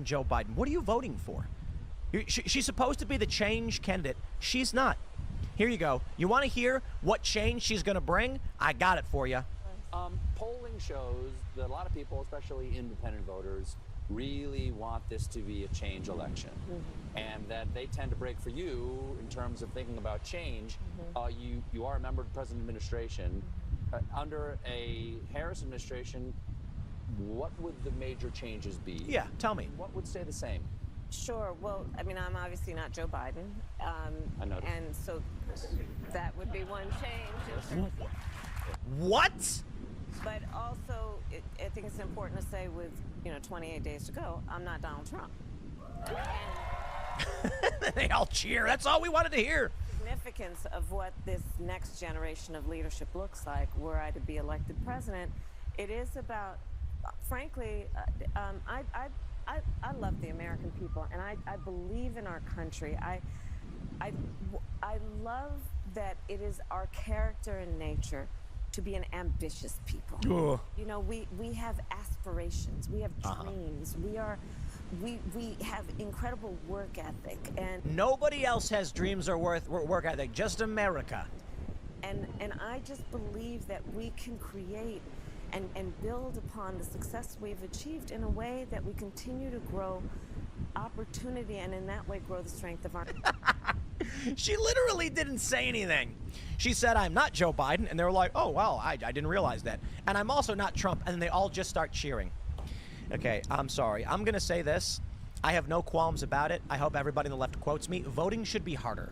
Joe Biden. What are you voting for? She's supposed to be the change candidate. She's not. Here you go. You want to hear what change she's going to bring? I got it for you. Polling shows that a lot of people, especially independent voters, really want this to be a change election, and that they tend to break for you in terms of thinking about change. You are a member of the President's administration. Under a Harris administration, what would the major changes be? Yeah, tell me. What would stay the same? Sure. Well, I mean, I'm obviously not Joe Biden. I noticed. And so that would be one change. What? But also, I think it's important to say with, 28 days to go, I'm not Donald Trump. They all cheer. That's all we wanted to hear. Significance of what this next generation of leadership looks like, were I to be elected president, it is about, frankly, I love the American people, and I believe in our country. I love that it is our character and nature to be an ambitious people. Ugh. We have aspirations, we have dreams, we have incredible work ethic, and nobody else has dreams or work ethic, just America. And I just believe that we can create and build upon the success we've achieved in a way that we continue to grow opportunity, and in that way grow the strength of our... She literally didn't say anything. She said, I'm not Joe Biden, and they were like, oh, wow, I didn't realize that. And I'm also not Trump, and then they all just start cheering. Okay, I'm sorry. I'm going to say this. I have no qualms about it. I hope everybody on the left quotes me. Voting should be harder,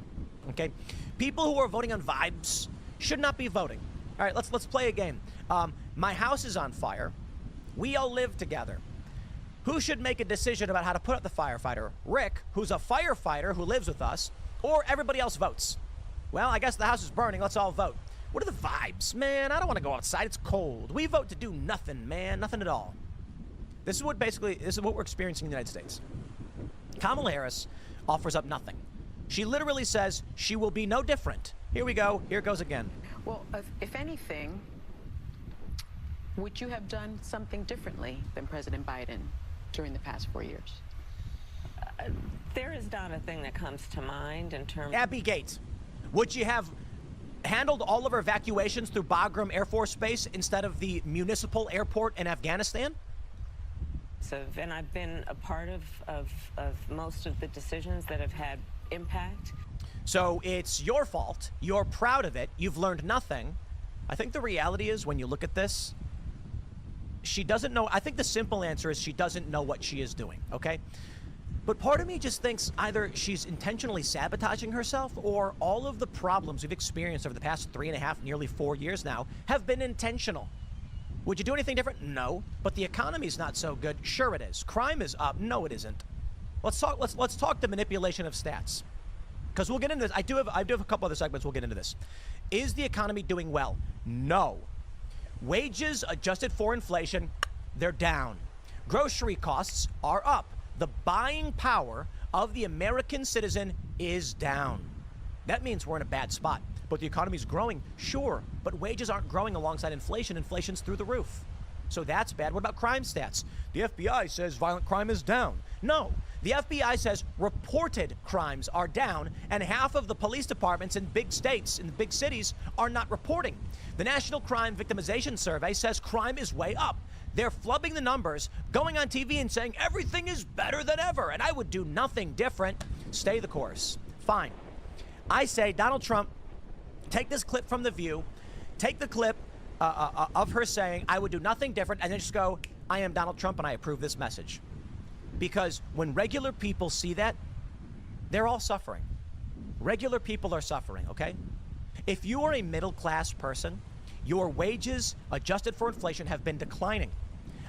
okay? People who are voting on vibes should not be voting. All right, let's play a game. My house is on fire. We all live together. Who should make a decision about how to put out the firefighter? Rick, who's a firefighter who lives with us, or everybody else votes? Well, I guess the house is burning. Let's all vote. What are the vibes? Man, I don't want to go outside. It's cold. We vote to do nothing, man. Nothing at all. This is what we're experiencing in the United States. Kamala Harris offers up nothing. She literally says she will be no different. Here we go. Here it goes again. Well, if anything, would you have done something differently than President Biden during the past 4 years? There is not a thing that comes to mind in terms... Abby Gates, would you have handled all of our evacuations through Bagram Air Force Base instead of the municipal airport in Afghanistan? And I've been a part of most of the decisions that have had impact. So it's your fault. You're proud of it. You've learned nothing. I think the reality is, when you look at this, she doesn't know. I think the simple answer is she doesn't know what she is doing, okay? But part of me just thinks either she's intentionally sabotaging herself, or all of the problems we've experienced over the past 3.5, nearly 4 years now have been intentional. Would you do anything different? No. But the economy's not so good. Sure it is. Crime is up. No, it isn't. Let's talk the manipulation of stats, because we'll get into this. I do have a couple other segments. We'll get into this. Is the economy doing well? No. Wages adjusted for inflation, they're down. Grocery costs are up. The buying power of the American citizen is down. That means we're in a bad spot. But the economy's growing, sure, but wages aren't growing alongside inflation. Inflation's through the roof. So that's bad. What about crime stats? The FBI says violent crime is down. No, the FBI says reported crimes are down, and half of the police departments in big states, in the big cities, are not reporting. The National Crime Victimization Survey says crime is way up. They're flubbing the numbers, going on TV and saying everything is better than ever, and I would do nothing different. Stay the course. Fine. I say, Donald Trump, take this clip from The View, take the clip of her saying, I would do nothing different, and then just go, I am Donald Trump and I approve this message. Because when regular people see that, they're all suffering. Regular people are suffering, okay? If you are a middle-class person, your wages, adjusted for inflation, have been declining.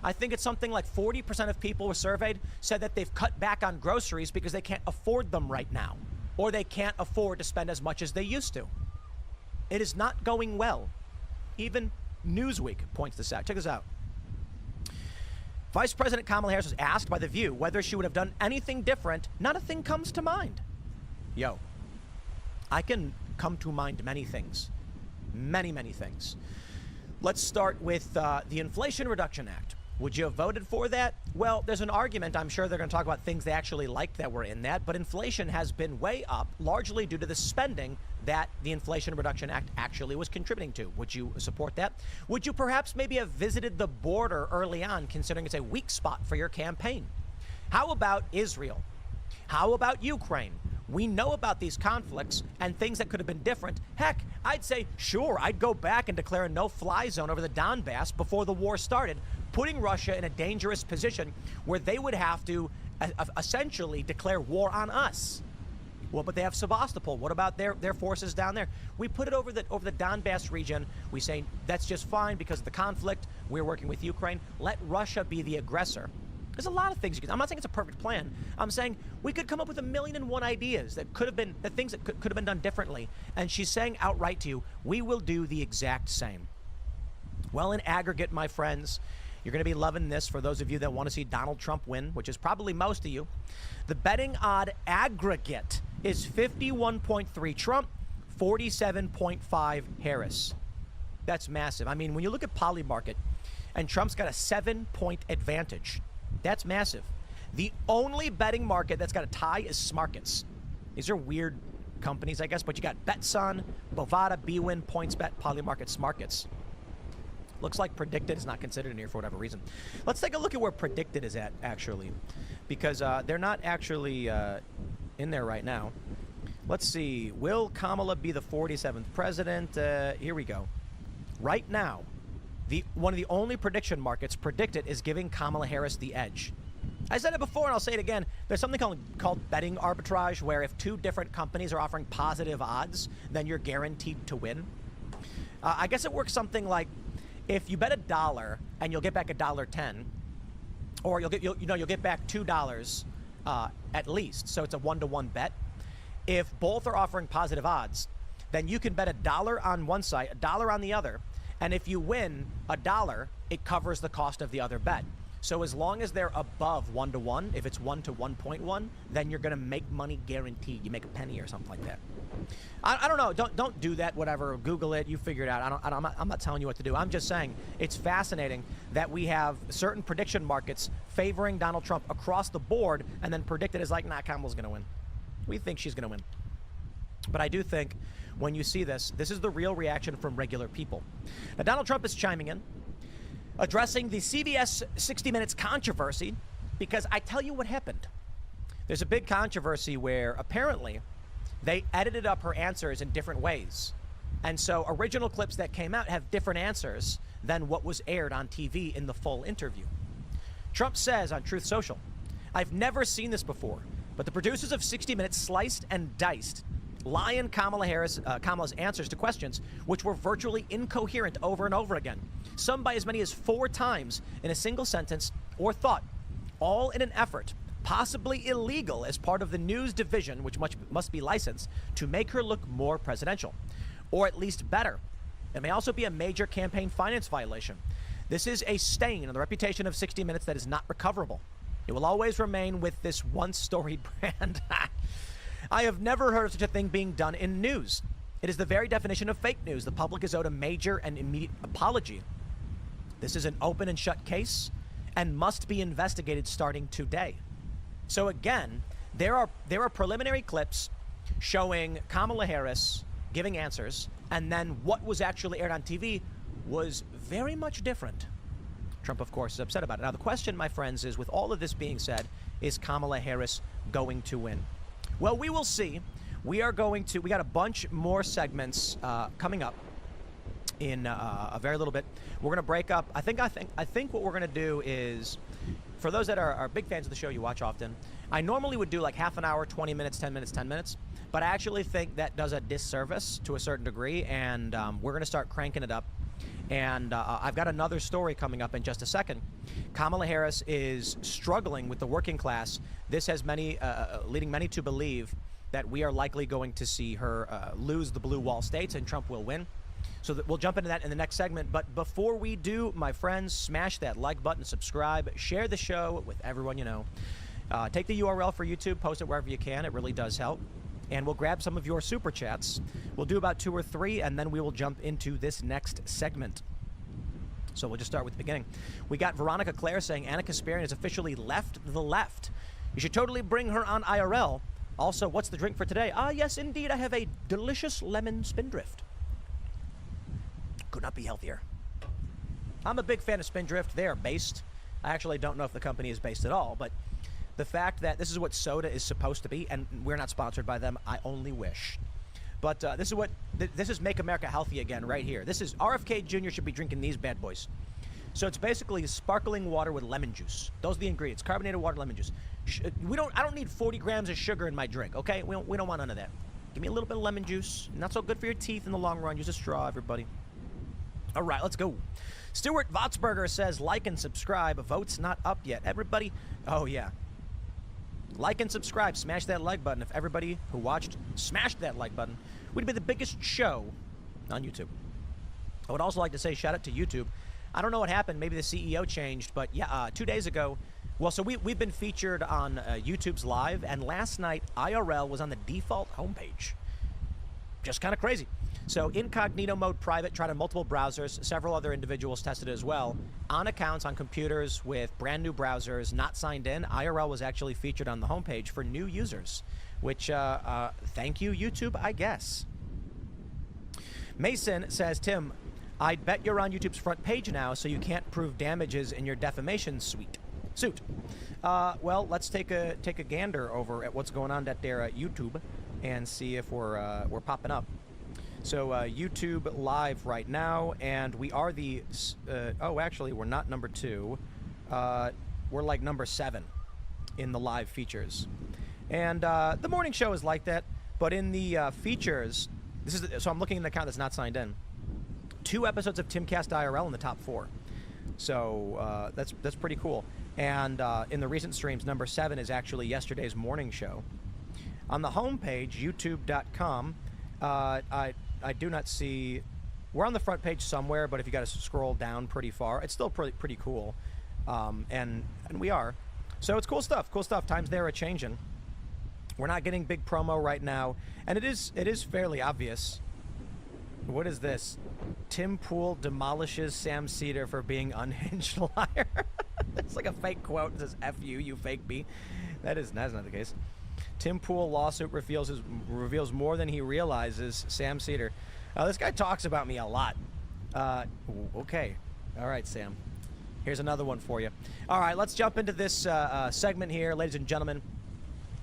I think it's something like 40% of people who were surveyed said that they've cut back on groceries because they can't afford them right now, or they can't afford to spend as much as they used to. It is not going well. Even Newsweek points this out. Check this out. Vice President Kamala Harris was asked by The View whether she would have done anything different. Not a thing comes to mind. Yo, I can come to mind many things. Many, many things. Let's start with the Inflation Reduction Act. Would you have voted for that? Well, there's an argument. I'm sure they're going to talk about things they actually liked that were in that, but inflation has been way up, largely due to the spending that the Inflation Reduction Act actually was contributing to. Would you support that? Would you perhaps maybe have visited the border early on, considering it's a weak spot for your campaign? How about Israel? How about Ukraine? We know about these conflicts and things that could have been different. Heck, I'd say, sure, I'd go back and declare a no-fly zone over the Donbass before the war started, putting Russia in a dangerous position where they would have to essentially declare war on us. Well, but they have Sevastopol. What about their forces down there? We put it over the Donbass region. We say that's just fine because of the conflict. We're working with Ukraine. Let Russia be the aggressor. There's a lot of things you can. I'm not saying it's a perfect plan. I'm saying we could come up with 1,000,001 ideas that could have been the things that could have been done differently. And she's saying outright to you, we will do the exact same. Well, in aggregate, my friends, you're going to be loving this for those of you that want to see Donald Trump win, which is probably most of you. The betting odd aggregate is 51.3 Trump, 47.5 Harris. That's massive. I mean, when you look at Polymarket, and Trump's got a 7-point advantage. That's massive. The only betting market that's got a tie is Smarkets. These are weird companies, I guess, but you got Betson, Bovada, BWin, PointsBet, Polymarket, Smarkets. Looks like Predicted is not considered in here for whatever reason. Let's take a look at where Predicted is at, actually, because they're not actually in there right now. Let's see. Will Kamala be the 47th president? Here we go. Right now, one of the only prediction markets Predicted is giving Kamala Harris the edge. I said it before and I'll say it again. There's something called betting arbitrage, where if two different companies are offering positive odds, then you're guaranteed to win. I guess it works something like if you bet $1 and you'll get back $1.10, or you'll get back $2 at least. So it's a 1-to-1 bet. If both are offering positive odds, then you can bet $1 on one side, $1 on the other. And if you win $1, it covers the cost of the other bet. So as long as they're above 1-to-1, if it's 1 to 1.1, then you're going to make money guaranteed. You make a penny or something like that. I don't know. Don't do that. Whatever. Google it. You figure it out. I'm not telling you what to do. I'm just saying it's fascinating that we have certain prediction markets favoring Donald Trump across the board, and then Predicted is like, nah, Kamala's going to win. We think she's going to win. But I do think when you see this, this is the real reaction from regular people. Now, Donald Trump is chiming in, addressing the CBS 60 Minutes controversy, because I tell you what happened. There's a big controversy where apparently they edited up her answers in different ways. And so original clips that came out have different answers than what was aired on TV in the full interview. Trump says on Truth Social, "I've never seen this before, but the producers of 60 Minutes sliced and diced lying Kamala's answers to questions, which were virtually incoherent over and over again, some by as many as 4 times in a single sentence or thought, all in an effort, possibly illegal as part of the news division, which must be licensed, to make her look more presidential, or at least better. It may also be a major campaign finance violation. This is a stain on the reputation of 60 Minutes that is not recoverable. It will always remain with this once storied brand." I have never heard of such a thing being done in news. It is the very definition of fake news. The public is owed a major and immediate apology. This is an open and shut case and must be investigated starting today. So again, there are preliminary clips showing Kamala Harris giving answers, and then what was actually aired on TV was very much different. Trump, of course, is upset about it. Now, the question, my friends, is with all of this being said, is Kamala Harris going to win? Well, we will see. We got a bunch more segments coming up in a very little bit. We're going to break up. I think what we're going to do is, for those that are big fans of the show, you watch often, I normally would do like half an hour, 20 minutes, 10 minutes, 10 minutes. But I actually think that does a disservice to a certain degree, and we're going to start cranking it up. And I've got another story coming up in just a second. Kamala Harris is struggling with the working class. This has leading many to believe that we are likely going to see her lose the blue wall states and Trump will win. So we'll jump into that in the next segment. But before we do, my friends, smash that like button, subscribe, share the show with everyone you know. Take the URL for YouTube, post it wherever you can. It really does help. And we'll grab some of your super chats. We'll do about 2 or 3, and then we will jump into this next segment. So we'll just start with the beginning. We got Veronica Claire saying Anna Kasparian has officially left the left. You should totally bring her on IRL. Also, what's the drink for today? Yes, indeed, I have a delicious lemon spindrift. Could not be healthier. I'm a big fan of Spindrift. They are based. I actually don't know if the company is based at all, but the fact that this is what soda is supposed to be, and we're not sponsored by them, I only wish. But this is Make America Healthy Again right here. This is RFK Jr. should be drinking these bad boys. So it's basically sparkling water with lemon juice. Those are the ingredients: carbonated water, lemon juice. I don't need 40 grams of sugar in my drink. Okay, we don't want none of that. Give me a little bit of lemon juice. Not so good for your teeth in the long run. Use a straw, everybody. All right, let's go. Stuart Votsberger says, like and subscribe. Vote's not up yet. Everybody, oh yeah. Like and subscribe. Smash that like button. If everybody who watched smashed that like button, we'd be the biggest show on YouTube. I would also like to say shout out to YouTube. I don't know what happened. Maybe the CEO changed, but yeah, 2 days ago. Well, so we've been featured on YouTube's Live, and last night IRL was on the default homepage. Just kind of crazy. So incognito mode private, tried on multiple browsers. Several other individuals tested it as well. On accounts on computers with brand new browsers, not signed in, IRL was actually featured on the homepage for new users, which thank you, YouTube, I guess. Mason says, Tim, I'd bet you're on YouTube's front page now, so you can't prove damages in your defamation suit. Well, let's take a gander over at what's going on at their YouTube and see if we're popping up. So YouTube Live right now, and we are the actually we're not number 2. We're like number 7 in the live features, and the morning show is like that. But in the features, so I'm looking at an account that's not signed in. 2 episodes of Timcast IRL in the top 4, so that's pretty cool. And in the recent streams, number 7 is actually yesterday's morning show. On the homepage, youtube.com, I do not see. We're on the front page somewhere, but if you got to scroll down pretty far, it's still pretty cool, and we are. So it's cool stuff. Cool stuff. Times there are changing. We're not getting big promo right now, and it is fairly obvious. What is this? Tim Pool demolishes Sam Cedar for being unhinged liar. It's like a fake quote. It says "F you, you fake B." That's not the case. Tim Pool lawsuit reveals more than he realizes. Sam Cedar. This guy talks about me a lot. Okay. All right, Sam. Here's another one for you. All right, let's jump into this segment here, ladies and gentlemen.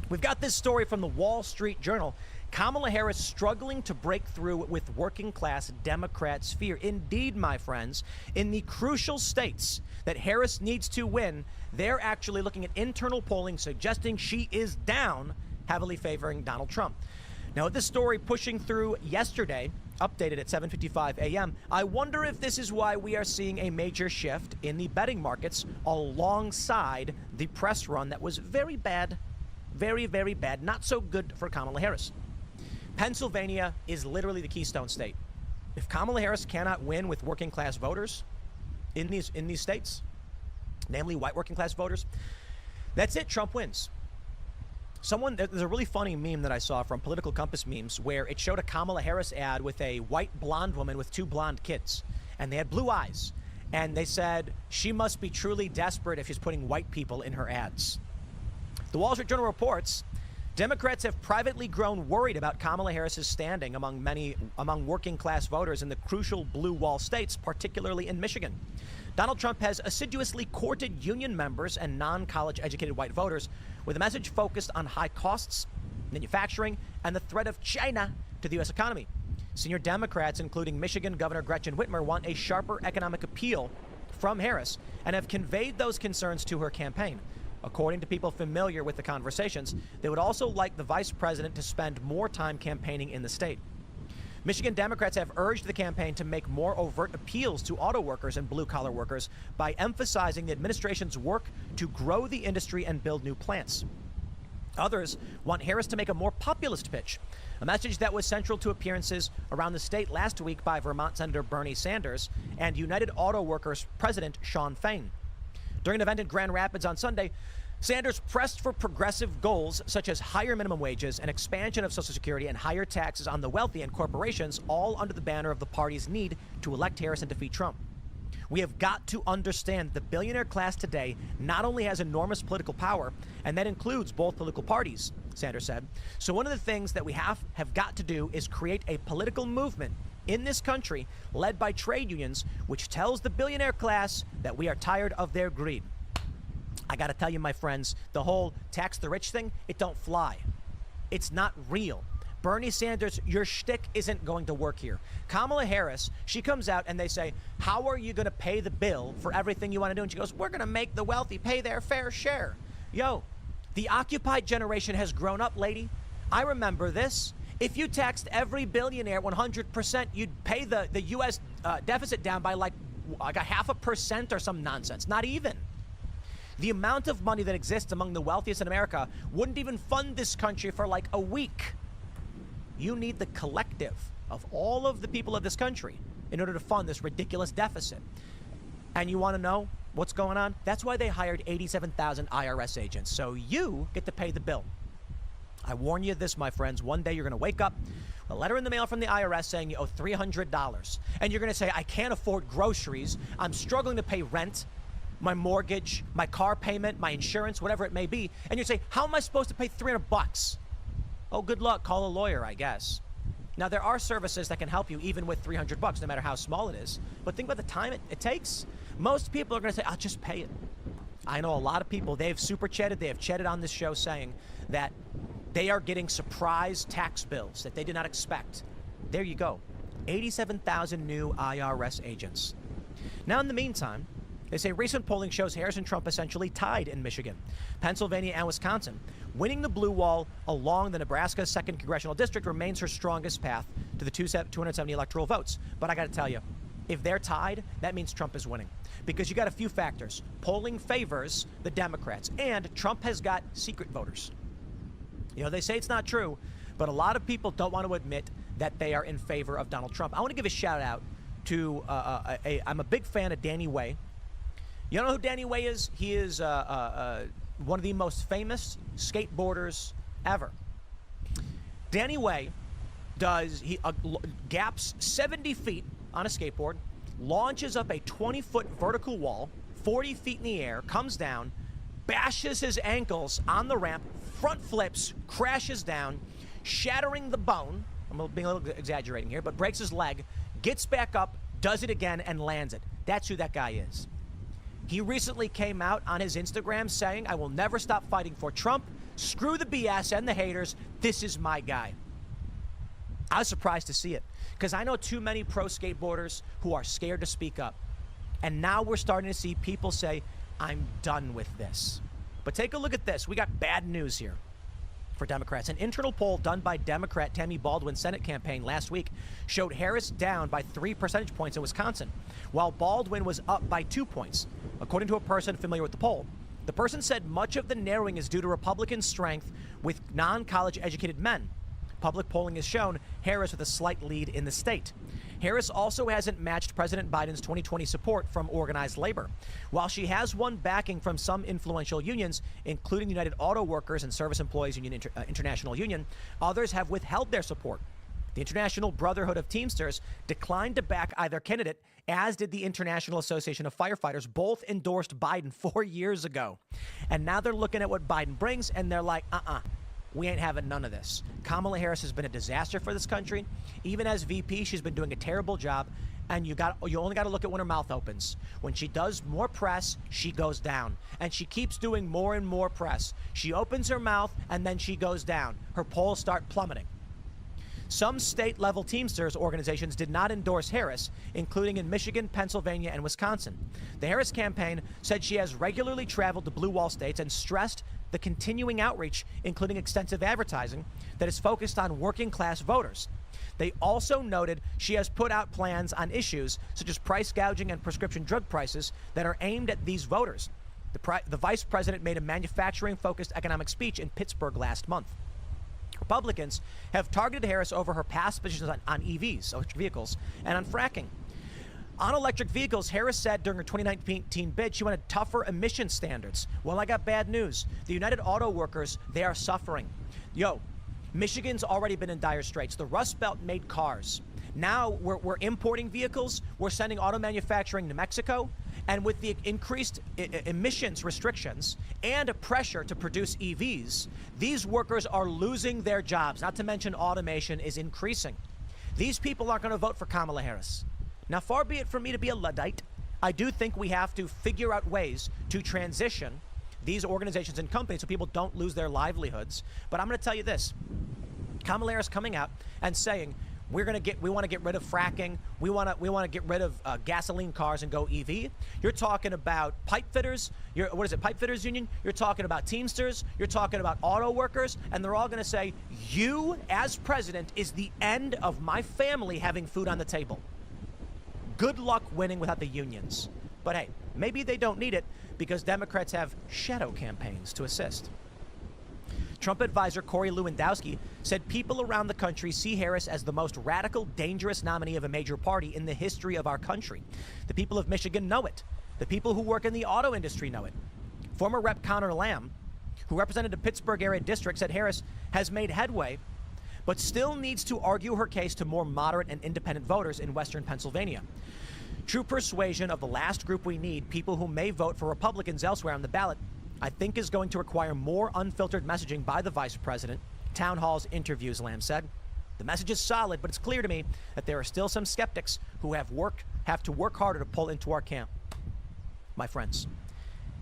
We've got this story from the Wall Street Journal. Kamala Harris struggling to break through with working-class Democrat sphere. Indeed, my friends, in the crucial states that Harris needs to win, they're actually looking at internal polling suggesting she is down, heavily favoring Donald Trump. Now, with this story pushing through yesterday, updated at 7:55 a.m., I wonder if this is why we are seeing a major shift in the betting markets alongside the press run that was very bad, very, very bad, not so good for Kamala Harris. Pennsylvania is literally the keystone state. If Kamala Harris cannot win with working class voters in these states, namely white working class voters, that's it. Trump wins. There's a really funny meme that I saw from Political Compass memes where it showed a Kamala Harris ad with a white blonde woman with 2 blonde kids, and they had blue eyes, and they said she must be truly desperate if she's putting white people in her ads. The Wall Street Journal reports Democrats have privately grown worried about Kamala Harris's standing among working class voters in the crucial blue wall states, particularly in Michigan. Donald Trump has assiduously courted union members and non-college educated white voters with a message focused on high costs, manufacturing, and the threat of China to the U.S. economy. Senior Democrats, including Michigan Governor Gretchen Whitmer, want a sharper economic appeal from Harris and have conveyed those concerns to her campaign. According to people familiar with the conversations, they would also like the vice president to spend more time campaigning in the state. Michigan Democrats have urged the campaign to make more overt appeals to auto workers and blue-collar workers by emphasizing the administration's work to grow the industry and build new plants. Others want Harris to make a more populist pitch, a message that was central to appearances around the state last week by Vermont Senator Bernie Sanders and United Auto Workers President Shawn Fain. During an event in Grand Rapids on Sunday, Sanders pressed for progressive goals such as higher minimum wages, an expansion of Social Security, and higher taxes on the wealthy and corporations, all under the banner of the party's need to elect Harris and defeat Trump. We have got to understand the billionaire class today not only has enormous political power, and that includes both political parties, Sanders said. So one of the things that we have got to do is create a political movement in this country led by trade unions, which tells the billionaire class that we are tired of their greed. I got to tell you, my friends, the whole tax the rich thing, it don't fly. It's not real. Bernie Sanders, your shtick isn't going to work here. Kamala Harris, she comes out and they say, how are you going to pay the bill for everything you want to do? And she goes, we're going to make the wealthy pay their fair share. Yo, the occupied generation has grown up, lady. I remember this. If you taxed every billionaire 100%, you'd pay the U.S. Deficit down by like a 0.5% or some nonsense. Not even. The amount of money that exists among the wealthiest in America wouldn't even fund this country for like a week. You need the collective of all of the people of this country in order to fund this ridiculous deficit. And you want to know what's going on? That's why they hired 87,000 IRS agents. So you get to pay the bill. I warn you this, my friends. One day you're going to wake up, a letter in the mail from the IRS saying you owe $300. And you're going to say, I can't afford groceries. I'm struggling to pay rent, my mortgage, my car payment, my insurance, whatever it may be. And you say, how am I supposed to pay $300? Oh, good luck. Call a lawyer, I guess. Now, there are services that can help you even with $300, no matter how small it is. But think about the time it takes. Most people are going to say, I'll just pay it. I know a lot of people, they've super chatted, they have chatted on this show saying that they are getting surprise tax bills that they did not expect. There you go. 87,000 new IRS agents. Now, in the meantime, they say recent polling shows Harris and Trump essentially tied in Michigan, Pennsylvania, and Wisconsin. Winning the blue wall along the Nebraska 2nd Congressional District remains her strongest path to the 270 electoral votes. But I got to tell you, if they're tied, that means Trump is winning. Because you got a few factors. Polling favors the Democrats, and Trump has got secret voters. You know, they say it's not true, but a lot of people don't want to admit that they are in favor of Donald Trump. I want to give a shout out to, I'm a big fan of Danny Way. You know who Danny Way is? He is one of the most famous skateboarders ever. Danny Way gaps 70 feet on a skateboard, launches up a 20-foot vertical wall, 40 feet in the air, comes down, bashes his ankles on the ramp, front flips, crashes down, shattering the bone. I'm being a little exaggerating here, but breaks his leg, gets back up, does it again, and lands it. That's who that guy is. He recently came out on his Instagram saying, I will never stop fighting for Trump. Screw the BS and the haters. This is my guy. I was surprised to see it because I know too many pro skateboarders who are scared to speak up. And now we're starting to see people say, I'm done with this. But take a look at this. We got bad news here for Democrats. An internal poll done by Democrat Tammy Baldwin's Senate campaign last week showed Harris down by 3 percentage points in Wisconsin, while Baldwin was up by 2 points, according to a person familiar with the poll. The person said much of the narrowing is due to Republican strength with non-college educated men. Public polling has shown Harris with a slight lead in the state. Harris also hasn't matched President Biden's 2020 support from organized labor. While she has won backing from some influential unions, including the United Auto Workers and Service Employees Union International Union, others have withheld their support. The International Brotherhood of Teamsters declined to back either candidate, as did the International Association of Firefighters. Both endorsed Biden 4 years ago. And now they're looking at what Biden brings, and they're like, we ain't having none of this. Kamala Harris has been a disaster for this country. Even as VP, she's been doing a terrible job. And you only got to look at when her mouth opens. When she does more press, she goes down. And she keeps doing more and more press. She opens her mouth, and then she goes down. Her polls start plummeting. Some state-level Teamsters organizations did not endorse Harris, including in Michigan, Pennsylvania, and Wisconsin. The Harris campaign said she has regularly traveled to blue wall states and stressed the continuing outreach, including extensive advertising, that is focused on working-class voters. They also noted she has put out plans on issues such as price gouging and prescription drug prices that are aimed at these voters. The vice president made a manufacturing-focused economic speech in Pittsburgh last month. Republicans have targeted Harris over her past positions on EVs, electric vehicles, and on fracking. On electric vehicles, Harris said during her 2019 bid she wanted tougher emission standards. Well, I got bad news. The United Auto Workers, they are suffering. Michigan's already been in dire straits. The Rust Belt made cars. Now we're importing vehicles. We're sending auto manufacturing to Mexico. And with the increased emissions restrictions and a pressure to produce EVs, these workers are losing their jobs. Not to mention automation is increasing. These people aren't going to vote for Kamala Harris. Now, far be it from me to be a Luddite. I do think we have to figure out ways to transition these organizations and companies so people don't lose their livelihoods. But I'm going to tell you this. Kamala Harris coming out and saying, we want to get rid of fracking. We want to get rid of gasoline cars and go EV. You're talking about pipe fitters. What is it? Pipe Fitters Union. You're talking about Teamsters. You're talking about auto workers, and they're all going to say, you as president is the end of my family having food on the table. Good luck winning without the unions. But hey, maybe they don't need it because Democrats have shadow campaigns to assist. Trump advisor Corey Lewandowski said people around the country see Harris as the most radical, dangerous nominee of a major party in the history of our country. The people of Michigan know it. The people who work in the auto industry know it. Former Rep. Connor Lamb, who represented the Pittsburgh area district, said Harris has made headway, but still needs to argue her case to more moderate and independent voters in Western Pennsylvania. True persuasion of the last group we need, people who may vote for Republicans elsewhere on the ballot, I think is going to require more unfiltered messaging by the vice president. Town halls, interviews, Lamb said. The message is solid, but it's clear to me that there are still some skeptics who have to work harder to pull into our camp. My friends,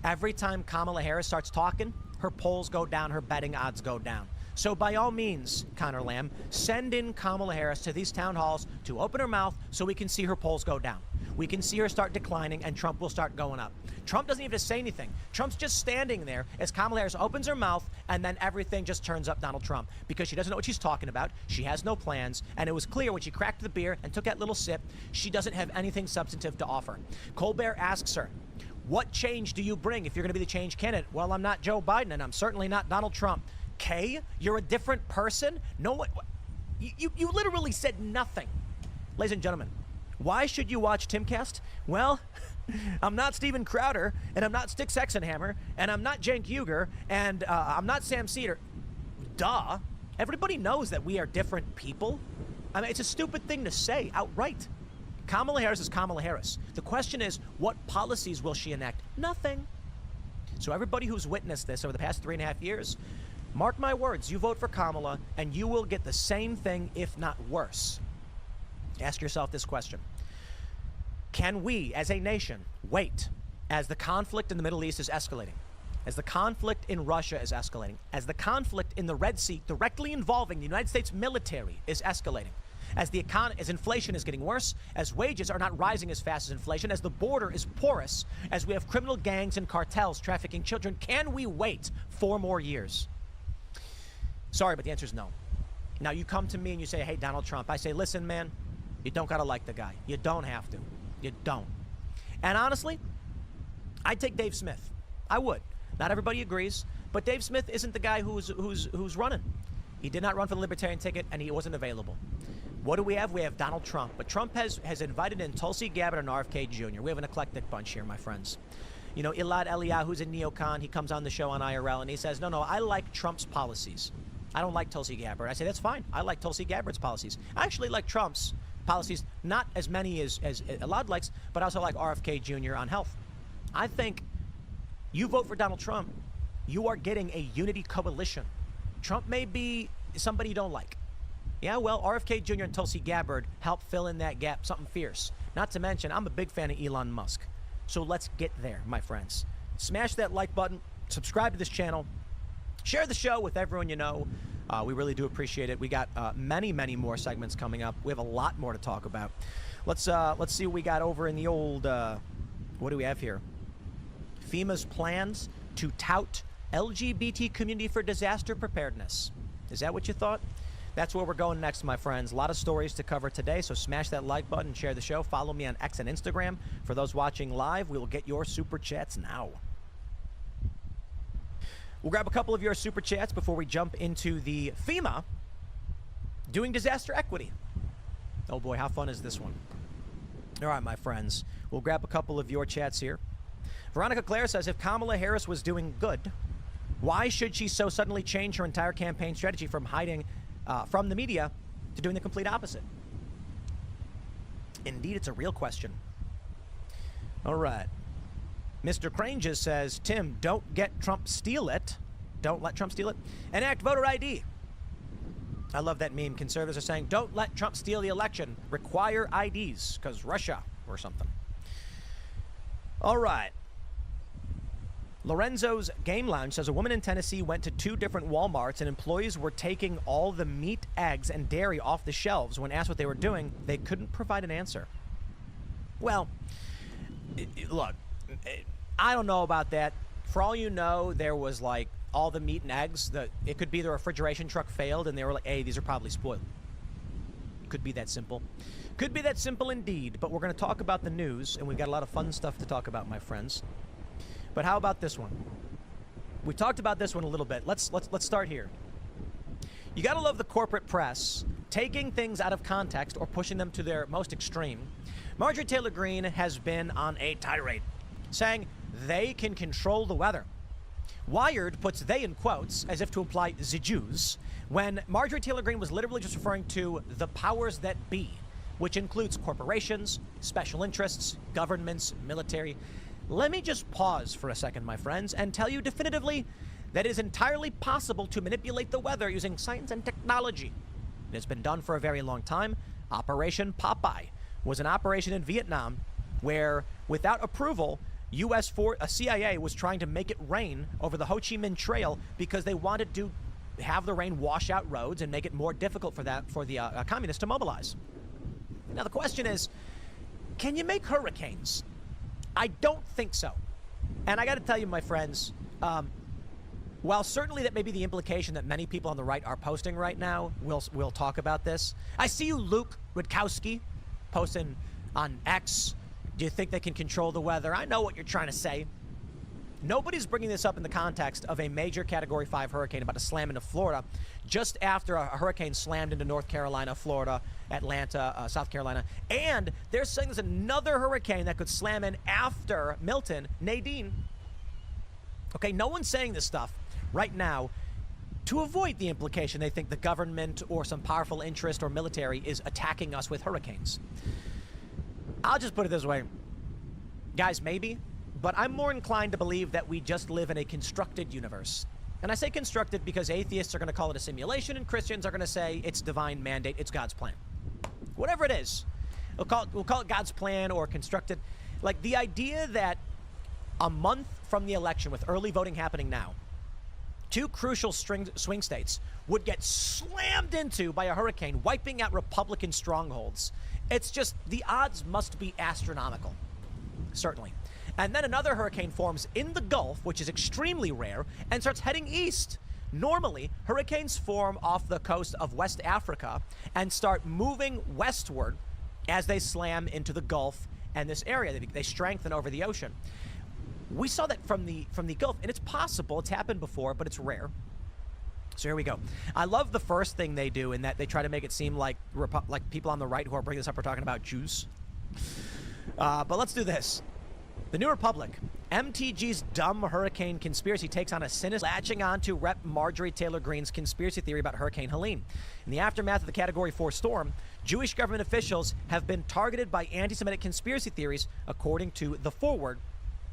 every time Kamala Harris starts talking, her polls go down, her betting odds go down. So by all means, Connor Lamb, send in Kamala Harris to these town halls to open her mouth so we can see her polls go down. We can see her start declining and Trump will start going up. Trump doesn't even have to say anything. Trump's just standing there as Kamala Harris opens her mouth and then everything just turns up Donald Trump because she doesn't know what she's talking about. She has no plans. And it was clear when she cracked the beer and took that little sip, she doesn't have anything substantive to offer. Colbert asks her, what change do you bring if you're going to be the change candidate? Well, I'm not Joe Biden and I'm certainly not Donald Trump. Kay, you're a different person? No one. You literally said nothing. Ladies and gentlemen, why should you watch Timcast? Well, I'm not Steven Crowder, and I'm not Styx Hexenhammer, and I'm not Cenk Uygur, and I'm not Sam Cedar. Duh. Everybody knows that we are different people. I mean, it's a stupid thing to say outright. Kamala Harris is Kamala Harris. The question is, what policies will she enact? Nothing. So everybody who's witnessed this over the past 3.5 years, mark my words, you vote for Kamala, and you will get the same thing, if not worse. Ask yourself this question. Can we, as a nation, wait as the conflict in the Middle East is escalating, as the conflict in Russia is escalating, as the conflict in the Red Sea directly involving the United States military is escalating, as inflation is getting worse, as wages are not rising as fast as inflation, as the border is porous, as we have criminal gangs and cartels trafficking children? Can we wait 4 more years? Sorry, but the answer is no. Now, you come to me and you say, hey, Donald Trump. I say, listen, man, you don't got to like the guy. You don't have to. You don't. And honestly, I'd take Dave Smith. I would. Not everybody agrees, but Dave Smith isn't the guy who's running. He did not run for the Libertarian ticket, and he wasn't available. What do we have? We have Donald Trump. But Trump has invited in Tulsi Gabbard and RFK Jr. We have an eclectic bunch here, my friends. You know, Elad Eliyahu, who's a neocon, he comes on the show on IRL, and he says, no, I like Trump's policies. I don't like Tulsi Gabbard. I say, that's fine. I like Tulsi Gabbard's policies. I actually like Trump's policies, not as many as Elad likes, but I also like RFK Jr. on health. I think you vote for Donald Trump, you are getting a unity coalition. Trump may be somebody you don't like. Yeah, well, RFK Jr. and Tulsi Gabbard help fill in that gap, something fierce. Not to mention, I'm a big fan of Elon Musk. So let's get there, my friends. Smash that like button, subscribe to this channel, share the show with everyone you know. We really do appreciate it. We got many more segments coming up. We have a lot more to talk about. Let's see what we got over in the old, what do we have here? FEMA's plans to tout LGBT community for disaster preparedness. Is that what you thought? That's where we're going next, my friends. A lot of stories to cover today, so smash that like button, share the show. Follow me on X and Instagram. For those watching live, we will get your super chats now. We'll grab a couple of your super chats before we jump into the FEMA doing disaster equity. Oh boy, how fun is this one? All right, my friends, we'll grab a couple of your chats here. Veronica Claire says, if Kamala Harris was doing good, why should she so suddenly change her entire campaign strategy from hiding from the media to doing the complete opposite? Indeed, it's a real question. All right. Mr. Crane just says, Tim, don't get Trump steal it. Don't let Trump steal it. Enact voter ID. I love that meme. Conservatives are saying, don't let Trump steal the election. Require IDs, because Russia or something. All right. Lorenzo's Game Lounge says a woman in Tennessee went to 2 different Walmarts and employees were taking all the meat, eggs, and dairy off the shelves. When asked what they were doing, they couldn't provide an answer. Well, look, I don't know about that. For all you know, there was like all the meat and eggs. It could be the refrigeration truck failed and they were like, hey, these are probably spoiled. Could be that simple. Could be that simple indeed. But we're going to talk about the news, and we've got a lot of fun stuff to talk about, my friends. But how about this one? We talked about this one a little bit. Let's start here. You got to love the corporate press taking things out of context or pushing them to their most extreme. Marjorie Taylor Greene has been on a tirade, saying they can control the weather. Wired puts they in quotes as if to imply the Jews, when Marjorie Taylor Greene was literally just referring to the powers that be, which includes corporations, special interests, governments, military. Let me just pause for a second, my friends, and tell you definitively that it is entirely possible to manipulate the weather using science and technology. It has been done for a very long time. Operation Popeye was an operation in Vietnam where, without approval, CIA was trying to make it rain over the Ho Chi Minh Trail because they wanted to have the rain wash out roads and make it more difficult for the communists to mobilize. Now the question is, can you make hurricanes? I don't think so. And I got to tell you, my friends, while certainly that may be the implication that many people on the right are posting right now, we'll talk about this. I see you, Luke Rudkowski, posting on X. Do you think they can control the weather? I know what you're trying to say. Nobody's bringing this up in the context of a major Category 5 hurricane about to slam into Florida just after a hurricane slammed into North Carolina, Florida, Atlanta, South Carolina. And they're saying there's another hurricane that could slam in after Milton, Nadine. Okay, no one's saying this stuff right now to avoid the implication they think the government or some powerful interest or military is attacking us with hurricanes. I'll just put it this way. Guys, maybe, but I'm more inclined to believe that we just live in a constructed universe. And I say constructed because atheists are going to call it a simulation and Christians are going to say it's divine mandate, it's God's plan. Whatever it is, we'll call it God's plan or constructed. Like the idea that a month from the election, with early voting happening now, 2 crucial swing states would get slammed into by a hurricane, wiping out Republican strongholds. It's just, the odds must be astronomical, certainly. And then another hurricane forms in the Gulf, which is extremely rare, and starts heading east. Normally, hurricanes form off the coast of West Africa and start moving westward as they slam into the Gulf and this area. They strengthen over the ocean. We saw that from the Gulf, and it's possible. It's happened before, but it's rare. So here we go. I love the first thing they do in that they try to make it seem like people on the right who are bringing this up are talking about Jews. But let's do this. The New Republic. MTG's dumb hurricane conspiracy takes on a sinister, latching on to Rep. Marjorie Taylor Greene's conspiracy theory about Hurricane Helene. In the aftermath of the Category 4 storm, Jewish government officials have been targeted by anti-Semitic conspiracy theories, according to The Forward,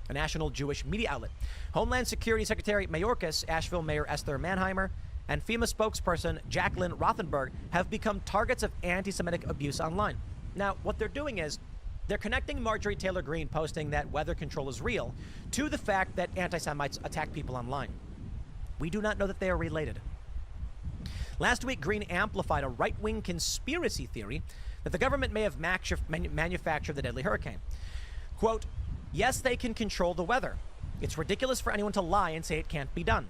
a national Jewish media outlet. Homeland Security Secretary Mayorkas, Asheville Mayor Esther Mannheimer, and FEMA spokesperson Jacqueline Rothenberg have become targets of anti-Semitic abuse online. Now, what they're doing is they're connecting Marjorie Taylor Greene posting that weather control is real to the fact that anti-Semites attack people online. We do not know that they are related. Last week, Greene amplified a right-wing conspiracy theory that the government may have manufactured the deadly hurricane. Quote, yes, they can control the weather. It's ridiculous for anyone to lie and say it can't be done.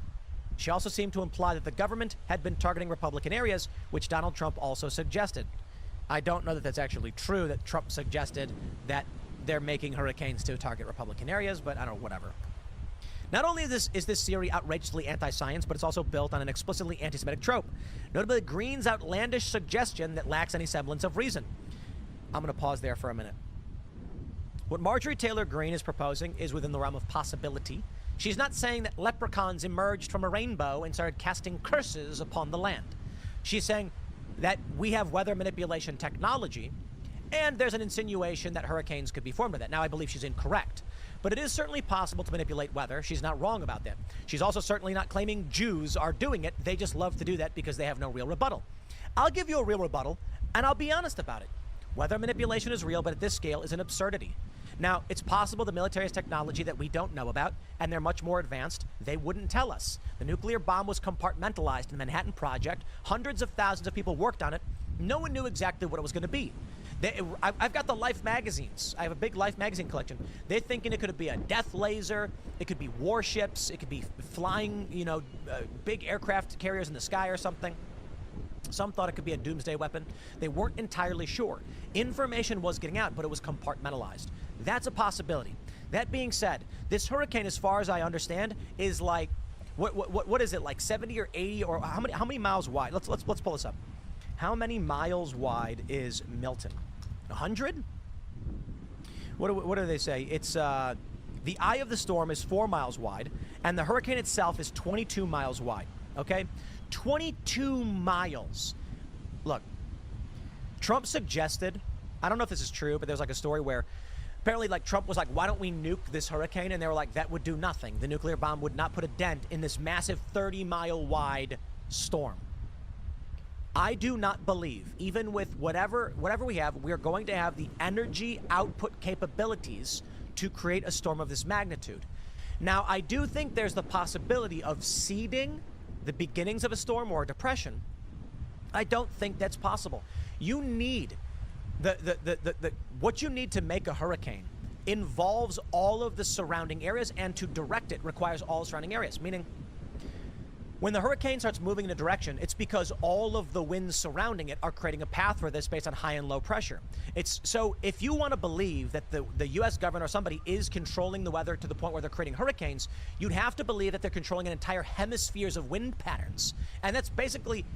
She also seemed to imply that the government had been targeting Republican areas, which Donald Trump also suggested. I don't know that that's actually true, that Trump suggested that they're making hurricanes to target Republican areas, but I don't know, whatever. Not only is this theory outrageously anti-science, but it's also built on an explicitly anti-Semitic trope, notably Greene's outlandish suggestion that lacks any semblance of reason. I'm going to pause there for a minute. What Marjorie Taylor Greene is proposing is within the realm of possibility. She's not saying that leprechauns emerged from a rainbow and started casting curses upon the land. She's saying that we have weather manipulation technology, And there's an insinuation that hurricanes could be formed with it. Now, I believe she's incorrect. But it is certainly possible to manipulate weather. She's not wrong about that. She's also certainly not claiming Jews are doing it. They just love to do that because they have no real rebuttal. I'll give you a real rebuttal, and I'll be honest about it. Weather manipulation is real, but at this scale is an absurdity. Now, it's possible the military has technology that we don't know about, and they're much more advanced. They wouldn't tell us. The nuclear bomb was compartmentalized in the Manhattan Project. Hundreds of thousands of people worked on it. No one knew exactly what it was going to be. I've got the Life magazines. I have a big Life magazine collection. They're thinking it could be a death laser. It could be warships. It could be flying, big aircraft carriers in the sky or something. Some thought it could be a doomsday weapon. They weren't entirely sure. Information was getting out, but it was compartmentalized. That's a possibility. That being said, this hurricane, as far as I understand, is like, what is it, like 70 or 80 or how many miles wide? Let's pull this up. How many miles wide is Milton? 100? What do they say? It's the eye of the storm is 4 miles wide, and the hurricane itself is 22 miles wide. Okay, 22 miles. Look, Trump suggested, I don't know if this is true, but there's like a story where apparently like Trump was like, why don't we nuke this hurricane? And they were like, that would do nothing. The nuclear bomb would not put a dent in this massive 30-mile wide storm. I do not believe, even with whatever we have, we are going to have the energy output capabilities to create a storm of this magnitude. Now, I do think there's the possibility of seeding the beginnings of a storm or a depression. I don't think that's possible. You need what you need to make a hurricane involves all of the surrounding areas, and to direct it requires all the surrounding areas, meaning when the hurricane starts moving in a direction, it's because all of the winds surrounding it are creating a path for this based on high and low pressure. So if you want to believe that the U.S. government or somebody is controlling the weather to the point where they're creating hurricanes, you'd have to believe that they're controlling an entire hemispheres of wind patterns. And that's basically,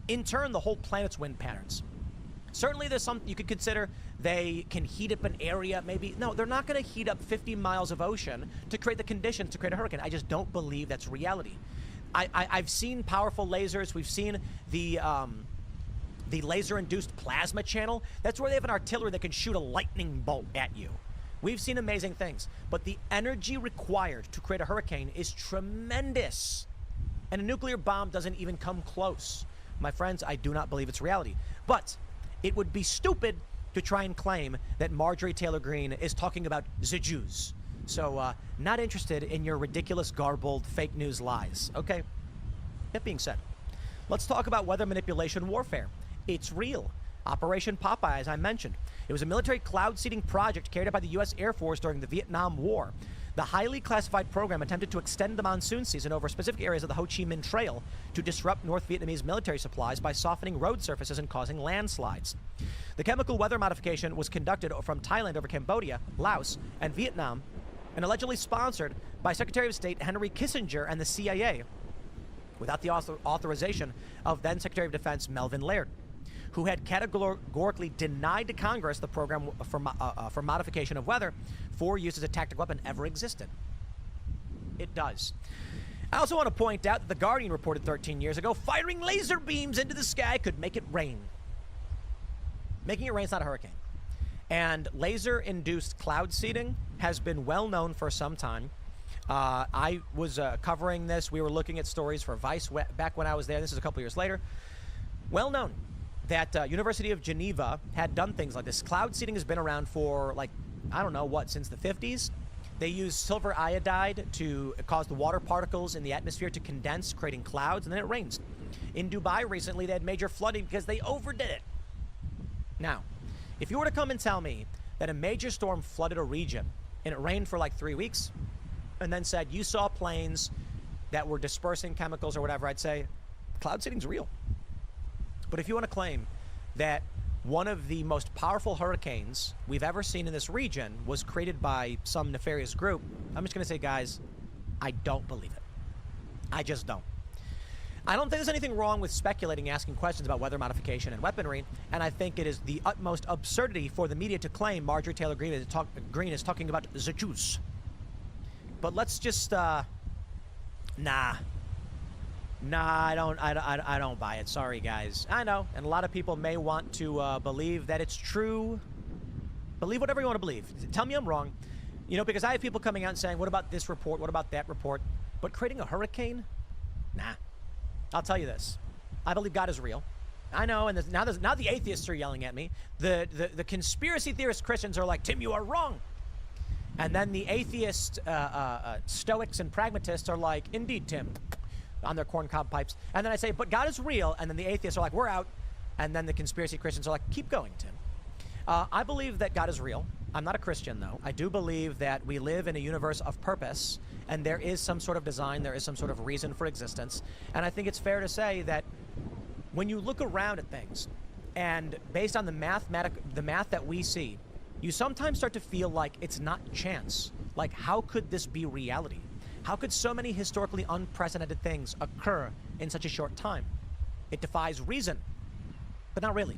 in turn, the whole planet's wind patterns. Certainly there's some you could consider they can heat up an area, maybe. No, they're not going to heat up 50 miles of ocean to create the conditions to create a hurricane. I just don't believe that's reality. I've seen powerful lasers. We've seen the laser-induced plasma channel. That's where they have an artillery that can shoot a lightning bolt at you. We've seen amazing things. But the energy required to create a hurricane is tremendous. And a nuclear bomb doesn't even come close. My friends, I do not believe it's reality. But it would be stupid to try and claim that Marjorie Taylor Greene is talking about the Jews. So, not interested in your ridiculous, garbled, fake news lies. Okay? That being said, let's talk about weather manipulation warfare. It's real. Operation Popeye, as I mentioned. It was a military cloud seeding project carried out by the U.S. Air Force during the Vietnam War. The highly classified program attempted to extend the monsoon season over specific areas of the Ho Chi Minh Trail to disrupt North Vietnamese military supplies by softening road surfaces and causing landslides. The chemical weather modification was conducted from Thailand over Cambodia, Laos, and Vietnam, and allegedly sponsored by Secretary of State Henry Kissinger and the CIA, without the authorization of then Secretary of Defense Melvin Laird, who had categorically denied to Congress the program for modification of weather for use as a tactical weapon ever existed. It does. I also want to point out that The Guardian reported 13 years ago, firing laser beams into the sky could make it rain. Making it rain is not a hurricane. And laser-induced cloud seeding has been well known for some time. I was covering this. We were looking at stories for Vice back when I was there. This is a couple years later. Well known that University of Geneva had done things like this. Cloud seeding has been around for, like, I don't know what, since the 50s. They used silver iodide to cause the water particles in the atmosphere to condense, creating clouds, and then it rains. In Dubai recently, they had major flooding because they overdid it. Now, if you were to come and tell me that a major storm flooded a region and it rained for like 3 weeks and then said you saw planes that were dispersing chemicals or whatever, I'd say cloud seeding's real. But if you want to claim that one of the most powerful hurricanes we've ever seen in this region was created by some nefarious group, I'm just going to say, guys, I don't believe it. I just don't. I don't think there's anything wrong with speculating, asking questions about weather modification and weaponry, and I think it is the utmost absurdity for the media to claim Marjorie Taylor Greene is talking about the Jews. But let's just, nah, I don't buy it. Sorry, guys. I know, and a lot of people may want to believe that it's true, Believe whatever you want to believe. Tell me I'm wrong. You know, because I have people coming out and saying, what about this report? What about that report? But creating a hurricane? Nah. I'll tell you this. I believe God is real. I know, and now the atheists are yelling at me. The conspiracy theorist Christians are like, Tim, you are wrong. And then the atheist stoics and pragmatists are like, indeed, Tim, on their corncob pipes. And then I say, but God is real. And then the atheists are like, we're out. And then the conspiracy Christians are like, keep going, Tim. I believe that God is real. I'm not a Christian, though. I do believe that we live in a universe of purpose, and there is some sort of design, there is some sort of reason for existence. And I think it's fair to say that when you look around at things, and based on the math that we see, you sometimes start to feel like it's not chance. Like, how could this be reality? How could so many historically unprecedented things occur in such a short time? It defies reason, but not really.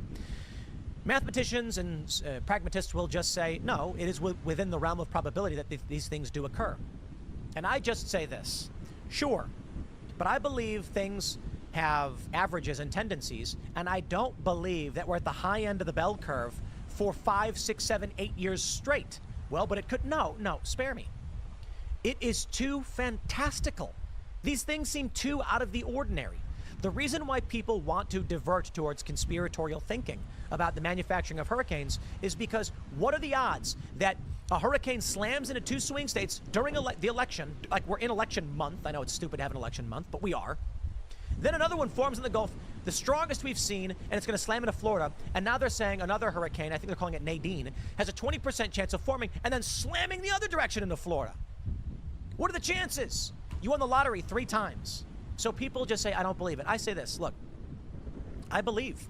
Mathematicians and pragmatists will just say, no, it is within the realm of probability that these things do occur. And I just say this, sure, but I believe things have averages and tendencies, and I don't believe that we're at the high end of the bell curve for 5, 6, 7, 8 years straight. Well, but it could, no, spare me. It is too fantastical. These things seem too out of the ordinary. The reason why people want to divert towards conspiratorial thinking about the manufacturing of hurricanes is because what are the odds that a hurricane slams into 2 swing states during the election, like we're in election month. I know it's stupid to have an election month, but we are. Then another one forms in the Gulf, the strongest we've seen, and it's going to slam into Florida. And now they're saying another hurricane, I think they're calling it Nadine, has a 20% chance of forming and then slamming the other direction into Florida. What are the chances? You won the lottery 3 times. So people just say, I don't believe it. I say this, look, I believe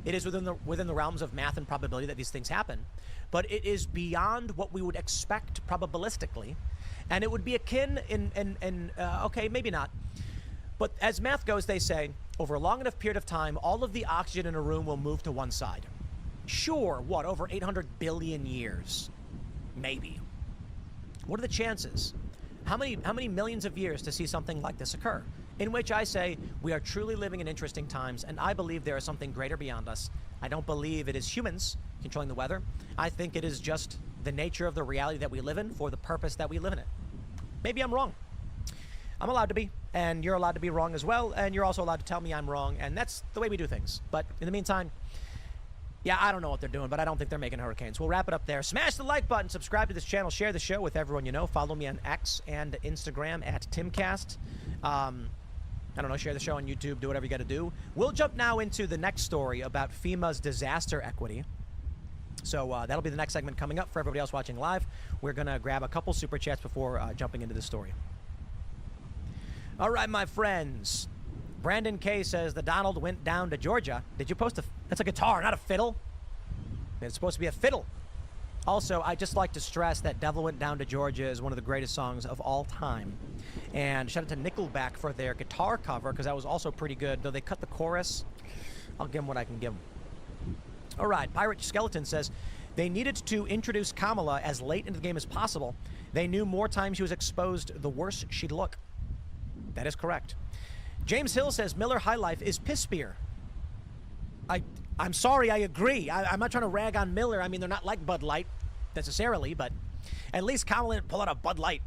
it is within the realms of math and probability that these things happen, but it is beyond what we would expect probabilistically, and it would be akin okay, maybe not, but as math goes, they say, over a long enough period of time, all of the oxygen in a room will move to one side. Sure, what, over 800 billion years? Maybe. What are the chances? How many millions of years to see something like this occur? In which I say, we are truly living in interesting times, and I believe there is something greater beyond us. I don't believe it is humans controlling the weather. I think it is just the nature of the reality that we live in for the purpose that we live in it. Maybe I'm wrong. I'm allowed to be, and you're allowed to be wrong as well, and you're also allowed to tell me I'm wrong, and that's the way we do things. But in the meantime, yeah, I don't know what they're doing, but I don't think they're making hurricanes. We'll wrap it up there. Smash the like button, subscribe to this channel, share the show with everyone you know. Follow me on X and Instagram at TimCast. I don't know, share the show on YouTube, do whatever you got to do. We'll jump now into the next story about FEMA's disaster equity. So that'll be the next segment coming up for everybody else watching live. We're going to grab a couple super chats before jumping into this story. All right, my friends. Brandon K says the Donald went down to Georgia. Did you post that's a guitar, not a fiddle? It's supposed to be a fiddle. Also, I just like to stress that Devil Went Down to Georgia is one of the greatest songs of all time. And shout out to Nickelback for their guitar cover, because that was also pretty good. Though they cut the chorus, I'll give them what I can give them. All right, Pirate Skeleton says, they needed to introduce Kamala as late into the game as possible. They knew more time she was exposed, the worse she'd look. That is correct. James Hill says, Miller High Life is piss beer. I'm sorry, I agree. I'm not trying to rag on Miller. I mean, they're not like Bud Light necessarily, but at least Kamala didn't pull out a Bud Light.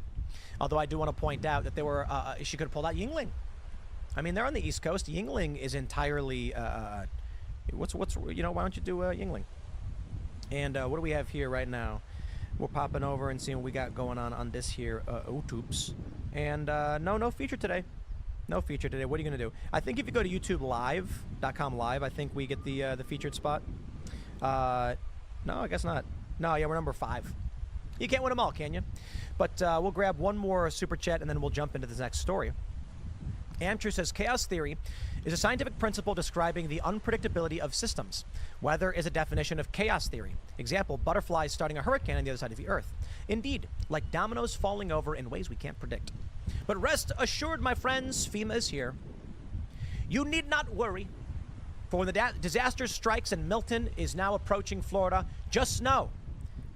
Although I do want to point out that she could have pulled out Yingling. I mean, they're on the East Coast. Yingling is entirely, why don't you do Yingling? And what do we have here right now? We're popping over and seeing what we got going on this here YouTubes. And no feature today. No feature today. What are you going to do? I think if you go to YouTubeLive.com live, I think we get the featured spot. No, I guess not. No, yeah, we're number 5. You can't win them all, can you? But we'll grab one more super chat, and then we'll jump into the next story. Amtrue says, chaos theory is a scientific principle describing the unpredictability of systems. Weather is a definition of chaos theory. Example, butterflies starting a hurricane on the other side of the Earth. Indeed, like dominoes falling over in ways we can't predict. But rest assured, my friends, FEMA is here. You need not worry. For when the disaster strikes and Milton is now approaching Florida, just know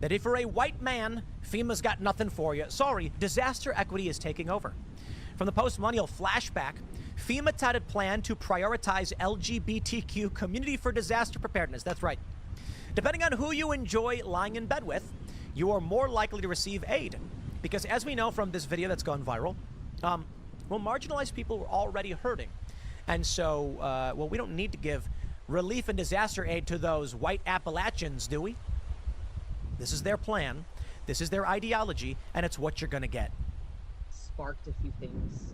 that if you're a white man, FEMA's got nothing for you. Sorry, disaster equity is taking over. From the post-millennial flashback, FEMA touted plan to prioritize LGBTQ community for disaster preparedness. That's right. Depending on who you enjoy lying in bed with, you are more likely to receive aid. Because as we know from this video that's gone viral, well, marginalized people were already hurting. And so, well, we don't need to give relief and disaster aid to those white Appalachians, do we? This is their plan. This is their ideology, and it's what you're going to get. Sparked a few things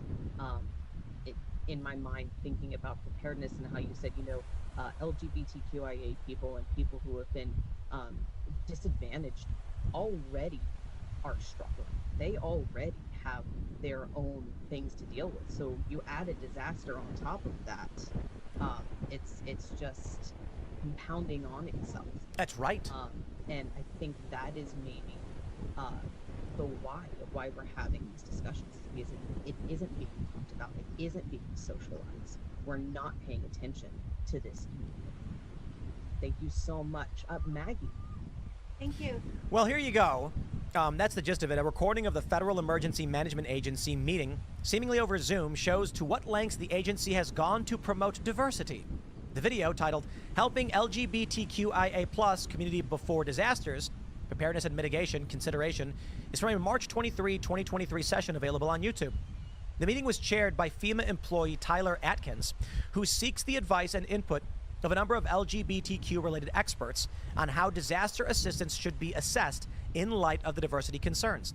in my mind, thinking about preparedness and how you said, LGBTQIA people and people who have been disadvantaged already are struggling. They already have their own things to deal with. So you add a disaster on top of that. It's just compounding on itself. That's right. And I think that is maybe the why of why we're having these discussions, because it isn't being talked about. It isn't being socialized. We're not paying attention to this community. Thank you so much. Maggie. Thank you. Well, here you go. That's the gist of it. A recording of the Federal Emergency Management Agency meeting, seemingly over Zoom, shows to what lengths the agency has gone to promote diversity. The video, titled Helping LGBTQIA+ Community Before Disasters, Preparedness and Mitigation Consideration, is from a March 23, 2023 session available on YouTube. The meeting was chaired by FEMA employee Tyler Atkins, who seeks the advice and input of a number of LGBTQ-related experts on how disaster assistance should be assessed in light of the diversity concerns.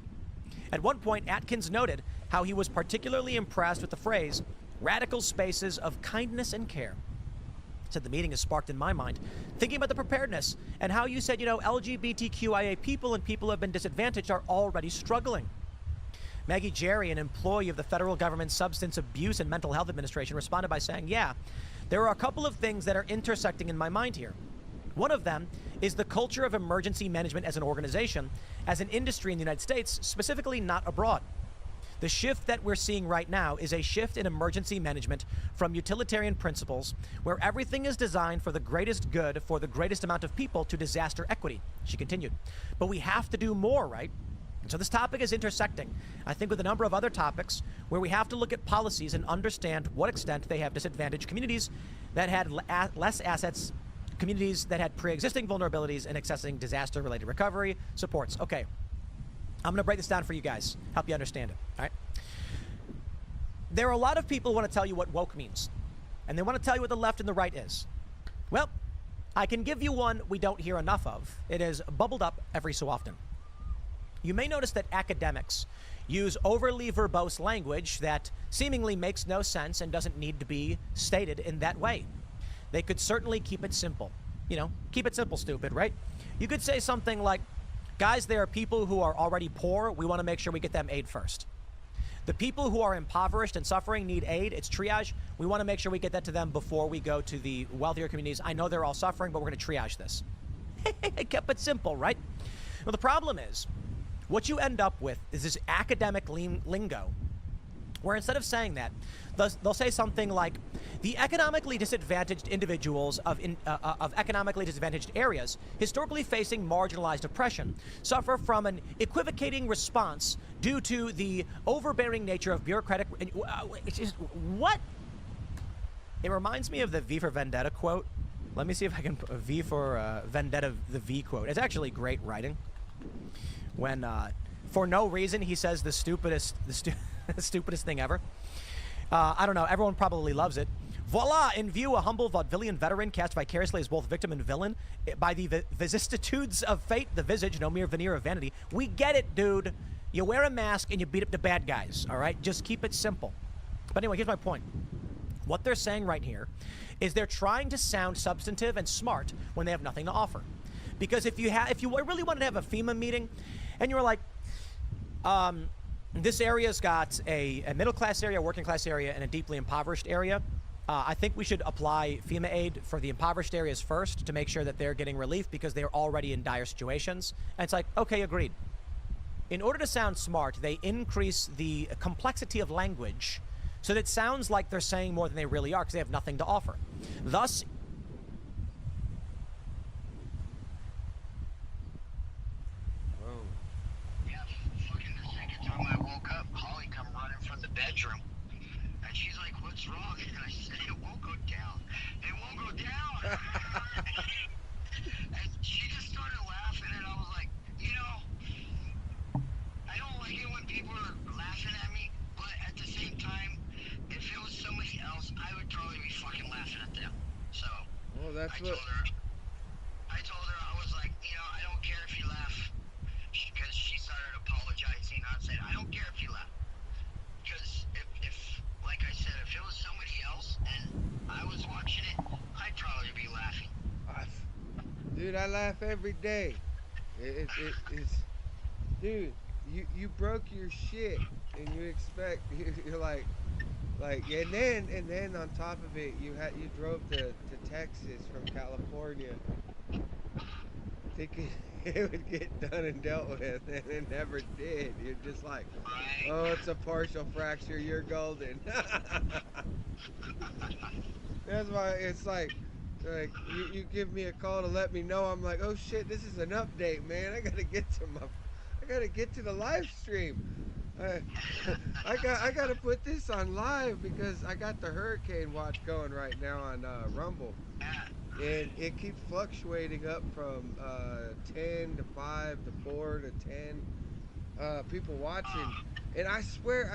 At one point, Atkins noted how he was particularly impressed with the phrase, radical spaces of kindness and care. Said the meeting has sparked in my mind thinking about the preparedness and how you said, LGBTQIA people and people who have been disadvantaged are already struggling. Maggie Jerry, an employee of the federal government's Substance Abuse and Mental Health Administration, responded by saying, yeah, there are a couple of things that are intersecting in my mind here. One of them is the culture of emergency management as an organization, as an industry in the United States, specifically not abroad. The shift that we're seeing right now is a shift in emergency management from utilitarian principles, where everything is designed for the greatest good for the greatest amount of people, to disaster equity, she continued. But we have to do more, right? And so this topic is intersecting, I think, with a number of other topics where we have to look at policies and understand what extent they have disadvantaged communities that had less assets, communities that had pre-existing vulnerabilities, and accessing disaster-related recovery supports. Okay. I'm going to break this down for you guys, help you understand it, all right? There are a lot of people who want to tell you what woke means, and they want to tell you what the left and the right is. Well, I can give you one we don't hear enough of. It is bubbled up every so often. You may notice that academics use overly verbose language that seemingly makes no sense and doesn't need to be stated in that way. They could certainly keep it simple. Keep it simple, stupid, right? You could say something like, guys, there are people who are already poor. We want to make sure we get them aid first. The people who are impoverished and suffering need aid. It's triage. We want to make sure we get that to them before we go to the wealthier communities. I know they're all suffering, but we're going to triage this. It kept it simple, right? Well, the problem is, what you end up with is this academic lingo, where instead of saying that, they'll say something like, the economically disadvantaged individuals of economically disadvantaged areas historically facing marginalized oppression suffer from an equivocating response due to the overbearing nature of bureaucratic... It's just, what? It reminds me of the V for Vendetta quote. Let me see if I can... V for Vendetta, the V quote. It's actually great writing. When, for no reason, he says the stupidest thing ever. I don't know. Everyone probably loves it. Voila! In view, a humble vaudevillian veteran cast vicariously as both victim and villain by the vicissitudes of fate, the visage, no mere veneer of vanity. We get it, dude. You wear a mask and you beat up the bad guys, all right? Just keep it simple. But anyway, here's my point. What they're saying right here is they're trying to sound substantive and smart when they have nothing to offer. Because if you really wanted to have a FEMA meeting and you were like, this area's got a middle-class area, a working-class area, and a deeply impoverished area. I think we should apply FEMA aid for the impoverished areas first to make sure that they're getting relief because they're already in dire situations. And it's like, okay, agreed. In order to sound smart, they increase the complexity of language so that it sounds like they're saying more than they really are because they have nothing to offer. Thus, I woke up, Holly come running from the bedroom, and she's like, what's wrong? And I said, it won't go down. It won't go down. And she that's I what. told her, I was like, I don't care if you laugh. Because she started apologizing. I said, I don't care if you laugh. Because if, like I said, if it was somebody else and I was watching it, I'd probably be laughing. I, dude, I laugh every day. It's, dude, you broke your shit, and you expect you're like, and then on top of it, you drove to Texas from California, thinking it would get done and dealt with, and it never did. You're just like, Right? oh, it's a partial fracture. You're golden. That's why it's like you give me a call to let me know. I'm like, oh shit, this is an update, man. I gotta get to the live stream. I, I gotta put this on live because I got the hurricane watch going right now on Rumble, Yeah. and it keeps fluctuating up from 10 to 5 to 4 to 10 people watching, and I swear,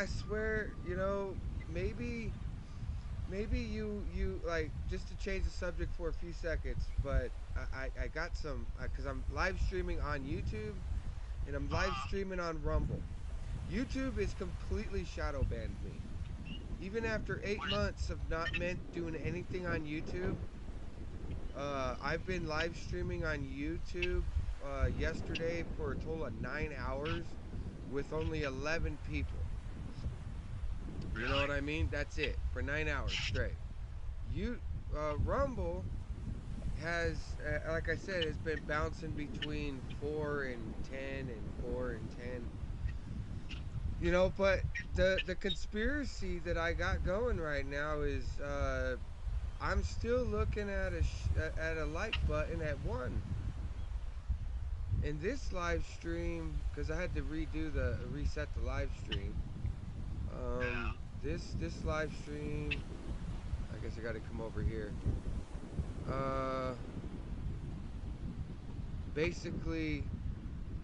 maybe you like, just to change the subject for a few seconds, but I got some because I'm live streaming on YouTube and I'm live streaming on Rumble. YouTube is completely shadow banned me. Even after 8 months of not meant doing anything on YouTube, I've been live streaming on YouTube yesterday for a total of 9 hours with only 11 people. You know what I mean? That's it for 9 hours straight. You Rumble has, like I said, it's been bouncing between 4 and 10 and 4 and 10. But the conspiracy that I got going right now is I'm still looking at at a like button at 1. In this live stream, because I had to reset the live stream. Yeah. This live stream, I guess I got to come over here. Uh, Basically,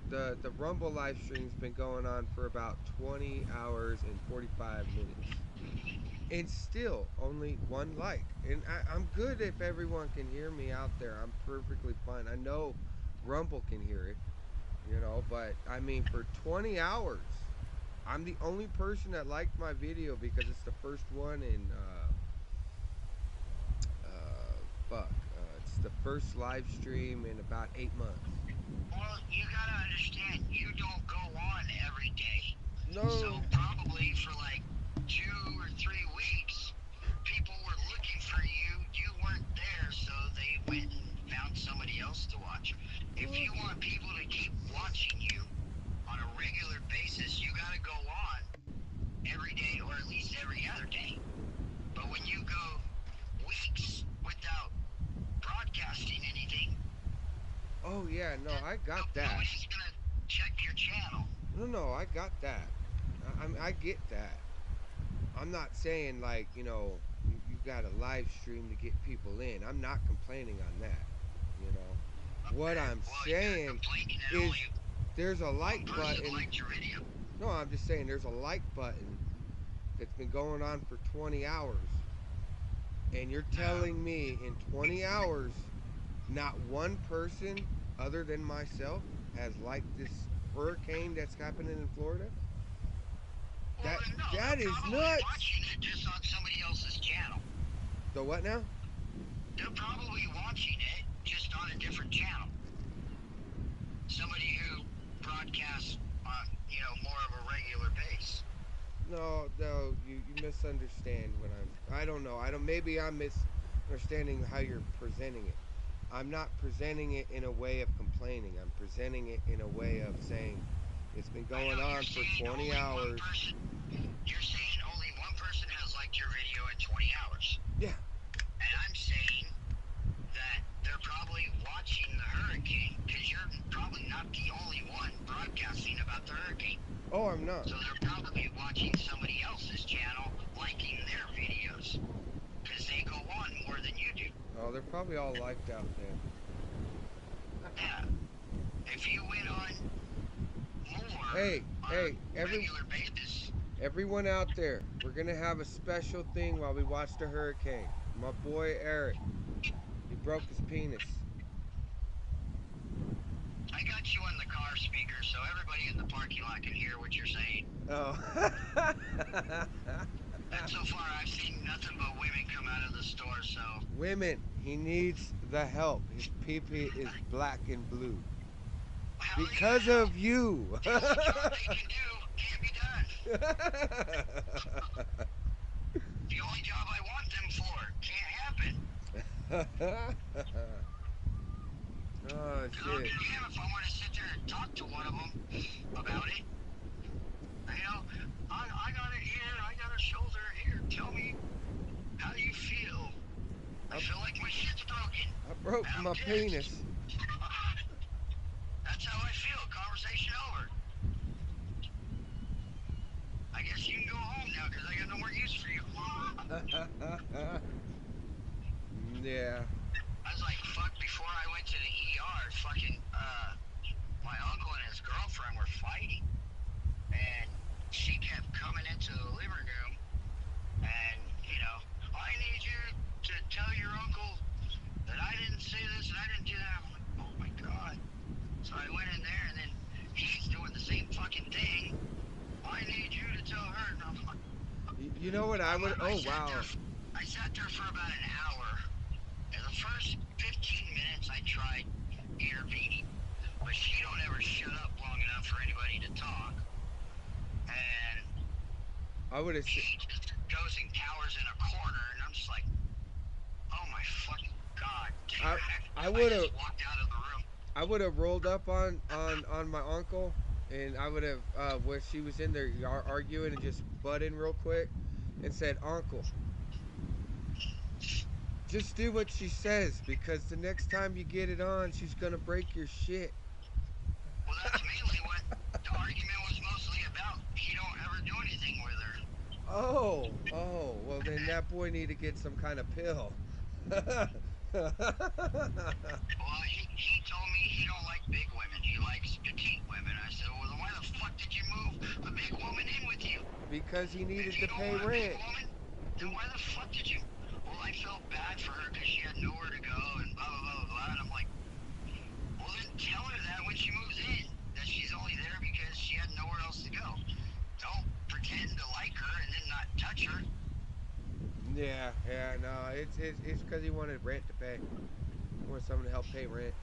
the Rumble live stream's been going on for about 20 hours and 45 minutes. And still only 1 like. And I'm good if everyone can hear me out there. I'm perfectly fine. I know Rumble can hear it, but I mean, for 20 hours, I'm the only person that liked my video because it's the first one in it's the first live stream in about 8 months. Well, you gotta understand, you don't go on every day. So No. probably for like 2 or 3 weeks, people were looking for you. You weren't there, so they went and found somebody else to watch. If you want people to keep watching you on a regular basis, you gotta go on every day or at least every other day. But when you go weeks without broadcasting anything, Oh yeah, no, I got that. nobody's gonna check your channel. No, I got that. I get that. I'm not saying like, you got a live stream to get people in. I'm not complaining on that. You know, what I'm Well, you're saying complaining that is only there's a one like person button. liked your video. No, I'm just saying there's a like button that's been going on for 20 hours. And you're telling me in 20 hours, not one person other than myself has liked this hurricane that's happening in Florida? Well, That no, that they're is probably nuts. watching it just on somebody else's channel. The what now? They're probably watching it just on a different channel. Somebody who broadcasts on, more of a regular base. No, you misunderstand what I don't know. Maybe I'm misunderstanding how you're presenting it. I'm not presenting it in a way of complaining. I'm presenting it in a way of saying it's been I going know on you're for saying 20 only one hours. person. You're saying only one person has liked your video in 20 hours. Yeah. And I'm saying that they're probably watching the hurricane because you're probably not the only one broadcasting about the hurricane. Oh, I'm not. So they're probably watching somebody else's channel, liking their videos because they go on more than you do. Oh, they're probably all liked out there. Yeah. If you went on more Hey, on hey, a regular basis, everyone out there, we're gonna have a special thing while we watch the hurricane. My boy Eric, he broke his penis. I got you on the car speaker so everybody in the parking lot can hear what you're saying. Oh. And so far, I've seen nothing but women come out of the store, so Women, he needs the help. His pee-pee is black and blue. how are they Because gonna of you. help? The only job they can do can't be done. The only job I want them for can't happen. Oh, I'll shit. be damned if I want to sit there and talk to one of them about it. You know, I got it here, I got a shoulder here. Tell me, how do you feel? I feel like my shit's broken. I broke I'm my pissed. penis. That's how I feel. Conversation over. I guess you can go home now because I got no more use for you. Yeah. I was like, fuck, before I went to the ER, fucking, my uncle and his girlfriend were fighting. And she kept coming into the living room and, you know, I need you to tell your uncle that I didn't say this and I didn't do that. I'm like, oh my God. So I went in there and then he's doing the same fucking thing. I need you to tell her. And I'm like, You know what I would? Oh, wow. I sat there for about an hour. And the first 15 minutes I tried intervening, but she don't ever shut up long enough for anybody to talk. And I would have. he just goes and cowers in a corner, and I'm just like, oh my fucking God. I I would've- just walked out of the room. I would have rolled up on my uncle, and I would have where she was in there arguing and just butt in real quick, and said, "Uncle, just do what she says because the next time you get it on, she's gonna break your shit." Well, that's mainly what the argument was mostly about. He don't ever do anything with her. Oh, well then that boy need to get some kind of pill. Well, he told me he don't like big women. He likes petite women. I said, well, then why the fuck did you move a big woman in with you? Because he needed If you to don't pay want a big rent. woman, then why the fuck did you? Well, I felt bad for her because she had nowhere to go and blah, blah, blah, blah. And I'm like, well, then tell her that when she moves in, that she's only there because she had nowhere else to go. Don't pretend to like her and then not touch her. Yeah, no, it's because he wanted rent to pay. He wanted someone to help pay rent.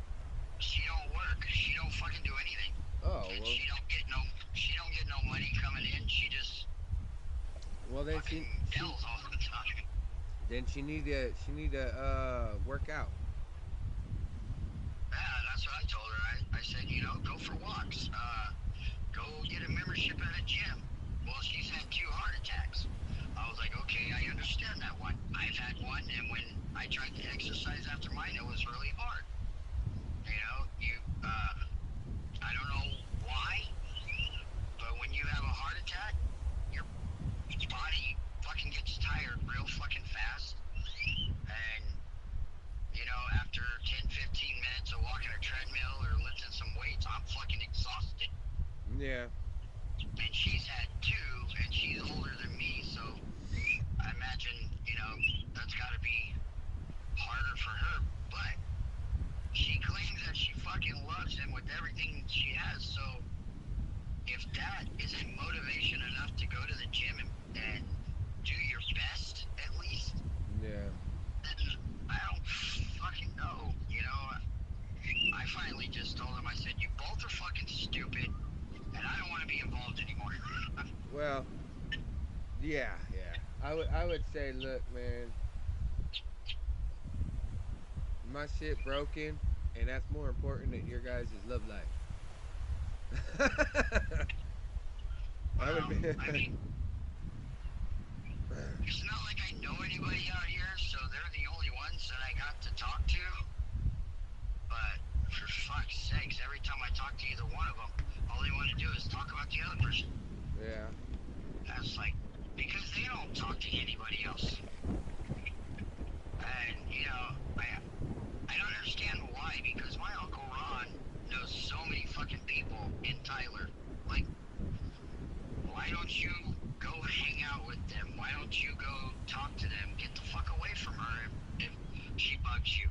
She don't work. She don't fucking do anything. Oh, And well, she don't get no money coming in. She just well then fucking yells all the time. she need to work out. Yeah, that's what I told her. I said, you know, go for walks. Go get a membership at a gym. Well, she's had 2 heart attacks. I was like, okay, I understand that one. I've had one, and when I tried to exercise after mine, it was really hard. You know, I don't know why, but when you have a heart attack, your body fucking gets tired real fucking fast. And, you know, after 10, 15 minutes of walking a treadmill or lifting some weights, I'm fucking exhausted. Yeah. And she's had 2, and she's older than me, so I imagine, you know, that's got to be harder for her. But she claims that she fucking loves him with everything she has, so if that isn't motivation enough to go to the gym and do your best, at least, Yeah. then I don't fucking know, you know? I finally just told him, I said, you both are fucking stupid, and I don't want to be involved anymore. Well, yeah. I would say, look, man, my shit broken, and that's more important than your guys' love life. I would be. I mean, it's not like I know anybody out here, so they're the only ones that I got to talk to. But for fuck's sakes, every time I talk to either one of them, all they want to do is talk about the other person. Yeah. That's like, because they don't talk to anybody else. And, you know, I don't understand why, because my Uncle Ron knows so many fucking people in Tyler. Like, why don't you go hang out with them? Why don't you go talk to them? Get the fuck away from her if she bugs you.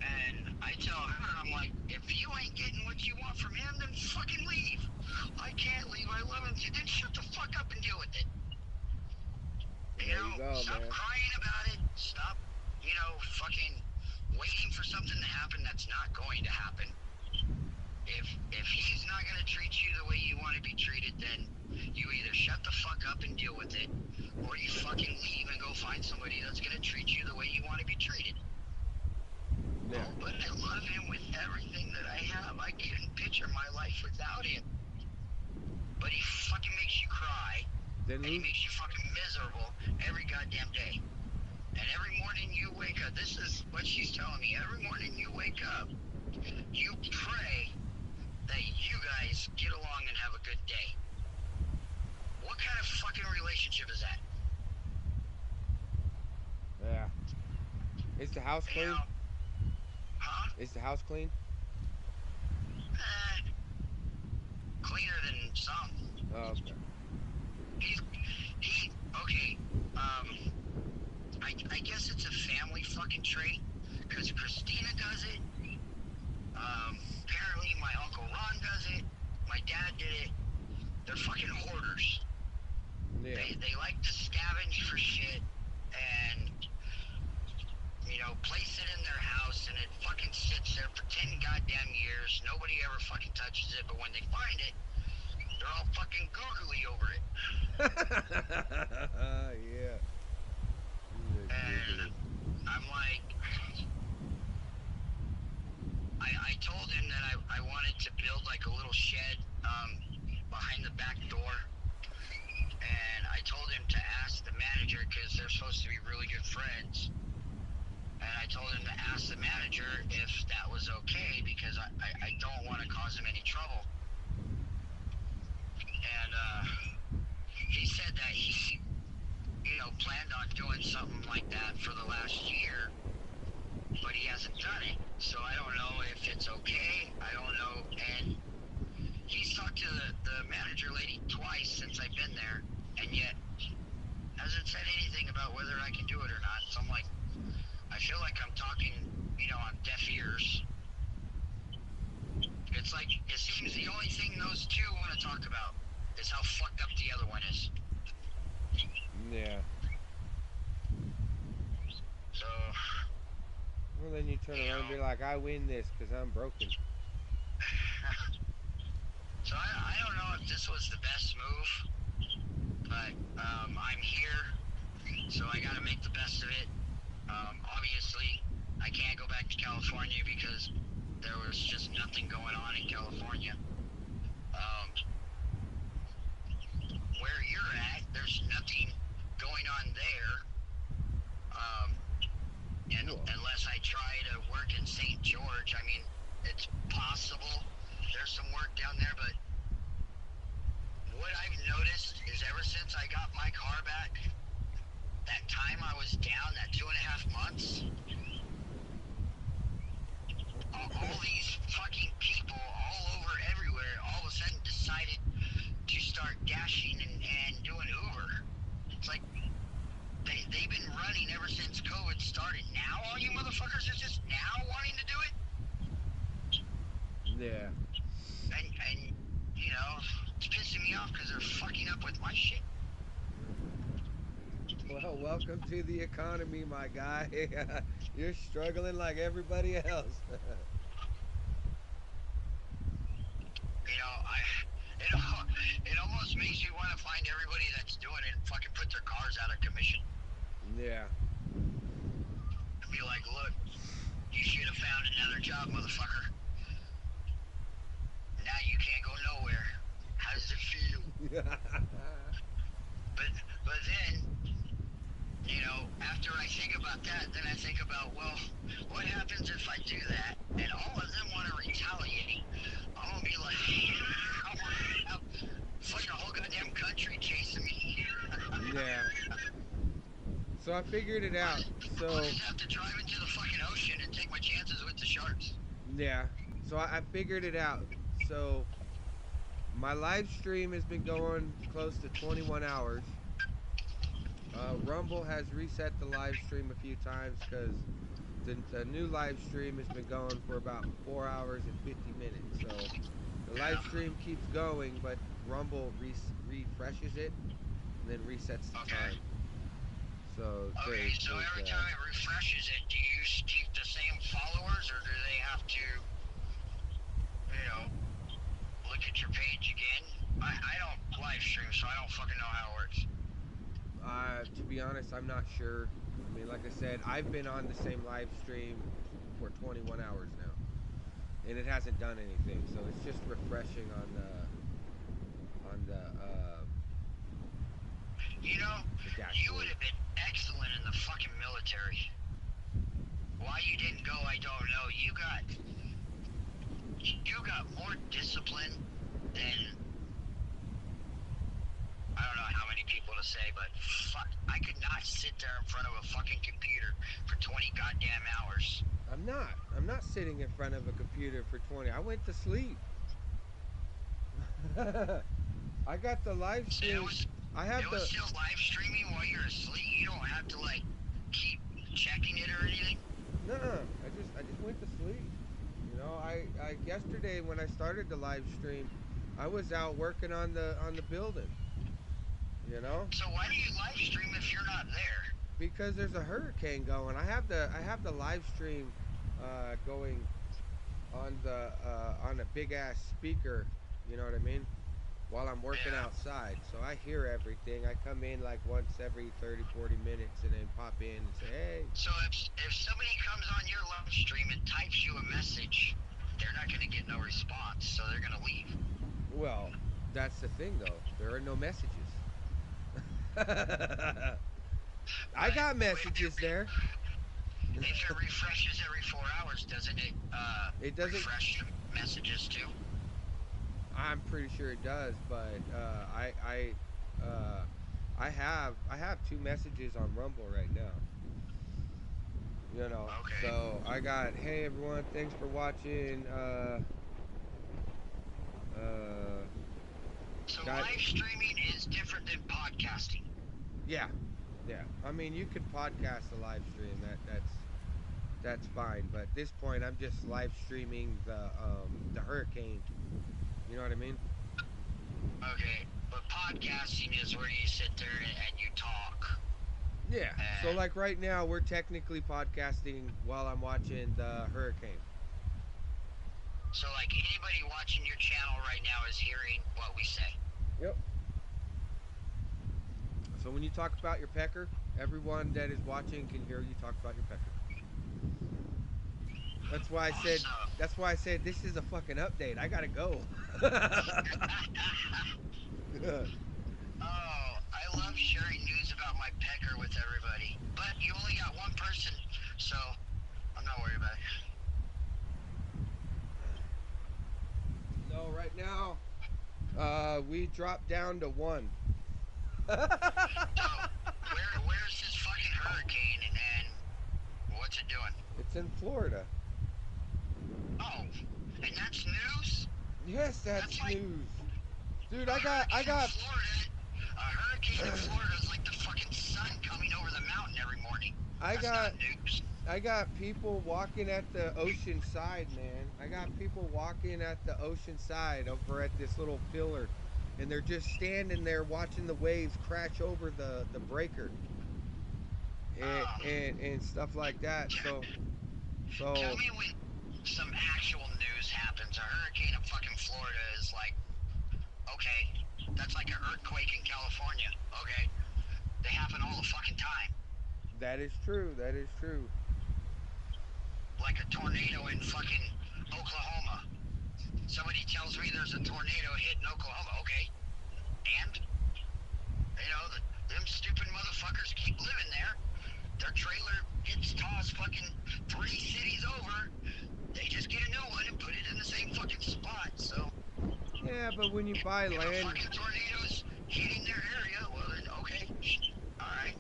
And I tell her, I'm like, if you ain't getting what you want from him, then fucking leave. I can't leave. I love him. Then shut the fuck up and deal with it. You There you know, go, stop man. crying about it. Stop, fucking waiting for something to happen that's not going to happen. If he's not going to treat you the way you want to be treated, then you either shut the fuck up and deal with it, or you fucking leave and go find somebody that's going to treat you the way you want to be treated. Yeah. Oh, but I love him with everything that I have. I couldn't picture my life without him. But he fucking makes you cry, Then and he who's makes you fucking miserable every goddamn day. And every morning you wake up, this is what she's telling me, every morning you wake up, you pray that you guys get along and have a good day. What kind of fucking relationship is that? yeah? Is the house You clean? know? Huh? Is the house clean? Eh, cleaner than some. Oh, okay. He's, okay, I guess it's a family fucking trait, because Christina does it. Apparently my Uncle Ron does it. My dad did it. They're fucking hoarders. Yeah. They like to scavenge for shit and, place it in their house, and it fucking sits there for 10 goddamn years. Nobody ever fucking touches it, but when they find it, they're all fucking googly over it. Yeah. And I'm like, I told him that I wanted to build like a little shed behind the back door. And I told him to ask the manager, because they're supposed to be really good friends. And I told him to ask the manager if that was okay, because I don't want to cause him any trouble. And he said that he, planned on doing something like that for the last year, but he hasn't done it. So I don't know if it's okay. I don't know. And he's talked to the manager lady twice since I've been there, and yet hasn't said anything about whether I can do it or not. So I'm like, I feel like I'm talking, on deaf ears. It's like, it seems the only thing those two want to talk about is how fucked up the other one is. Yeah. So, Well, then you turn around and be like, I win this because I'm broken. so I don't know if this was the best move, but I'm here, so I got to make the best of it. Obviously, I can't go back to California because there was just nothing going on in California. Where you're at, there's nothing going on there. And unless I try to work in St. George, I mean, it's possible there's some work down there, but what I've noticed is ever since I got my car back, that time I was down, that 2.5 months, all these fucking people all over everywhere all of a sudden decided to start dashing and doing Uber. It's like they've been running ever since COVID started. Now all you motherfuckers are just now wanting to do it? Yeah. And it's pissing me off because they're fucking up with my shit. Well, welcome to the economy, my guy. You're struggling like everybody else. It almost makes you want to find everybody that's doing it and fucking put their cars out of commission. Yeah. And be like, look, you should have found another job, motherfucker. Now you can't go nowhere. How does it feel? But then, after I think about that, then I think about, well, what happens if I do that and all of them want to retaliate? I'm going to be like, I'm going to have fucking a whole goddamn country chasing me. Yeah. So I figured it out. So I'll just have to drive into the fucking ocean and take my chances with the sharks. yeah. So I figured it out. So my live stream has been going close to 21 hours. Rumble has reset the live stream a few times because the new live stream has been going for about 4 hours and 50 minutes. So the live stream keeps going, but Rumble refreshes it and then resets the Okay. time. So Okay, so every time it refreshes it, do you keep the same followers, or do they have to, look at your page again? I don't live stream, so I don't fucking know how it works. To be honest, I'm not sure. I mean, like I said, I've been on the same live stream for 21 hours now, and it hasn't done anything. So it's just refreshing on the You know, the you would dashboard. have been excellent in the fucking military. Why you didn't go, I don't know. You got more discipline than I don't know how many people to say, but fuck, I could not sit there in front of a fucking computer for 20 goddamn hours. I'm not. I'm not sitting in front of a computer for 20. I went to sleep. I got the live So stream. I have it was the. still live streaming while you're asleep. You don't have to like keep checking it or anything. Nuh. I just went to sleep. You know, I yesterday when I started the live stream, I was out working on the building. You know, So why do you live stream if you're not there? because there's a hurricane going. I have the live stream going on a big ass speaker. You know what I mean? While I'm working Yeah. outside, so I hear everything. I come in like once every 30, 40 minutes and then pop in and say, hey. So if somebody comes on your live stream and types you a message, they're not going to get no response, so they're going to leave. Well, that's the thing though. There are no messages. I got messages there. If it refreshes every 4 hours, doesn't it, It doesn't. refresh messages too? I'm pretty sure it does, but I have 2 messages on Rumble right now. You know, Okay. so I got, hey everyone, thanks for watching. So got, live streaming is different than podcasting. yeah. I mean, you could podcast a live stream. That's fine. But at this point, I'm just live streaming the hurricane. You know what I mean? Okay, but podcasting is where you sit there and you talk. Yeah. So like right now, we're technically podcasting while I'm watching the hurricane. So like anybody watching your channel right now is hearing what we say. Yep. So when you talk about your pecker, everyone that is watching can hear you talk about your pecker. That's why I said. Awesome. That's why I said this is a fucking update. I gotta go. Oh, I love sharing news about my pecker with everybody. But you only got one person, so I'm not worried about it. No, right now, we dropped down to 1. So, where's this fucking hurricane and what's it doing? It's in Florida. Oh, and that's news? Yes, that's That's like- news. Dude, I got. A hurricane in Florida is like the fucking sun coming over the mountain every morning. That's not news. I got people walking at the ocean side, man. I got people walking at the ocean side over at this little pillar, and they're just standing there watching the waves crash over the breaker, and stuff like that. So Tell me when some actual news happens. A hurricane in fucking Florida is like, okay, that's like an earthquake in California. Okay, they happen all the fucking time. that is true. That is true. Like a tornado in fucking Oklahoma. Somebody tells me there's a tornado hitting Oklahoma. Okay, and them stupid motherfuckers keep living there. Their trailer gets tossed fucking 3 cities over. They just get a new one and put it in the same fucking spot. So Yeah, but when you buy if a land, fucking tornado's hitting their area, well then okay, all right,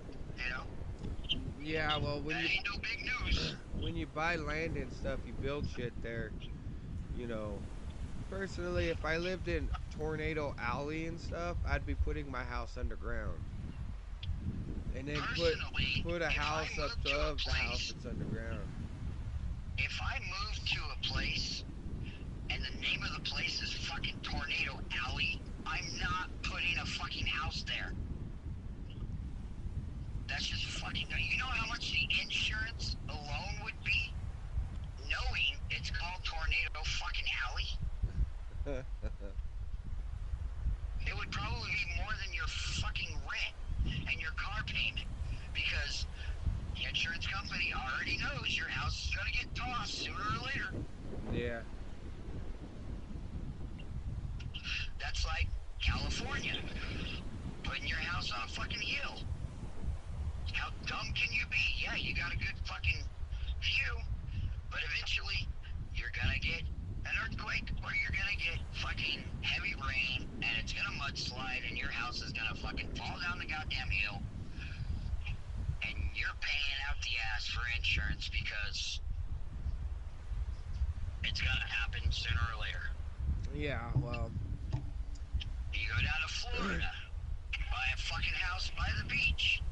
yeah, well that ain't no big news. when you buy land and stuff, you build shit there. You know, personally, if I lived in Tornado Alley and stuff, I'd be putting my house underground, and then Personally, put a if I house up moved to a above the house place- that's underground. if I move to a place and the name of the place is fucking Tornado Alley, I'm not putting a fucking house there. That's just fucking. You know how much the insurance alone would be, knowing it's called Tornado fucking Alley? It would probably be more than your fucking rent and your car payment, because the insurance company already knows your house is gonna get tossed sooner or later. Yeah. That's like California, putting your house on a fucking hill. How dumb can you be? Yeah, you got a good fucking view, but eventually you're gonna get an earthquake, or you're gonna get fucking heavy rain, and it's gonna mudslide, and your house is gonna fucking fall down the goddamn hill, and you're paying out the ass for insurance because it's gonna happen sooner or later. Yeah, well, You go down to Florida, buy a fucking house by the beach,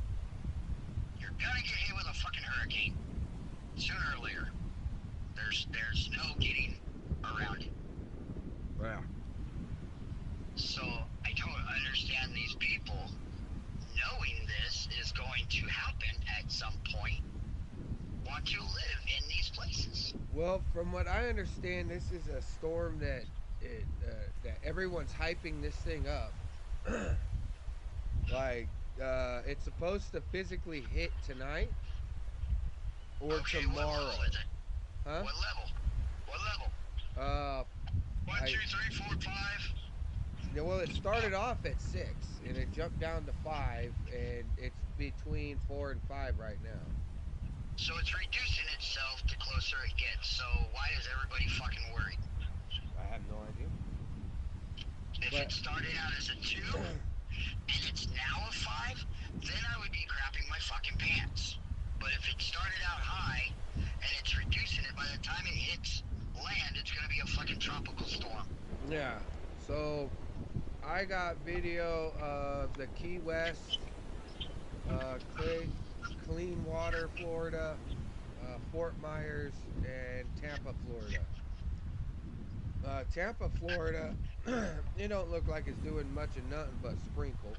you're gonna get hit with a fucking hurricane sooner or later. There's no getting around it. yeah. So I don't understand these people knowing this is going to happen at some point want to live in these places. Well, from what I understand, this is a storm that that everyone's hyping this thing up. Like, it's supposed to physically hit tonight or Okay, tomorrow. what level is it? Huh? What level? What level? Uh, 1, 2, 3, 4, 5. yeah, well, it started off at 6 and it jumped down to 5, and it's between 4 and 5 right now. So it's reducing itself the closer it gets. So why is everybody fucking worried? I have no idea. If But- it started out as a 2 and it's now a 5, then I would be crapping my fucking pants. But if it started out high and it's reducing it, by the time it hits land, it's going to be a fucking tropical storm. Yeah. So I got video of the Key West, Clean Water, Florida, Fort Myers, and Tampa, Florida. Tampa, Florida, it don't look like it's doing much of nothing but sprinkle.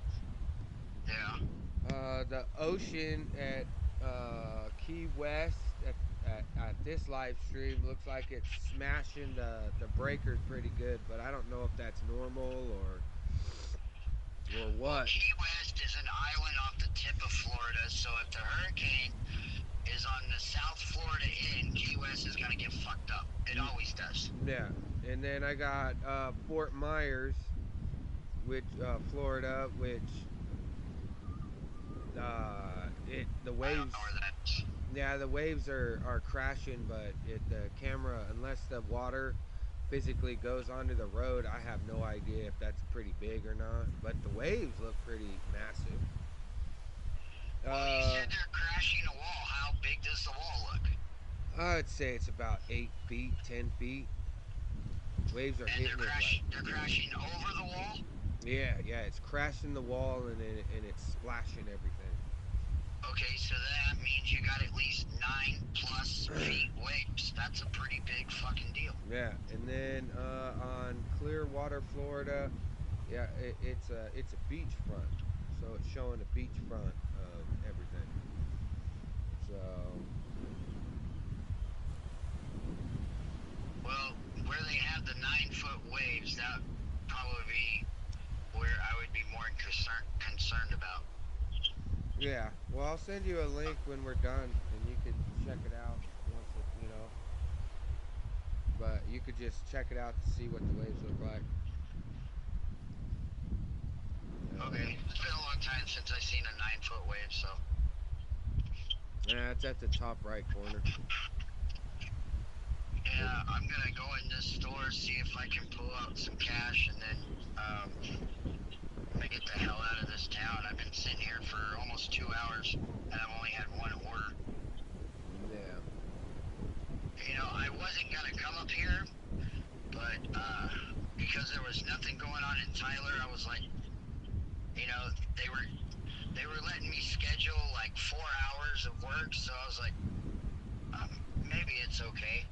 Yeah. The ocean at Key West at this live stream looks like it's smashing the breakers pretty good, but I don't know if that's normal or what. Key West is an island off the tip of Florida, so if the hurricane is on the South Florida end, Key West is going to get fucked up. It always does. Yeah, and then I got Fort Myers, which Florida, which the waves. I don't know where that's. Yeah, the waves are crashing, but the camera, unless the water physically goes onto the road, I have no idea if that's pretty big or not. But the waves look pretty massive. Well, you said they're crashing a wall. How big does the wall look? I'd say it's about 8 feet, 10 feet. Waves are And hitting they're crashing over the wall? Yeah, it's crashing the wall and it's splashing everything. Okay, so that means you got at least 9+ feet waves. That's a pretty big fucking deal. Yeah, and then on Clearwater, Florida, yeah, it's a beachfront, so it's showing a beachfront of everything. So, well, where they have the 9-foot waves, that would probably be where I would be more concerned about. yeah, well, I'll send you a link when we're done, and you can check it out once it, but you could just check it out to see what the waves look like. Okay, it's been a long time since I've seen a 9-foot wave, so. Yeah, it's at the top right corner. Yeah, I'm gonna go in this store, see if I can pull out some cash, and then I'm gonna get the hell out of this town. I've been sitting here for almost 2 hours, and I've only had one order. Yeah. I wasn't gonna come up here, but because there was nothing going on in Tyler, I was like, they were letting me schedule like 4 hours of work, so I was like, maybe it's okay.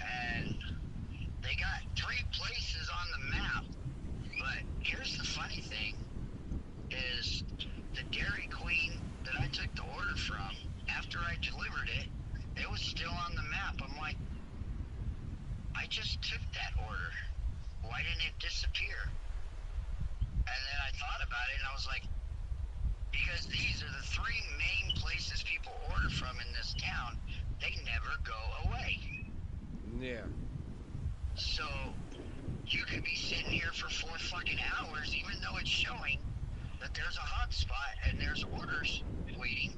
And they got 3 places on the map. But here's the funny thing, is the Dairy Queen that I took the order from, after I delivered it, it was still on the map. I'm like, I just took that order. Why didn't it disappear? And then I thought about it, and I was like, because these are the 3 main places people order from in this town. They never go away. Yeah. So you could be sitting here for 4 fucking hours, even though it's showing that there's a hot spot and there's orders waiting.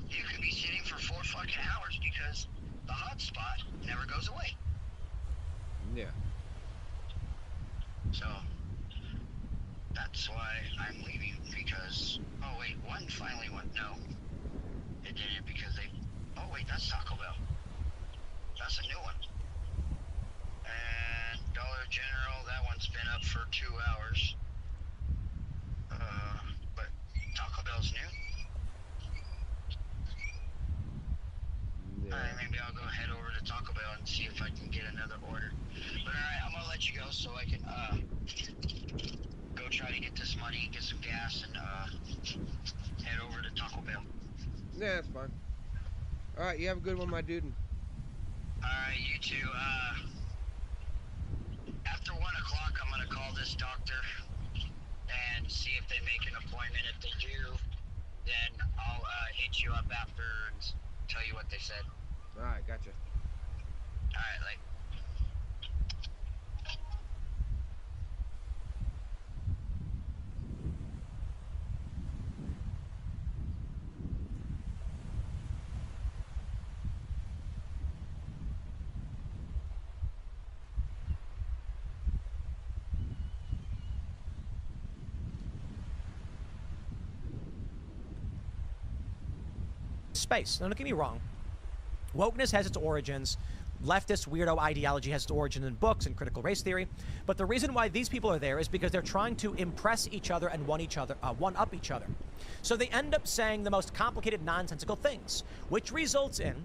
You could be sitting for 4 fucking hours because the hot spot never goes away. Yeah. So that's why I'm leaving, because, oh wait, one finally went, no, it didn't, because they, oh wait, that's Taco Bell. That's a new one. And Dollar General, that one's been up for 2 hours. But Taco Bell's new. Yeah. Alright, maybe I'll go head over to Taco Bell and see if I can get another order. But alright, I'm gonna let you go so I can go try to get this money, get some gas, and head over to Taco Bell. Yeah, that's fine. All right, you have a good one, my dude. Alright, you too. After 1 o'clock, I'm gonna call this doctor and see if they make an appointment. If they do, then I'll hit you up after and tell you what they said. All right, gotcha. Alright, like. Space. Now, don't get me wrong. Wokeness has its origins. Leftist weirdo ideology has its origin in books and critical race theory. But the reason why these people are there is because they're trying to impress each other and one up each other. So they end up saying the most complicated, nonsensical things, which results in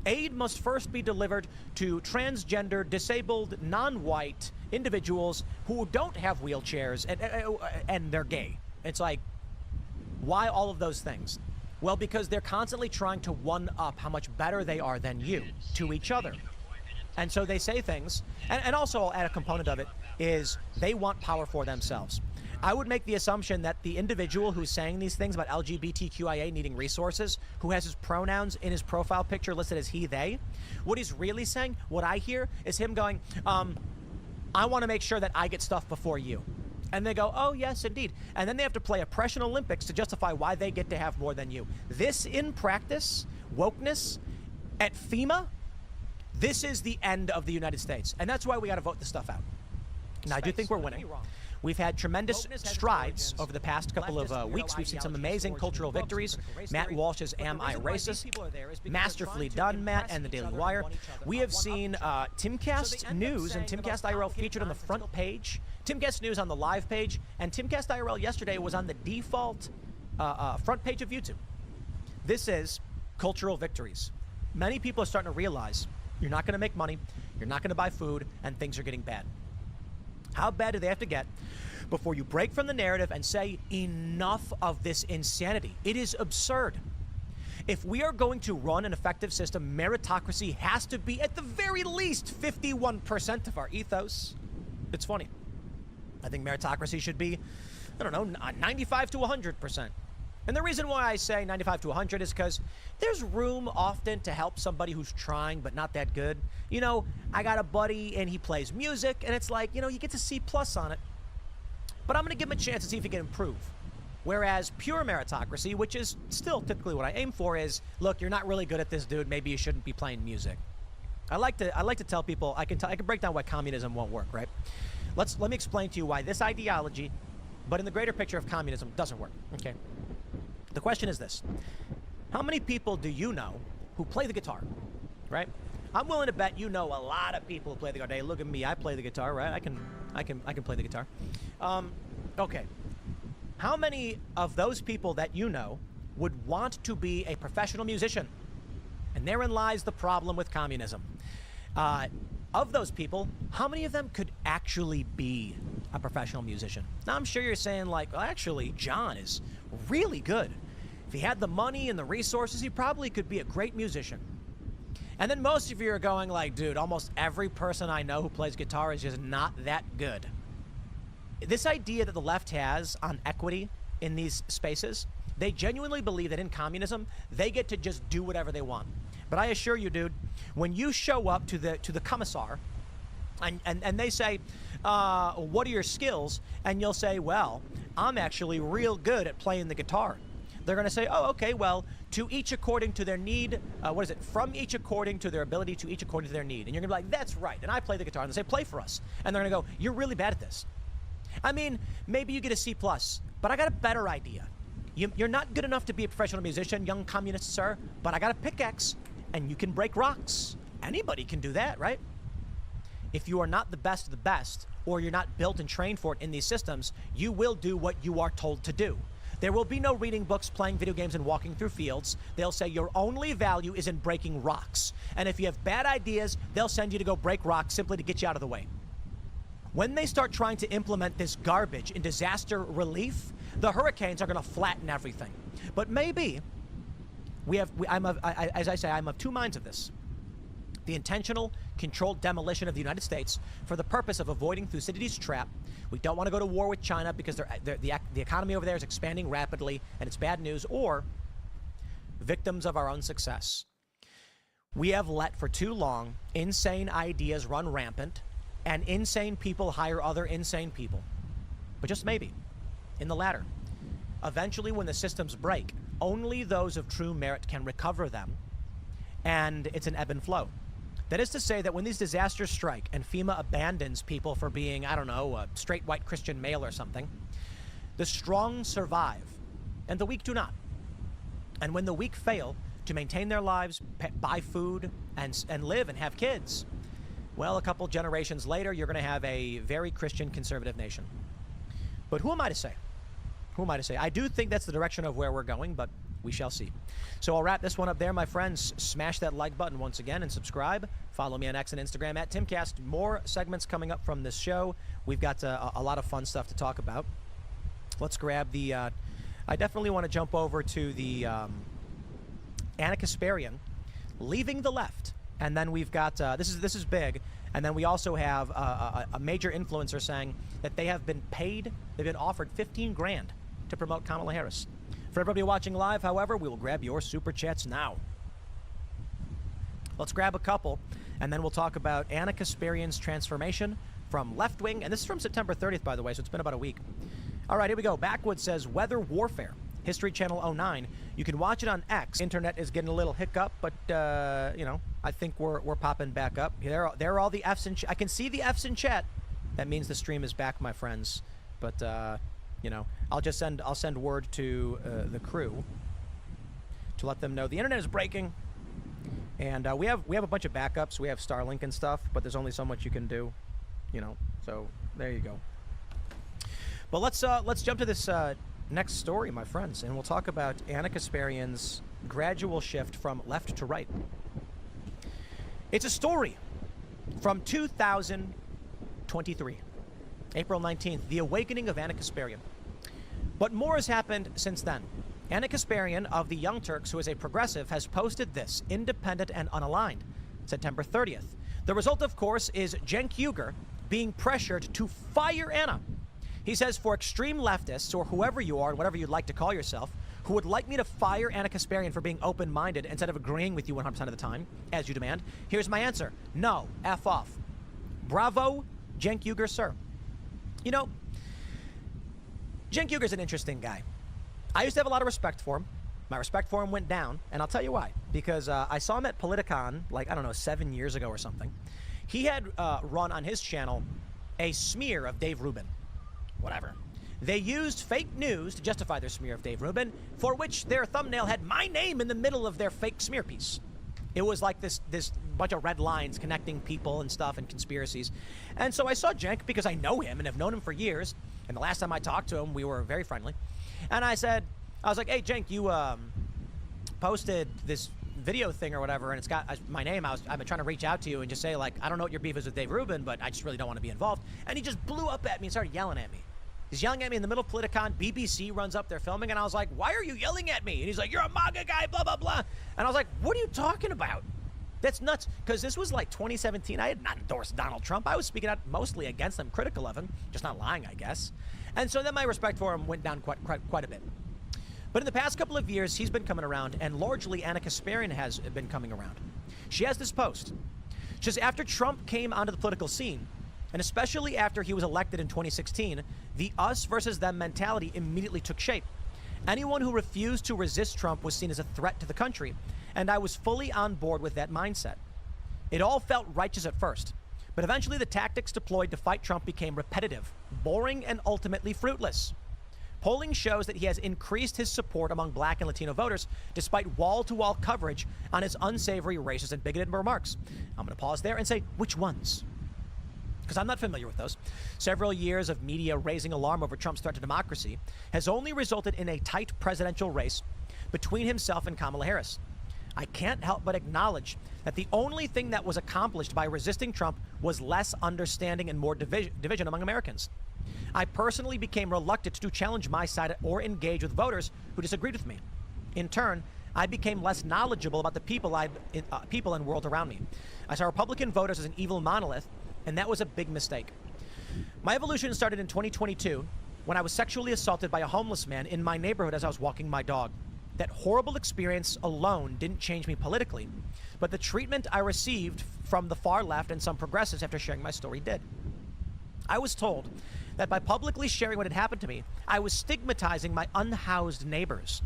aid must first be delivered to transgender, disabled, non-white individuals who don't have wheelchairs and they're gay. It's like, why all of those things? Well, because they're constantly trying to one-up how much better they are than you to each other. And so they say things, and also I'll add a component of it, is they want power for themselves. I would make the assumption that the individual who's saying these things about LGBTQIA needing resources, who has his pronouns in his profile picture listed as he, they, what he's really saying, what I hear, is him going, I want to make sure that I get stuff before you. And they go, oh, yes, indeed. And then they have to play a Prussian Olympics to justify why they get to have more than you. This, in practice, wokeness, at FEMA, this is the end of the United States. And that's why we got to vote this stuff out. Now, I do think we're winning. We've had tremendous strides over the past couple of weeks. We've seen some amazing cultural victories. Matt Walsh's Am I Racist? Masterfully done, Matt, and the Daily Wire. We have seen Timcast News and Timcast IRL featured on the front page, Timcast News on the live page, and Timcast IRL yesterday was on the default front page of YouTube. This is cultural victories. Many people are starting to realize you're not going to make money, you're not going to buy food, and things are getting bad. How bad do they have to get before you break from the narrative and say, enough of this insanity? It is absurd. If we are going to run an effective system, meritocracy has to be at the very least 51% of our ethos. It's funny. I think meritocracy should be, I don't know, 95 to 100%. And the reason why I say 95 to 100 is because there's room often to help somebody who's trying but not that good. You know, I got a buddy and he plays music and it's like, you know, you get to C+ on it. But I'm going to give him a chance to see if he can improve. Whereas pure meritocracy, which is still typically what I aim for, is, look, you're not really good at this, dude. Maybe you shouldn't be playing music. I like to tell people, I can break down why communism won't work, right? Let me explain to you why this ideology, but in the greater picture of communism, doesn't work. Okay. The question is this: how many people do you know who play the guitar, right? I'm willing to bet you know a lot of people who play the guitar. Hey, look at me, I play the guitar, right? I can play the guitar. Okay. How many of those people that you know would want to be a professional musician? And therein lies the problem with communism. Of those people, how many of them could actually be a professional musician? Now, I'm sure you're saying, like, well, actually, John is really good. If he had the money and the resources, he probably could be a great musician. And then most of you are going like, dude, almost every person I know who plays guitar is just not that good. This idea that the left has on equity in these spaces, they genuinely believe that in communism, they get to just do whatever they want. But I assure you, dude, when you show up to the commissar and they say, what are your skills? And you'll say, well, I'm actually real good at playing the guitar. They're going to say, oh, okay, well, to each according to their need. From each according to their ability, to each according to their need. And you're going to be like, that's right. And I play the guitar. And they say, play for us. And they're going to go, you're really bad at this. I mean, maybe you get a C+, but I got a better idea. You're not good enough to be a professional musician, young communist, sir, but I got a pickaxe, and you can break rocks. Anybody can do that, right? If you are not the best of the best, or you're not built and trained for it in these systems, you will do what you are told to do. There will be no reading books, playing video games, and walking through fields. They'll say your only value is in breaking rocks. And if you have bad ideas, they'll send you to go break rocks simply to get you out of the way. When they start trying to implement this garbage in disaster relief, the hurricanes are going to flatten everything. But maybe as I say, I'm of two minds of this. The intentional, controlled demolition of the United States for the purpose of avoiding Thucydides' trap. We don't want to go to war with China because the economy over there is expanding rapidly and it's bad news. Or victims of our own success. We have let for too long insane ideas run rampant and insane people hire other insane people. But just maybe, in the latter, eventually when the systems break, only those of true merit can recover them, and it's an ebb and flow. That is to say that when these disasters strike and FEMA abandons people for being, I don't know, a straight white Christian male or something, the strong survive, and the weak do not. And when the weak fail to maintain their lives, buy food, and live and have kids, well, a couple generations later, you're going to have a very Christian conservative nation. But who am I to say? Who am I to say? I do think that's the direction of where we're going, but we shall see. So I'll wrap this one up there, my friends. Smash that like button once again and subscribe. Follow me on X and Instagram at Timcast. More segments coming up from this show. We've got a lot of fun stuff to talk about. Let's grab the... I definitely want to jump over to the Anna Kasparian leaving the left. And then we've got... this is big. And then we also have a major influencer saying that they have been paid, they've been offered $15,000 to promote Kamala Harris. For everybody watching live, however, we will grab your super chats now. Let's grab a couple, and then we'll talk about Anna Kasparian's transformation from left-wing, and this is from September 30th, by the way, so it's been about a week. All right, here we go. Backwood says, Weather Warfare, History Channel 09. You can watch it on X. Internet is getting a little hiccup, but, you know, I think we're popping back up. There are all the Fs in chat. I can see the Fs in chat. That means the stream is back, my friends. But, you know, I'll send word to the crew to let them know the internet is breaking, and we have a bunch of backups. We have Starlink and stuff, but there's only so much you can do, you know. So there you go. But let's jump to this next story, my friends, and we'll talk about Anna Kasparian's gradual shift from left to right. It's a story from 2023. April 19th, the awakening of Anna Kasparian. But more has happened since then. Anna Kasparian of the Young Turks, who is a progressive, has posted this, independent and unaligned, September 30th. The result, of course, is Cenk Uygur being pressured to fire Anna. He says, for extreme leftists, or whoever you are, and whatever you'd like to call yourself, who would like me to fire Anna Kasparian for being open-minded instead of agreeing with you 100% of the time, as you demand, here's my answer. No. F off. Bravo, Cenk Uygur, sir. You know, Cenk Uygur's an interesting guy. I used to have a lot of respect for him. My respect for him went down, and I'll tell you why. Because I saw him at Politicon, like, I don't know, 7 years ago or something. He had run on his channel a smear of Dave Rubin. Whatever. They used fake news to justify their smear of Dave Rubin, for which their thumbnail had my name in the middle of their fake smear piece. It was like this bunch of red lines connecting people and stuff and conspiracies. And so I saw Cenk because I know him and have known him for years. And the last time I talked to him, we were very friendly. And I was like, hey, Cenk, you posted this video thing or whatever, and it's got my name. I've been trying to reach out to you and just say, like, I don't know what your beef is with Dave Rubin, but I just really don't want to be involved. And he just blew up at me and started yelling at me. He's yelling at me in the middle of Politicon. BBC runs up there filming, and I was like, why are you yelling at me? And he's like, you're a MAGA guy, blah, blah, blah. And I was like, what are you talking about? That's nuts, because this was like 2017. I had not endorsed Donald Trump. I was speaking out mostly against him, critical of him, just not lying, I guess. And so then my respect for him went down quite a bit. But in the past couple of years, he's been coming around, and largely Anna Kasparian has been coming around. She has this post. She says, after Trump came onto the political scene, and especially after he was elected in 2016, the us versus them mentality immediately took shape. Anyone who refused to resist Trump was seen as a threat to the country, and I was fully on board with that mindset. It all felt righteous at first, but eventually the tactics deployed to fight Trump became repetitive, boring, and ultimately fruitless. Polling shows that he has increased his support among Black and Latino voters despite wall-to-wall coverage on his unsavory, racist, and bigoted remarks. I'm going to pause there and say, which ones? Because I'm not familiar with those. Several years of media raising alarm over Trump's threat to democracy has only resulted in a tight presidential race between himself and Kamala Harris. I can't help but acknowledge that the only thing that was accomplished by resisting Trump was less understanding and more division among Americans. I personally became reluctant to challenge my side or engage with voters who disagreed with me. In turn, I became less knowledgeable about the people and world around me. I saw Republican voters as an evil monolith, and that was a big mistake. My evolution started in 2022 when I was sexually assaulted by a homeless man in my neighborhood as I was walking my dog. That horrible experience alone didn't change me politically, but the treatment I received from the far left and some progressives after sharing my story did. I was told that by publicly sharing what had happened to me, I was stigmatizing my unhoused neighbors.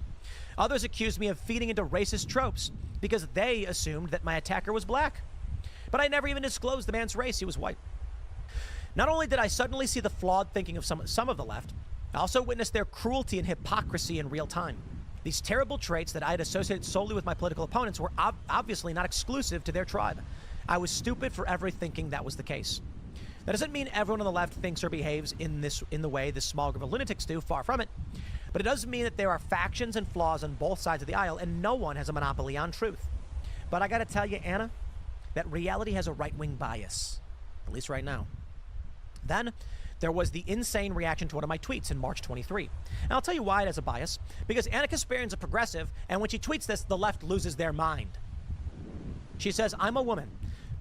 Others accused me of feeding into racist tropes because they assumed that my attacker was black. But I never even disclosed the man's race. He was white. Not only did I suddenly see the flawed thinking of some of the left, I also witnessed their cruelty and hypocrisy in real time. These terrible traits that I had associated solely with my political opponents were obviously not exclusive to their tribe. I was stupid for ever thinking that was the case. That doesn't mean everyone on the left thinks or behaves in the way this small group of lunatics do, far from it. But it does mean that there are factions and flaws on both sides of the aisle, and no one has a monopoly on truth. But I gotta tell you, Anna, that reality has a right-wing bias, at least right now. Then there was the insane reaction to one of my tweets in March 23. And I'll tell you why it has a bias. Because Anna Kasparian's a progressive, and when she tweets this, the left loses their mind. She says, I'm a woman.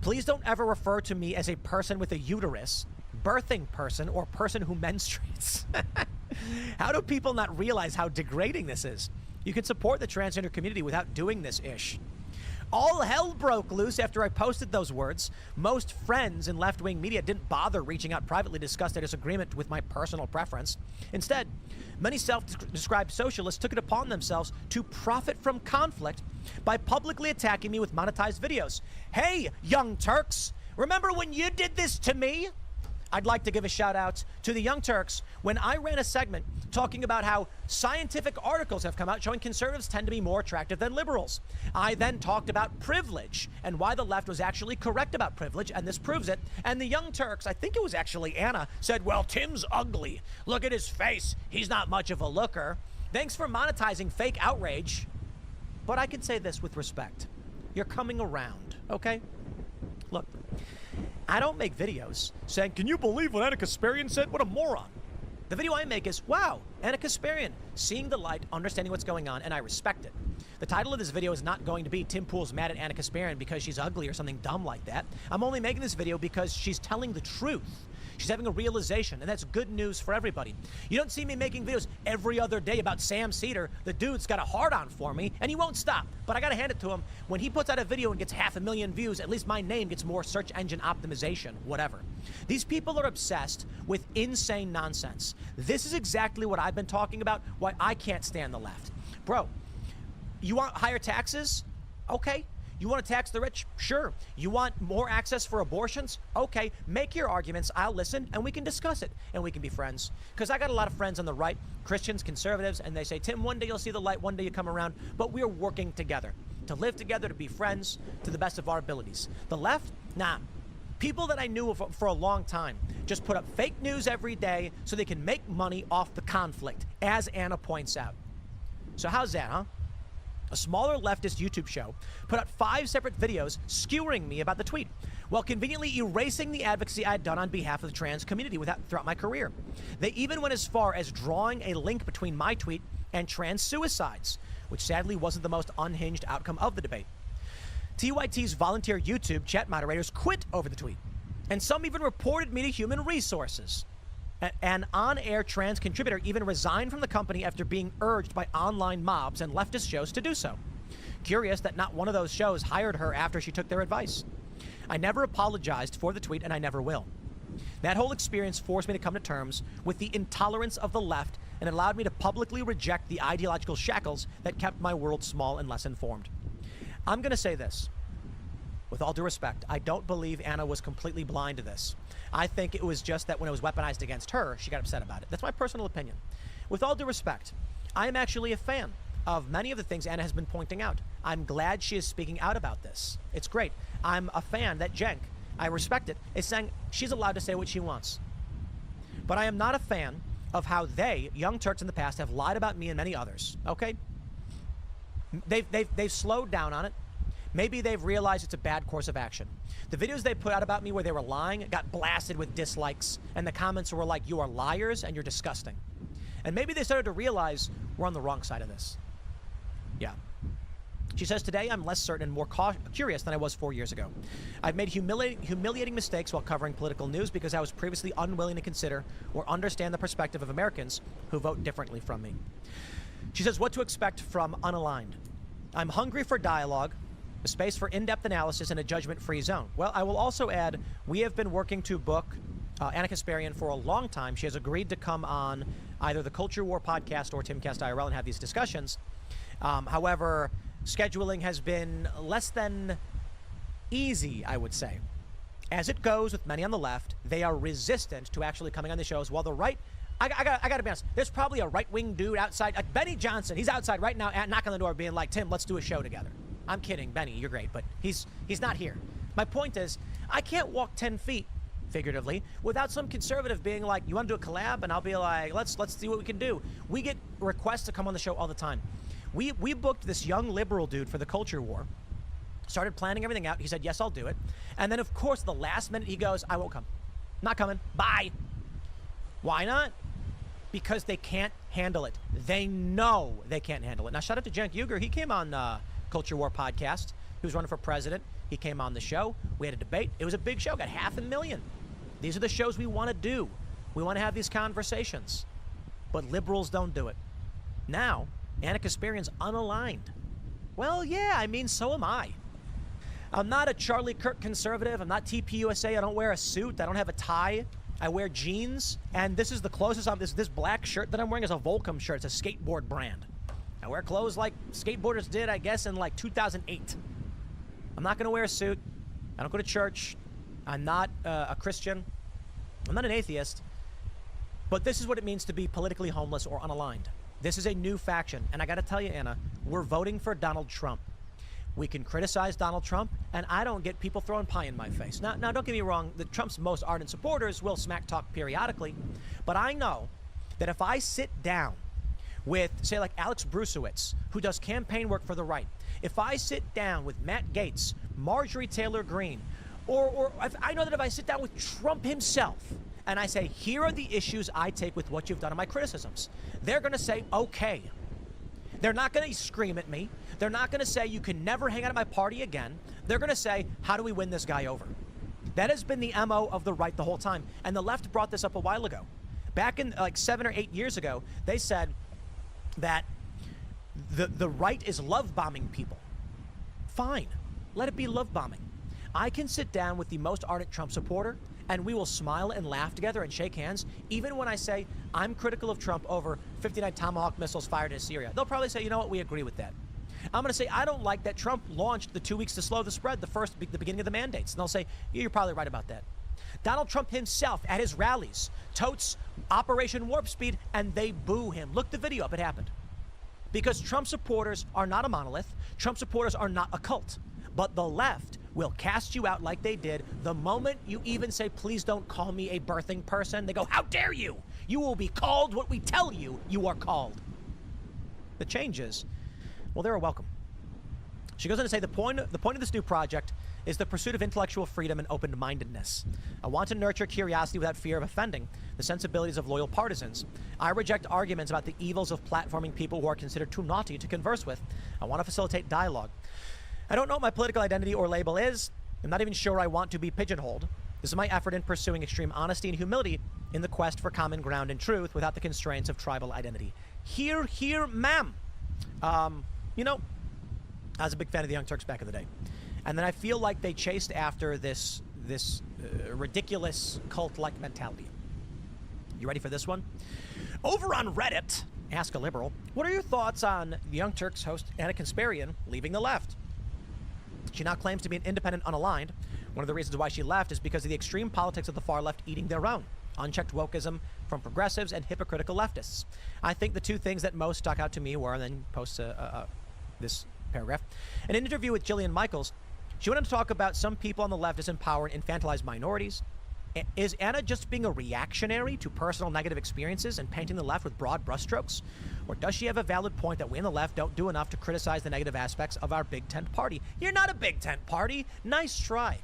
Please don't ever refer to me as a person with a uterus, birthing person, or person who menstruates. How do people not realize how degrading this is? You can support the transgender community without doing this ish. All hell broke loose after I posted those words. Most friends in left-wing media didn't bother reaching out privately to discuss their disagreement with my personal preference. Instead, many self-described socialists took it upon themselves to profit from conflict by publicly attacking me with monetized videos. Hey, Young Turks, remember when you did this to me? I'd like to give a shout out to the Young Turks when I ran a segment talking about how scientific articles have come out showing conservatives tend to be more attractive than liberals. I then talked about privilege and why the left was actually correct about privilege, and this proves it. And the Young Turks, I think it was actually Anna, said, well, Tim's ugly. Look at his face. He's not much of a looker. Thanks for monetizing fake outrage. But I can say this with respect. You're coming around, okay? Look, I don't make videos saying, can you believe what Anna Kasparian said? What a moron. The video I make is, wow, Anna Kasparian, seeing the light, understanding what's going on, and I respect it. The title of this video is not going to be Tim Pool's mad at Anna Kasparian because she's ugly or something dumb like that. I'm only making this video because she's telling the truth. She's having a realization, and that's good news for everybody. You don't see me making videos every other day about Sam Cedar. The dude's got a hard-on for me, and he won't stop. But I gotta hand it to him. When he puts out a video and gets 500,000 views, at least my name gets more search engine optimization, whatever. These people are obsessed with insane nonsense. This is exactly what I've been talking about, why I can't stand the left. Bro, you want higher taxes? Okay. You want to tax the rich? Sure. You want more access for abortions? Okay, make your arguments. I'll listen, and we can discuss it, and we can be friends. Because I got a lot of friends on the right, Christians, conservatives, and they say, Tim, one day you'll see the light, one day you come around, but we're working together to live together, to be friends to the best of our abilities. The left? Nah. People that I knew for a long time just put up fake news every day so they can make money off the conflict, as Anna points out. So how's that, huh? a smaller leftist YouTube show, put out 5 separate videos skewering me about the tweet, while conveniently erasing the advocacy I had done on behalf of the trans community throughout my career. They even went as far as drawing a link between my tweet and trans suicides, which sadly wasn't the most unhinged outcome of the debate. TYT's volunteer YouTube chat moderators quit over the tweet, and some even reported me to Human Resources. An on-air trans contributor even resigned from the company after being urged by online mobs and leftist shows to do so. Curious that not one of those shows hired her after she took their advice. I never apologized for the tweet, and I never will. That whole experience forced me to come to terms with the intolerance of the left and allowed me to publicly reject the ideological shackles that kept my world small and less informed. I'm going to say this. With all due respect, I don't believe Anna was completely blind to this. I think it was just that when it was weaponized against her, she got upset about it. That's my personal opinion. With all due respect, I am actually a fan of many of the things Anna has been pointing out. I'm glad she is speaking out about this. It's great. I'm a fan that Cenk, I respect it, is saying she's allowed to say what she wants. But I am not a fan of how they, Young Turks in the past, have lied about me and many others, okay? They've slowed down on it. Maybe they've realized it's a bad course of action. The videos they put out about me where they were lying got blasted with dislikes, and the comments were like, you are liars and you're disgusting. And maybe they started to realize we're on the wrong side of this. Yeah. She says, today I'm less certain and more curious than I was 4 years ago. I've made humiliating mistakes while covering political news because I was previously unwilling to consider or understand the perspective of Americans who vote differently from me. She says, what to expect from Unaligned. I'm hungry for dialogue, a space for in-depth analysis, and a judgment-free zone. Well, I will also add, we have been working to book Anna Kasparian for a long time. She has agreed to come on either the Culture War podcast or Timcast IRL and have these discussions. However, scheduling has been less than easy, I would say. As it goes with many on the left, they are resistant to actually coming on the shows, while the right, I gotta be honest, there's probably a right-wing dude outside, like Benny Johnson, he's outside right now knocking on the door being like, Tim, let's do a show together. I'm kidding, Benny, you're great, but he's not here. My point is, I can't walk 10 feet, figuratively, without some conservative being like, you want to do a collab? And I'll be like, let's see what we can do. We get requests to come on the show all the time. We booked this young liberal dude for the Culture War, started planning everything out. He said, yes, I'll do it. And then, of course, the last minute he goes, I won't come. Not coming. Bye. Why not? Because they can't handle it. They know they can't handle it. Now, shout out to Cenk Uygur. He came on Culture War podcast. He was running for president. He came on the show. We had a debate. It was a big show. Got 500,000. These are the shows we want to do. We want to have these conversations. But liberals don't do it. Now, Anna Kasparian's unaligned. Well, yeah, I mean, so am I. I'm not a Charlie Kirk conservative. I'm not TPUSA. I don't wear a suit. I don't have a tie. I wear jeans. And this is the closest I'm... This black shirt that I'm wearing is a Volcom shirt. It's a skateboard brand. I wear clothes like skateboarders did, I guess, in like 2008. I'm not going to wear a suit. I don't go to church. I'm not a Christian. I'm not an atheist. But this is what it means to be politically homeless or unaligned. This is a new faction. And I got to tell you, Anna, we're voting for Donald Trump. We can criticize Donald Trump, and I don't get people throwing pie in my face. Now don't get me wrong. Trump's most ardent supporters will smack talk periodically. But I know that if I sit down with, say, like Alex Brusewitz, who does campaign work for the right, if I sit down with Matt Gaetz, Marjorie Taylor Greene, or I know that if I sit down with Trump himself and I say, here are the issues I take with what you've done in my criticisms, they're going to say, okay. They're not going to scream at me. They're not going to say, you can never hang out at my party again. They're going to say, how do we win this guy over? That has been the MO of the right the whole time. And the left brought this up a while ago. Back in like 7 or 8 years ago, they said that the right is love bombing people. Fine. Let it be love bombing. I can sit down with the most ardent Trump supporter and we will smile and laugh together and shake hands, even when I say I'm critical of Trump over 59 Tomahawk missiles fired in Syria. They'll probably say, you know what, we agree with that. I'm going to say, I don't like that Trump launched the 2 weeks to slow the spread, the beginning of the mandates. And they'll say, yeah, you're probably right about that. Donald Trump himself at his rallies totes Operation Warp Speed, and they boo him. Look the video up, it happened. Because Trump supporters are not a monolith. Trump supporters are not a cult. But the left will cast you out like they did the moment you even say, please don't call me a birthing person. They go, how dare you? You will be called what we tell you you are called. The changes, well, they're welcome. She goes on to say the point of this new project is the pursuit of intellectual freedom and open-mindedness. I want to nurture curiosity without fear of offending the sensibilities of loyal partisans. I reject arguments about the evils of platforming people who are considered too naughty to converse with. I want to facilitate dialogue. I don't know what my political identity or label is. I'm not even sure I want to be pigeonholed. This is my effort in pursuing extreme honesty and humility in the quest for common ground and truth without the constraints of tribal identity. Hear, hear, ma'am. You know, I was a big fan of the Young Turks back in the day. And then I feel like they chased after this ridiculous cult-like mentality. You ready for this one? Over on Reddit, Ask a Liberal, what are your thoughts on the Young Turks host Anna Kasparian leaving the left? She now claims to be an independent unaligned. One of the reasons why she left is because of the extreme politics of the far left eating their own. Unchecked wokeism from progressives and hypocritical leftists. I think the two things that most stuck out to me were, and then posts this paragraph, an interview with Jillian Michaels. She went on to talk about some people on the left disempower and infantilize minorities. Is Anna just being a reactionary to personal negative experiences and painting the left with broad brushstrokes? Or does she have a valid point that we in the left don't do enough to criticize the negative aspects of our big tent party? You're not a big tent party. Nice try.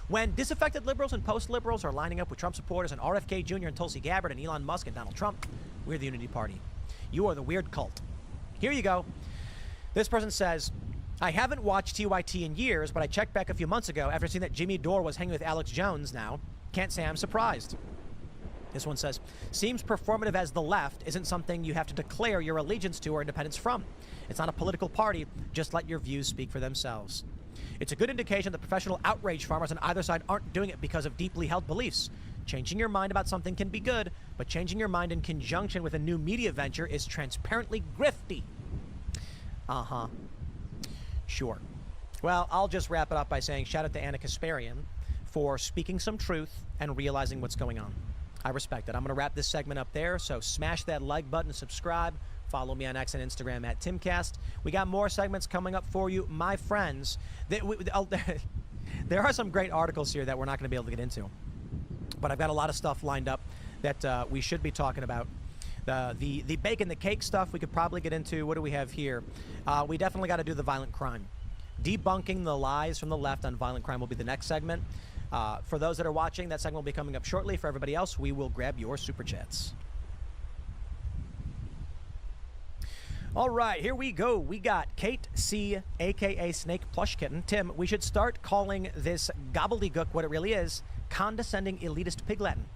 When disaffected liberals and post-liberals are lining up with Trump supporters and RFK Jr. and Tulsi Gabbard and Elon Musk and Donald Trump, we're the Unity Party. You are the weird cult. Here you go. This person says, I haven't watched TYT in years, but I checked back a few months ago after seeing that Jimmy Dore was hanging with Alex Jones now. Can't say I'm surprised. This one says, seems performative as the left isn't something you have to declare your allegiance to or independence from. It's not a political party. Just let your views speak for themselves. It's a good indication that professional outrage farmers on either side aren't doing it because of deeply held beliefs. Changing your mind about something can be good, but changing your mind in conjunction with a new media venture is transparently grifty. Uh-huh. Sure. Well, I'll just wrap it up by saying shout out to Anna Kasparian for speaking some truth and realizing what's going on. I respect it. I'm going to wrap this segment up there, so smash that like button, subscribe, follow me on X and Instagram at Timcast. We got more segments coming up for you, my friends. There are some great articles here that we're not going to be able to get into, but I've got a lot of stuff lined up that we should be talking about. The bake and the cake stuff we could probably get into. What do we have here? We definitely got to do the violent crime. Debunking the lies from the left on violent crime will be the next segment. For those that are watching, that segment will be coming up shortly. For everybody else, we will grab your super chats. All right, here we go. We got Kate C, a.k.a. Snake Plush Kitten. Tim, we should start calling this gobbledygook what it really is, condescending elitist pig Latin.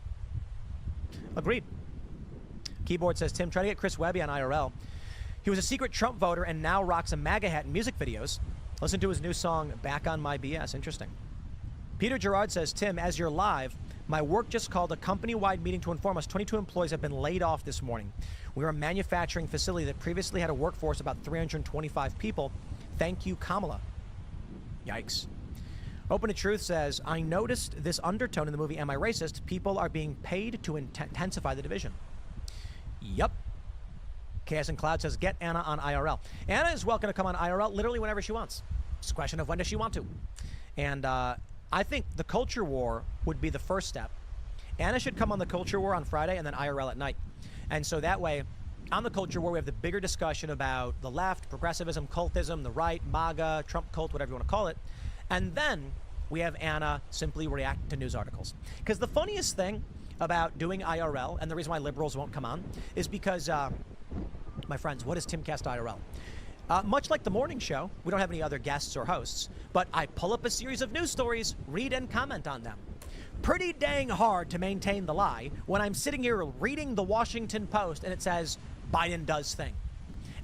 Agreed. Keyboard says, Tim, try to get Chris Webby on IRL. He was a secret Trump voter and now rocks a MAGA hat in music videos. Listen to his new song, Back on My BS. Interesting. Peter Gerard says, Tim, as you're live, my work just called a company-wide meeting to inform us 22 employees have been laid off this morning. We are a manufacturing facility that previously had a workforce of about 325 people. Thank you, Kamala. Yikes. Open to Truth says, I noticed this undertone in the movie Am I Racist? People are being paid to intensify the division. Yup. Chaos and Cloud says, get Anna on IRL. Anna is welcome to come on IRL literally whenever she wants. It's a question of when does she want to. And I think the culture war would be the first step. Anna should come on the culture war on Friday and then IRL at night. And so that way, on the culture war, we have the bigger discussion about the left, progressivism, cultism, the right, MAGA, Trump cult, whatever you want to call it. And then we have Anna simply react to news articles. Because the funniest thing about doing IRL, and the reason why liberals won't come on, is because, my friends, what is Timcast IRL? Much like the morning show, we don't have any other guests or hosts, but I pull up a series of news stories, read and comment on them. Pretty dang hard to maintain the lie when I'm sitting here reading the Washington Post and it says, Biden does thing.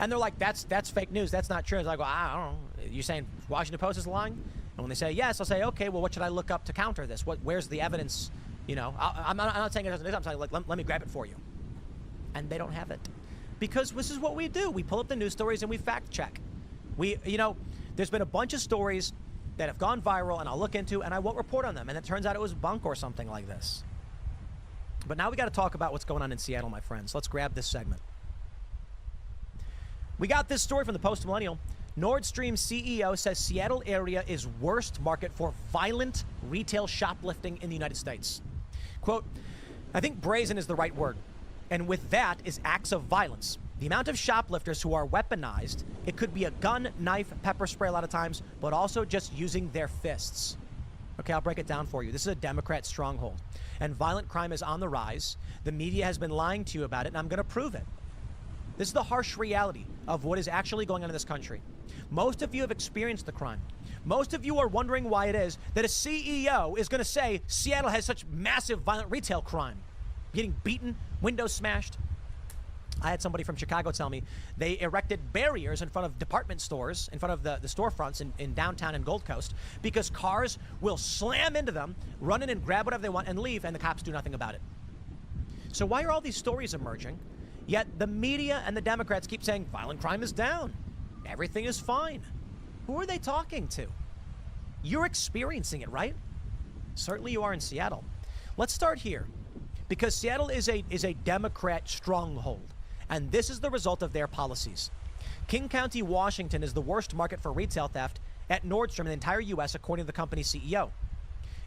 And they're like, that's fake news, that's not true. I go, I don't know, you saying Washington Post is lying? And when they say yes, I'll say, okay, well, what should I look up to counter this? Where's the evidence? You know, I'm not saying it doesn't exist, I'm saying, like, let me grab it for you. And they don't have it. Because this is what we do. We pull up the news stories and we fact check. There's been a bunch of stories that have gone viral and I'll look into and I won't report on them. And it turns out it was bunk or something like this. But now we got to talk about what's going on in Seattle, my friends. Let's grab this segment. We got this story from the Post Millennial. Nord Stream CEO says Seattle area is worst market for violent retail shoplifting in the United States. Quote, I think brazen is the right word. And with that is acts of violence. The amount of shoplifters who are weaponized, it could be a gun, knife, pepper spray a lot of times, but also just using their fists. Okay, I'll break it down for you. This is a Democrat stronghold, and violent crime is on the rise. The media has been lying to you about it, and I'm going to prove it. This is the harsh reality of what is actually going on in this country. Most of you have experienced the crime. Most of you are wondering why it is that a CEO is going to say Seattle has such massive violent retail crime. Getting beaten, windows smashed. I had somebody from Chicago tell me they erected barriers in front of department stores, in front of the storefronts in downtown and Gold Coast, because cars will slam into them, run in and grab whatever they want and leave, and the cops do nothing about it. So why are all these stories emerging? Yet the media and the Democrats keep saying violent crime is down. Everything is fine. Who are they talking to? You're experiencing it, right? Certainly you are in Seattle. Let's start here, because Seattle is a Democrat stronghold. And this is the result of their policies. King County, Washington is the worst market for retail theft at Nordstrom in the entire U.S., according to the company's CEO.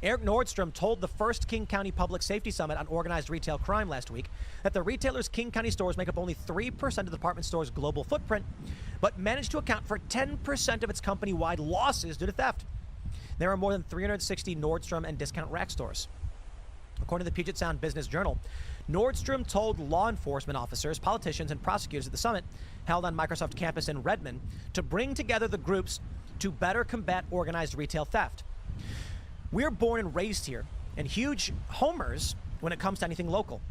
Eric Nordstrom told the first King County Public Safety Summit on organized retail crime last week that the retailer's King County stores make up only 3% of the department store's global footprint, but manage to account for 10% of its company-wide losses due to theft. There are more than 360 Nordstrom and discount rack stores. According to the Puget Sound Business Journal, Nordstrom told law enforcement officers, politicians, and prosecutors at the summit held on Microsoft campus in Redmond to bring together the groups to better combat organized retail theft. We're born and raised here, and huge homers when it comes to anything local.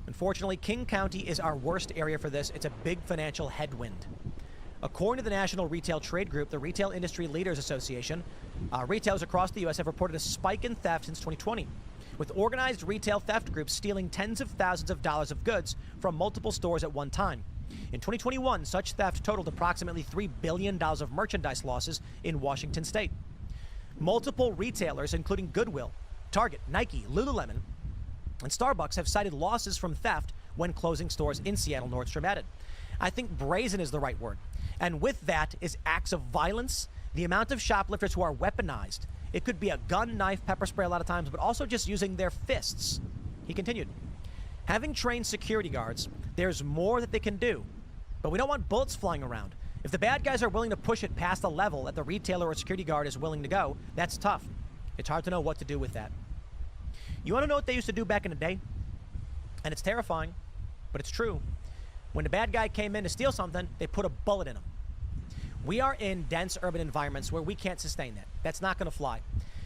Unfortunately, King County is our worst area for this. It's a big financial headwind. According to the National Retail Trade Group, the Retail Industry Leaders Association, retailers across the U.S. have reported a spike in theft since 2020. With organized retail theft groups stealing tens of thousands of dollars of goods from multiple stores at one time. In 2021, such theft totaled approximately $3 billion of merchandise losses in Washington state. Multiple retailers, including Goodwill, Target, Nike, Lululemon, and Starbucks, have cited losses from theft when closing stores in Seattle, Nordstrom added. I think brazen is the right word. And with that is acts of violence, the amount of shoplifters who are weaponized. It could be a gun, knife, pepper spray a lot of times, but also just using their fists. He continued, having trained security guards, there's more that they can do, but we don't want bullets flying around. If the bad guys are willing to push it past the level that the retailer or security guard is willing to go, that's tough. It's hard to know what to do with that. You want to know what they used to do back in the day? And it's terrifying, but it's true. When the bad guy came in to steal something, they put a bullet in him. We are in dense urban environments where we can't sustain that. That's not going to fly.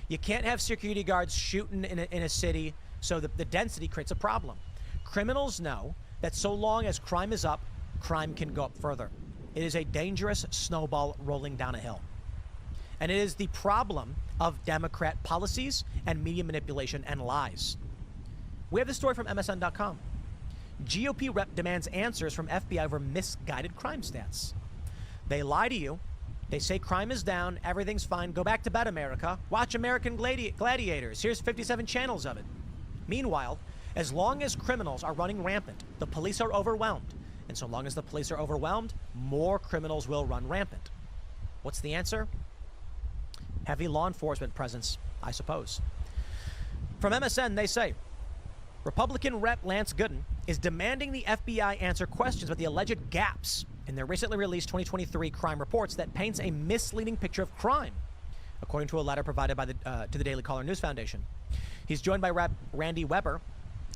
You can't have security guards shooting in a city, so the density creates a problem. Criminals know that so long as crime is up, crime can go up further. It is a dangerous snowball rolling down a hill. And it is the problem of Democrat policies and media manipulation and lies. We have this story from MSN.com. GOP rep demands answers from FBI over misguided crime stats. They lie to you. They say crime is down, everything's fine. Go back to bed, America. Watch American Gladiators. Here's 57 channels of it. Meanwhile, as long as criminals are running rampant, the police are overwhelmed. And so long as the police are overwhelmed, more criminals will run rampant. What's the answer? Heavy law enforcement presence, I suppose. From MSN, they say, Republican Rep Lance Gooden is demanding the FBI answer questions about the alleged gaps in their recently released 2023 crime reports that paints a misleading picture of crime, according to a letter provided by to the Daily Caller News Foundation. He's joined by Rep Randy Weber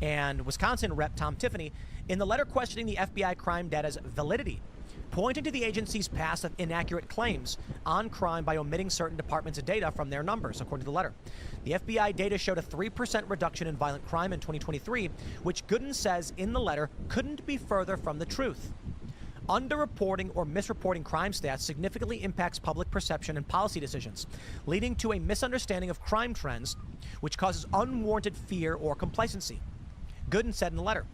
and Wisconsin Rep Tom Tiffany in the letter questioning the FBI crime data's validity, pointing to the agency's past of inaccurate claims on crime by omitting certain departments of data from their numbers, according to the letter. The FBI data showed a 3% reduction in violent crime in 2023, which Gooden says in the letter couldn't be further from the truth. Underreporting or misreporting crime stats significantly impacts public perception and policy decisions, leading to a misunderstanding of crime trends, which causes unwarranted fear or complacency. Gooden said in the letter,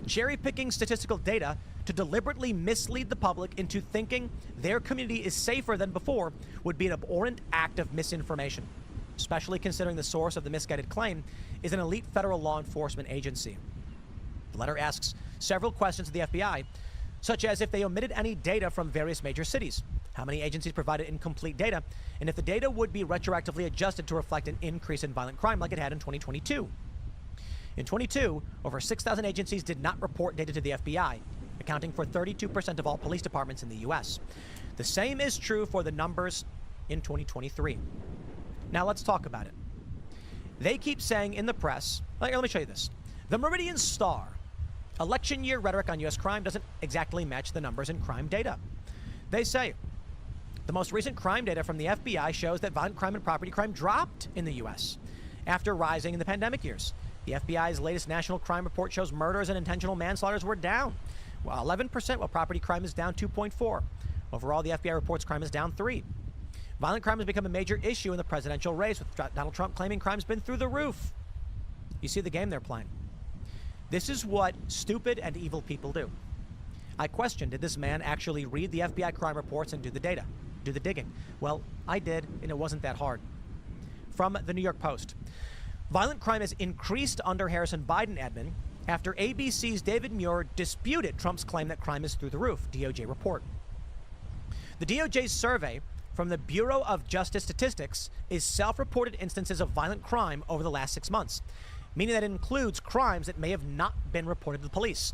cherry-picking statistical data to deliberately mislead the public into thinking their community is safer than before would be an abhorrent act of misinformation, especially considering the source of the misguided claim is an elite federal law enforcement agency. The letter asks several questions to the FBI, such as if they omitted any data from various major cities, how many agencies provided incomplete data, and if the data would be retroactively adjusted to reflect an increase in violent crime like it had in 2022. In 22, over 6,000 agencies did not report data to the FBI, accounting for 32% of all police departments in the U.S. The same is true for the numbers in 2023. Now let's talk about it. They keep saying in the press, let me show you this. The Meridian Star, election year rhetoric on U.S. crime doesn't exactly match the numbers in crime data. They say the most recent crime data from the FBI shows that violent crime and property crime dropped in the U.S. after rising in the pandemic years. The FBI's latest national crime report shows murders and intentional manslaughters were down 11%, while property crime is down 2.4%. Overall, the FBI reports crime is down 3%. Violent crime has become a major issue in the presidential race, with Donald Trump claiming crime's been through the roof. You see the game they're playing. This is what stupid and evil people do. I question, did this man actually read the FBI crime reports and do the data, do the digging? Well, I did, and it wasn't that hard. From the New York Post. Violent crime has increased under Harrison-Biden admin after ABC's David Muir disputed Trump's claim that crime is through the roof, DOJ report. The DOJ's survey from the Bureau of Justice Statistics is self-reported instances of violent crime over the last 6 months, meaning that it includes crimes that may have not been reported to the police.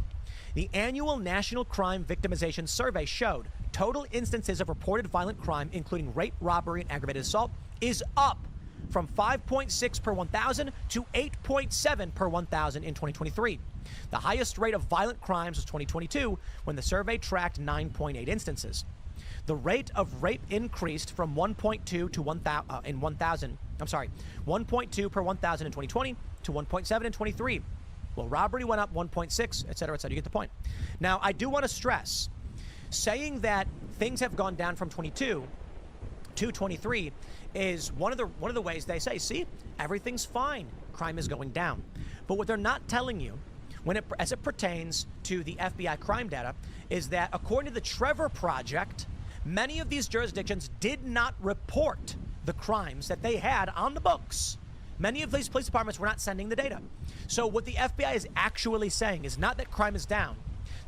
The annual National Crime Victimization Survey showed total instances of reported violent crime, including rape, robbery, and aggravated assault, is up from 5.6 per 1,000 to 8.7 per 1,000 in 2023. The highest rate of violent crimes was 2022, when the survey tracked 9.8 instances. The rate of rape increased from 1.2 to 1,000 in 1,000. 1.2 per 1,000 in 2020 to 1.7 in 23. Well, robbery went up 1.6, et cetera, et cetera. You get the point. Now, I do want to stress, saying that things have gone down from 22 to 23 is one of the ways they say, see, everything's fine. Crime is going down. But what they're not telling you, as it pertains to the FBI crime data, is that according to the Trevor Project, many of these jurisdictions did not report the crimes that they had on the books. Many of these police departments were not sending the data. So what the FBI is actually saying is not that crime is down.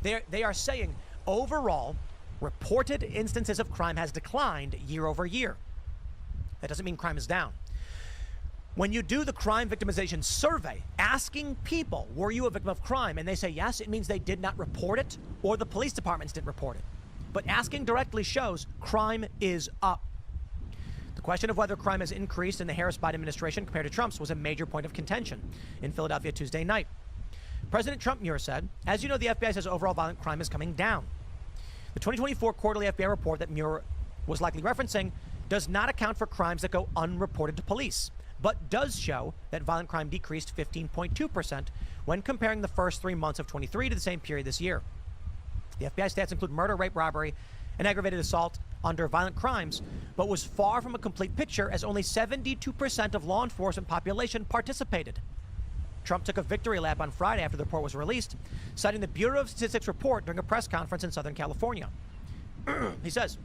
They are saying overall, reported instances of crime has declined year over year. That doesn't mean crime is down. When you do the crime victimization survey, asking people, were you a victim of crime? And they say yes, it means they did not report it, or the police departments didn't report it. But asking directly shows crime is up. The question of whether crime has increased in the Harris-Biden administration compared to Trump's was a major point of contention in Philadelphia Tuesday night. President Trump, Muir said, as you know, the FBI says overall violent crime is coming down. The 2024 quarterly FBI report that Muir was likely referencing does not account for crimes that go unreported to police, but does show that violent crime decreased 15.2% when comparing the first 3 months of 23 to the same period this year. The FBI stats include murder, rape, robbery, and aggravated assault under violent crimes, but was far from a complete picture as only 72% of law enforcement population participated. Trump took a victory lap on Friday after the report was released, citing the Bureau of Statistics report during a press conference in Southern California. He says,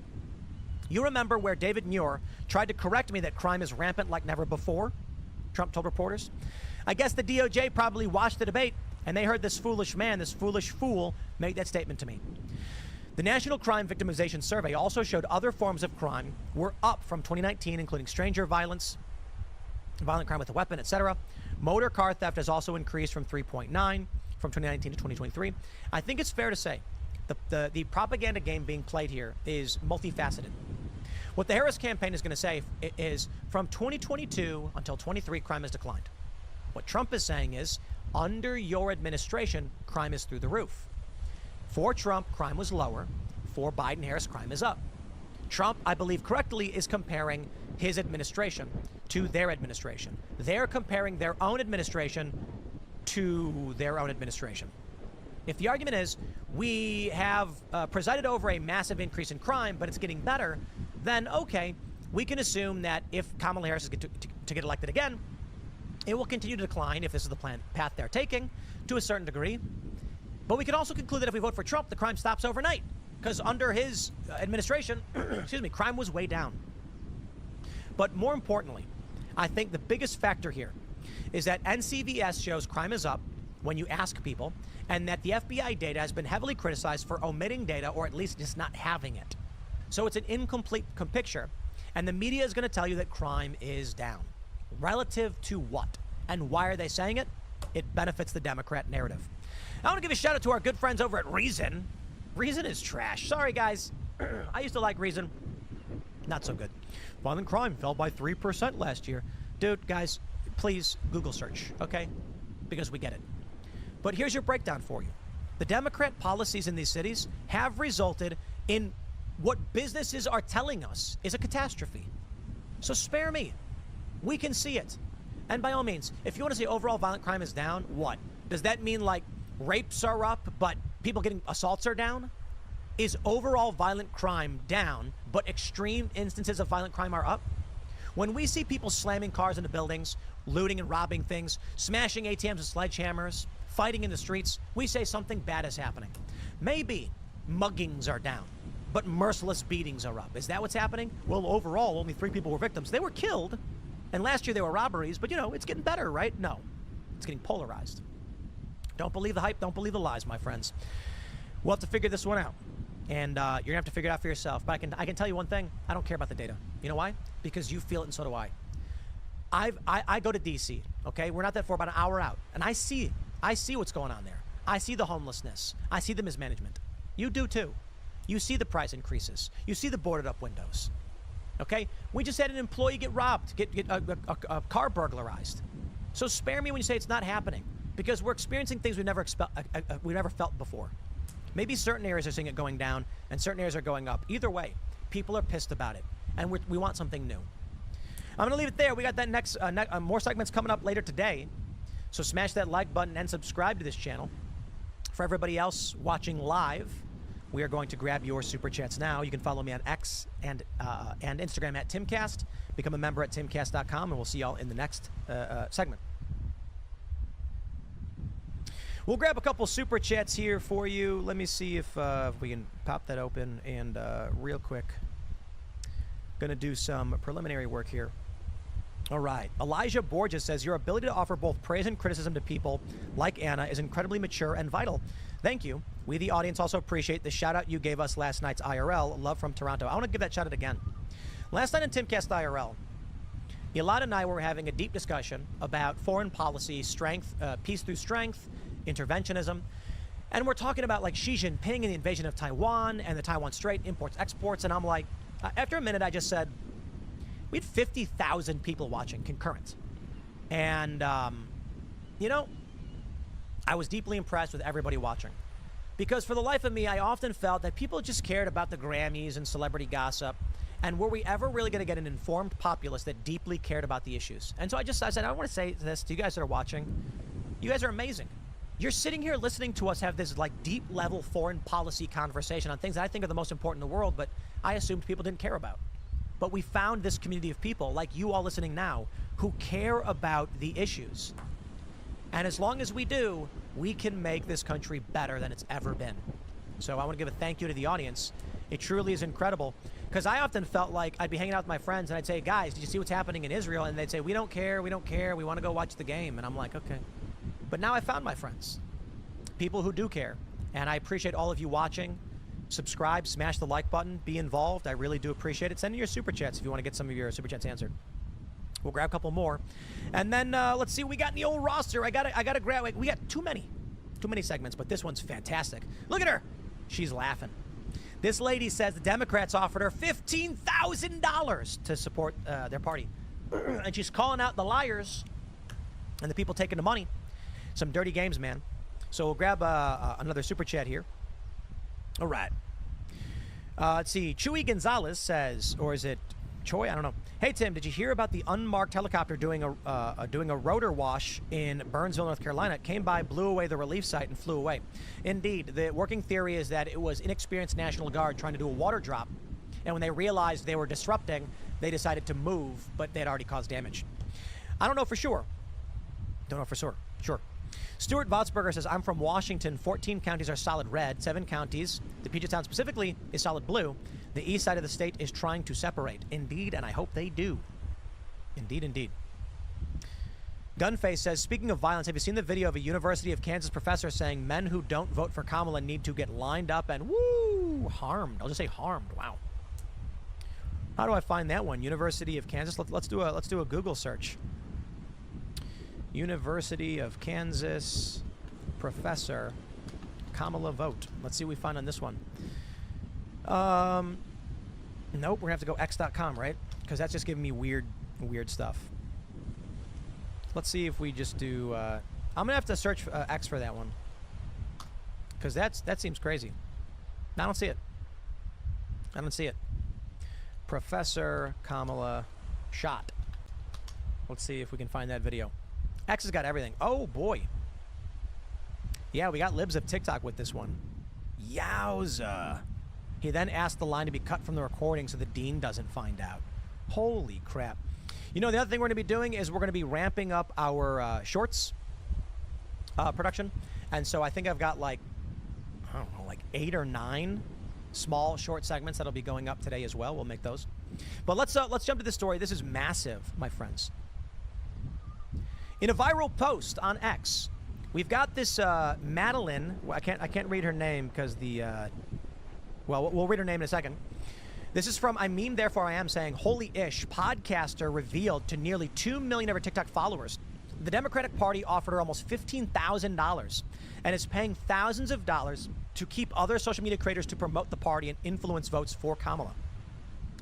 you remember where David Muir tried to correct me that crime is rampant like never before? Trump told reporters. I guess the DOJ probably watched the debate and they heard this foolish man, this foolish fool, make that statement to me. The National Crime Victimization Survey also showed other forms of crime were up from 2019, including stranger violence, violent crime with a weapon, etc. Motor car theft has also increased from 3.9 from 2019 to 2023. I think it's fair to say the propaganda game being played here is multifaceted. What the Harris campaign is going to say is from 2022 until 23, crime has declined. What Trump is saying is, under your administration, crime is through the roof. For Trump, crime was lower. For Biden-Harris, crime is up. Trump, I believe correctly, is comparing his administration to their administration. They're comparing their own administration to their own administration. If the argument is we have presided over a massive increase in crime, but it's getting better, then okay, we can assume that if Kamala Harris is to get elected again, it will continue to decline if this is the path they're taking to a certain degree. But we can also conclude that if we vote for Trump, the crime stops overnight, because under his administration, crime was way down. But more importantly, I think the biggest factor here is that NCVS shows crime is up when you ask people, and that the FBI data has been heavily criticized for omitting data or at least just not having it. So it's an incomplete picture, and the media is going to tell you that crime is down. Relative to what? And why are they saying it? It benefits the Democrat narrative. I want to give a shout out to our good friends over at Reason. Reason is trash. Sorry, guys. I used to like Reason. Not so good. Violent crime fell by 3% last year. Dude, guys, please Google search, okay? Because we get it. But here's your breakdown for you. The Democrat policies in these cities have resulted in what businesses are telling us is a catastrophe. So spare me. We can see it. And by all means, if you want to say overall violent crime is down, what? Does that mean like rapes are up, but people getting assaults are down? Is overall violent crime down, but extreme instances of violent crime are up? When we see people slamming cars into buildings, looting and robbing things, smashing ATMs with sledgehammers, fighting in the streets, we say something bad is happening. Maybe muggings are down, but merciless beatings are up. Is that what's happening? Well, overall, only 3 people were victims. They were killed, and last year they were robberies, but, you know, it's getting better, right? No, it's getting polarized. Don't believe the hype, don't believe the lies, my friends. We'll have to figure this one out. And you're going to have to figure it out for yourself. But I can tell you one thing. I don't care about the data. You know why? Because you feel it and so do I. I go to D.C., okay? We're not that far, about an hour out. And I see what's going on there. I see the homelessness. I see the mismanagement. You do too. You see the price increases. You see the boarded up windows. Okay? We just had an employee get robbed, get a car burglarized. So spare me when you say it's not happening. Because we're experiencing things we never felt before. Maybe certain areas are seeing it going down and certain areas are going up. Either way, people are pissed about it. And we want something new. I'm going to leave it there. We got that next more segments coming up later today. So smash that like button and subscribe to this channel. For everybody else watching live, we are going to grab your super chats now. You can follow me on X and Instagram at Timcast. Become a member at timcast.com, and we'll see y'all in the next segment. We'll grab a couple super chats here for you. Let me see if we can pop that open. And real quick, going to do some preliminary work here. All right. Elijah Borges says, your ability to offer both praise and criticism to people like Anna is incredibly mature and vital. Thank you. We, the audience, also appreciate the shout-out you gave us last night's IRL. Love from Toronto. I want to give that shout-out again. Last night in Timcast IRL, Yolanda and I were having a deep discussion about foreign policy, strength, peace through strength, interventionism. And we're talking about like Xi Jinping and the invasion of Taiwan and the Taiwan Strait, imports, exports. And I'm like, after a minute, I just said, we had 50,000 people watching concurrent. And, you know, I was deeply impressed with everybody watching. Because for the life of me, I often felt that people just cared about the Grammys and celebrity gossip. And were we ever really going to get an informed populace that deeply cared about the issues? And so I said, I want to say this to you guys that are watching. You guys are amazing. You're sitting here listening to us have this like deep level foreign policy conversation on things that I think are the most important in the world, but I assumed people didn't care about. But we found this community of people like you all listening now who care about the issues. And as long as we do, we can make this country better than it's ever been. So I want to give a thank you to the audience. It truly is incredible. Because I often felt like I'd be hanging out with my friends and I'd say, guys, did you see what's happening in Israel? And they'd say, we don't care, we want to go watch the game. And I'm like, okay. But now I found my friends, people who do care. And I appreciate all of you watching. Subscribe, smash the like button, be involved. I really do appreciate it. Send in your super chats if you want to get some of your super chats answered. We'll grab a couple more. And then let's see what we got in the old roster. I gotta grab, we got too many segments, but this one's fantastic. Look at her. She's laughing. This lady says the Democrats offered her $15,000 to support their party. And she's calling out the liars and the people taking the money. Some dirty games, man. So we'll grab another super chat here. All right. Let's see. Chuy Gonzalez says, or is it Choi? I don't know. Hey, Tim, did you hear about the unmarked helicopter doing a rotor wash in Burnsville, North Carolina? It came by, blew away the relief site, and flew away. Indeed, the working theory is that it was inexperienced National Guard trying to do a water drop, and when they realized they were disrupting, they decided to move, but they had already caused damage. I don't know for sure. Don't know for sure. Sure. Stuart Votsberger says, I'm from Washington. 14 counties are solid red. 7 counties, the Puget Sound specifically, is solid blue. The east side of the state is trying to separate. Indeed, and I hope they do. Indeed, indeed. Gunface says, speaking of violence, have you seen the video of a University of Kansas professor saying men who don't vote for Kamala need to get lined up and, woo, harmed? I'll just say harmed. Wow. How do I find that one? University of Kansas? Let's do a Google search. University of Kansas professor Kamala vote. Let's see what we find on this one. Nope, we're gonna have to go x.com, right? Because that's just giving me weird stuff. Let's see if we just do. I'm gonna have to search X for that one. Because that seems crazy. I don't see it. I don't see it. Professor Kamala shot. Let's see if we can find that video. X has got everything. Oh boy. Yeah, we got libs of TikTok with this one. Yowza. He then asked the line to be cut from the recording so the dean doesn't find out. Holy crap. You know, the other thing we're going to be doing is we're going to be ramping up our shorts production. And so I think I've got like, I don't know, like 8 or 9 small short segments that'll be going up today as well. We'll make those. But let's jump to this story. This is massive, my friends. In a viral post on X, we've got this Madeline. I can't read her name because the well, we'll read her name in a second. This is from I Mean Therefore I Am saying, holy ish, podcaster revealed to nearly 2 million of her TikTok followers. The Democratic Party offered her almost $15,000 and is paying thousands of dollars to keep other social media creators to promote the party and influence votes for Kamala.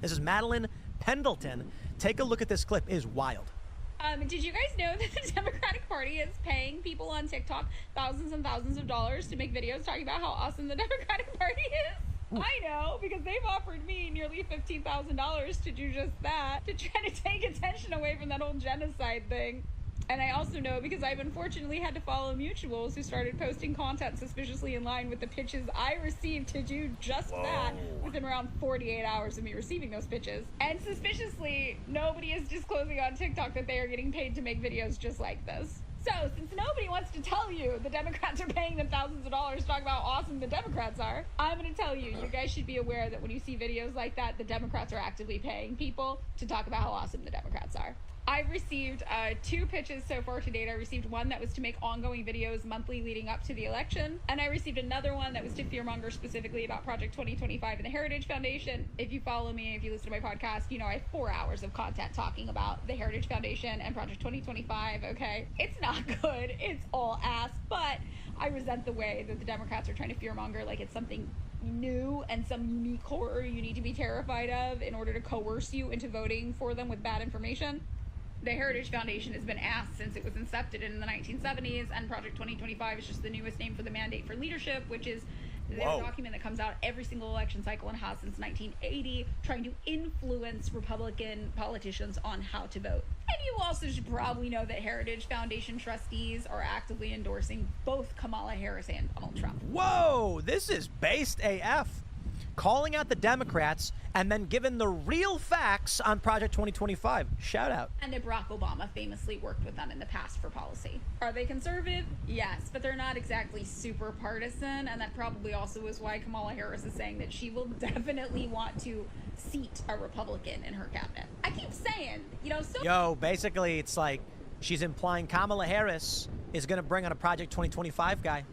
This is Madeline Pendleton. Take a look at this clip. It is wild. Did you guys know that the Democratic Party is paying people on TikTok thousands and thousands of dollars to make videos talking about how awesome the Democratic Party is? Ooh. I know, because they've offered me nearly $15,000 to do just that, to try to take attention away from that whole genocide thing. And I also know because I've unfortunately had to follow mutuals who started posting content suspiciously in line with the pitches I received to do just that within around 48 hours of me receiving those pitches. And suspiciously, nobody is disclosing on TikTok that they are getting paid to make videos just like this. So, since nobody wants to tell you the Democrats are paying them thousands of dollars to talk about how awesome the Democrats are, I'm going to tell you, you guys should be aware that when you see videos like that, the Democrats are actively paying people to talk about how awesome the Democrats are. I've received 2 pitches so far to date. I received one that was to make ongoing videos monthly leading up to the election. And I received another one that was to fearmonger specifically about Project 2025 and the Heritage Foundation. If you follow me, if you listen to my podcast, you know I have 4 hours of content talking about the Heritage Foundation and Project 2025, okay? It's not good. It's all ass. But I resent the way that the Democrats are trying to fearmonger like it's something new and some unique horror you need to be terrified of in order to coerce you into voting for them with bad information. The Heritage Foundation has been asked since it was incepted in the 1970s, and Project 2025 is just the newest name for the Mandate for Leadership, which is their document that comes out every single election cycle and has since 1980, trying to influence Republican politicians on how to vote. And you also should probably know that Heritage Foundation trustees are actively endorsing both Kamala Harris and Donald Trump. Whoa, this is based AF. Calling out the Democrats and then giving the real facts on Project 2025. Shout out. And that Barack Obama famously worked with them in the past for policy. Are they conservative? Yes, but they're not exactly super partisan, and that probably also is why Kamala Harris is saying that she will definitely want to seat a Republican in her cabinet. I keep saying, you know, so... Yo, basically it's like she's implying Kamala Harris is going to bring on a Project 2025 guy.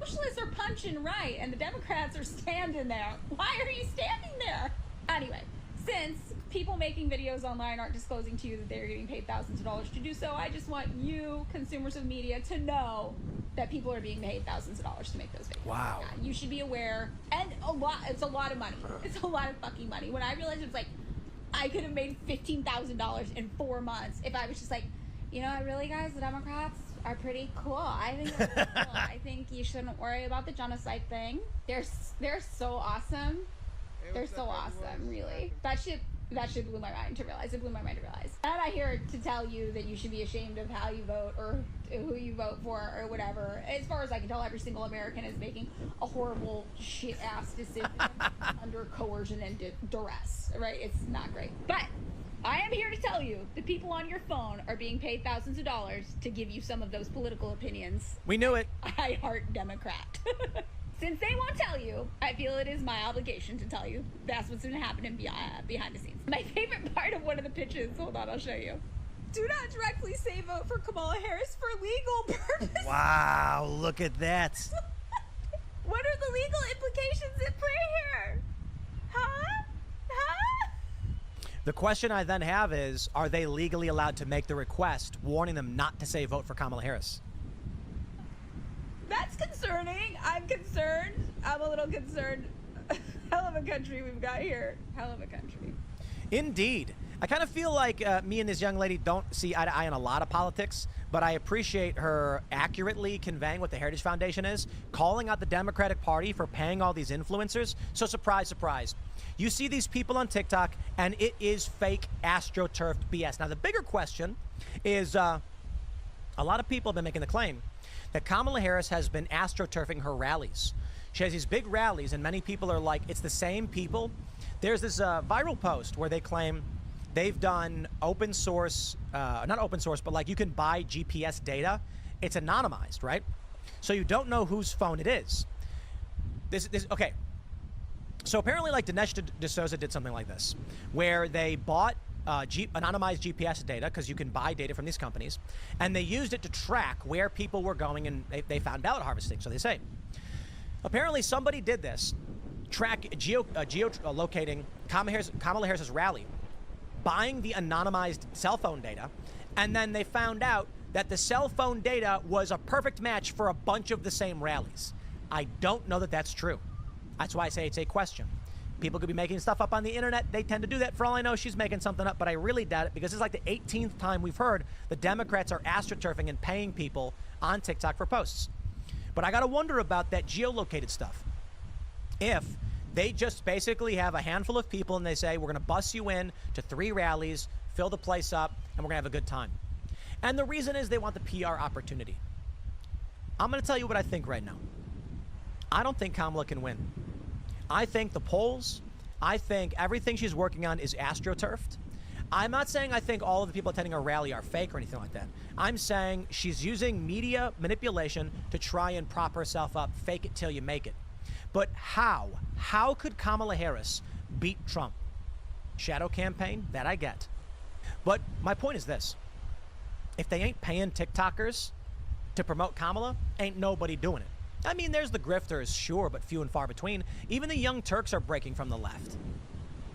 Socialists are punching right, and the Democrats are standing there. Why are you standing there? Anyway, since people making videos online aren't disclosing to you that they're getting paid thousands of dollars to do so, I just want you, consumers of media, to know that people are being paid thousands of dollars to make those videos. Wow. Yeah, you should be aware. And it's a lot of money. It's a lot of fucking money. When I realized it was like, I could have made $15,000 in 4 months if I was just like, you know what, really, guys, the Democrats are pretty cool. I think they're pretty cool. I think you shouldn't worry about the genocide thing. They're so awesome. Hey, They're what's so up, awesome, everyone? really. That shit blew my mind to realize. It blew my mind to realize. And I'm here to tell you that you should be ashamed of how you vote or who you vote for or whatever. As far as I can tell, every single American is making a horrible shit-ass decision under coercion and duress, right? It's not great. But I am here to tell you that people on your phone are being paid thousands of dollars to give you some of those political opinions. We knew it. I heart Democrat. Since they won't tell you, I feel it is my obligation to tell you. That's what's been happening behind the scenes. My favorite part of one of the pitches, hold on, I'll show you. Do not directly say vote for Kamala Harris for legal purposes. Wow, look at that. What are the legal implications at play here? Huh? The question I then have is, are they legally allowed to make the request warning them not to say vote for Kamala Harris? That's concerning. concerning. I'm concerned. I'm a little concerned. Hell of a country we've got here. Hell of a country. Indeed. I kind of feel like me and this young lady don't see eye to eye on a lot of politics, but I appreciate her accurately conveying what the Heritage Foundation is, calling out the Democratic Party for paying all these influencers. So surprise, surprise. You see these people on TikTok, and it is fake astroturfed BS. Now, the bigger question is a lot of people have been making the claim that Kamala Harris has been astroturfing her rallies. She has these big rallies, and many people are like, it's the same people. There's this viral post where they claim they've done open source, not open source, but like you can buy GPS data. It's anonymized, right? So you don't know whose phone it is. Okay. So apparently, like Dinesh D'Souza did something like this, where they bought anonymized GPS data, because you can buy data from these companies, and they used it to track where people were going, and they found ballot harvesting, so they say. Apparently, somebody did this, geolocating Kamala Harris's rally, buying the anonymized cell phone data, and then they found out that the cell phone data was a perfect match for a bunch of the same rallies. I don't know that that's true. That's why I say it's a question. People could be making stuff up on the internet. They tend to do that. For all I know, she's making something up, but I really doubt it, because it's like the 18th time we've heard the Democrats are astroturfing and paying people on TikTok for posts. But I got to wonder about that geolocated stuff. If they just basically have a handful of people and they say, we're going to bus you in to 3 rallies, fill the place up, and we're going to have a good time. And the reason is they want the PR opportunity. I'm going to tell you what I think right now. I don't think Kamala can win. I think the polls, I think everything she's working on is astroturfed. I'm not saying I think all of the people attending her rally are fake or anything like that. I'm saying she's using media manipulation to try and prop herself up, fake it till you make it. But how? How could Kamala Harris beat Trump? Shadow campaign? That I get. But my point is this. If they ain't paying TikTokers to promote Kamala, ain't nobody doing it. I mean, there's the grifters, sure, but few and far between. Even the young Turks are breaking from the left.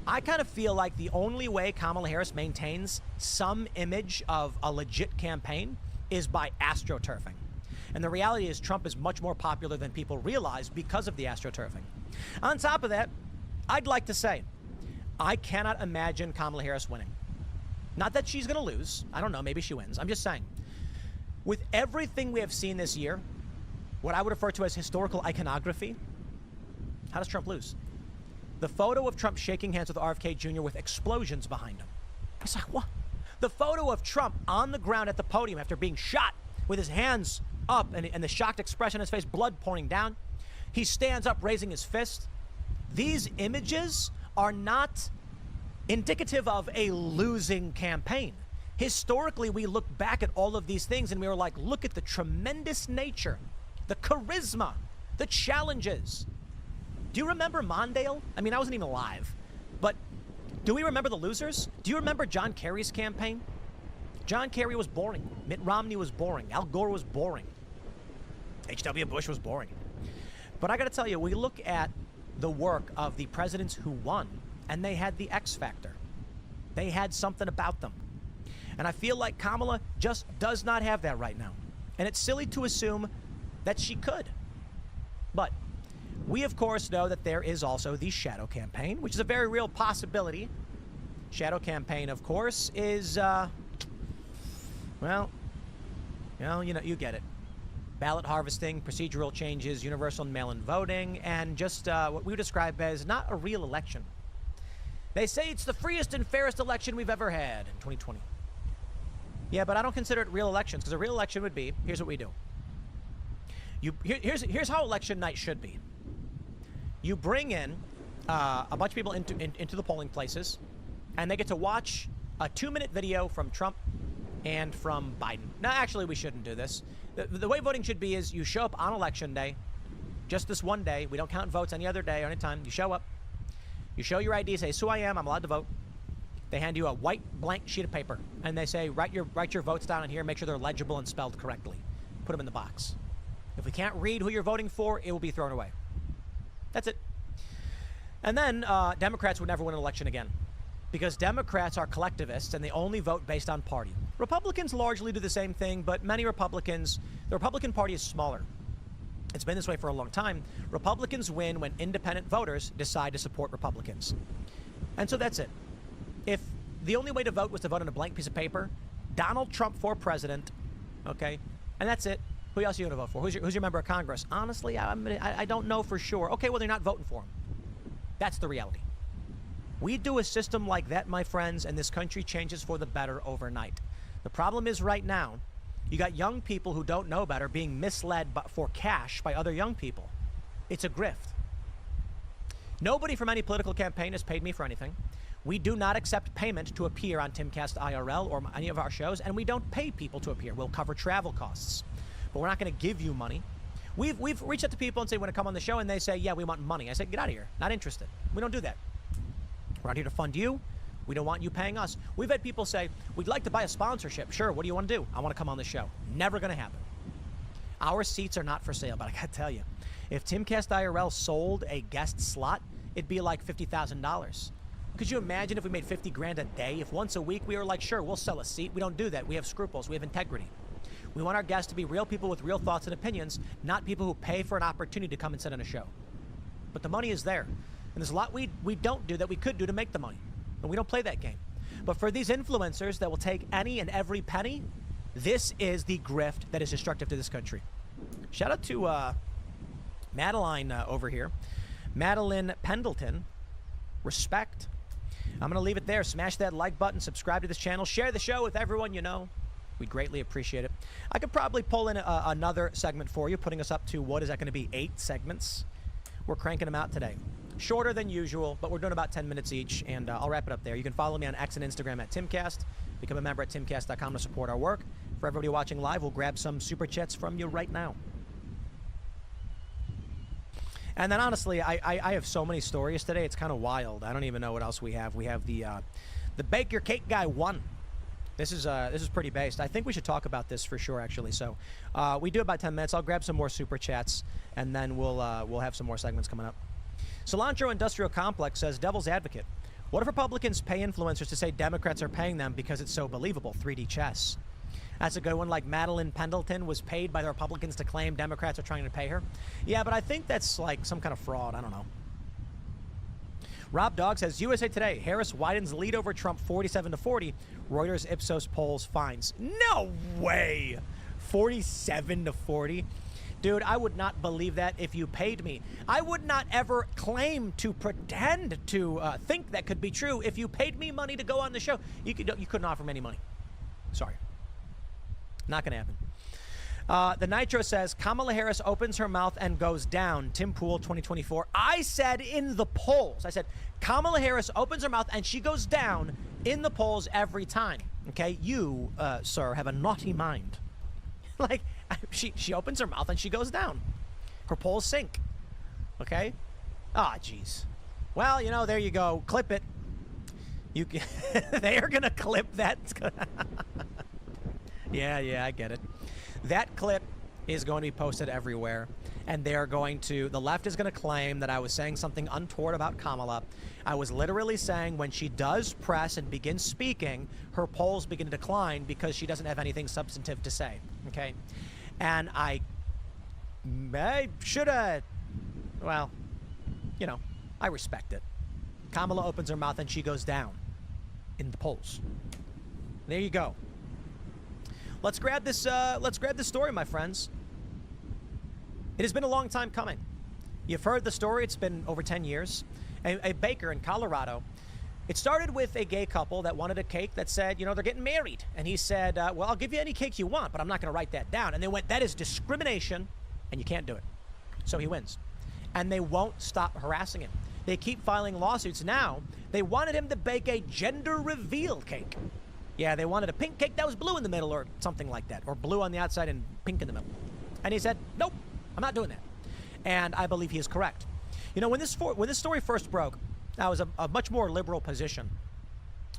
I kind of feel like the only way Kamala Harris maintains some image of a legit campaign is by astroturfing. And the reality is Trump is much more popular than people realize because of the astroturfing. On top of that, I'd like to say, I cannot imagine Kamala Harris winning. Not that she's going to lose. I don't know. Maybe she wins. I'm just saying. With everything we have seen this year, what I would refer to as historical iconography, how does Trump lose? The photo of Trump shaking hands with RFK Jr. with explosions behind him. It's like, what? The photo of Trump on the ground at the podium after being shot with his hands up and the shocked expression on his face, blood pouring down. He stands up raising his fist. These images are not indicative of a losing campaign. Historically, we look back at all of these things and we were like, look at the tremendous nature, the charisma, the challenges. Do you remember Mondale? I mean, I wasn't even alive. But do we remember the losers? Do you remember John Kerry's campaign? John Kerry was boring. Mitt Romney was boring. Al Gore was boring. H.W. Bush was boring. But I got to tell you, we look at the work of the presidents who won, and they had the X factor. They had something about them. And I feel like Kamala just does not have that right now. And it's silly to assume that she could. But we, of course, know that there is also the shadow campaign, which is a very real possibility. Shadow campaign, of course, is, well, you know, you get it. Ballot harvesting, procedural changes, universal mail-in voting, and just what we would describe as not a real election. They say it's the freest and fairest election we've ever had in 2020. Yeah, but I don't consider it real elections, because a real election would be, here's what we do. Here's how election night should be. You bring in a bunch of people into the polling places, and they get to watch a 2-minute video from Trump and from Biden. Now, actually, we shouldn't do this. The way voting should be is you show up on election day, just this one day. We don't count votes any other day or any time. You show up. You show your ID, say, "This is who I am. I'm allowed to vote." They hand you a white blank sheet of paper, and they say, write your votes down in here, make sure they're legible and spelled correctly. Put them in the box. If we can't read who you're voting for, it will be thrown away. That's it. And then Democrats would never win an election again, because Democrats are collectivists and they only vote based on party. Republicans largely do the same thing, but many Republicans, the Republican Party is smaller. It's been this way for a long time. Republicans win when independent voters decide to support Republicans. And so that's it. If the only way to vote was to vote on a blank piece of paper, Donald Trump for president, okay, and that's it. Who else are you going to vote for? Who's your member of Congress? Honestly, I don't know for sure. Okay, well, they're not voting for him. That's the reality. We do a system like that, my friends, and this country changes for the better overnight. The problem is right now, you got young people who don't know better being misled for cash by other young people. It's a grift. Nobody from any political campaign has paid me for anything. We do not accept payment to appear on Timcast IRL or any of our shows, and we don't pay people to appear. We'll cover travel costs, but we're not going to give you money. We've reached out to people and say, want to come on the show, and they say, yeah, we want money. I said, get out of here. Not interested. We don't do that. We're not here to fund you. We don't want you paying us. We've had people say, we'd like to buy a sponsorship. Sure, what do you want to do? I want to come on the show. Never going to happen. Our seats are not for sale, but I got to tell you, if Timcast IRL sold a guest slot, it'd be like $50,000. Could you imagine if we made 50 grand a day? If once a week we were like, sure, we'll sell a seat. We don't do that. We have scruples. We have integrity. We want our guests to be real people with real thoughts and opinions, not people who pay for an opportunity to come and sit on a show. But the money is there. And there's a lot we don't do that we could do to make the money. And we don't play that game. But for these influencers that will take any and every penny, this is the grift that is destructive to this country. Shout out to Madeline over here. Madeline Pendleton. Respect. I'm going to leave it there. Smash that like button. Subscribe to this channel. Share the show with everyone you know. We'd greatly appreciate it. I could probably pull in another segment for you, putting us up to, what is that going to be, 8 segments? We're cranking them out today. Shorter than usual, but we're doing about 10 minutes each, and I'll wrap it up there. You can follow me on X and Instagram at Timcast. Become a member at timcast.com to support our work. For everybody watching live, we'll grab some super chats from you right now. And then honestly, I have so many stories today. It's kind of wild. I don't even know what else we have. We have the Bake Your Cake guy won. This is pretty based. I think we should talk about this for sure, actually. So we do about 10 minutes. I'll grab some more super chats, and then we'll have some more segments coming up. Cilantro Industrial Complex says, Devil's Advocate. What if Republicans pay influencers to say Democrats are paying them because it's so believable? 3D chess. That's a good one. Like Madeline Pendleton was paid by the Republicans to claim Democrats are trying to pay her. Yeah, but I think that's like some kind of fraud. I don't know. Rob Dog says, USA Today, Harris widens lead over Trump 47-40. Reuters Ipsos polls finds. No way. 47-40. Dude, I would not believe that if you paid me. I would not ever claim to pretend to think that could be true. If you paid me money to go on the show, you couldn't offer me any money. Sorry. Not going to happen. The Nitro says, Kamala Harris opens her mouth and goes down. Tim Pool 2024. I said in the polls. I said, Kamala Harris opens her mouth and she goes down in the polls every time. Okay? You, sir, have a naughty mind. Like, she opens her mouth and she goes down. Her polls sink. Okay? Ah, jeez. Well, you know, there you go. Clip it. You can they are going to clip that. Yeah, I get it. That clip is going to be posted everywhere, and they're going to, the left is going to claim that I was saying something untoward about Kamala. I was literally saying when she does press and begins speaking, her polls begin to decline because she doesn't have anything substantive to say, okay? And I should have, well, you know, I respect it. Kamala opens her mouth and she goes down in the polls. There you go. Let's grab this story, my friends. It has been a long time coming. You've heard the story. It's been over 10 years. A baker in Colorado. It started with a gay couple that wanted a cake that said, you know, they're getting married. And he said, well, I'll give you any cake you want, but I'm not going to write that down. And they went, that is discrimination, and you can't do it. So he wins. And they won't stop harassing him. They keep filing lawsuits. Now, they wanted him to bake a gender reveal cake. Yeah, they wanted a pink cake that was blue in the middle or something like that, or blue on the outside and pink in the middle. And he said, nope, I'm not doing that. And I believe he is correct. You know, when this story first broke, I was a much more liberal position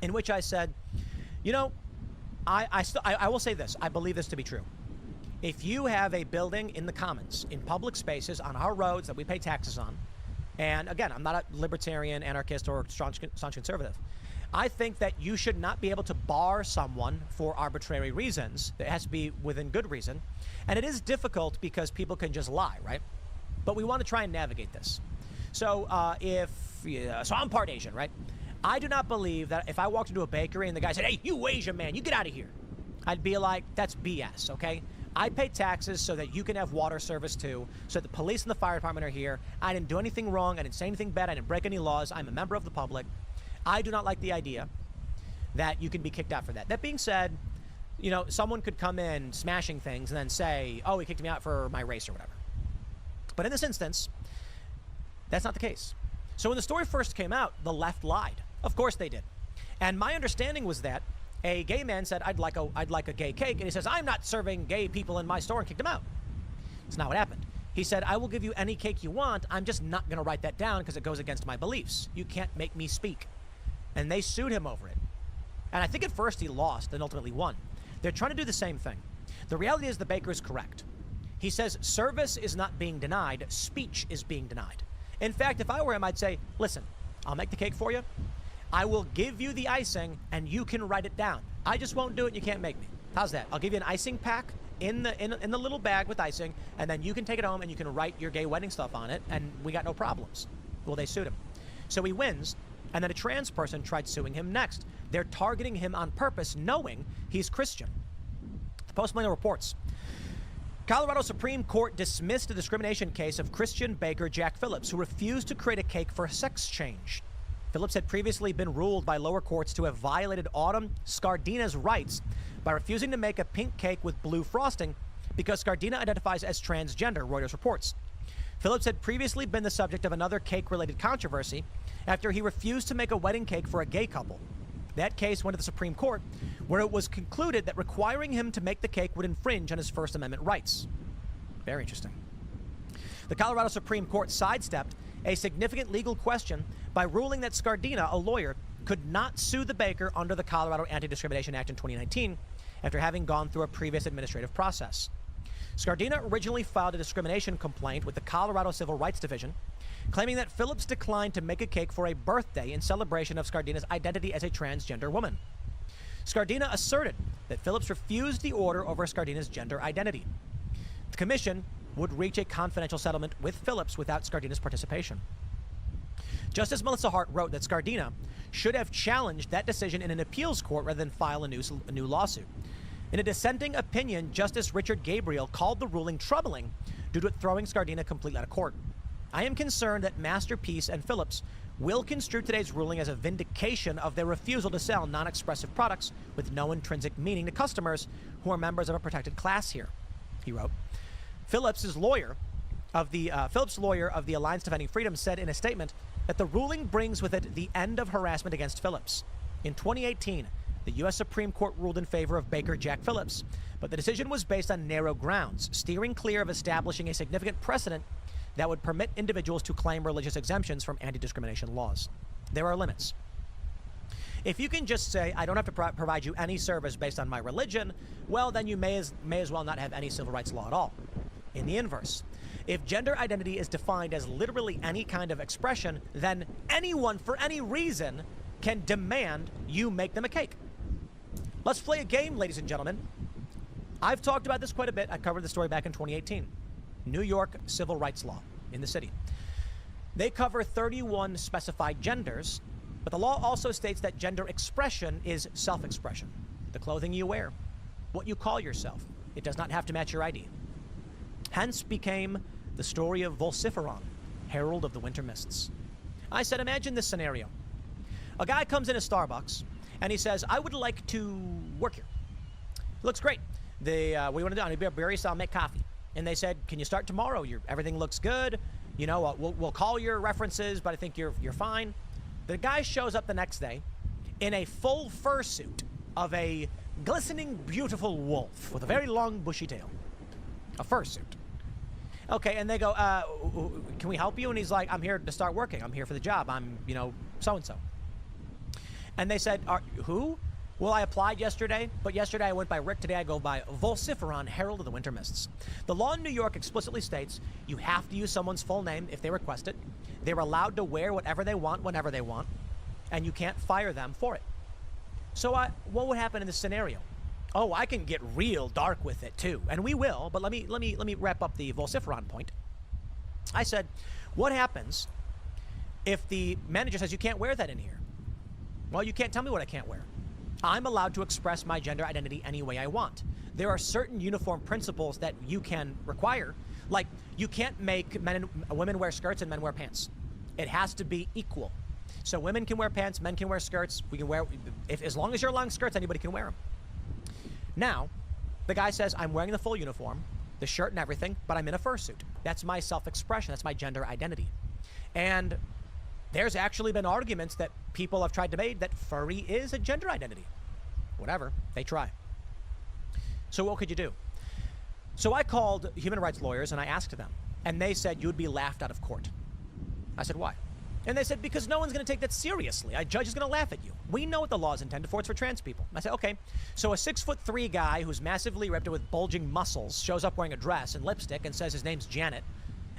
in which I said, you know, I will say this. I believe this to be true. If you have a building in the commons, in public spaces, on our roads that we pay taxes on, and again, I'm not a libertarian, anarchist, or staunch conservative, I think that you should not be able to bar someone for arbitrary reasons. It has to be within good reason. And it is difficult because people can just lie, right? But we want to try and navigate this. So so I'm part Asian, right? I do not believe that if I walked into a bakery and the guy said, hey, you Asian man, you get out of here. I'd be like, that's BS, okay? I pay taxes so that you can have water service too, so that the police and the fire department are here. I didn't do anything wrong. I didn't say anything bad. I didn't break any laws. I'm a member of the public. I do not like the idea that you can be kicked out for that. That being said, you know, someone could come in smashing things and then say, oh, he kicked me out for my race or whatever. But in this instance, that's not the case. So when the story first came out, the left lied. Of course they did. And my understanding was that a gay man said, I'd like a gay cake. And he says, I'm not serving gay people in my store, and kicked him out. It's not what happened. He said, I will give you any cake you want. I'm just not going to write that down because it goes against my beliefs. You can't make me speak. And they sued him over it. And I think at first he lost and ultimately won. They're trying to do the same thing. The reality is the baker is correct. He says service is not being denied. Speech is being denied. In fact, if I were him, I'd say, listen, I'll make the cake for you. I will give you the icing, and you can write it down. I just won't do it, and you can't make me. How's that? I'll give you an icing pack in the little bag with icing, and then you can take it home, and you can write your gay wedding stuff on it, and we got no problems. Well, they sued him. So he wins, and then a trans person tried suing him next. They're targeting him on purpose, knowing he's Christian. The Post-Millennial reports. Colorado Supreme Court dismissed a discrimination case of Christian baker Jack Phillips, who refused to create a cake for a sex change. Phillips had previously been ruled by lower courts to have violated Autumn Scardina's rights by refusing to make a pink cake with blue frosting because Scardina identifies as transgender, Reuters reports. Phillips had previously been the subject of another cake-related controversy after he refused to make a wedding cake for a gay couple. That case went to the Supreme Court, where it was concluded that requiring him to make the cake would infringe on his First Amendment rights. Very interesting. The Colorado Supreme Court sidestepped a significant legal question by ruling that Scardina, a lawyer, could not sue the baker under the Colorado Anti-Discrimination Act in 2019 after having gone through a previous administrative process. Scardina originally filed a discrimination complaint with the Colorado Civil Rights Division, claiming that Phillips declined to make a cake for a birthday in celebration of Scardina's identity as a transgender woman. Scardina asserted that Phillips refused the order over Scardina's gender identity. The commission would reach a confidential settlement with Phillips without Scardina's participation. Justice Melissa Hart wrote that Scardina should have challenged that decision in an appeals court rather than file a new lawsuit. In a dissenting opinion, Justice Richard Gabriel called the ruling troubling due to it throwing Scardina completely out of court. I am concerned that Masterpiece and Phillips will construe today's ruling as a vindication of their refusal to sell non-expressive products with no intrinsic meaning to customers who are members of a protected class here, he wrote. Phillips' lawyer of the Alliance Defending Freedom said in a statement that the ruling brings with it the end of harassment against Phillips. In 2018, the U.S. Supreme Court ruled in favor of baker Jack Phillips, but the decision was based on narrow grounds, steering clear of establishing a significant precedent that would permit individuals to claim religious exemptions from anti-discrimination laws. There are limits. If you can just say, I don't have to provide you any service based on my religion, well, then you may as well not have any civil rights law at all. In the inverse, if gender identity is defined as literally any kind of expression, then anyone, for any reason, can demand you make them a cake. Let's play a game, ladies and gentlemen. I've talked about this quite a bit. I covered the story back in 2018. New York civil rights law in the city. They cover 31 specified genders, but the law also states that gender expression is self-expression. The clothing you wear, what you call yourself. It does not have to match your ID. Hence became the story of Vociferon, Herald of the Winter Mists. I said, imagine this scenario. A guy comes in a Starbucks, and he says, I would like to work here. Looks great. What do you want to do? I'll be a barista, I'll make coffee. And they said, can you start tomorrow? Everything looks good. You know, we'll call your references, but I think you're fine. The guy shows up the next day in a full fursuit of a glistening, beautiful wolf with a very long, bushy tail. A fursuit. Okay, and they go, can we help you? And he's like, I'm here to start working. I'm here for the job. I'm, so-and-so. And they said, who? Well, I applied yesterday, but yesterday I went by Rick. Today I go by Vociferon, Herald of the Winter Mists. The law in New York explicitly states you have to use someone's full name if they request it. They're allowed to wear whatever they want, whenever they want. and you can't fire them for it. So what would happen in this scenario? Oh, I can get real dark with it too, and we will. But let me wrap up the vociferon point. I said, what happens if the manager says you can't wear that in here? Well, you can't tell me what I can't wear. I'm allowed to express my gender identity any way I want. There are certain uniform principles that you can require, like you can't make women wear skirts and men wear pants. It has to be equal. So women can wear pants, men can wear skirts. We can wear, as long as you're long skirts, anybody can wear them. Now, the guy says, I'm wearing the full uniform, the shirt and everything, but I'm in a fursuit. That's my self-expression. That's my gender identity. And there's actually been arguments that people have tried to make that furry is a gender identity. Whatever, they try. So what could you do? So I called human rights lawyers and I asked them, and they said you'd be laughed out of court. I said, why? And they said, because no one's going to take that seriously. A judge is going to laugh at you. We know what the law is intended for. It's for trans people. I said, okay. So a 6'3" guy who's massively ripped with bulging muscles shows up wearing a dress and lipstick and says his name's Janet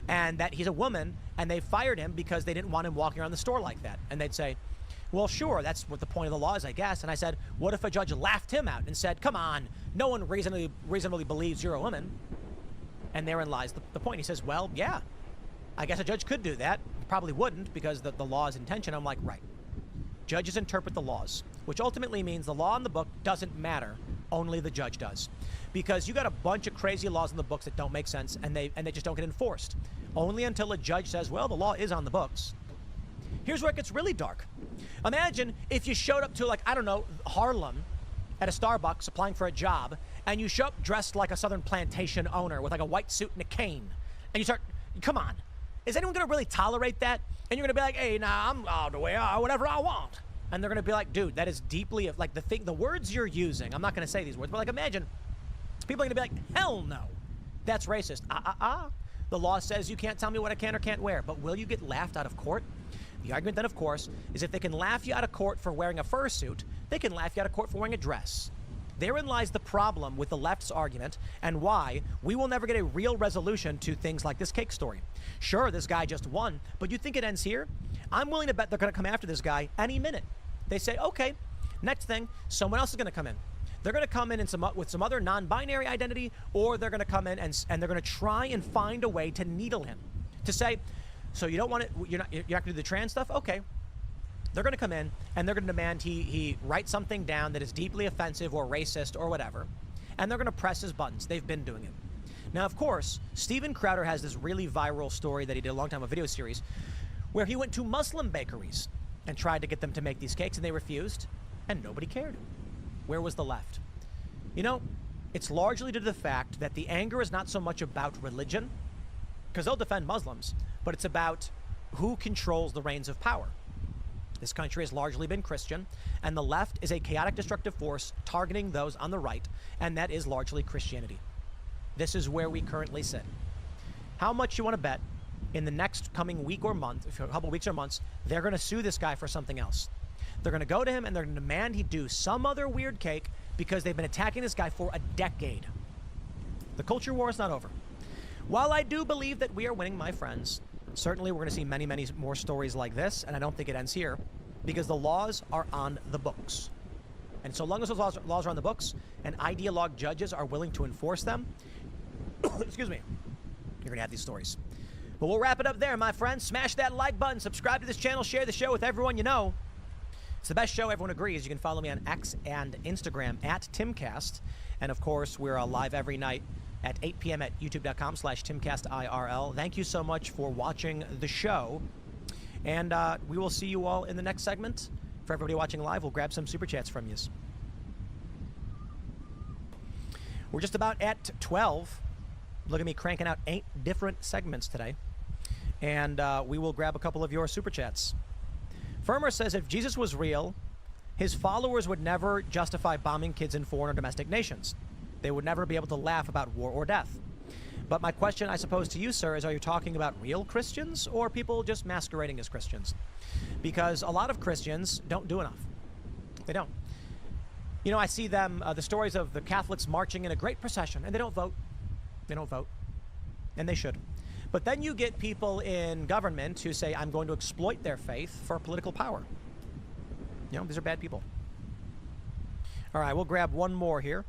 and that he's a woman, and they fired him because they didn't want him walking around the store like that. And they'd say, well, sure, that's what the point of the law is, I guess. And I said, what if a judge laughed him out and said, come on, no one reasonably believes you're a woman? And therein lies the point. He says, well, yeah, I guess a judge could do that. Probably wouldn't, because the law's intention. I'm like, right. Judges interpret the laws, which ultimately means the law in the book doesn't matter. Only the judge does. Because you got a bunch of crazy laws in the books that don't make sense, and they just don't get enforced. Only until a judge says, well, the law is on the books. Here's where it gets really dark. Imagine if you showed up to, like, I don't know, Harlem at a Starbucks applying for a job, and you show up dressed like a Southern plantation owner with like a white suit and a cane, and you start, come on. Is anyone going to really tolerate that? And you're going to be like, hey, nah, I'm the way whatever I want. And they're going to be like, dude, that is deeply, like, the words you're using, I'm not going to say these words, but like, imagine, people are going to be like, hell no, that's racist. The law says you can't tell me what I can or can't wear, but will you get laughed out of court? The argument then, of course, is if they can laugh you out of court for wearing a fursuit, they can laugh you out of court for wearing a dress. Therein lies the problem with the left's argument and why we will never get a real resolution to things like this cake story. Sure, this guy just won, but you think it ends here? I'm willing to bet they're going to come after this guy any minute. They say, okay, next thing, someone else is going to come in. They're going to come in with some other non-binary identity, or they're going to come in and they're going to try and find a way to needle him. To say, so you don't want it, you're not going to do the trans stuff? Okay. They're going to come in and they're going to demand he write something down that is deeply offensive or racist or whatever, and they're going to press his buttons. They've been doing it. Now, of course, Steven Crowder has this really viral story that he did a long time, a video series, where he went to Muslim bakeries and tried to get them to make these cakes, and they refused, and nobody cared. Where was the left? You know, it's largely due to the fact that the anger is not so much about religion, because they'll defend Muslims, but it's about who controls the reins of power. This country has largely been Christian, and the left is a chaotic, destructive force targeting those on the right, and that is largely Christianity. This is where we currently sit. How much you want to bet in the next coming week or month, a couple weeks or months, they're going to sue this guy for something else. They're going to go to him and they're going to demand he do some other weird cake because they've been attacking this guy for a decade. The culture war is not over. While I do believe that we are winning, my friends, certainly we're going to see many, many more stories like this, and I don't think it ends here, because the laws are on the books. And so long as those laws are on the books and ideologue judges are willing to enforce them, excuse me, you're going to have these stories. But we'll wrap it up there, my friends. Smash that like button, subscribe to this channel, share the show with everyone you know. It's the best show, everyone agrees. You can follow me on X and Instagram at Timcast. And of course, we're live every night at 8 p.m. at youtube.com/TimcastIRL. Thank you so much for watching the show. And we will see you all in the next segment. For everybody watching live, we'll grab some super chats from you. We're just about at 12. Look at me cranking out 8 different segments today. And we will grab a couple of your super chats. Firmer says, if Jesus was real, his followers would never justify bombing kids in foreign or domestic nations. They would never be able to laugh about war or death. But my question, I suppose, to you, sir, is are you talking about real Christians or people just masquerading as Christians? Because a lot of Christians don't do enough. They don't. You know, I see them, the stories of the Catholics marching in a great procession, and they don't vote. They don't vote. And they should. But then you get people in government who say, I'm going to exploit their faith for political power. You know, these are bad people. All right, we'll grab one more here.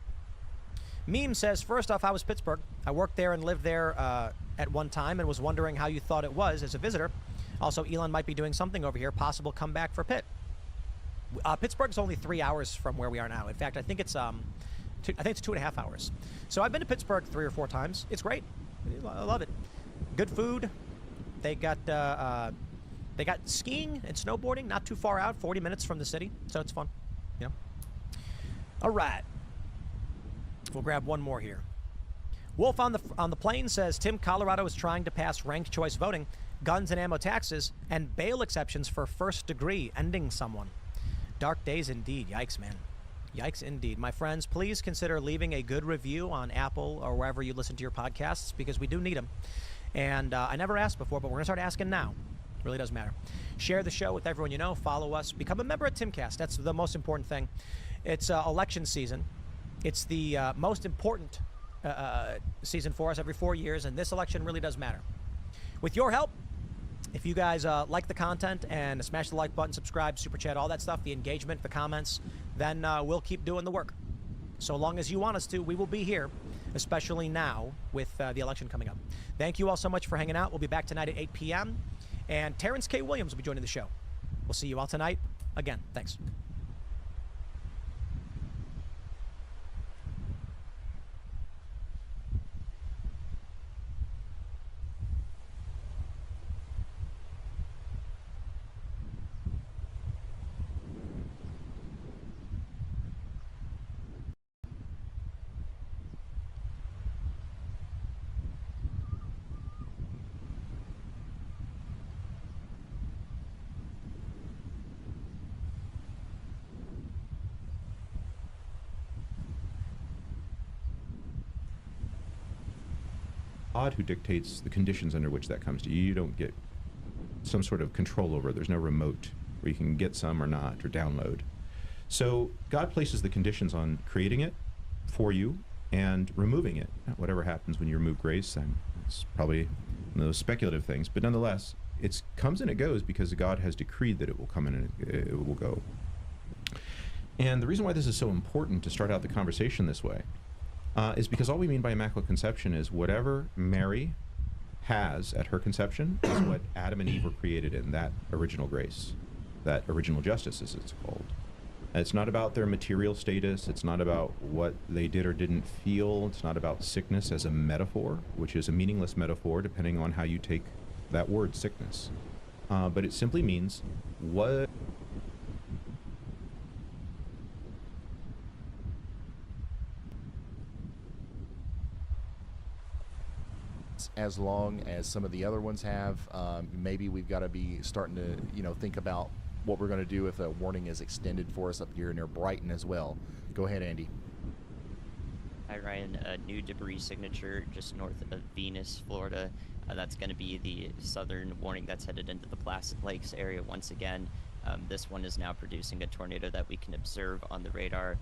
Meme says, first off, how was Pittsburgh? I worked there and lived there at one time and was wondering how you thought it was as a visitor. Also, Elon might be doing something over here, possible comeback for Pitt. Pittsburgh's only 3 hours from where we are now. In fact, I think it's 2.5 hours. So I've been to Pittsburgh 3 or 4 times. It's great. I love it. Good food. They got skiing and snowboarding not too far out, 40 minutes from the city. So it's fun. You know. All right. We'll grab one more here. Wolf on the plane says Tim, Colorado is trying to pass ranked choice voting, guns and ammo taxes, and bail exceptions for first degree, ending someone. Dark days indeed. Yikes, man. Yikes indeed. My friends, please consider leaving a good review on Apple or wherever you listen to your podcasts, because we do need them. And I never asked before, but we're going to start asking now. It really does matter. Share the show with everyone you know. Follow us. Become a member at Timcast. That's the most important thing. It's election season. It's the most important season for us every 4 years, and this election really does matter. With your help, if you guys like the content and smash the like button, subscribe, super chat, all that stuff, the engagement, the comments, then we'll keep doing the work. So long as you want us to, we will be here, especially now with the election coming up. Thank you all so much for hanging out. We'll be back tonight at 8 p.m., and Terrence K. Williams will be joining the show. We'll see you all tonight. Again, thanks. God who dictates the conditions under which that comes to you. You don't get some sort of control over it. There's no remote where you can get some or not or download. So God places the conditions on creating it for you and removing it. Whatever happens when you remove grace, and it's probably one of those speculative things, but nonetheless, it comes and it goes because God has decreed that it will come in and it will go. And the reason why this is so important to start out the conversation this way is because all we mean by Immaculate Conception is whatever Mary has at her conception is what Adam and Eve were created in, that original grace, that original justice, as it's called. And it's not about their material status. It's not about what they did or didn't feel. It's not about sickness as a metaphor, which is a meaningless metaphor depending on how you take that word, sickness. But it simply means what... as long as some of the other ones have. Maybe we've got to be starting to, think about what we're going to do if a warning is extended for us up here near Brighton as well. Go ahead, Andy. Hi, Ryan. A new debris signature just north of Venus, Florida. That's going to be the southern warning that's headed into the Placid Lakes area once again. This one is now producing a tornado that we can observe on the radar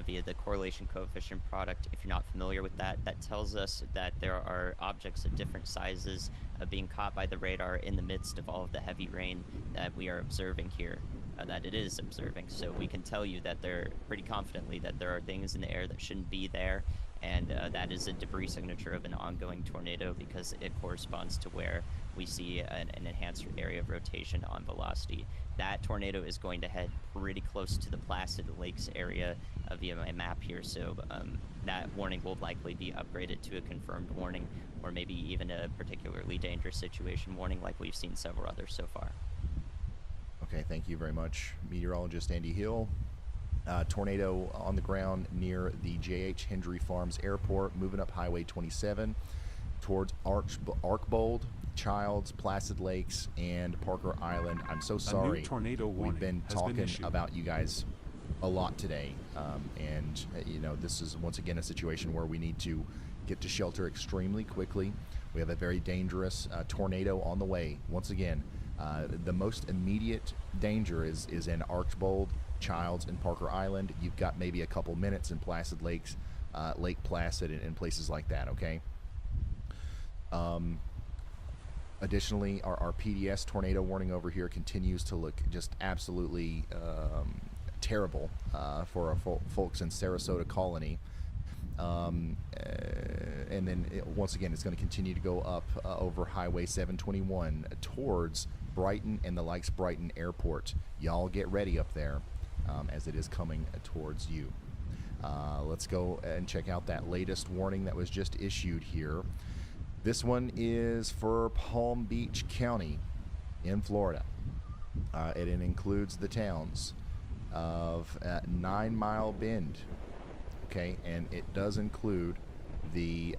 via the correlation coefficient product. If you're not familiar with that, that tells us that there are objects of different sizes being caught by the radar in the midst of all of the heavy rain that we are observing here, that it is observing. So we can tell you that there, pretty confidently, that there are things in the air that shouldn't be there, and that is a debris signature of an ongoing tornado because it corresponds to where we see an enhanced area of rotation on velocity. That tornado is going to head pretty close to the Placid Lakes area via my map here, so that warning will likely be upgraded to a confirmed warning, or maybe even a particularly dangerous situation warning like we've seen several others so far. Okay, thank you very much, meteorologist Andy Hill. Tornado on the ground near the J.H. Hendry Farms Airport, moving up Highway 27 towards Arkbold, Childs, Placid Lakes, and Parker Island. I'm so sorry. Tornado We've been talking about you guys a lot today, and this is once again a situation where we need to get to shelter extremely quickly. We have a very dangerous tornado on the way. Once again, the most immediate danger is in Archbold, Childs, and Parker Island. You've got maybe a couple minutes in Placid Lakes, Lake Placid, and places like that. Okay. Additionally, our PDS tornado warning over here continues to look just absolutely terrible for our folks in Sarasota Colony. And then once again, it's going to continue to go up over Highway 721 towards Brighton and the likes Brighton Airport. Y'all get ready up there as it is coming towards you. Let's go and check out that latest warning that was just issued here. This one is for Palm Beach County in Florida. It includes the towns of 9 Mile Bend. Okay, and it does include the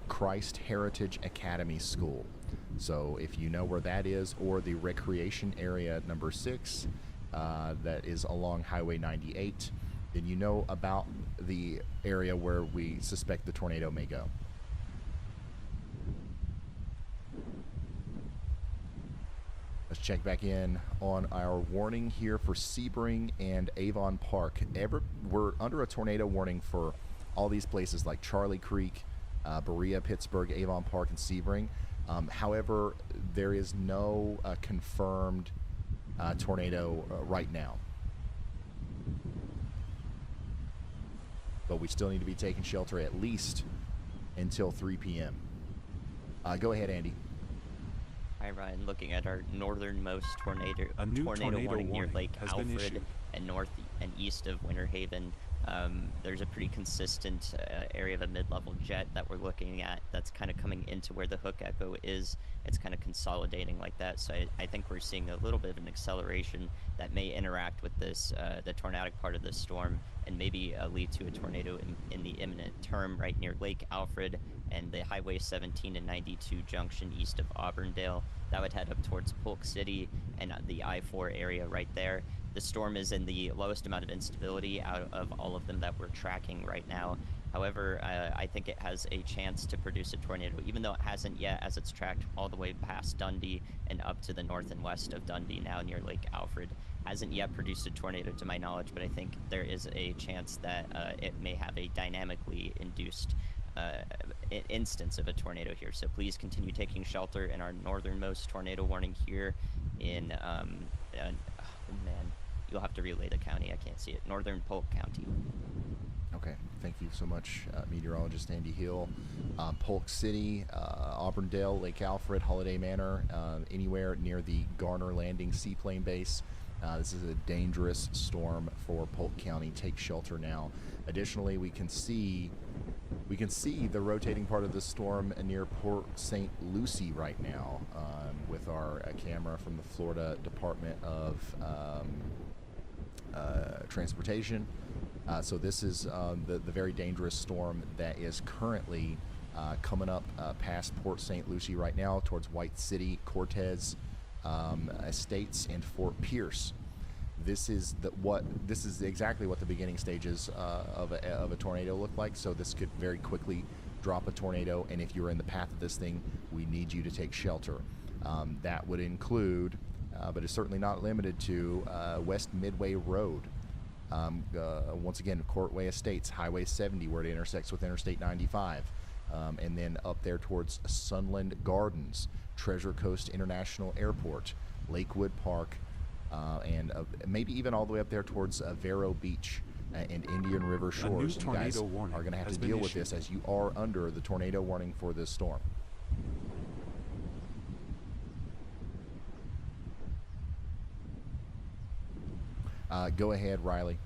Christ Heritage Academy School. So if you know where that is, or the recreation area number 6 that is along Highway 98, then you know about the area where we suspect the tornado may go. Let's check back in on our warning here for Sebring and Avon Park. We're under a tornado warning for all these places like Charlie Creek, Berea, Pittsburgh, Avon Park, and Sebring. However, there is no confirmed tornado right now. But we still need to be taking shelter at least until 3 p.m. Go ahead, Andy. Hi, Ryan. Looking at our northernmost tornado warning near Lake Alfred and north and east of Winter Haven. There's a pretty consistent area of a mid-level jet that we're looking at that's kind of coming into where the hook echo is. It's kind of consolidating like that. So I think we're seeing a little bit of an acceleration that may interact with this, the tornadic part of the storm, and maybe lead to a tornado in the imminent term right near Lake Alfred and the Highway 17 and 92 junction east of Auburndale. That would head up towards Polk City and the I-4 area right there. The storm is in the lowest amount of instability out of all of them that we're tracking right now. However, I think it has a chance to produce a tornado, even though it hasn't yet, as it's tracked all the way past Dundee and up to the north and west of Dundee, now near Lake Alfred. Hasn't yet produced a tornado to my knowledge, but I think there is a chance that it may have a dynamically induced instance of a tornado here. So please continue taking shelter in our northernmost tornado warning here in, oh man, you'll have to relay the county, I can't see it, Northern Polk County. Okay, thank you so much, meteorologist Andy Hill. Polk City, Auburndale, Lake Alfred, Holiday Manor, anywhere near the Garner Landing Seaplane Base. This is a dangerous storm for Polk County. Take shelter now. Additionally, we can see the rotating part of the storm near Port St. Lucie right now with our camera from the Florida Department of Transportation. So this is the very dangerous storm that is currently coming up past Port St. Lucie right now towards White City, Cortez Estates, and Fort Pierce. This is exactly what the beginning stages of a tornado look like. So this could very quickly drop a tornado, and if you're in the path of this thing, we need you to take shelter. That would include, but is certainly not limited to, West Midway Road. Once again, Courtway Estates, Highway 70, where it intersects with Interstate 95, and then up there towards Sunland Gardens, Treasure Coast International Airport, Lakewood Park, and maybe even all the way up there towards Vero Beach and Indian River Shores. You guys are going to have to deal with this as you are under the tornado warning for this storm. Go ahead, Riley.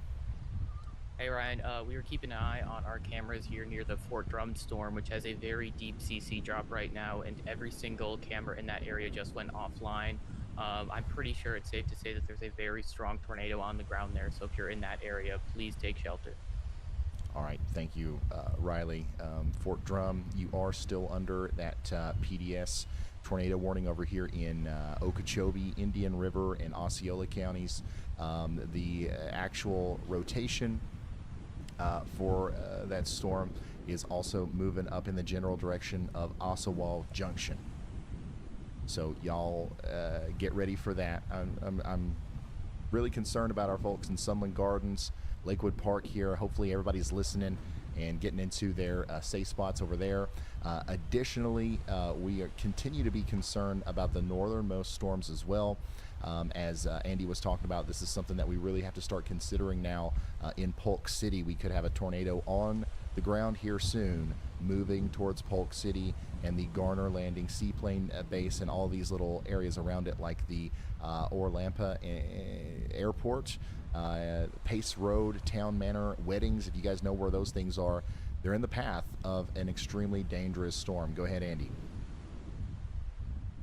Hey Ryan, we were keeping an eye on our cameras here near the Fort Drum storm, which has a very deep CC drop right now, and every single camera in that area just went offline. I'm pretty sure it's safe to say that there's a very strong tornado on the ground there, so if you're in that area, please take shelter. All right, thank you, Riley. Fort Drum, you are still under that PDS tornado warning over here in Okeechobee, Indian River, and Osceola counties. The actual rotation for that storm is also moving up in the general direction of Ossawal Junction. So y'all get ready for that. I'm really concerned about our folks in Sunland Gardens, Lakewood Park here. Hopefully everybody's listening and getting into their safe spots over there. Additionally, we continue to be concerned about the northernmost storms as well. As Andy was talking about, this is something that we really have to start considering now. In Polk City, we could have a tornado on the ground here soon, moving towards Polk City and the Garner Landing Seaplane Base and all these little areas around it, like the Orlampa Airport, Pace Road, Town Manor, Weddings. If you guys know where those things are, they're in the path of an extremely dangerous storm. Go ahead, Andy.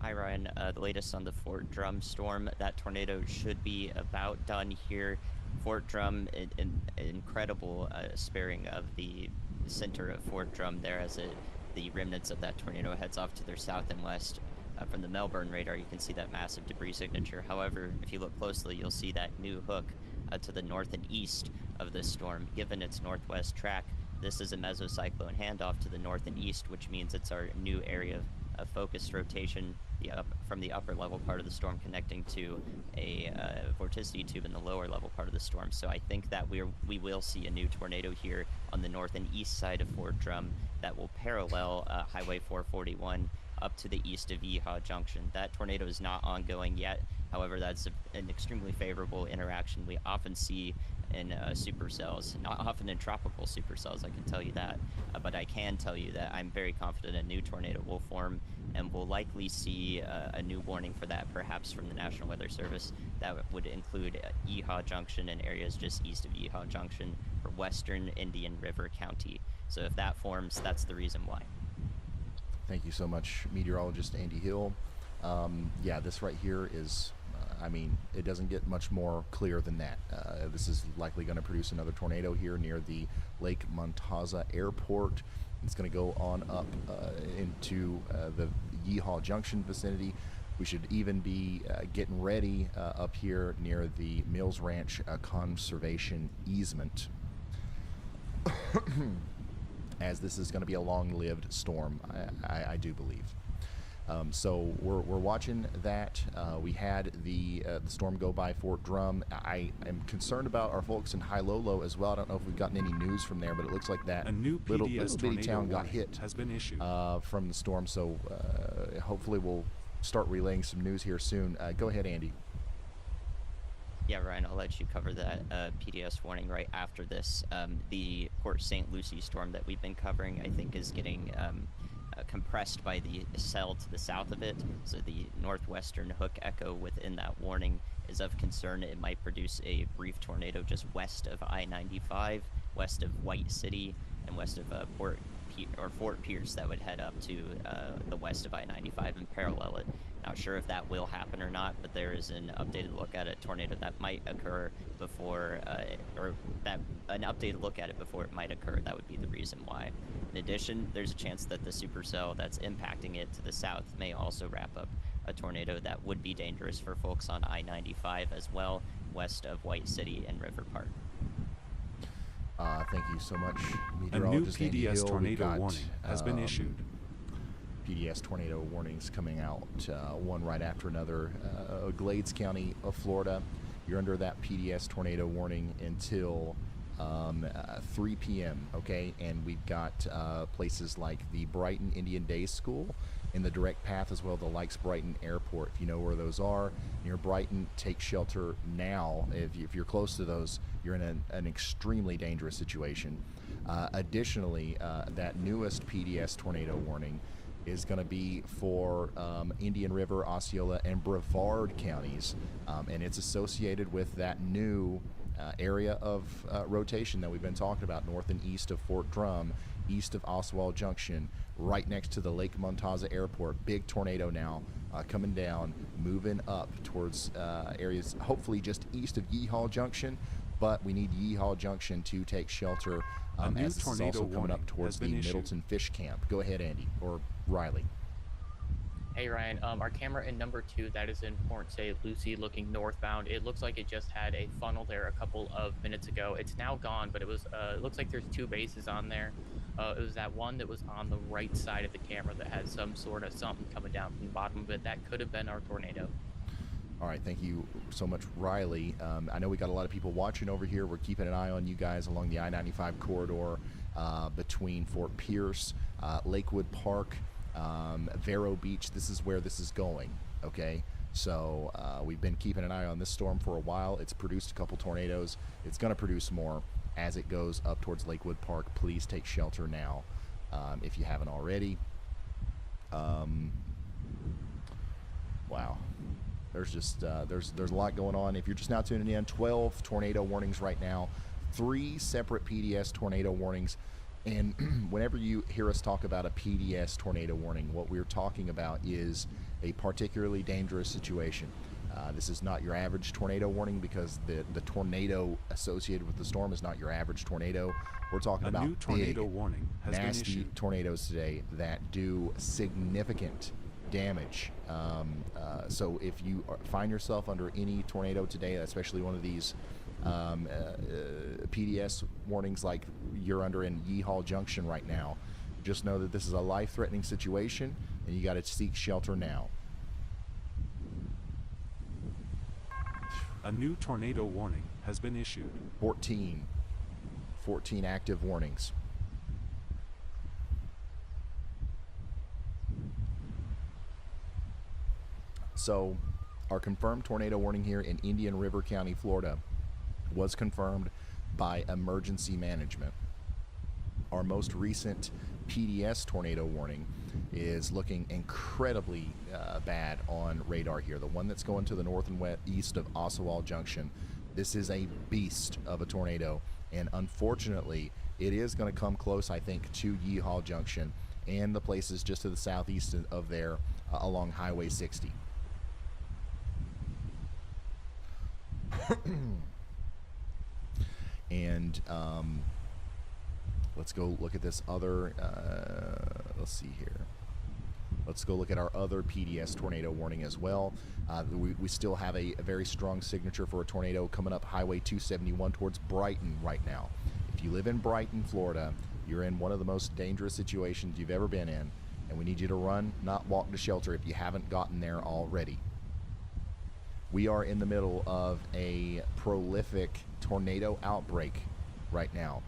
Hi, Ryan. The latest on the Fort Drum storm. That tornado should be about done here. Fort Drum, an incredible sparing of the center of Fort Drum there as the remnants of that tornado heads off to their south and west. From the Melbourne radar, you can see that massive debris signature. However, if you look closely, you'll see that new hook to the north and east of this storm. Given its northwest track, this is a mesocyclone handoff to the north and east, which means it's our new area of focused rotation from the upper level part of the storm connecting to a vorticity tube in the lower level part of the storm. So I think that we will see a new tornado here on the north and east side of Fort Drum that will parallel Highway 441 up to the east of Yeehaw Junction. That tornado is not ongoing yet. However, that's an extremely favorable interaction we often see in supercells, not often in tropical supercells, I can tell you that. But I can tell you that I'm very confident a new tornado will form, and we'll likely see a new warning for that, perhaps from the National Weather Service. That would include Yeehaw Junction and areas just east of Yeehaw Junction for western Indian River County. So if that forms, that's the reason why. Thank you so much, meteorologist Andy Hill. Yeah, this right here is, I mean, it doesn't get much more clear than that. This is likely going to produce another tornado here near the Lake Montaza Airport. It's going to go on up into the Yeehaw Junction vicinity. We should even be getting ready up here near the Mills Ranch Conservation Easement. As this is going to be a long-lived storm, I do believe. So we're watching that. We had the storm go by Fort Drum. I am concerned about our folks in High-Lolo as well. I don't know if we've gotten any news from there, but it looks like that a new PDS little bitty town got hit has been issued from the storm. So hopefully we'll start relaying some news here soon. Go ahead, Andy. Yeah, Ryan, I'll let you cover that PDS warning right after this. The Port St. Lucie storm that we've been covering, I think, is getting compressed by the cell to the south of it. So the northwestern hook echo within that warning is of concern. It might produce a brief tornado just west of I-95, west of White City, and west of Fort Pierce that would head up to the west of I-95 and parallel it. Not sure if that will happen or not, but there is an updated look at a tornado that might occur before, an updated look at it before it might occur. That would be the reason why. In addition, there's a chance that the supercell that's impacting it to the south may also wrap up a tornado that would be dangerous for folks on I-95 as well, west of White City and River Park. Thank you so much, a new meteorologist Andy PDS Hill. tornado warning has been issued. PDS tornado warnings coming out, one right after another. Glades County of Florida, you're under that PDS tornado warning until 3 p.m., okay? And we've got places like the Brighton Indian Day School in the direct path, as well the Likes Brighton Airport. If you know where those are, near Brighton, take shelter now. If you're close to those, you're in an extremely dangerous situation. Additionally, that newest PDS tornado warning is going to be for Indian River, Osceola, and Brevard counties, and it's associated with that new area of rotation that we've been talking about, north and east of Fort Drum, east of Oswald Junction, right next to the Lake Montaza Airport. Big tornado now coming down, moving up towards areas hopefully just east of Yeehaw Junction, but we need Yeehaw Junction to take shelter as this is also coming up towards the Middleton Fish Camp. Go ahead, Andy, or Riley. Hey Ryan, our camera in number 2 that is in Port St. Lucie looking northbound, it looks like it just had a funnel there a couple of minutes ago. It's now gone, but it was it looks like there's 2 bases on there. It was that one that was on the right side of the camera that had some sort of something coming down from the bottom of it. That could have been our tornado. All right, thank you so much, Riley. I know we got a lot of people watching over here. We're keeping an eye on you guys along the I-95 corridor between Fort Pierce, Lakewood Park, Vero Beach. This is where this is going, okay? So we've been keeping an eye on this storm for a while. It's produced a couple tornadoes. It's going to produce more as it goes up towards Lakewood Park. Please take shelter now if you haven't already. Wow. There's just there's a lot going on. If you're just now tuning in, 12 tornado warnings right now, 3 separate PDS tornado warnings. And whenever you hear us talk about a PDS tornado warning, what we're talking about is a particularly dangerous situation. This is not your average tornado warning because the tornado associated with the storm is not your average tornado. We're talking about new tornado big, warning has been nasty issued. tornadoes today that do significant damage. So if you find yourself under any tornado today, especially one of these PDS warnings like you're under in Yeehaw Junction right now, just know that this is a life-threatening situation and you got to seek shelter now. A new tornado warning has been issued. 14 active warnings. So our confirmed tornado warning here in Indian River County, Florida was confirmed by emergency management. Our most recent PDS tornado warning is looking incredibly bad on radar here. The one that's going to the north and east of Oswald Junction. This is a beast of a tornado, and unfortunately it is going to come close, I think, to Yeehaw Junction and the places just to the southeast of there along Highway 60. And let's go look at this other, let's see here. Let's go look at our other PDS tornado warning as well. We still have a very strong signature for a tornado coming up Highway 271 towards Brighton right now. If you live in Brighton, Florida, you're in one of the most dangerous situations you've ever been in, and we need you to run, not walk to shelter if you haven't gotten there already. We are in the middle of a prolific tornado outbreak right now.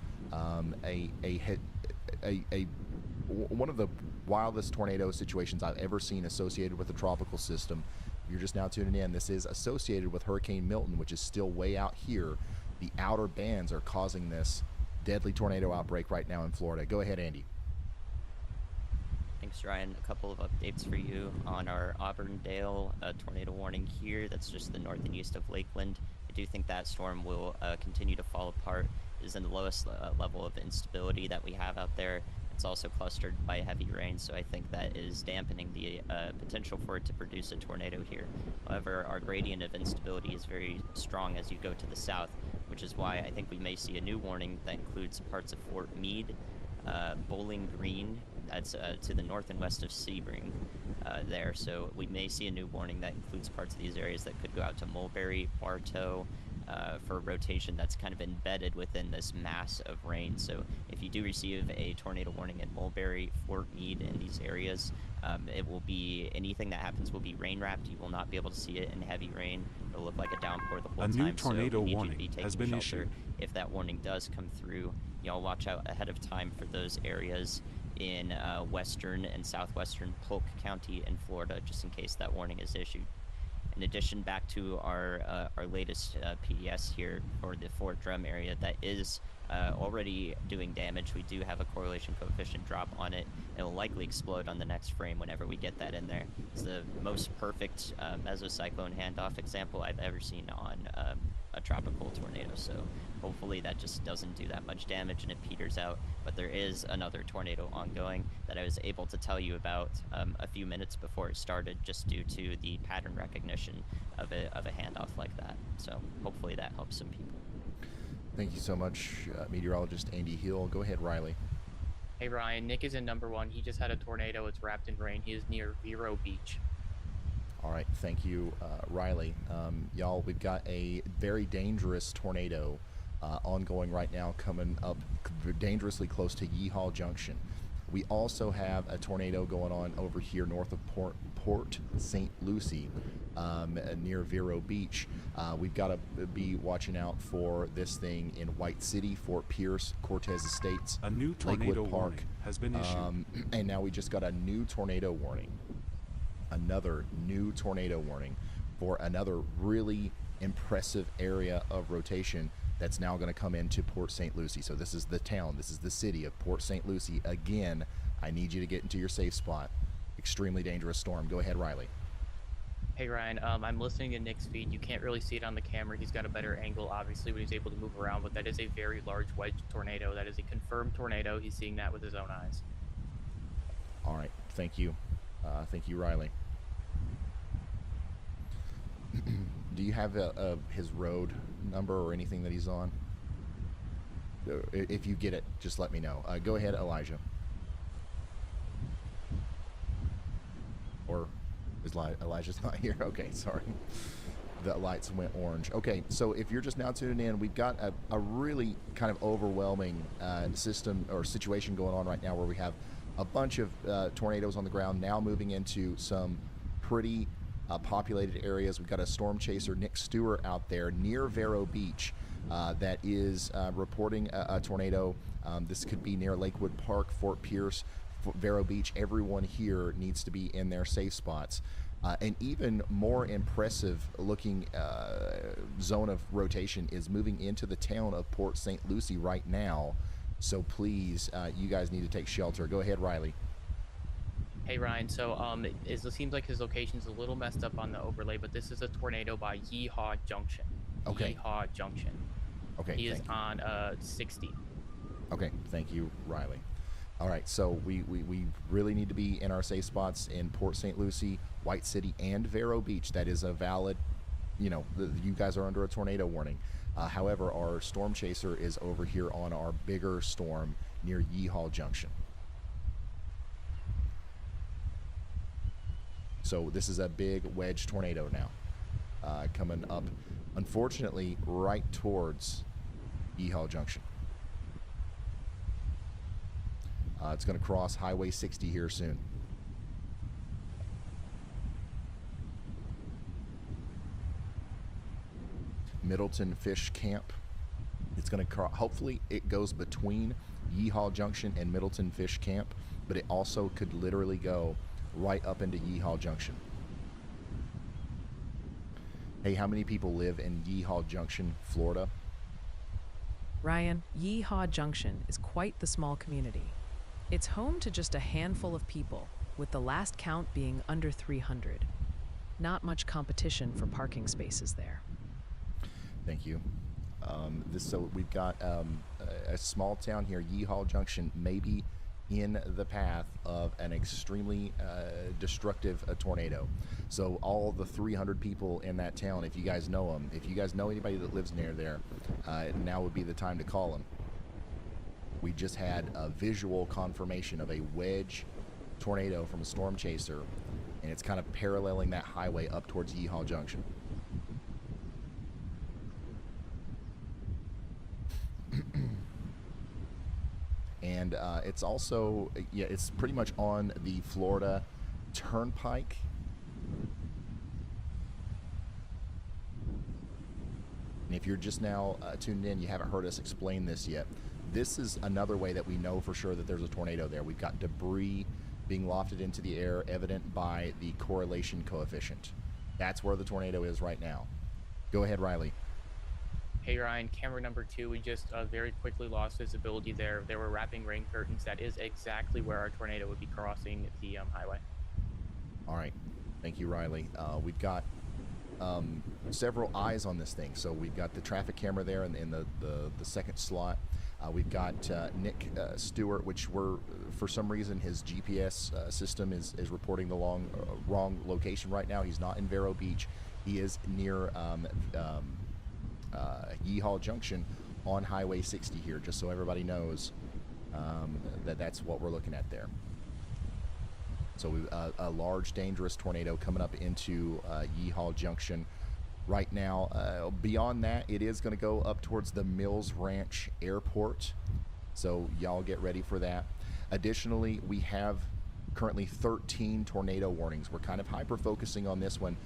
One of the wildest tornado situations I've ever seen associated with the tropical system. You're just now tuning in. This is associated with Hurricane Milton, which is still way out here. The outer bands are causing this deadly tornado outbreak right now in Florida. Go ahead, Andy. Thanks, Ryan. A couple of updates for you on our Auburndale tornado warning here. That's just the north and east of Lakeland. I do think that storm will continue to fall apart. It is in the lowest level of instability that we have out there. It's also clustered by heavy rain, so I think that is dampening the potential for it to produce a tornado here. However, our gradient of instability is very strong as you go to the south, which is why I think we may see a new warning that includes parts of Fort Meade, Bowling Green, that's to the north and west of Sebring there. So we may see a new warning that includes parts of these areas that could go out to Mulberry, Bartow, for a rotation that's kind of embedded within this mass of rain. So if you do receive a tornado warning in Mulberry, Fort Meade, in these areas, it will be, anything that happens will be rain wrapped. You will not be able to see it in heavy rain. It'll look like a downpour the whole time. A new tornado so we need warning you to be taking has been shelter. issued. If that warning does come through, y'all watch out ahead of time for those areas in western and southwestern Polk County in Florida, just in case that warning is issued. In addition, back to our latest PDS here for the Fort Drum area that is already doing damage. We do have a correlation coefficient drop on it. It will likely explode on the next frame whenever we get that in there. It's the most perfect mesocyclone handoff example I've ever seen on a tropical tornado. So hopefully that just doesn't do that much damage and it peters out. But there is another tornado ongoing that I was able to tell you about a few minutes before it started, just due to the pattern recognition of a handoff like that. So hopefully that helps some people. Thank you so much, meteorologist Andy Hill. Go ahead, Riley. Hey Ryan, Nick is in number 1. He just had a tornado. It's wrapped in rain. He is near Vero Beach. All right, thank you, Riley. Y'all, we've got a very dangerous tornado ongoing right now, coming up dangerously close to Yeehaw Junction. We also have a tornado going on over here north of Port St. Lucie, near Vero Beach. We've got to be watching out for this thing in White City, Fort Pierce, Cortez Estates, A new tornado Lakewood Park, warning has been issued. and now we just got a new tornado warning. Another new tornado warning for another really impressive area of rotation that's now going to come into Port St. Lucie. So this is the town, this is the city of Port St. Lucie. Again, I need you to get into your safe spot. Extremely dangerous storm. Go ahead, Riley. Hey Ryan, I'm listening to Nick's feed. You can't really see it on the camera. He's got a better angle, obviously, when he's able to move around, but that is a very large wedge tornado. That is a confirmed tornado. He's seeing that with his own eyes. All right, thank you. Thank you, Riley. Do you have his road number or anything that he's on? If you get it, just let me know. Go ahead, Elijah. Or is Elijah's not here? Okay, sorry. The lights went orange. Okay, so if you're just now tuning in, we've got a really kind of overwhelming system or situation going on right now where we have a bunch of tornadoes on the ground now moving into some pretty populated areas. We've got a storm chaser, Nick Stewart, out there near Vero Beach that is reporting a tornado. This could be near Lakewood Park, Fort Pierce, Vero Beach. Everyone here needs to be in their safe spots. An even more impressive looking zone of rotation is moving into the town of Port St. Lucie right now. So please, you guys need to take shelter. Go ahead, Riley. Hey Ryan, so it seems like his location's a little messed up on the overlay, but this is a tornado by Yeehaw Junction. Okay. Yeehaw Junction. Okay. He is on 60. Okay, thank you, Riley. All right, so we really need to be in our safe spots in Port St. Lucie, White City, and Vero Beach. That is a valid, you guys are under a tornado warning. However, our storm chaser is over here on our bigger storm near Yeehaw Junction. So this is a big wedge tornado now, coming up, unfortunately, right towards Yeehaw Junction. It's going to cross Highway 60 here soon. Middleton Fish Camp. It's going to hopefully it goes between Yeehaw Junction and Middleton Fish Camp, but it also could literally go right up into Yeehaw Junction. Hey, how many people live in Yeehaw Junction, Florida? Ryan, Yeehaw Junction is quite the small community. It's home to just a handful of people, with the last count being under 300. Not much competition for parking spaces there. Thank you. So we've got a small town here, Yeehaw Junction, maybe in the path of an extremely destructive tornado. So all the 300 people in that town, if you guys know them, if you guys know anybody that lives near there, now would be the time to call them. We just had a visual confirmation of a wedge tornado from a storm chaser, and it's kind of paralleling that highway up towards Yeehaw Junction. And it's also, it's pretty much on the Florida Turnpike. And if you're just now tuned in, you haven't heard us explain this yet. This is another way that we know for sure that there's a tornado there. We've got debris being lofted into the air, evident by the correlation coefficient. That's where the tornado is right now. Go ahead, Riley. Hey Ryan, camera number 2, we just very quickly lost visibility there. There were wrapping rain curtains. That is exactly where our tornado would be crossing the highway. All right, thank you, Riley. We've got several eyes on this thing. So we've got the traffic camera there in the second slot. We've got Nick Stewart, which for some reason his GPS system is reporting the wrong location right now. He's not in Vero Beach. He is near Yeehaw Junction on Highway 60 here, just so everybody knows that's what we're looking at there. So a large, dangerous tornado coming up into Yeehaw Junction right now. Beyond that, it is going to go up towards the Mills Ranch Airport, so y'all get ready for that. Additionally, we have currently 13 tornado warnings. We're kind of hyper-focusing on this one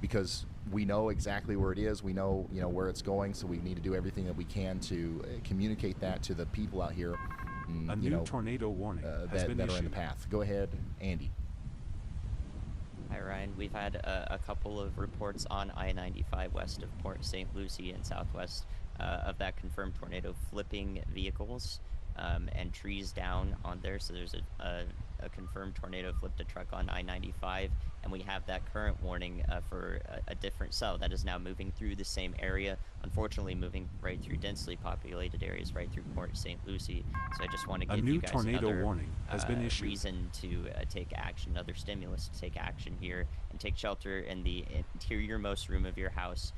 because we know exactly where it is. We know, where it's going, so we need to do everything that we can to communicate that to the people out here. A new tornado warning has been that are in issued. the path. Go ahead, Andy. Hi, Ryan. We've had a couple of reports on I-95 west of Port St. Lucie and southwest of that confirmed tornado flipping vehicles and trees down on there. So there's a confirmed tornado flipped a truck on I-95, and we have that current warning for a different cell that is now moving through the same area, unfortunately moving right through densely populated areas, right through Port St. Lucie. So I just want to give you guys another warning has been issued. reason to take action, another stimulus to take action here and take shelter in the interior-most room of your house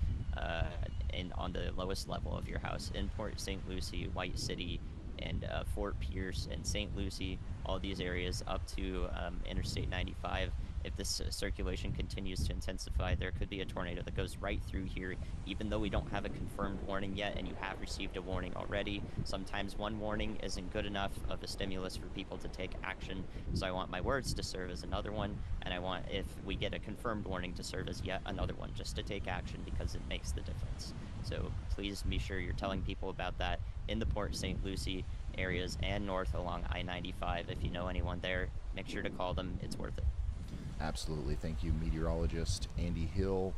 and on the lowest level of your house in Port St. Lucie, White City, and Fort Pierce and St. Lucie, all these areas up to Interstate 95. If this circulation continues to intensify, there could be a tornado that goes right through here, even though we don't have a confirmed warning yet, and you have received a warning already. Sometimes one warning isn't good enough of a stimulus for people to take action, so I want my words to serve as another one, and I want, if we get a confirmed warning, to serve as yet another one, just to take action, because it makes the difference. So please be sure you're telling people about that in the Port St. Lucie areas and north along I-95. If you know anyone there, make sure to call them. It's worth it. Absolutely. Thank you, meteorologist Andy Hill,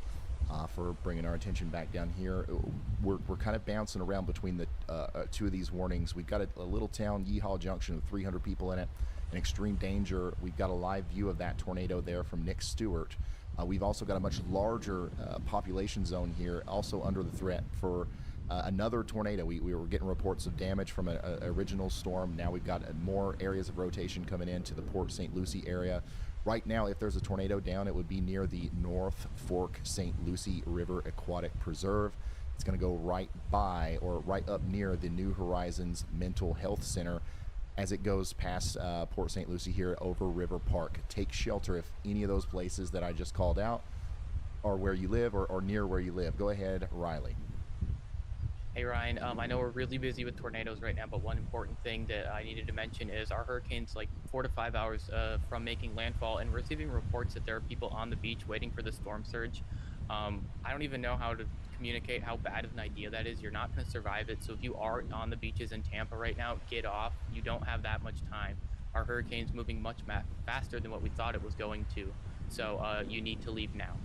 for bringing our attention back down here. We're kind of bouncing around between the two of these warnings. We've got a little town, Yeehaw Junction, with 300 people in it, in extreme danger. We've got a live view of that tornado there from Nick Stewart. We've also got a much larger population zone here, also under the threat for another tornado. We were getting reports of damage from an original storm. Now we've got more areas of rotation coming into the Port St. Lucie area. Right now, if there's a tornado down, it would be near the North Fork St. Lucie River Aquatic Preserve. It's going to go right by, or right up near, the New Horizons Mental Health Center as it goes past Port St. Lucie here over River Park. Take shelter if any of those places that I just called out are where you live or near where you live. Go ahead, Riley. Hey Ryan, I know we're really busy with tornadoes right now, but one important thing that I needed to mention is our hurricane's like 4 to 5 hours from making landfall, and we're receiving reports that there are people on the beach waiting for the storm surge. I don't even know how to communicate how bad of an idea that is. You're not going to survive it. So if you are on the beaches in Tampa right now, get off. You don't have that much time. Our hurricane's moving much faster than what we thought it was going to. So you need to leave now.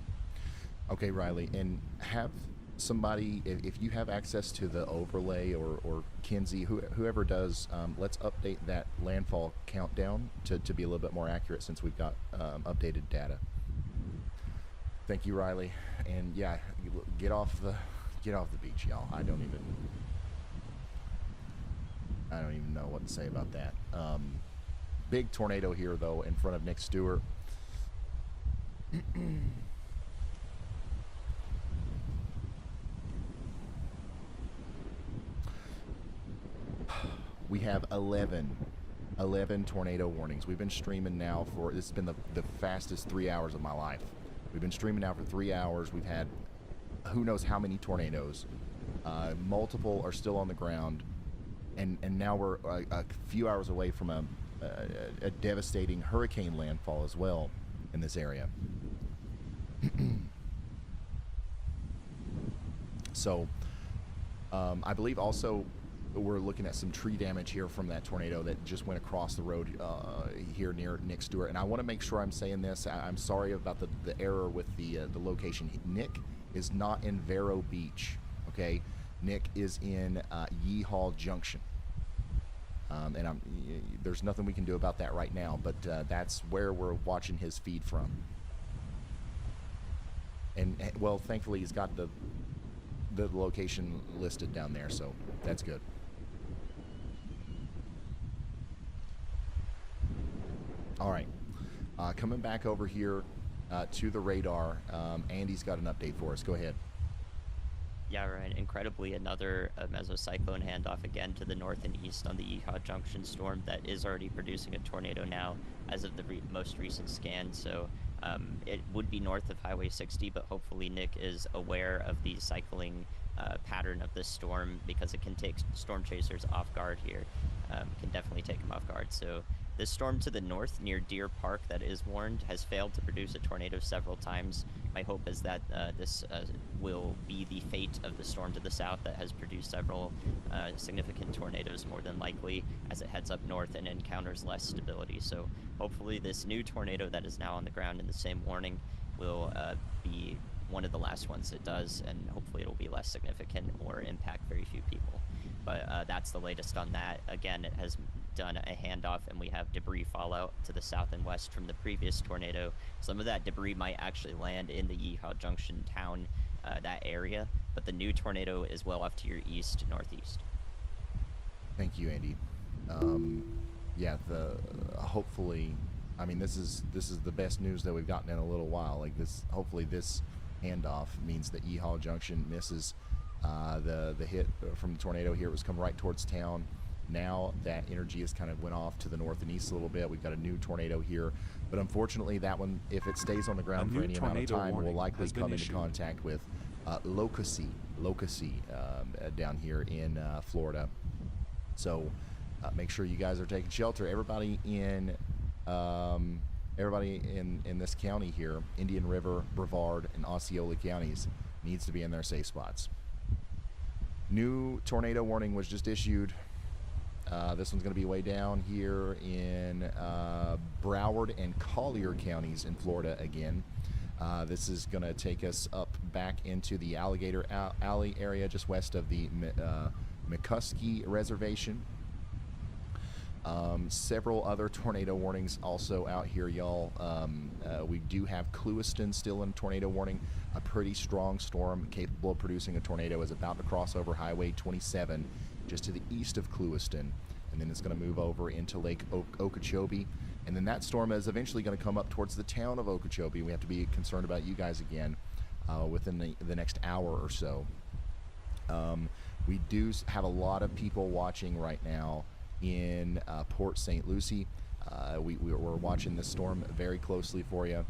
Okay, Riley, and have somebody, if you have access to the overlay or Kinsey, whoever does, let's update that landfall countdown to be a little bit more accurate, since we've got updated data. Thank you, Riley. And yeah, get off the beach, y'all. I don't even know what to say about that. Big tornado here though in front of Nick Stewart. We have 11 tornado warnings. We've been streaming now for, this has been the fastest 3 hours of my life. We've been streaming now for 3 hours. We've had who knows how many tornadoes. Multiple are still on the ground. And now we're a few hours away from a devastating hurricane landfall as well in this area. So I believe also we're looking at some tree damage here from that tornado that just went across the road here near Nick Stewart. And I want to make sure I'm saying this. I'm sorry about the error with the location. Nick is not in Vero Beach, okay? Nick is in Yeehaw Junction. And there's nothing we can do about that right now, but that's where we're watching his feed from. And well, thankfully he's got the location listed down there, so that's good. All right, coming back over here to the radar, Andy's got an update for us. Go ahead. Yeah, right. Incredibly, another mesocyclone handoff again to the north and east on the Yeehaw Junction storm that is already producing a tornado now as of the most recent scan. So it would be north of Highway 60, but hopefully Nick is aware of the cycling pattern of this storm, because it can take storm chasers off guard here. Can definitely take them off guard. So This storm to the north near Deer Park that is warned has failed to produce a tornado several times. My hope is that this will be the fate of the storm to the south that has produced several significant tornadoes, more than likely, as it heads up north and encounters less stability. So hopefully this new tornado that is now on the ground in the same warning will be one of the last ones it does, and hopefully it'll be less significant or impact very few people. But that's the latest on that. Again, it has done a handoff, and we have debris fallout to the south and west from the previous tornado. Some of that debris might actually land in the Yeehaw Junction town, that area, but the new tornado is well off to your east, northeast. Thank you, Andy. Yeah, hopefully, I mean, this is the best news that we've gotten in a little while. Like this, hopefully this handoff means that Yeehaw Junction misses the hit from the tornado here. It was coming right towards town. Now that energy has kind of went off to the north and east a little bit. We've got a new tornado here, but unfortunately that one, if it stays on the ground for any amount of time, will likely come into contact with locacy down here in Florida. So make sure you guys are taking shelter. Everybody in this county here, Indian River, Brevard, and Osceola counties, needs to be in their safe spots. New tornado warning was just issued. This one's going to be way down here in Broward and Collier counties in Florida again. This is going to take us up back into the Alligator Alley area just west of the McCuskey Reservation. Several other tornado warnings also out here, y'all. We do have Clewiston still in tornado warning. A pretty strong storm capable of producing a tornado is about to cross over Highway 27 just to the east of Clewiston, and then it's going to move over into Lake Okeechobee, and then that storm is eventually going to come up towards the town of Okeechobee. We have to be concerned about you guys again within the next hour or so. We do have a lot of people watching right now in Port St. Lucie. We're watching this storm very closely for you,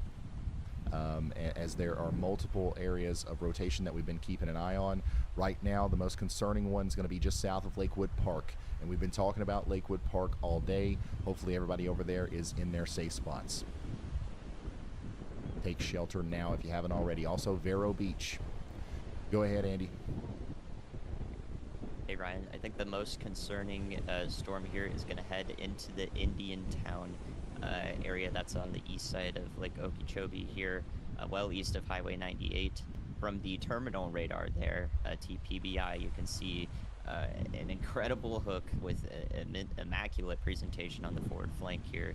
as there are multiple areas of rotation that we've been keeping an eye on. Right now, the most concerning one is going to be just south of Lakewood Park, and we've been talking about Lakewood Park all day. Hopefully everybody over there is in their safe spots. Take shelter now if you haven't already. Also, Vero Beach. Go ahead, Andy. Hey Ryan, I think the most concerning storm here is going to head into the Indian Town area that's on the east side of Lake Okeechobee here, well east of Highway 98. From the terminal radar there, TPBI, you can see an incredible hook with an immaculate presentation on the forward flank here,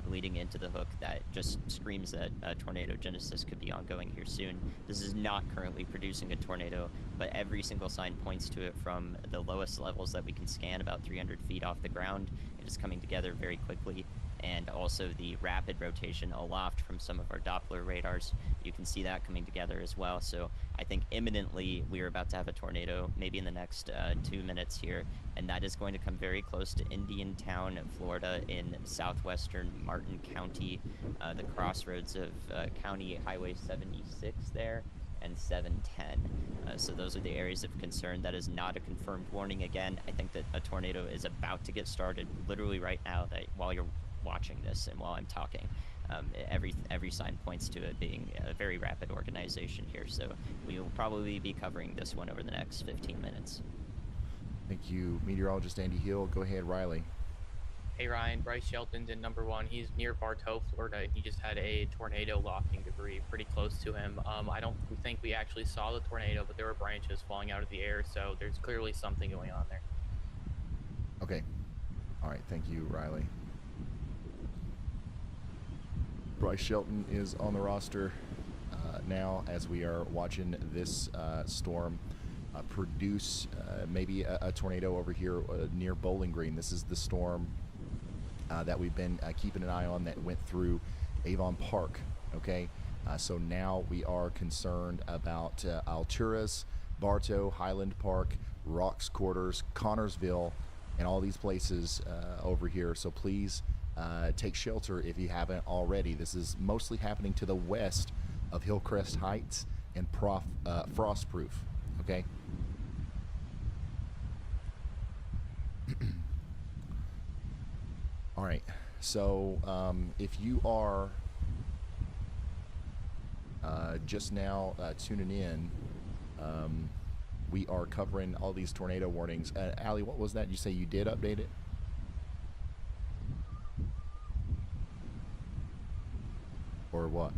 leading into the hook that just screams that tornado genesis could be ongoing here soon. This is not currently producing a tornado, but every single sign points to it from the lowest levels that we can scan, about 300 feet off the ground. It is coming together very quickly, and also the rapid rotation aloft from some of our Doppler radars. You can see that coming together as well. So I think imminently we are about to have a tornado, maybe in the next 2 minutes here, and that is going to come very close to Indiantown, Florida, in southwestern Martin County, the crossroads of County Highway 76 there and 710. So those are the areas of concern. That is not a confirmed warning. Again, I think that a tornado is about to get started literally right now, that while you're watching this and while I'm talking. Every sign points to it being a very rapid organization here, so we will probably be covering this one over the next 15 minutes. Thank you, meteorologist Andy Hill. Go ahead, Riley. Hey Ryan, Bryce Shelton's in number 1. He's near Bartow, Florida, and he just had a tornado lofting debris pretty close to him. I don't think we actually saw the tornado, but there were branches falling out of the air, so there's clearly something going on there. Okay. All right, thank you, Riley. Bryce Shelton is on the roster now as we are watching this storm produce maybe a tornado over here near Bowling Green. This is the storm that we've been keeping an eye on that went through Avon Park. Okay, so now we are concerned about Alturas, Bartow, Highland Park, Rocks Quarters, Connorsville, and all these places over here. So please take shelter if you haven't already. This is mostly happening to the west of Hillcrest Heights and Frostproof. Okay. All right. So if you are just now tuning in, we are covering all these tornado warnings. Allie, what was that? You say you did update it? Or what?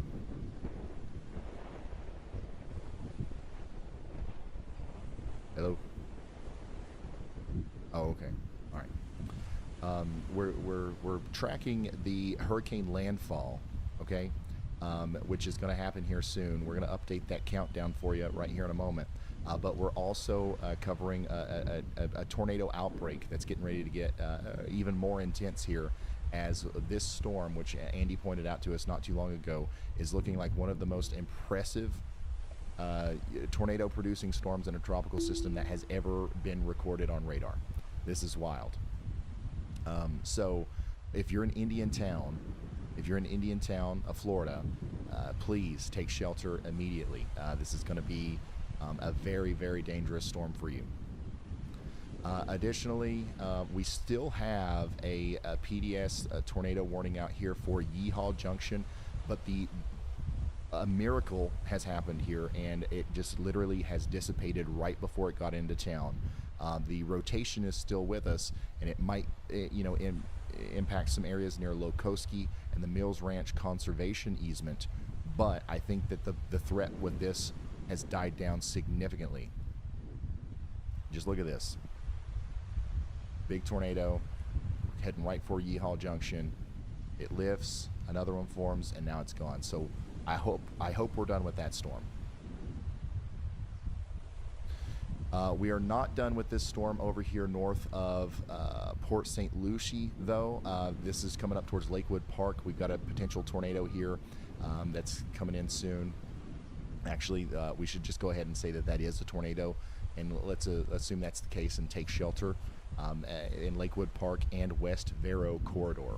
Hello? Oh, okay. All right. We're tracking the hurricane landfall, okay, which is going to happen here soon. We're going to update that countdown for you right here in a moment. But we're also covering a tornado outbreak that's getting ready to get even more intense here, as this storm, which Andy pointed out to us not too long ago, is looking like one of the most impressive tornado-producing storms in a tropical system that has ever been recorded on radar. This is wild. So if you're in Indiantown, Florida, please take shelter immediately. This is going to be a very, very dangerous storm for you. Additionally, we still have a PDS tornado warning out here for Yeehaw Junction, but a miracle has happened here, and it just literally has dissipated right before it got into town. The rotation is still with us, and it might, impact some areas near Lokoski and the Mills Ranch Conservation Easement, but I think that the threat with this has died down significantly. Just look at this. Big tornado heading right for Yeehaw Junction. It lifts, another one forms, and now it's gone. So I hope we're done with that storm. We are not done with this storm over here north of Port St. Lucie, though. This is coming up towards Lakewood Park. We've got a potential tornado here that's coming in soon. Actually, we should just go ahead and say that is a tornado, and let's assume that's the case and take shelter in Lakewood Park and West Vero corridor.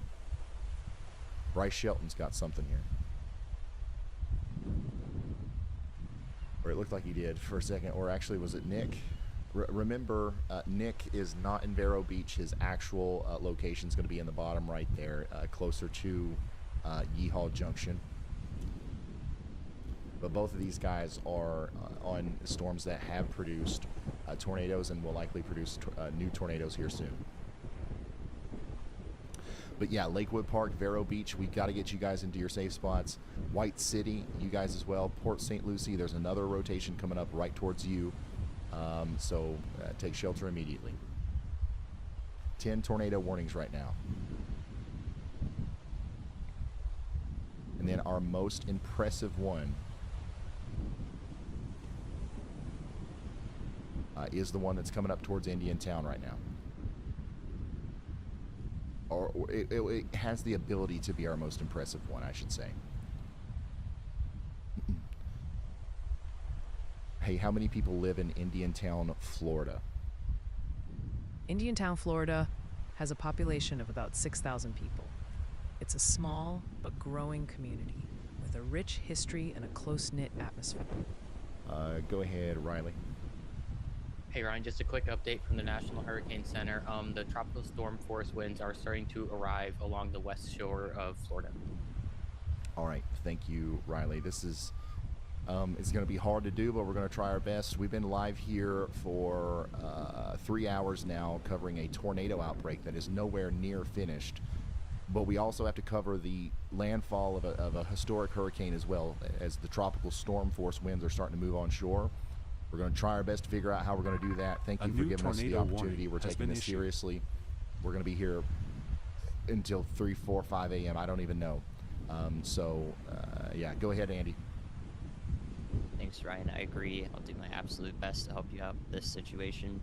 Bryce Shelton's got something here. Or it looked like he did for a second. Or actually, was it Nick? Remember, Nick is not in Vero Beach. His actual location is going to be in the bottom right there, closer to Yeehaw Junction. But both of these guys are on storms that have produced tornadoes and will likely produce new tornadoes here soon. But yeah, Lakewood Park, Vero Beach, we got to get you guys into your safe spots. White City, you guys as well. Port St. Lucie, there's another rotation coming up right towards you. So take shelter immediately. 10 tornado warnings right now. And then our most impressive one is the one that's coming up towards Indiantown right now. Or it has the ability to be our most impressive one, I should say. Hey, how many people live in Indiantown, Florida? Indiantown, Florida has a population of about 6,000 people. It's a small but growing community with a rich history and a close-knit atmosphere. Go ahead, Riley. Hey Ryan, just a quick update from the National Hurricane Center. The tropical storm force winds are starting to arrive along the west shore of Florida. All right, thank you, Riley. This is it's going to be hard to do, but we're going to try our best. We've been live here for 3 hours now, covering a tornado outbreak that is nowhere near finished. But we also have to cover the landfall of a historic hurricane as well, as the tropical storm force winds are starting to move on shore. We're going to try our best to figure out how we're going to do that. Thank you for giving us the opportunity. We're taking this seriously. We're going to be here until 3, 4, 5 a.m. I don't even know. Yeah, go ahead, Andy. Thanks, Ryan. I agree. I'll do my absolute best to help you out with this situation.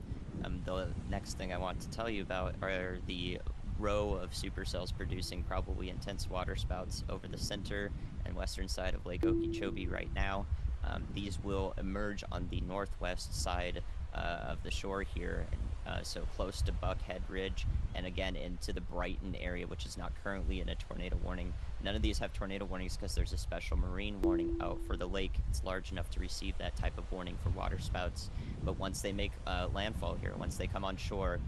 The next thing I want to tell you about are the row of supercells producing probably intense water spouts over the center and western side of Lake Okeechobee right now. These will emerge on the northwest side of the shore here, so close to Buckhead Ridge, and again into the Brighton area, which is not currently in a tornado warning. None of these have tornado warnings because there's a special marine warning out for the lake. It's large enough to receive that type of warning for water spouts. But once they make landfall here, once they come on shore,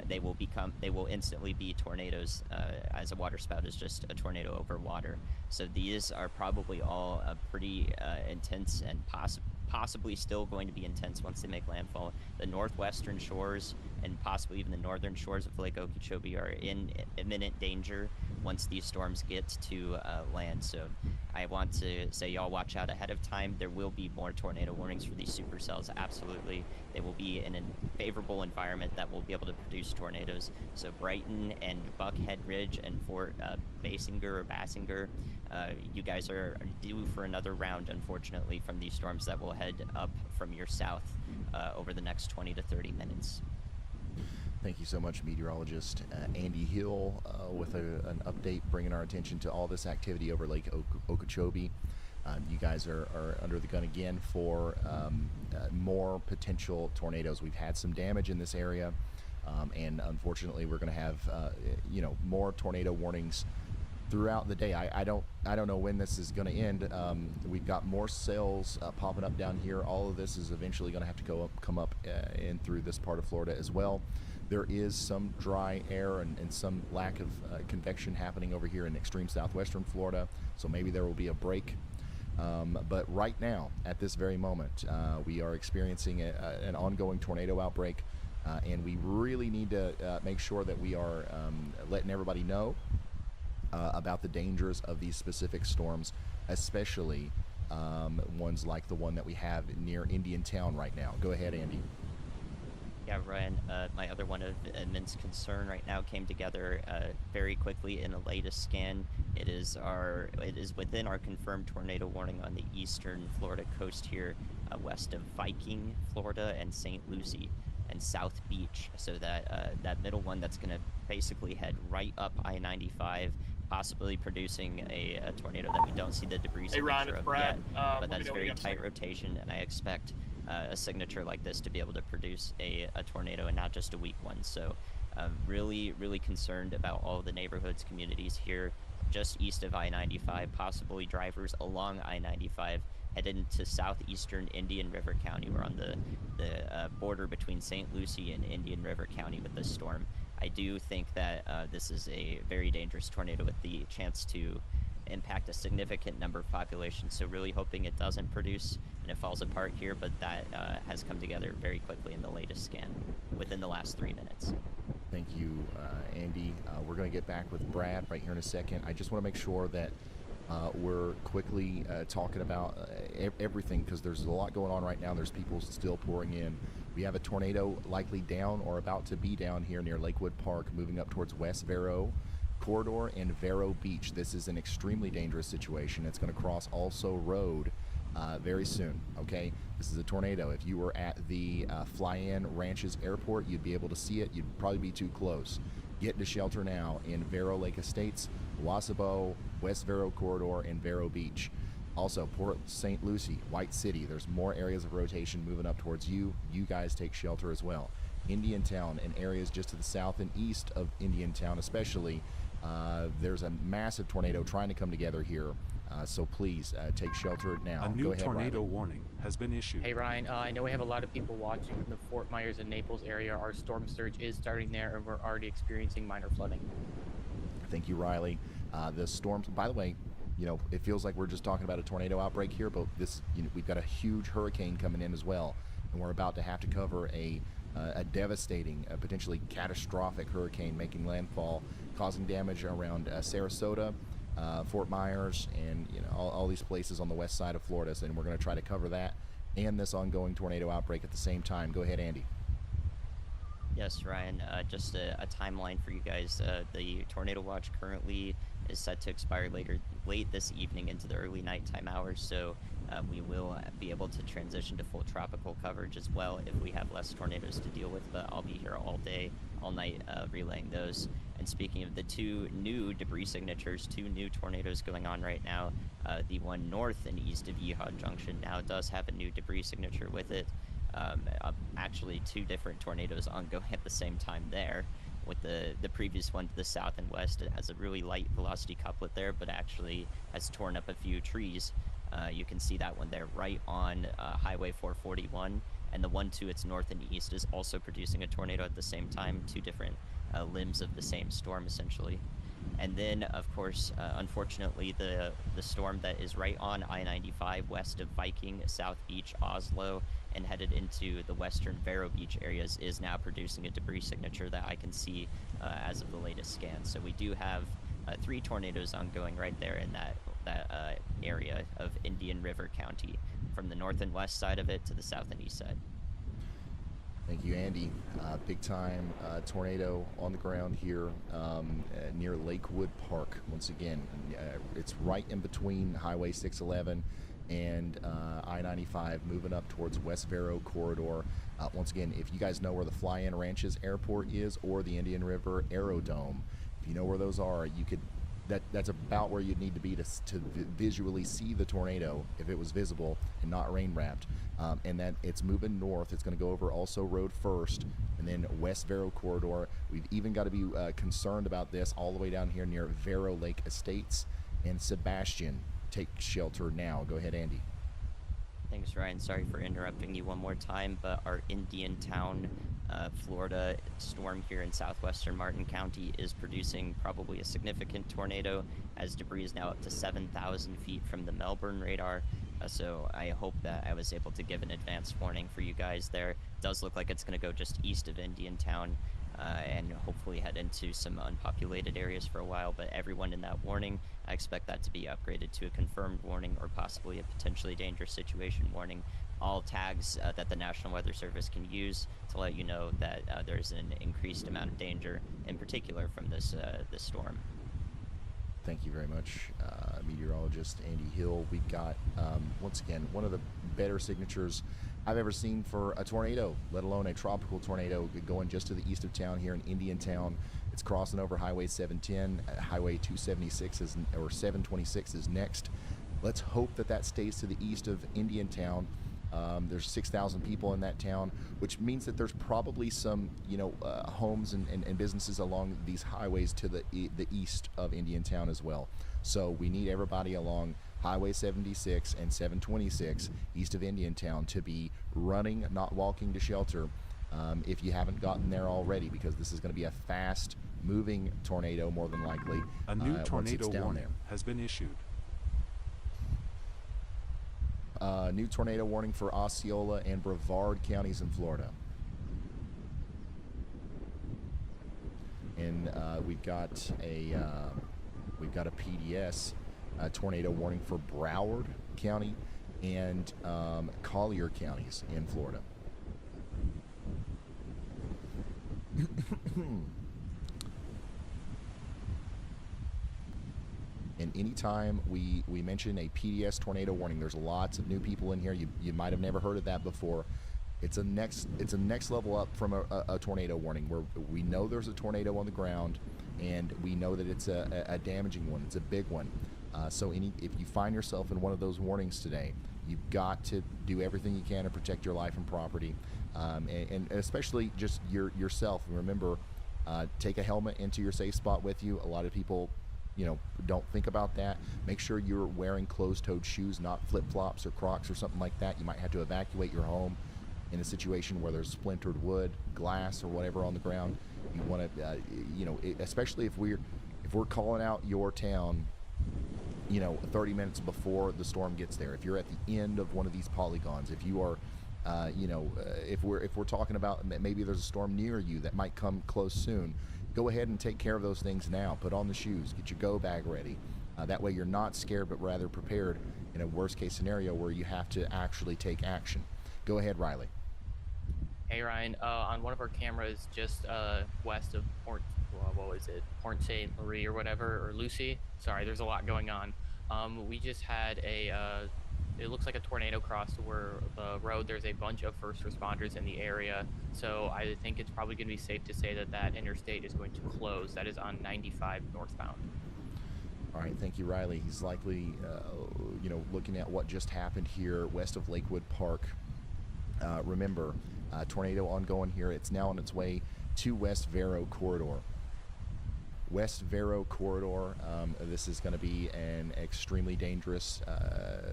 they will instantly be tornadoes, as a waterspout is just a tornado over water. So these are probably all pretty intense and possibly still going to be intense once they make landfall. The northwestern shores and possibly even the northern shores of Lake Okeechobee are in imminent danger once these storms get to land. So I want to say y'all watch out ahead of time. There will be more tornado warnings for these supercells, absolutely. They will be in a favorable environment that will be able to produce tornadoes. So Brighton and Buckhead Ridge and Fort Basinger, you guys are due for another round, unfortunately, from these storms that will head up from your south over the next 20 to 30 minutes. Thank you so much, meteorologist Andy Hill, with an update bringing our attention to all this activity over Lake Okeechobee. You guys are under the gun again for more potential tornadoes. We've had some damage in this area, and unfortunately, we're going to have more tornado warnings throughout the day. I don't know when this is going to end. We've got more cells popping up down here. All of this is eventually going to have to come up in through this part of Florida as well. There is some dry air and some lack of convection happening over here in extreme southwestern Florida, so maybe there will be a break. But right now, at this very moment, we are experiencing an ongoing tornado outbreak, and we really need to make sure that we are letting everybody know about the dangers of these specific storms, especially ones like the one that we have near Indiantown right now. Go ahead, Andy. Yeah, Ryan, my other one of immense concern right now came together very quickly in the latest scan. It is within our confirmed tornado warning on the eastern Florida coast here, west of Viking, Florida, and St. Lucie and South Beach. So that middle one that's going to basically head right up I-95, possibly producing a tornado that we don't see the debris signature of yet. But that's very tight rotation, and I expect a signature like this to be able to produce a tornado and not just a weak one. So really, really concerned about all of the neighborhoods, communities here just east of I-95, possibly drivers along I-95 headed into southeastern Indian River County. We're on the border between St. Lucie and Indian River County with this storm. I do think that this is a very dangerous tornado with the chance to impact a significant number of populations, so really hoping it doesn't produce and it falls apart here, but that has come together very quickly in the latest scan within the last 3 minutes. Thank you, Andy. We're going to get back with Brad right here in a second. I just want to make sure that we're quickly talking about everything, because there's a lot going on right now. There's people still pouring in. We have a tornado likely down or about to be down here near Lakewood Park, moving up towards West Vero Corridor and Vero Beach. This is an extremely dangerous situation. It's going to cross Also Road very soon. Okay, this is a tornado. If you were at the Fly-In Ranches Airport, you'd be able to see it. You'd probably be too close. Get to shelter now in Vero Lake Estates, Wasabo, West Vero Corridor, and Vero Beach. Also, Port St. Lucie, White City. There's more areas of rotation moving up towards you. You guys take shelter as well. Indiantown and areas just to the south and east of Indiantown especially, there's a massive tornado trying to come together here. So please take shelter now. A new Go ahead, tornado Riley. warning has been issued. Hey Ryan, I know we have a lot of people watching from the Fort Myers and Naples area. Our storm surge is starting there, and we're already experiencing minor flooding. Thank you, Riley. The storms, by the way, it feels like we're just talking about a tornado outbreak here, but this, we've got a huge hurricane coming in as well, and we're about to have to cover a devastating, potentially catastrophic hurricane making landfall, causing damage around Sarasota, Fort Myers, and all these places on the west side of Florida. And we're going to try to cover that and this ongoing tornado outbreak at the same time. Go ahead, Andy. Yes, Ryan, just a timeline for you guys. The tornado watch currently is set to expire late this evening into the early nighttime hours, so we will be able to transition to full tropical coverage as well if we have less tornadoes to deal with, but I'll be here all day, all night, relaying those. And speaking of the two new debris signatures, two new tornadoes going on right now, the one north and east of Yeehaw Junction now does have a new debris signature with it. Actually, two different tornadoes ongoing at the same time there. With the previous one to the south and west, it has a really light velocity couplet there, but actually has torn up a few trees. You can see that one there right on Highway 441. and the one to its north and east is also producing a tornado at the same time, two different limbs of the same storm, essentially. And then, of course, unfortunately, the storm that is right on I-95 west of Viking, South Beach, Oslo, and headed into the western Vero Beach areas is now producing a debris signature that I can see as of the latest scan. So we do have 3 tornadoes ongoing right there in that area of Indian River County, from the north and west side of it to the south and east side. Thank you, Andy. Big time tornado on the ground here near Lakewood Park. Once again, it's right in between Highway 611 and I-95, moving up towards West Vero corridor. Once again, if you guys know where the Fly-In Ranches Airport is or the Indian River Aerodome, if you know where those are, you could. That's about where you'd need to be to visually see the tornado if it was visible and not rain wrapped. And that it's moving north. It's going to go over also Road First and then West Vero corridor. We've even got to be concerned about this all the way down here near Vero Lake Estates and Sebastian. Take shelter now. Go ahead, Andy. Thanks, Ryan. Sorry for interrupting you one more time, but our Indiantown, Florida storm here in southwestern Martin County is producing probably a significant tornado, as debris is now up to 7,000 feet from the Melbourne radar. So I hope that I was able to give an advance warning for you guys there. It does look like it's going to go just east of Indiantown and hopefully head into some unpopulated areas for a while. But everyone in that warning, I expect that to be upgraded to a confirmed warning or possibly a potentially dangerous situation warning. All tags that the National Weather Service can use to let you know that there's an increased amount of danger, in particular from this storm. Thank you very much, meteorologist Andy Hill. We've got, once again, one of the better signatures I've ever seen for a tornado, let alone a tropical tornado, going just to the east of town here in Indiantown. It's crossing over Highway 710. Highway 276 or 726 is next. Let's hope that stays to the east of Indiantown. There's 6,000 people in that town, which means that there's probably some, homes and businesses along these highways to the east of Indiantown as well. So we need everybody along Highway 76 and 726 east of Indiantown to be running, not walking to shelter, if you haven't gotten there already, because this is going to be a fast-moving tornado, more than likely. A new tornado warning has been issued. New tornado warning for Osceola and Brevard counties in Florida. And we've got a PDS tornado warning for Broward County and Collier counties in Florida. And anytime we mention a PDS tornado warning, there's lots of new people in here. You might have never heard of that before. It's a next level up from a tornado warning, where we know there's a tornado on the ground, and we know that it's a damaging one. It's a big one. So if you find yourself in one of those warnings today, you've got to do everything you can to protect your life and property, and especially just yourself. And remember, take a helmet into your safe spot with you. A lot of people don't think about that. Make sure you're wearing closed-toed shoes, not flip-flops or Crocs or something like that. You might have to evacuate your home in a situation where there's splintered wood, glass, or whatever on the ground. You want to, especially if we're calling out your town, 30 minutes before the storm gets there. If you're at the end of one of these polygons, if you are, if we're talking about maybe there's a storm near you that might come close soon, go ahead and take care of those things now. Put on the shoes, get your go bag ready. That way you're not scared, but rather prepared in a worst case scenario where you have to actually take action. Go ahead, Riley. Hey Ryan, on one of our cameras just west of Port St. Louis or whatever, or Lucy. Sorry, there's a lot going on. We just had it looks like a tornado crossed the road. There's a bunch of first responders in the area, so I think it's probably going to be safe to say that interstate is going to close. That is on 95 northbound. All right, thank you, Riley. He's likely, looking at what just happened here west of Lakewood Park. Remember, tornado ongoing here. It's now on its way to West Vero corridor. West Vero corridor. This is going to be an extremely dangerous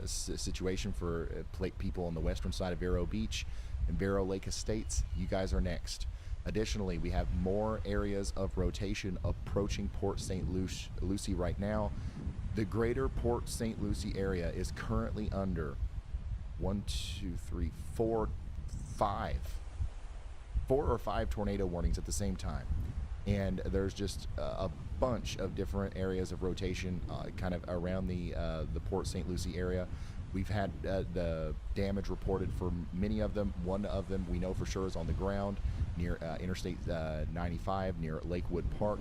situation for people on the western side of Vero Beach. and Vero Lake Estates, you guys are next. Additionally, we have more areas of rotation approaching Port St. Lucie right now. The greater Port St. Lucie area is currently under 4 or 5 tornado warnings at the same time. And there's just a bunch of different areas of rotation kind of around the Port St. Lucie area. We've had the damage reported for many of them. One of them we know for sure is on the ground near Interstate 95 near Lakewood Park.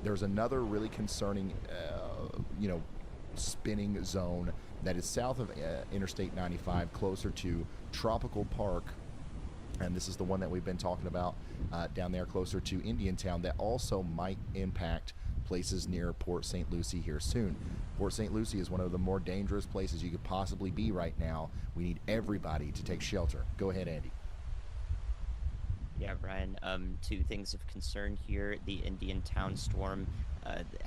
There's another really concerning, spinning zone that is south of Interstate 95, closer to Tropical Park. And this is the one that we've been talking about down there closer to Indiantown, that also might impact places near Port St. Lucie here soon. Port St. Lucie is one of the more dangerous places you could possibly be right now. We need everybody to take shelter. Go ahead, Andy. Yeah, Brian, two things of concern here. The Indiantown storm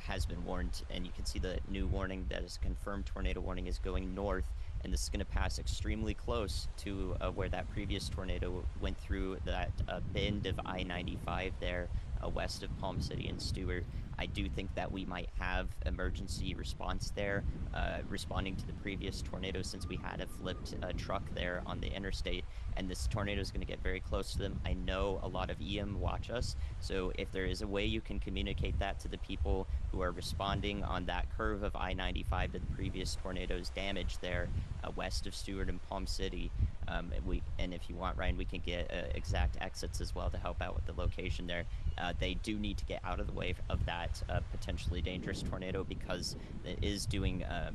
has been warned, and you can see the new warning that is a confirmed tornado warning is going north, and this is going to pass extremely close to where that previous tornado went through that bend of I-95 there west of Palm City and Stewart. I do think that we might have emergency response there, responding to the previous tornado, since we had a flipped truck there on the interstate, and this tornado is going to get very close to them. I know a lot of EM watch us, so if there is a way you can communicate that to the people who are responding on that curve of I-95 to the previous tornado's damage there west of Stewart and Palm City, and if you want, Ryan, we can get exact exits as well to help out with the location there. They do need to get out of the way of that potentially dangerous tornado, because it is doing a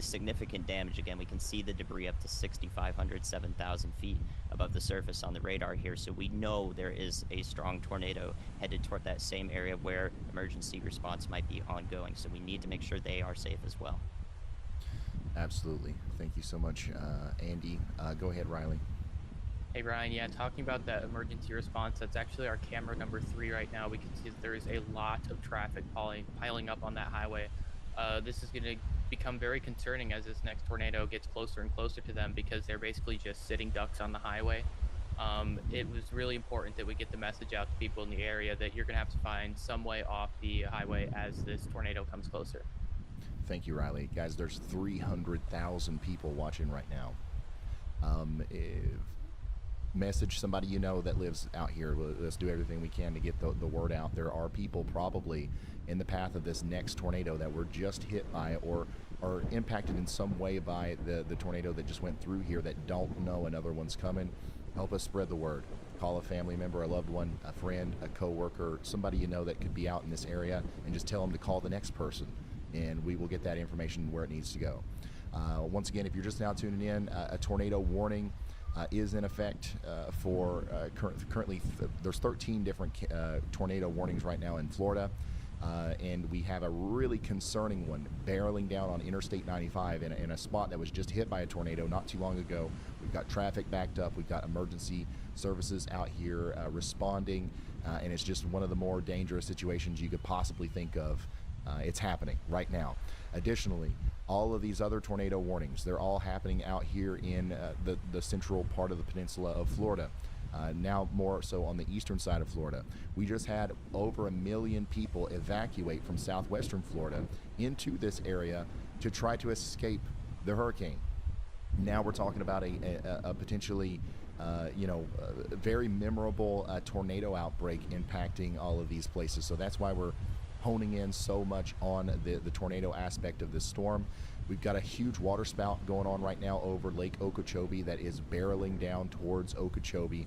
significant damage. Again, we can see the debris up to 6,500, 7,000 feet above the surface on the radar here, so we know there is a strong tornado headed toward that same area where emergency response might be ongoing, so we need to make sure they are safe as well. Absolutely. Thank you so much, Andy. Go ahead, Riley. Hey Ryan, yeah, talking about that emergency response, that's actually our camera number 3 right now. We can see that there is a lot of traffic piling up on that highway. This is going to become very concerning as this next tornado gets closer and closer to them, because they're basically just sitting ducks on the highway. It was really important that we get the message out to people in the area that you're going to have to find some way off the highway as this tornado comes closer. Thank you, Riley. Guys, there's 300,000 people watching right now. Message somebody you know that lives out here. Let's do everything we can to get the word out. There are people probably in the path of this next tornado that were just hit by or are impacted in some way by the tornado that just went through here that don't know another one's coming. Help us spread the word. Call a family member, a loved one, a friend, a coworker, somebody you know that could be out in this area, and just tell them to call the next person, and we will get that information where it needs to go. Once again, if you're just now tuning in, a tornado warning is in effect for currently there's 13 different tornado warnings right now in Florida, and we have a really concerning one barreling down on Interstate 95 in a spot that was just hit by a tornado not too long ago. We've got traffic backed up, we've got emergency services out here responding, and it's just one of the more dangerous situations you could possibly think of. It's happening right now. Additionally, all of these other tornado warnings, they're all happening out here in the central part of the peninsula of Florida. Now more so on the eastern side of Florida. We just had over 1 million people evacuate from southwestern Florida into this area to try to escape the hurricane. Now we're talking about a potentially very memorable tornado outbreak impacting all of these places. So that's why we're honing in so much on the tornado aspect of this storm. We've got a huge water spout going on right now over Lake Okeechobee that is barreling down towards Okeechobee.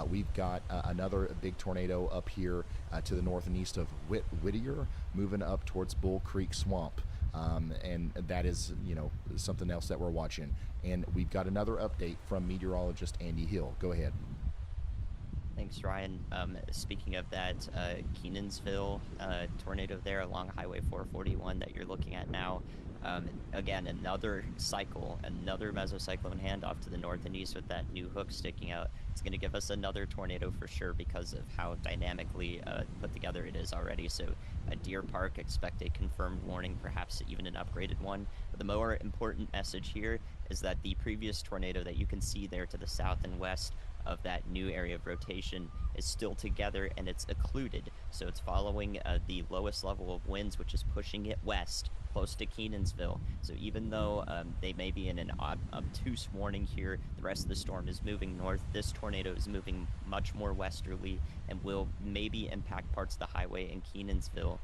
We've got another big tornado up here to the north and east of Whittier, moving up towards Bull Creek Swamp. And that is, something else that we're watching. And we've got another update from meteorologist Andy Hill. Go ahead. Thanks, Ryan. Speaking of that, Kenansville tornado there along Highway 441 that you're looking at now. Again, another cycle, another mesocyclone handoff to the north and east with that new hook sticking out. It's going to give us another tornado for sure because of how dynamically put together it is already. So a Deer Park, expect a confirmed warning, perhaps even an upgraded one. But the more important message here is that the previous tornado that you can see there to the south and west of that new area of rotation is still together and it's occluded. So it's following the lowest level of winds, which is pushing it west, close to Kenansville. So even though they may be in an obtuse warning here, the rest of the storm is moving north. This tornado is moving much more westerly and will maybe impact parts of the highway in Kenansville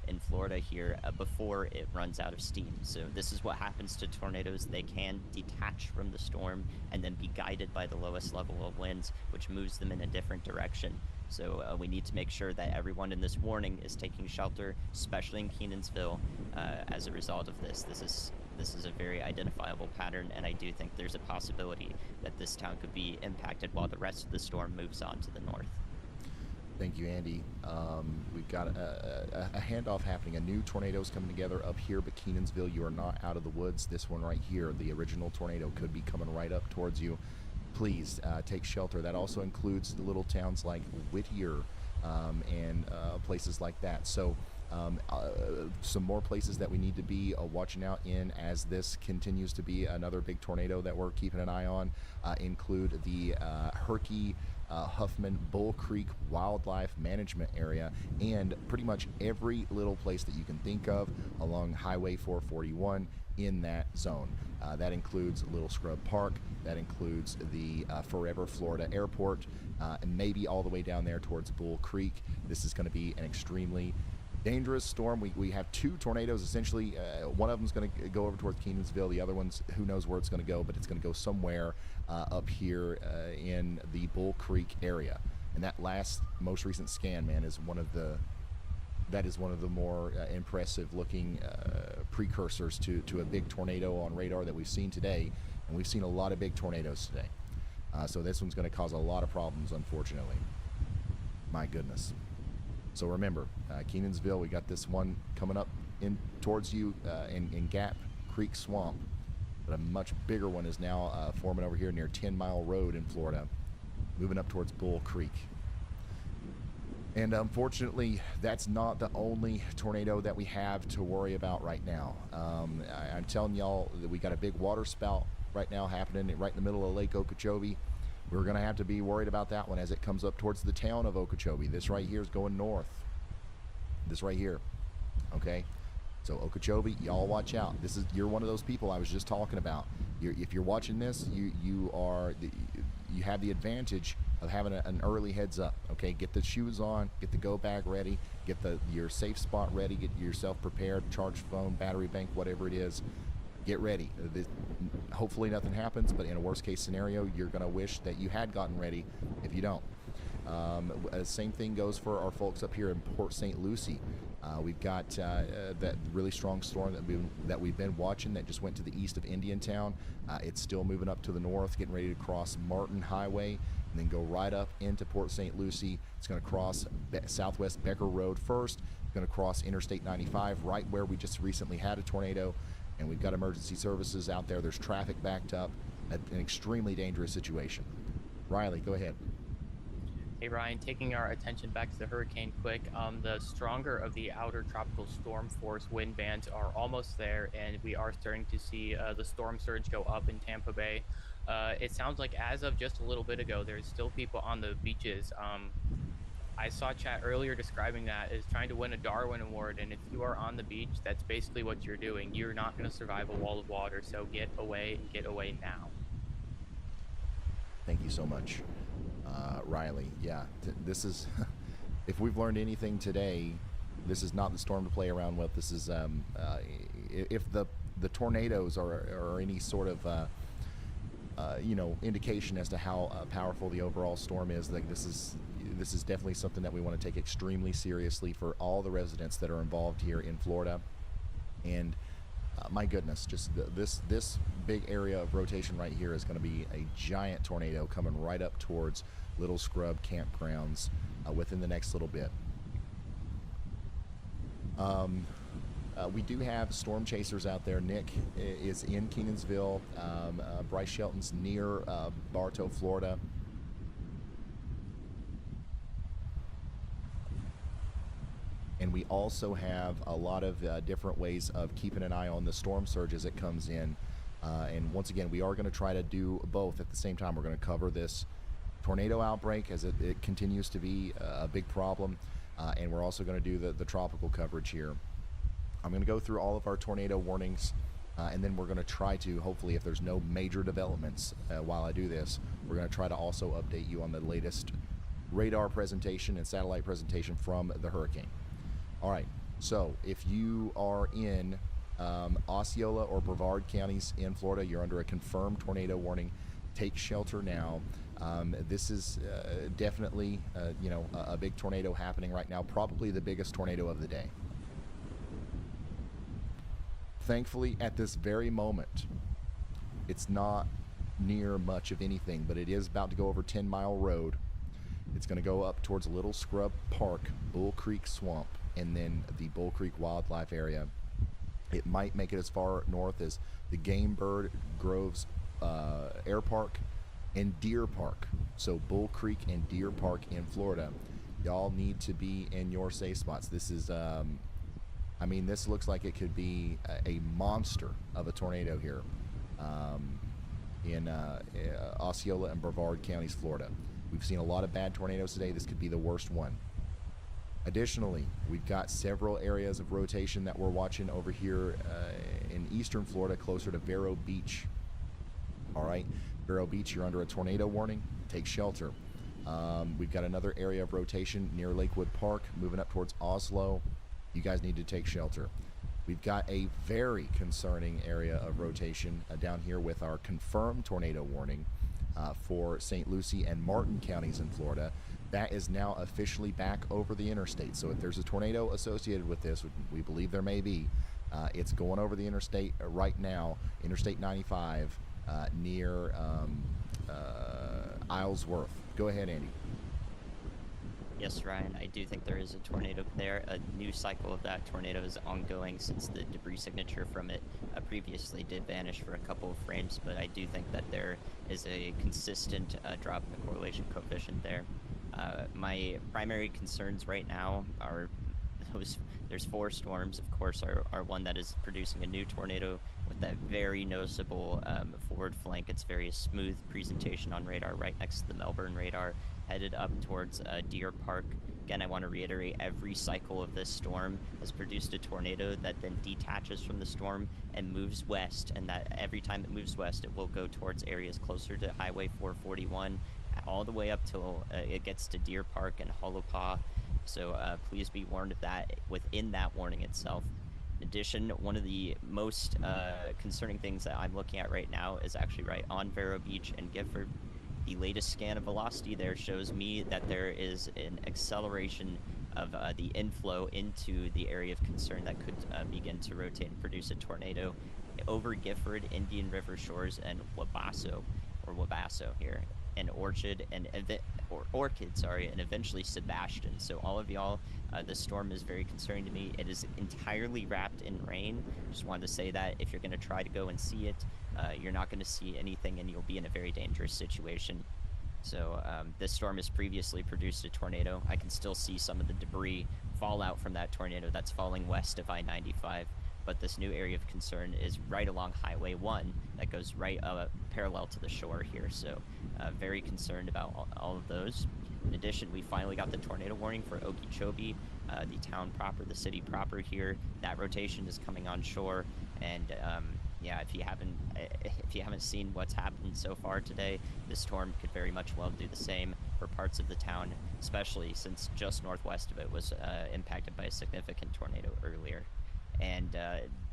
in Florida here before it runs out of steam. So this is what happens to tornadoes. They can detach from the storm and then be guided by the lowest level of winds, which moves them in a different direction. So we need to make sure that everyone in this warning is taking shelter, especially in Kenansville, as a result of this. This is a very identifiable pattern, and I do think there's a possibility that this town could be impacted while the rest of the storm moves on to the north. Thank you, Andy. We've got a handoff happening. A new tornado is coming together up here, but Kenansville, you are not out of the woods. This one right here, the original tornado, could be coming right up towards you. Please take shelter. That also includes the little towns like Whittier and places like that. So some more places that we need to be watching out in as this continues to be another big tornado that we're keeping an eye on include the Herky Huffman Bull Creek Wildlife Management Area, and pretty much every little place that you can think of along Highway 441 in that zone. That includes Little Scrub Park, that includes the Forever Florida Airport, and maybe all the way down there towards Bull Creek. This is going to be an extremely dangerous storm. We have two tornadoes essentially. One of them is going to go over towards Kenansville. The other one's, who knows where it's going to go, but it's going to go somewhere up here in the Bull Creek area. And that most recent scan, man, is one of the more impressive looking precursors to a big tornado on radar that we've seen today. And we've seen a lot of big tornadoes today. So this one's going to cause a lot of problems, unfortunately. My goodness. So remember, Kenansville, we got this one coming up in towards you in Gap Creek Swamp. But a much bigger one is now forming over here near 10 Mile Road in Florida, moving up towards Bull Creek. And unfortunately, that's not the only tornado that we have to worry about right now. I'm telling y'all that we got a big water spout right now happening right in the middle of Lake Okeechobee. We're going to have to be worried about that one as it comes up towards the town of Okeechobee. This right here is going north. This right here. Okay? So Okeechobee, y'all watch out. You're one of those people I was just talking about. If you're watching this, you have the advantage of having an early heads up. Okay, get the shoes on, get the go bag ready, get your safe spot ready, get yourself prepared, charge phone, battery bank, whatever it is. Get ready. Hopefully nothing happens, but in a worst case scenario, you're going to wish that you had gotten ready if you don't. Same thing goes for our folks up here in Port St. Lucie. We've got that really strong storm that we've been watching that just went to the east of Indiantown. It's still moving up to the north, getting ready to cross Martin Highway and then go right up into Port St. Lucie. It's going to cross Southwest Becker Road first. It's going to cross Interstate 95 right where we just recently had a tornado. And we've got emergency services out there. There's traffic backed up. An extremely dangerous situation. Riley, go ahead. Hey Ryan, taking our attention back to the hurricane quick, the stronger of the outer tropical storm force wind bands are almost there, and we are starting to see the storm surge go up in Tampa Bay. It sounds like as of just a little bit ago, there's still people on the beaches. I saw chat earlier describing that as trying to win a Darwin Award, and if you are on the beach, that's basically what you're doing. You're not going to survive a wall of water, so get away and get away now. Thank you so much, Riley. Yeah, this is, if we've learned anything today, this is not the storm to play around with. This is, if the tornadoes are any sort of, indication as to how powerful the overall storm is, like this is definitely something that we want to take extremely seriously for all the residents that are involved here in Florida. And my goodness, just this big area of rotation right here is going to be a giant tornado coming right up towards Little Scrub campgrounds within the next little bit. We do have storm chasers out there. Nick is in Kenansville. Bryce Shelton's near Bartow, Florida. And we also have a lot of different ways of keeping an eye on the storm surge as it comes in. And once again, we are going to try to do both at the same time. We're going to cover this tornado outbreak as it continues to be a big problem. And we're also going to do the tropical coverage here. I'm going to go through all of our tornado warnings, and then we're going to try to, hopefully, if there's no major developments while I do this, we're going to try to also update you on the latest radar presentation and satellite presentation from the hurricane. All right, so if you are in Osceola or Brevard counties in Florida, you're under a confirmed tornado warning. Take shelter now. This is definitely, a big tornado happening right now, probably the biggest tornado of the day. Thankfully, at this very moment, it's not near much of anything, but it is about to go over 10 Mile Road. It's going to go up towards Little Scrub Park, Bull Creek Swamp, and then the Bull Creek Wildlife Area. It might make it as far north as the Game Bird Groves Air Park and Deer Park. So Bull Creek and Deer Park in Florida. Y'all need to be in your safe spots. This is, this looks like it could be a monster of a tornado here in Osceola and Brevard counties, Florida. We've seen a lot of bad tornadoes today. This could be the worst one. Additionally, we've got several areas of rotation that we're watching over here in eastern Florida, closer to Vero Beach. All right, Vero Beach, you're under a tornado warning. Take shelter. We've got another area of rotation near Lakewood Park, moving up towards Oslo. You guys need to take shelter. We've got a very concerning area of rotation down here with our confirmed tornado warning for St. Lucie and Martin counties in Florida. That is now officially back over the interstate. So if there's a tornado associated with this, we believe there may be, it's going over the interstate right now, Interstate 95 near Islesworth. Go ahead, Andy. Yes, Ryan, I do think there is a tornado there. A new cycle of that tornado is ongoing since the debris signature from it previously did vanish for a couple of frames, but I do think that there is a consistent drop in the correlation coefficient there. My primary concerns right now are there's 4 storms, of course, are one that is producing a new tornado with that very noticeable forward flank. It's very smooth presentation on radar right next to the Melbourne radar, headed up towards Deer Park. Again, I want to reiterate, every cycle of this storm has produced a tornado that then detaches from the storm and moves west, and that every time it moves west, it will go towards areas closer to Highway 441, all the way up till it gets to Deer Park and Hollopaw. So please be warned of that within that warning itself. In addition, one of the most concerning things that I'm looking at right now is actually right on Vero Beach and Gifford. The latest scan of velocity there shows me that there is an acceleration of the inflow into the area of concern that could begin to rotate and produce a tornado over Gifford, Indian River Shores, and Wabasso here, and Orchid, and Orchid, and eventually Sebastian. So all of y'all, this storm is very concerning to me. It is entirely wrapped in rain. Just wanted to say that if you're going to try to go and see it, you're not going to see anything, and you'll be in a very dangerous situation. So this storm has previously produced a tornado. I can still see some of the debris fall out from that tornado that's falling west of I-95. But this new area of concern is right along Highway 1 that goes right parallel to the shore here. So very concerned about all of those. In addition, we finally got the tornado warning for Okeechobee, the town proper, the city proper here. That rotation is coming on shore, and yeah, if you haven't seen what's happened so far today, this storm could very much well do the same for parts of the town, especially since just northwest of it was impacted by a significant tornado earlier. And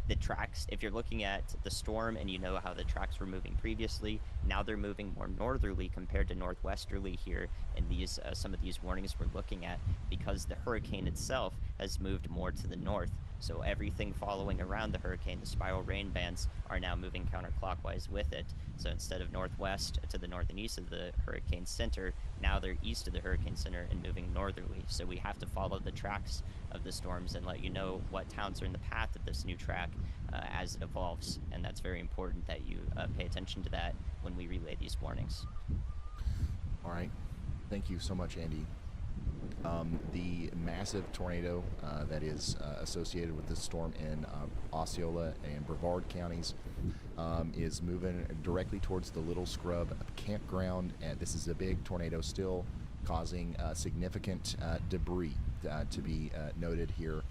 the tracks, if you're looking at the storm and you know how the tracks were moving previously, now they're moving more northerly compared to northwesterly here in these some of these warnings we're looking at, because the hurricane itself has moved more to the north. So everything following around the hurricane, the spiral rain bands, are now moving counterclockwise with it. So instead of northwest to the north and east of the hurricane center, now they're east of the hurricane center and moving northerly. So we have to follow the tracks of the storms and let you know what towns are in the path of this new track as it evolves. And that's very important that you pay attention to that when we relay these warnings. All right. Thank you so much, Andy. The massive tornado that is associated with this storm in Osceola and Brevard counties is moving directly towards the Little Scrub campground. And this is a big tornado still, causing significant debris to be noted here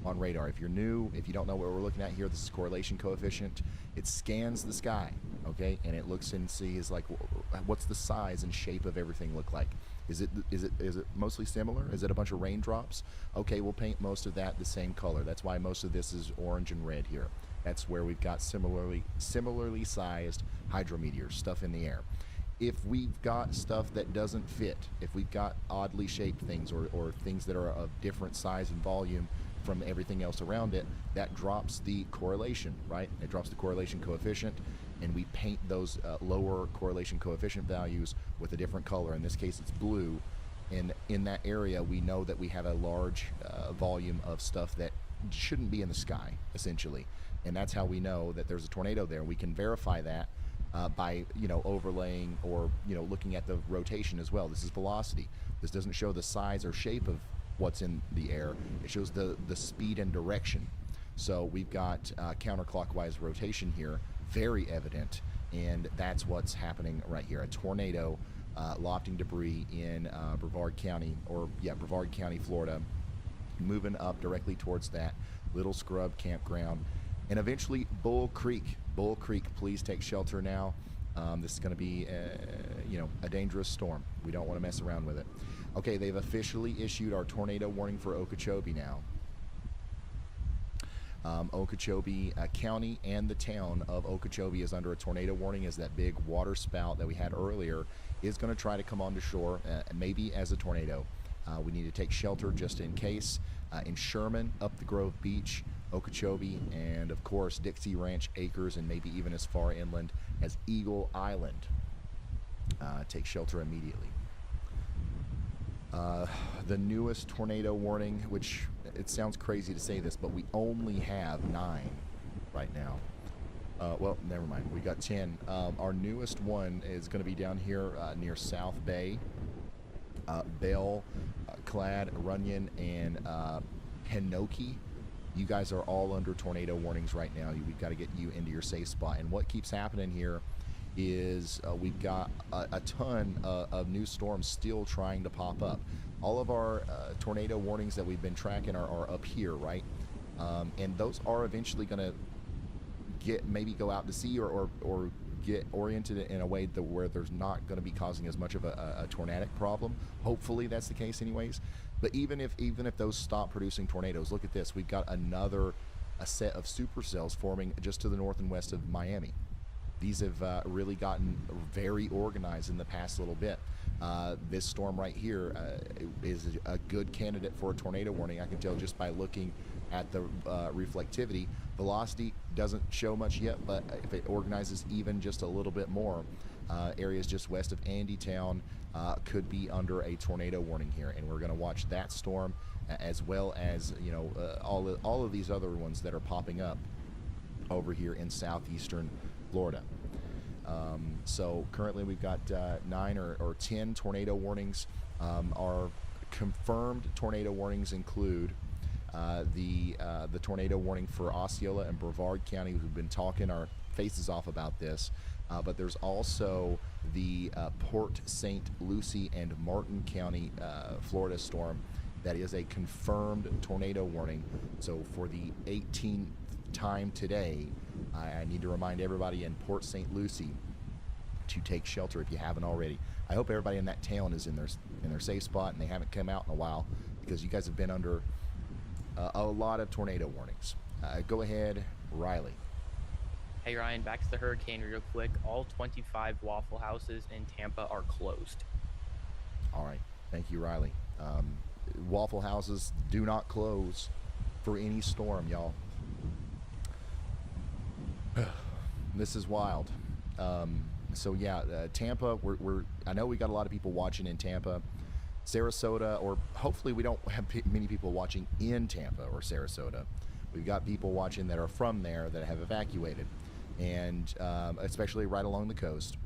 on radar. If you're new, if you don't know what we're looking at here, this is correlation coefficient. It scans the sky, okay, and it looks and sees like what's the size and shape of everything look like. Is it mostly similar? Is it a bunch of raindrops? Okay, we'll paint most of that the same color. That's why most of this is orange and red here. That's where we've got similarly sized hydrometeors, stuff in the air. If we've got stuff that doesn't fit, if we've got oddly shaped things or things that are of different size and volume from everything else around it, that drops the correlation, right? It drops the correlation coefficient, and we paint those lower correlation coefficient values with a different color. In this case, it's blue. And in that area, we know that we have a large volume of stuff that shouldn't be in the sky, essentially. And that's how we know that there's a tornado there. We can verify that by, overlaying or, looking at the rotation as well. This is velocity. This doesn't show the size or shape of what's in the air. It shows the speed and direction. So we've got counterclockwise rotation here, very evident, and that's what's happening right here. A tornado lofting debris in Brevard County, Brevard County, Florida, moving up directly towards that Little Scrub campground, and eventually Bull Creek. Bull Creek, please take shelter now. This is going to be, a dangerous storm. We don't want to mess around with it. Okay, they've officially issued our tornado warning for Okeechobee now. Okeechobee County and the town of Okeechobee is under a tornado warning as that big water spout that we had earlier is going to try to come onto shore, maybe as a tornado. We need to take shelter just in case. In Sherman, up the Grove Beach, Okeechobee, and of course Dixie Ranch Acres, and maybe even as far inland as Eagle Island. Take shelter immediately. The newest tornado warning, which it sounds crazy to say this, but we only have 9 right now. Well, never mind. We got 10. Our newest one is going to be down here near South Bay, Bell, Clad, Runyon, and Hinoki. You guys are all under tornado warnings right now. We've got to get you into your safe spot. And what keeps happening here is we've got a ton of new storms still trying to pop up. All of our tornado warnings that we've been tracking are up here, right? And those are eventually going to maybe go out to sea or get oriented in a way where there's not going to be causing as much of a tornadic problem. Hopefully that's the case anyways. But even if those stop producing tornadoes, look at this. We've got a set of supercells forming just to the north and west of Miami. These have really gotten very organized in the past little bit. This storm right here is a good candidate for a tornado warning. I can tell just by looking at the reflectivity. Velocity doesn't show much yet, but if it organizes even just a little bit more, areas just west of Andytown could be under a tornado warning here, and we're going to watch that storm as well as all of these other ones that are popping up over here in southeastern Florida. So currently we've got 9 or 10 tornado warnings. Our confirmed tornado warnings include the tornado warning for Osceola and Brevard County. We've been talking our faces off about this, but there's also the Port St. Lucie and Martin County, Florida storm that is a confirmed tornado warning. So for the 18th time today, I need to remind everybody in Port St. Lucie to take shelter if you haven't already. I hope everybody in that town is in their safe spot and they haven't come out in a while, because you guys have been under a lot of tornado warnings. Go ahead, Riley. Hey Ryan, back to the hurricane real quick. All 25 Waffle Houses in Tampa are closed. All right, thank you, Riley. Waffle Houses do not close for any storm, y'all. This is wild. So yeah, Tampa. I know we got a lot of people watching in Tampa, Sarasota, or hopefully we don't have many people watching in Tampa or Sarasota. We've got people watching that are from there that have evacuated, and especially right along the coast.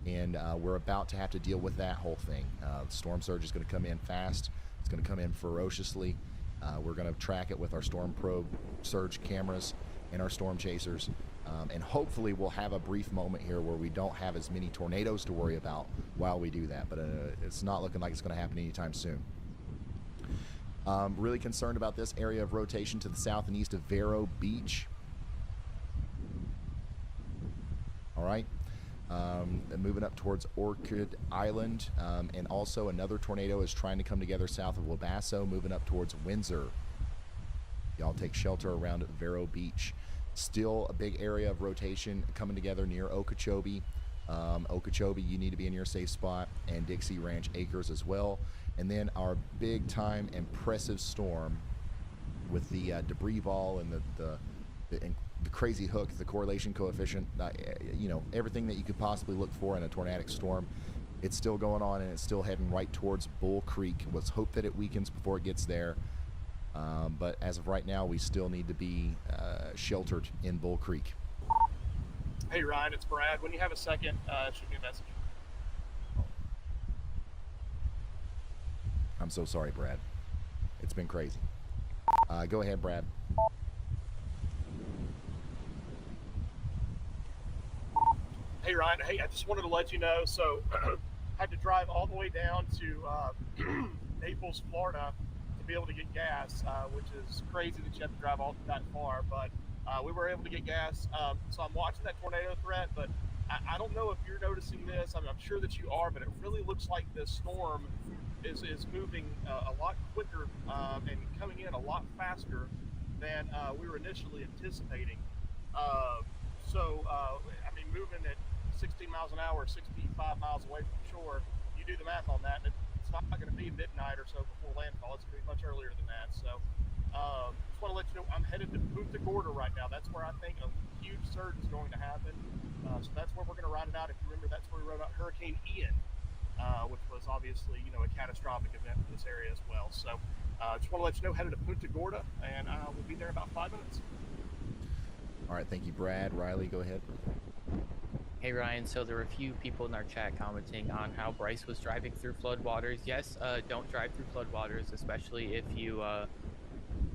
and we're about to have to deal with that whole thing. The storm surge is going to come in fast. It's going to come in ferociously. We're going to track it with our storm probe surge cameras and our storm chasers. And hopefully we'll have a brief moment here where we don't have as many tornadoes to worry about while we do that. But it's not looking like it's going to happen anytime soon. Really concerned about this area of rotation to the south and east of Vero Beach. All right. Moving up towards Orchid Island. And also another tornado is trying to come together south of Wabasso, moving up towards Windsor. Y'all take shelter around Vero Beach. Still a big area of rotation coming together near Okeechobee. Okeechobee, you need to be in your safe spot, and Dixie Ranch Acres as well. And then our big time impressive storm with the debris ball and the crazy hook, the correlation coefficient, you know, everything that you could possibly look for in a tornadic storm. It's still going on, and it's still heading right towards Bull Creek. Let's hope that it weakens before it gets there. But as of right now, we still need to be sheltered in Bull Creek. Hey Ryan, it's Brad. When you have a second, shoot me a message. I'm so sorry, Brad. It's been crazy. Go ahead, Brad. Hey Ryan, hey, I just wanted to let you know, so had to drive all the way down to Naples, Florida to be able to get gas, which is crazy that you have to drive all that far, but we were able to get gas. So I'm watching that tornado threat, but I don't know if you're noticing this. I mean, I'm sure that you are, but it really looks like this storm is moving a lot quicker and coming in a lot faster than we were initially anticipating. I mean, moving at 60 miles an hour, 65 miles away from shore, you do the math on that, and it's not going to be midnight or so before landfall. It's going to be much earlier than that. So just want to let you know I'm headed to Punta Gorda right now. That's where I think a huge surge is going to happen. So that's where we're going to ride it out. If you remember, that's where we rode out Hurricane Ian, which was obviously, you know, a catastrophic event for this area as well. So just want to let you know, headed to Punta Gorda, and we'll be there in about 5 minutes. All right, thank you, Brad. Riley, go ahead. Hey Ryan, so there were a few people in our chat commenting on how Bryce was driving through floodwaters. Yes, don't drive through floodwaters, especially if you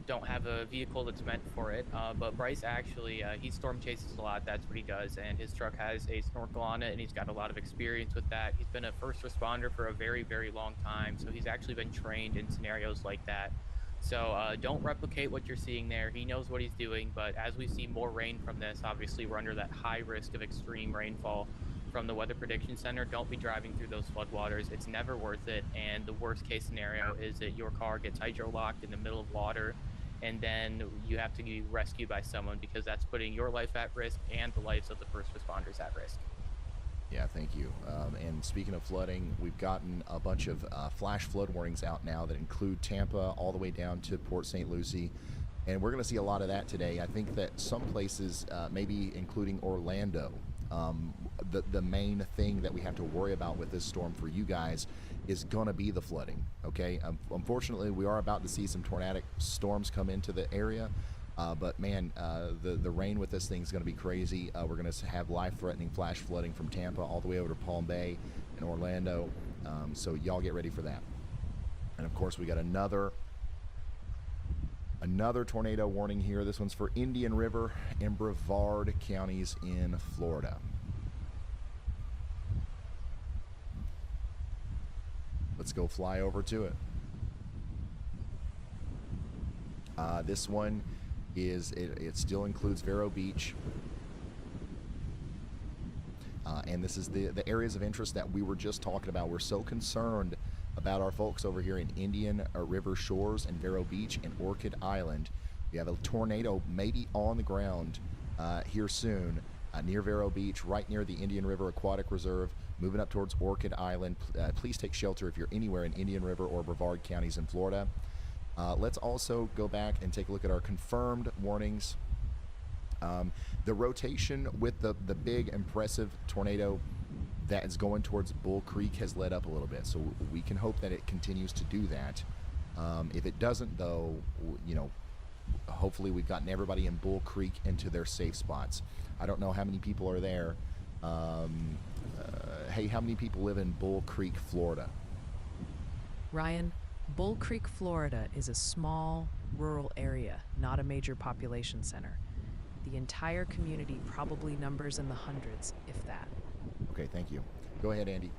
don't have a vehicle that's meant for it. But Bryce actually, he storm chases a lot. That's what he does, and his truck has a snorkel on it, and he's got a lot of experience with that. He's been a first responder for a very, very long time, so he's actually been trained in scenarios like that. So don't replicate what you're seeing there. He knows what he's doing, but as we see more rain from this, obviously we're under that high risk of extreme rainfall from the Weather Prediction Center. Don't be driving through those floodwaters. It's never worth it, and the worst case scenario is that your car gets hydro-locked in the middle of water, and then you have to be rescued by someone, because that's putting your life at risk and the lives of the first responders at risk. Yeah, thank you. And speaking of flooding, we've gotten a bunch of flash flood warnings out now that include Tampa all the way down to Port St. Lucie. And we're going to see a lot of that today. I think that some places, maybe including Orlando, the main thing that we have to worry about with this storm for you guys is going to be the flooding, okay? Unfortunately, we are about to see some tornadic storms come into the area. But man, the rain with this thing is going to be crazy. We're going to have life-threatening flash flooding from Tampa all the way over to Palm Bay and Orlando. So y'all get ready for that. And of course, we got another tornado warning here. This one's for Indian River and Brevard counties in Florida. Let's go fly over to it. This one it still includes Vero Beach, and this is the areas of interest that we were just talking about. We're so concerned about our folks over here in Indian River Shores and Vero Beach and Orchid Island. We have a tornado maybe on the ground here soon near Vero Beach, right near the Indian River Aquatic Reserve, moving up towards Orchid Island. Please take shelter if you're anywhere in Indian River or Brevard counties in Florida. Let's also go back and take a look at our confirmed warnings. The rotation with the big, impressive tornado that is going towards Bull Creek has let up a little bit, so we can hope that it continues to do that. If it doesn't, though, you know, hopefully we've gotten everybody in Bull Creek into their safe spots. I don't know how many people are there. Hey, how many people live in Bull Creek, Florida? Ryan, Bull Creek, Florida is a small, rural area, not a major population center. The entire community probably numbers in the hundreds, if that. Okay, thank you. Go ahead, Andy.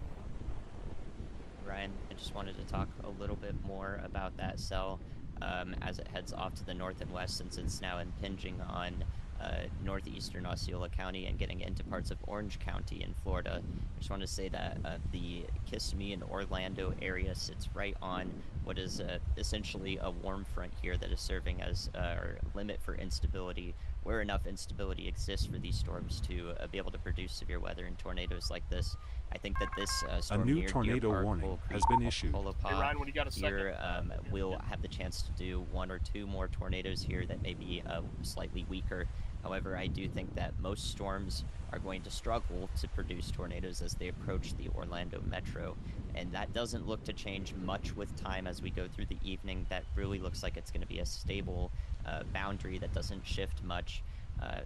Ryan, I just wanted to talk a little bit more about that cell as it heads off to the north and west, since it's now impinging on northeastern Osceola County and getting into parts of Orange County in Florida. I just want to say that the Kissimmee and Orlando area sits right on what is essentially a warm front here that is serving as our limit for instability, where enough instability exists for these storms to be able to produce severe weather and tornadoes like this. I think that this storm A new near tornado Deer Park, warning Bull has Creek, been issued. Hey, Ryan, when you got a here second. will have the chance to do one or two more tornadoes here that may be slightly weaker. However, I do think that most storms are going to struggle to produce tornadoes as they approach the Orlando metro, and that doesn't look to change much with time as we go through the evening. That really looks like it's going to be a stable boundary that doesn't shift much.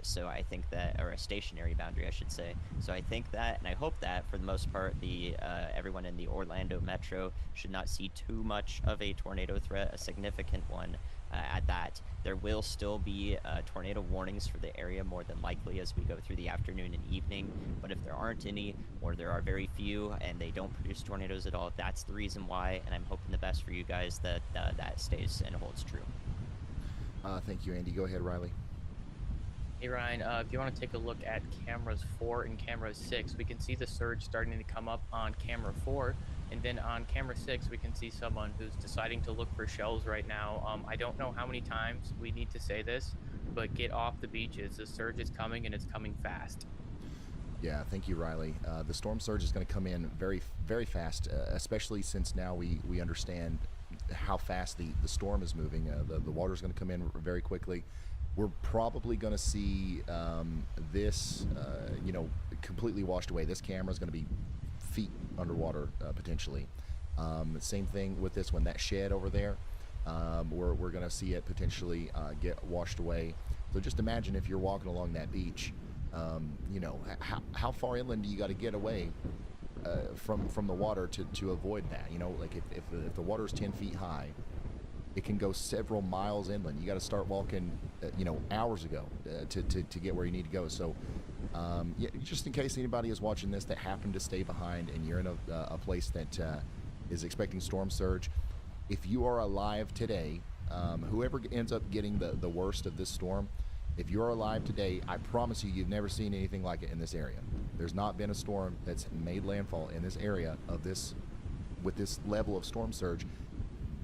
So I think that, or a stationary boundary, I should say. So I think that, and I hope that, for the most part, the everyone in the Orlando metro should not see too much of a tornado threat, a significant one at that. There will still be tornado warnings for the area more than likely as we go through the afternoon and evening. But if there aren't any, or there are very few, and they don't produce tornadoes at all, that's the reason why. And I'm hoping the best for you guys that that stays and holds true. Thank you, Andy. Go ahead, Riley. Hey Ryan, if you want to take a look at cameras 4 and camera 6, we can see the surge starting to come up on camera 4, and then on camera 6 we can see someone who's deciding to look for shells right now. I don't know how many times we need to say this, but get off the beaches. The surge is coming, and it's coming fast. Yeah, thank you, Riley. The storm surge is going to come in very, very fast, especially since now we understand how fast the storm is moving. The water is going to come in very quickly. We're probably going to see this, completely washed away. This camera is going to be feet underwater potentially. Same thing with this one. That shed over there, we're going to see it potentially get washed away. So just imagine if you're walking along that beach, how far inland do you got to get away from the water to avoid that? Like if the water is 10 feet high, it can go several miles inland. You got to start walking, hours ago to get where you need to go. So, just in case anybody is watching this that happened to stay behind and you're in a place that is expecting storm surge, if you are alive today, whoever ends up getting the worst of this storm, if you're alive today, I promise you've never seen anything like it in this area. There's not been a storm that's made landfall in this area with this level of storm surge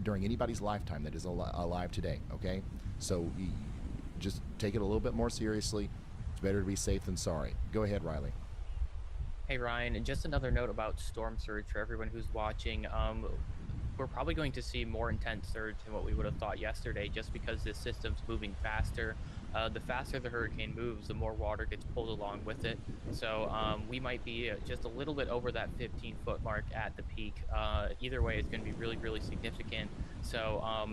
during anybody's lifetime that is alive today. Okay, so just take it a little bit more seriously. It's better to be safe than sorry. Go ahead, Riley. Hey Ryan, and just another note about storm surge for everyone who's watching. We're probably going to see more intense surge than what we would have thought yesterday, just because this system's moving faster. The faster the hurricane moves, the more water gets pulled along with it. So we might be just a little bit over that 15-foot mark at the peak. Either way, it's going to be really, really significant. So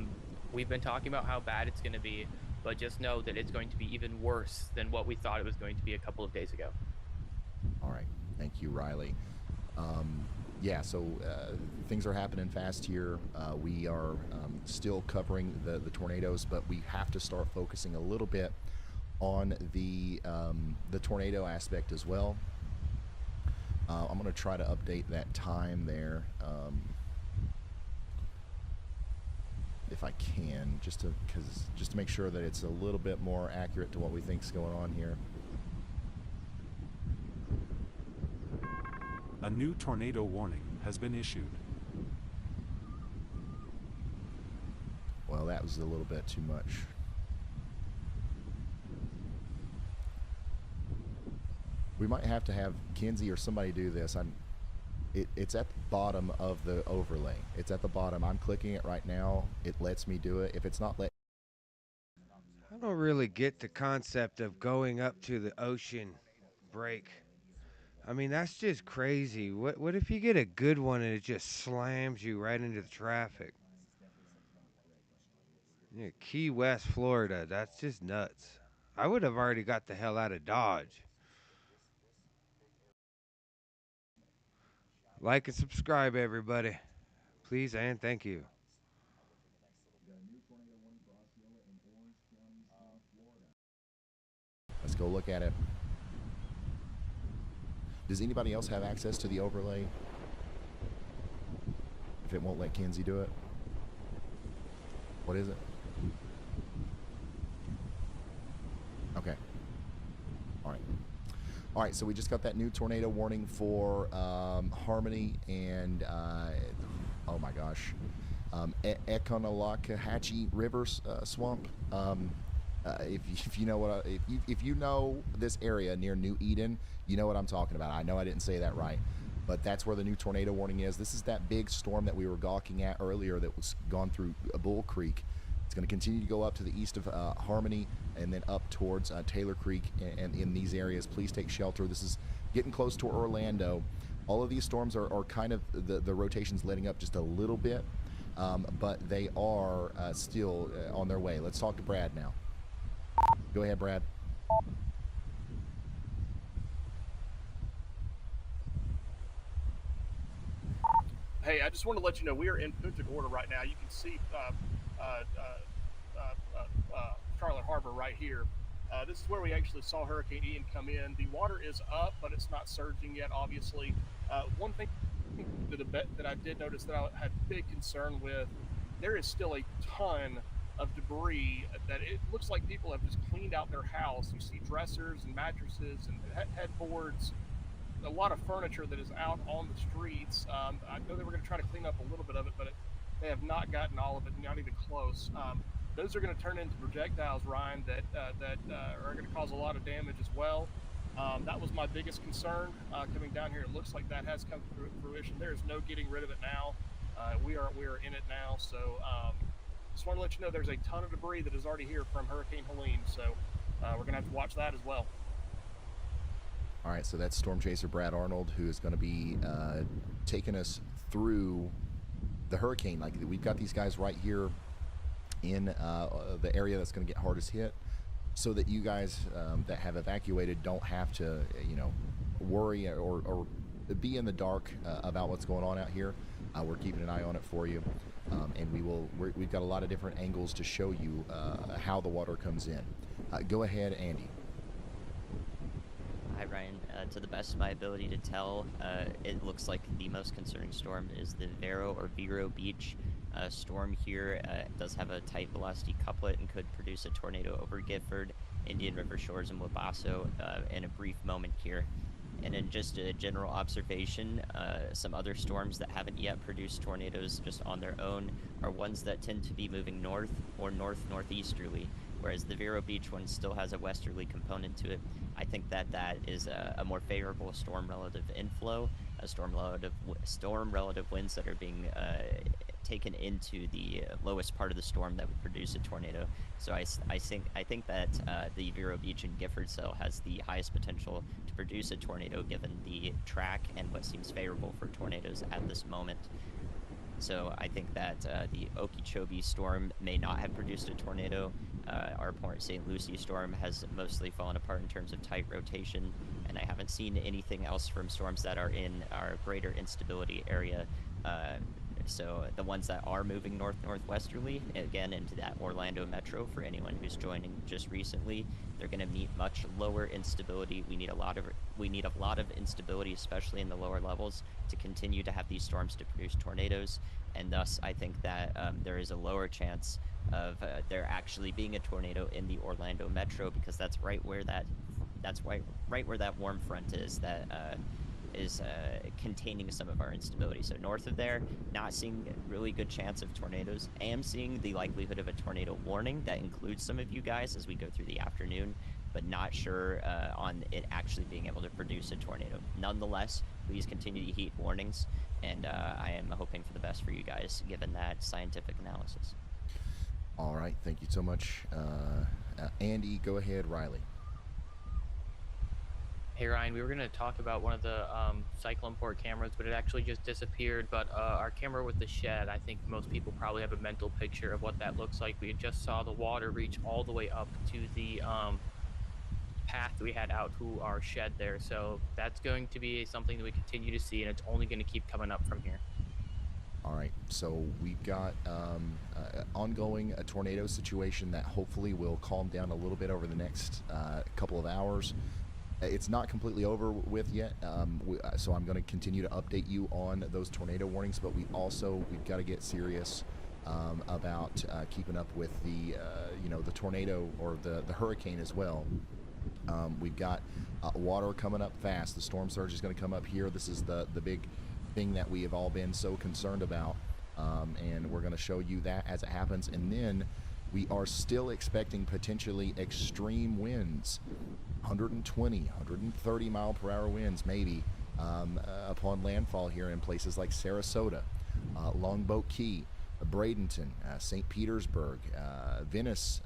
we've been talking about how bad it's going to be, but just know that it's going to be even worse than what we thought it was going to be a couple of days ago. All right. Thank you, Riley. So things are happening fast here. We are still covering the tornadoes, but we have to start focusing a little bit on the tornado aspect as well. I'm going to try to update that time there if I can, just to make sure that it's a little bit more accurate to what we think is going on here. A new tornado warning has been issued. Well, that was a little bit too much. We might have to have Kinsey or somebody do this. It's at the bottom of the overlay. It's at the bottom. I'm clicking it right now. It lets me do it. If it's not I don't really get the concept of going up to the ocean break. I mean, that's just crazy. What if you get a good one and it just slams you right into the traffic? Yeah, Key West, Florida. That's just nuts. I would have already got the hell out of Dodge. Like and subscribe, everybody. Please and thank you. Let's go look at it. Does anybody else have access to the overlay? If it won't let Kenzie do it? What is it? Okay. All right. All right, so we just got that new tornado warning for Harmony and, oh my gosh, Econolakahatchee River Swamp. If you know what if you know this area near New Eden, you know what I'm talking about. I know I didn't say that right, but that's where the new tornado warning is. This is that big storm that we were gawking at earlier that was gone through Bull Creek. It's going to continue to go up to the east of Harmony and then up towards Taylor Creek and in these areas. Please take shelter. This is getting close to Orlando. All of these storms are kind of the rotations letting up just a little bit, but they are still on their way. Let's talk to Brad now. Go ahead, Brad. Hey, I just want to let you know we are in Punta Gorda right now. You can see Charlotte Harbor right here. This is where we actually saw Hurricane Ian come in. The water is up, but it's not surging yet, obviously. One thing that I did notice that I had big concern with, there is still a ton of debris that it looks like people have just cleaned out their house. You see dressers and mattresses and headboards, a lot of furniture that is out on the streets. I know they were going to try to clean up a little bit of it, but they have not gotten all of it, not even close. Those are going to turn into projectiles, Ryan, that are going to cause a lot of damage as well. That was my biggest concern coming down here. It looks like that has come to fruition. There is no getting rid of it now. We are in it now. So just want to let you know there's a ton of debris that is already here from Hurricane Helene. So we're going to have to watch that as well. All right, so that's Storm Chaser Brad Arnold, who is going to be taking us through the hurricane. Like, we've got these guys right here in the area that's going to get hardest hit, so that you guys that have evacuated don't have to, worry or be in the dark about what's going on out here. We're keeping an eye on it for you, and we've got a lot of different angles to show you how the water comes in. Go ahead, Andy. Hi, Ryan. To the best of my ability to tell, it looks like the most concerning storm is the Vero Beach storm here. It does have a tight velocity couplet and could produce a tornado over Gifford, Indian River Shores, and Wabasso in a brief moment here. And in just a general observation, some other storms that haven't yet produced tornadoes just on their own are ones that tend to be moving north or northeasterly, whereas the Vero Beach one still has a westerly component to it. I think that is a more favorable storm relative inflow, storm relative winds that are being taken into the lowest part of the storm that would produce a tornado. So I think that the Vero Beach and Gifford cell has the highest potential to produce a tornado given the track and what seems favorable for tornadoes at this moment. So I think that the Okeechobee storm may not have produced a tornado. Our Port St. Lucie storm has mostly fallen apart in terms of tight rotation, and I haven't seen anything else from storms that are in our greater instability area. So the ones that are moving northwesterly, again into that Orlando metro, for anyone who's joining just recently, they're going to meet much lower instability. We need a lot of instability, especially in the lower levels, to continue to have these storms to produce tornadoes. And thus, I think that there is a lower chance of there actually being a tornado in the Orlando metro, because that's right where that warm front is that is containing some of our instability. So north of there, not seeing a really good chance of tornadoes. I am seeing the likelihood of a tornado warning that includes some of you guys as we go through the afternoon, but not sure on it actually being able to produce a tornado. Nonetheless, please continue to heed warnings, and I am hoping for the best for you guys given that scientific analysis. All right, thank you so much. Andy, go ahead. Riley. Hey Ryan, we were going to talk about one of the cyclone port cameras, but it actually just disappeared. But our camera with the shed, I think most people probably have a mental picture of what that looks like. We just saw the water reach all the way up to the path we had out to our shed there. So that's going to be something that we continue to see, and it's only going to keep coming up from here. All right, so we've got ongoing a tornado situation that hopefully will calm down a little bit over the next couple of hours. It's not completely over with yet, so I'm going to continue to update you on those tornado warnings, but we've got to get serious about keeping up with the the tornado or the hurricane as well. We've got water coming up fast. The storm surge is going to come up here. This is the big thing that we have all been so concerned about, and we're going to show you that as it happens. And then we are still expecting potentially extreme winds, 120, 130 mile per hour winds maybe upon landfall here in places like Sarasota, Longboat Key, Bradenton, St. Petersburg, Venice,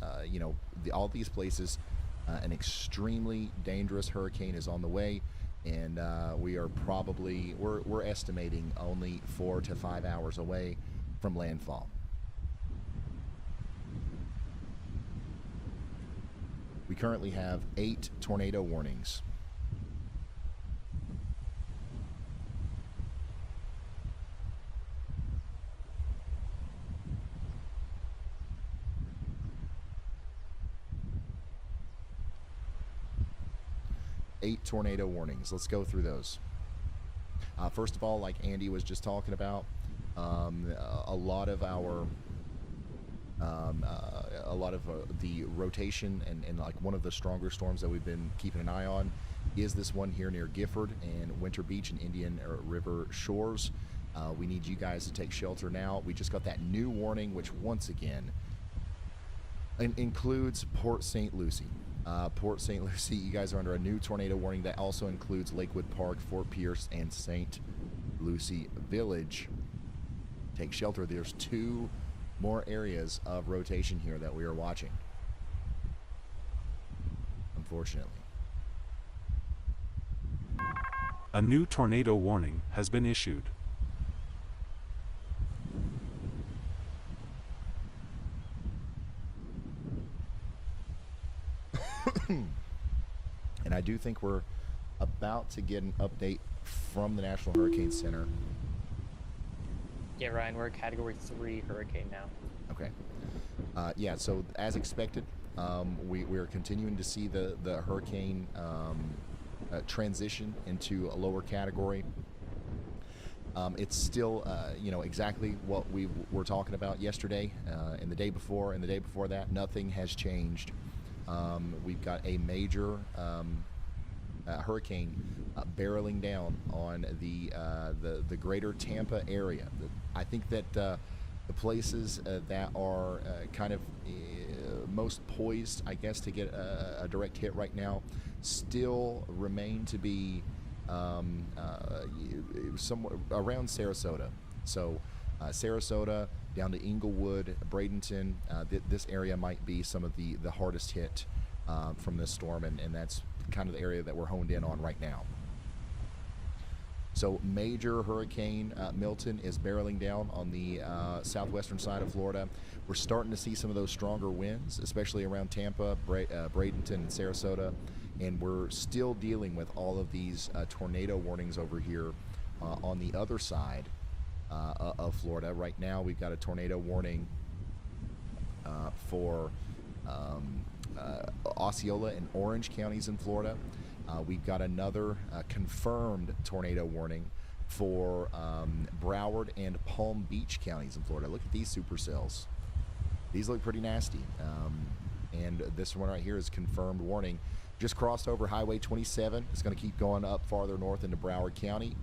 all these places. An extremely dangerous hurricane is on the way, and we're estimating only 4 to 5 hours away from landfall. We currently have 8 tornado warnings. Eight tornado warnings. Let's go through those. First of all, like Andy was just talking about, a lot of the rotation and like one of the stronger storms that we've been keeping an eye on is this one here near Gifford and Winter Beach and Indian River shores. We need you guys to take shelter now. We just got that new warning, which once again includes Port St. Lucie. Port St. Lucie, you guys are under a new tornado warning that also includes Lakewood Park, Fort Pierce, and St. Lucie Village. Take shelter. There's 2 more areas of rotation here that we are watching, unfortunately. A new tornado warning has been issued. And I do think we're about to get an update from the National Hurricane Center. Yeah, Ryan, we're a Category 3 hurricane now. Okay. Yeah, so as expected, we're continuing to see the hurricane transition into a lower category. It's still, exactly what we were talking about yesterday and the day before and the day before that. Nothing has changed. We've got a major hurricane barreling down on the greater Tampa area. I think that the places that are kind of most poised, I guess, to get a direct hit right now still remain to be somewhere around Sarasota. So Sarasota down to Inglewood, Bradenton, this area might be some of the hardest hit from this storm, and that's kind of the area that we're honed in on right now. So major hurricane Milton is barreling down on the southwestern side of Florida. We're starting to see some of those stronger winds, especially around Tampa, Bradenton, and Sarasota, and we're still dealing with all of these tornado warnings over here on the other side of Florida. Right now we've got a tornado warning for Osceola and Orange counties in Florida. We've got another confirmed tornado warning for Broward and Palm Beach counties in Florida. Look at these supercells. These look pretty nasty. And this one right here is confirmed warning. Just crossed over Highway 27. It's going to keep going up farther north into Broward County.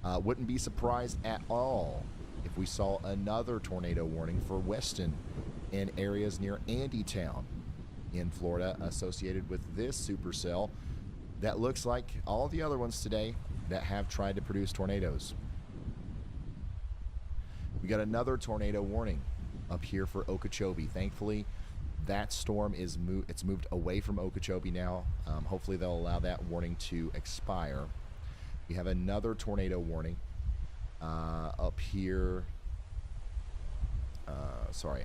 Wouldn't be surprised at all if we saw another tornado warning for Weston and areas near Andytown in Florida associated with this supercell that looks like all the other ones today that have tried to produce tornadoes. We got another tornado warning up here for Okeechobee. Thankfully, that storm is moved away from Okeechobee now. Hopefully they'll allow that warning to expire. We have another tornado warning up here.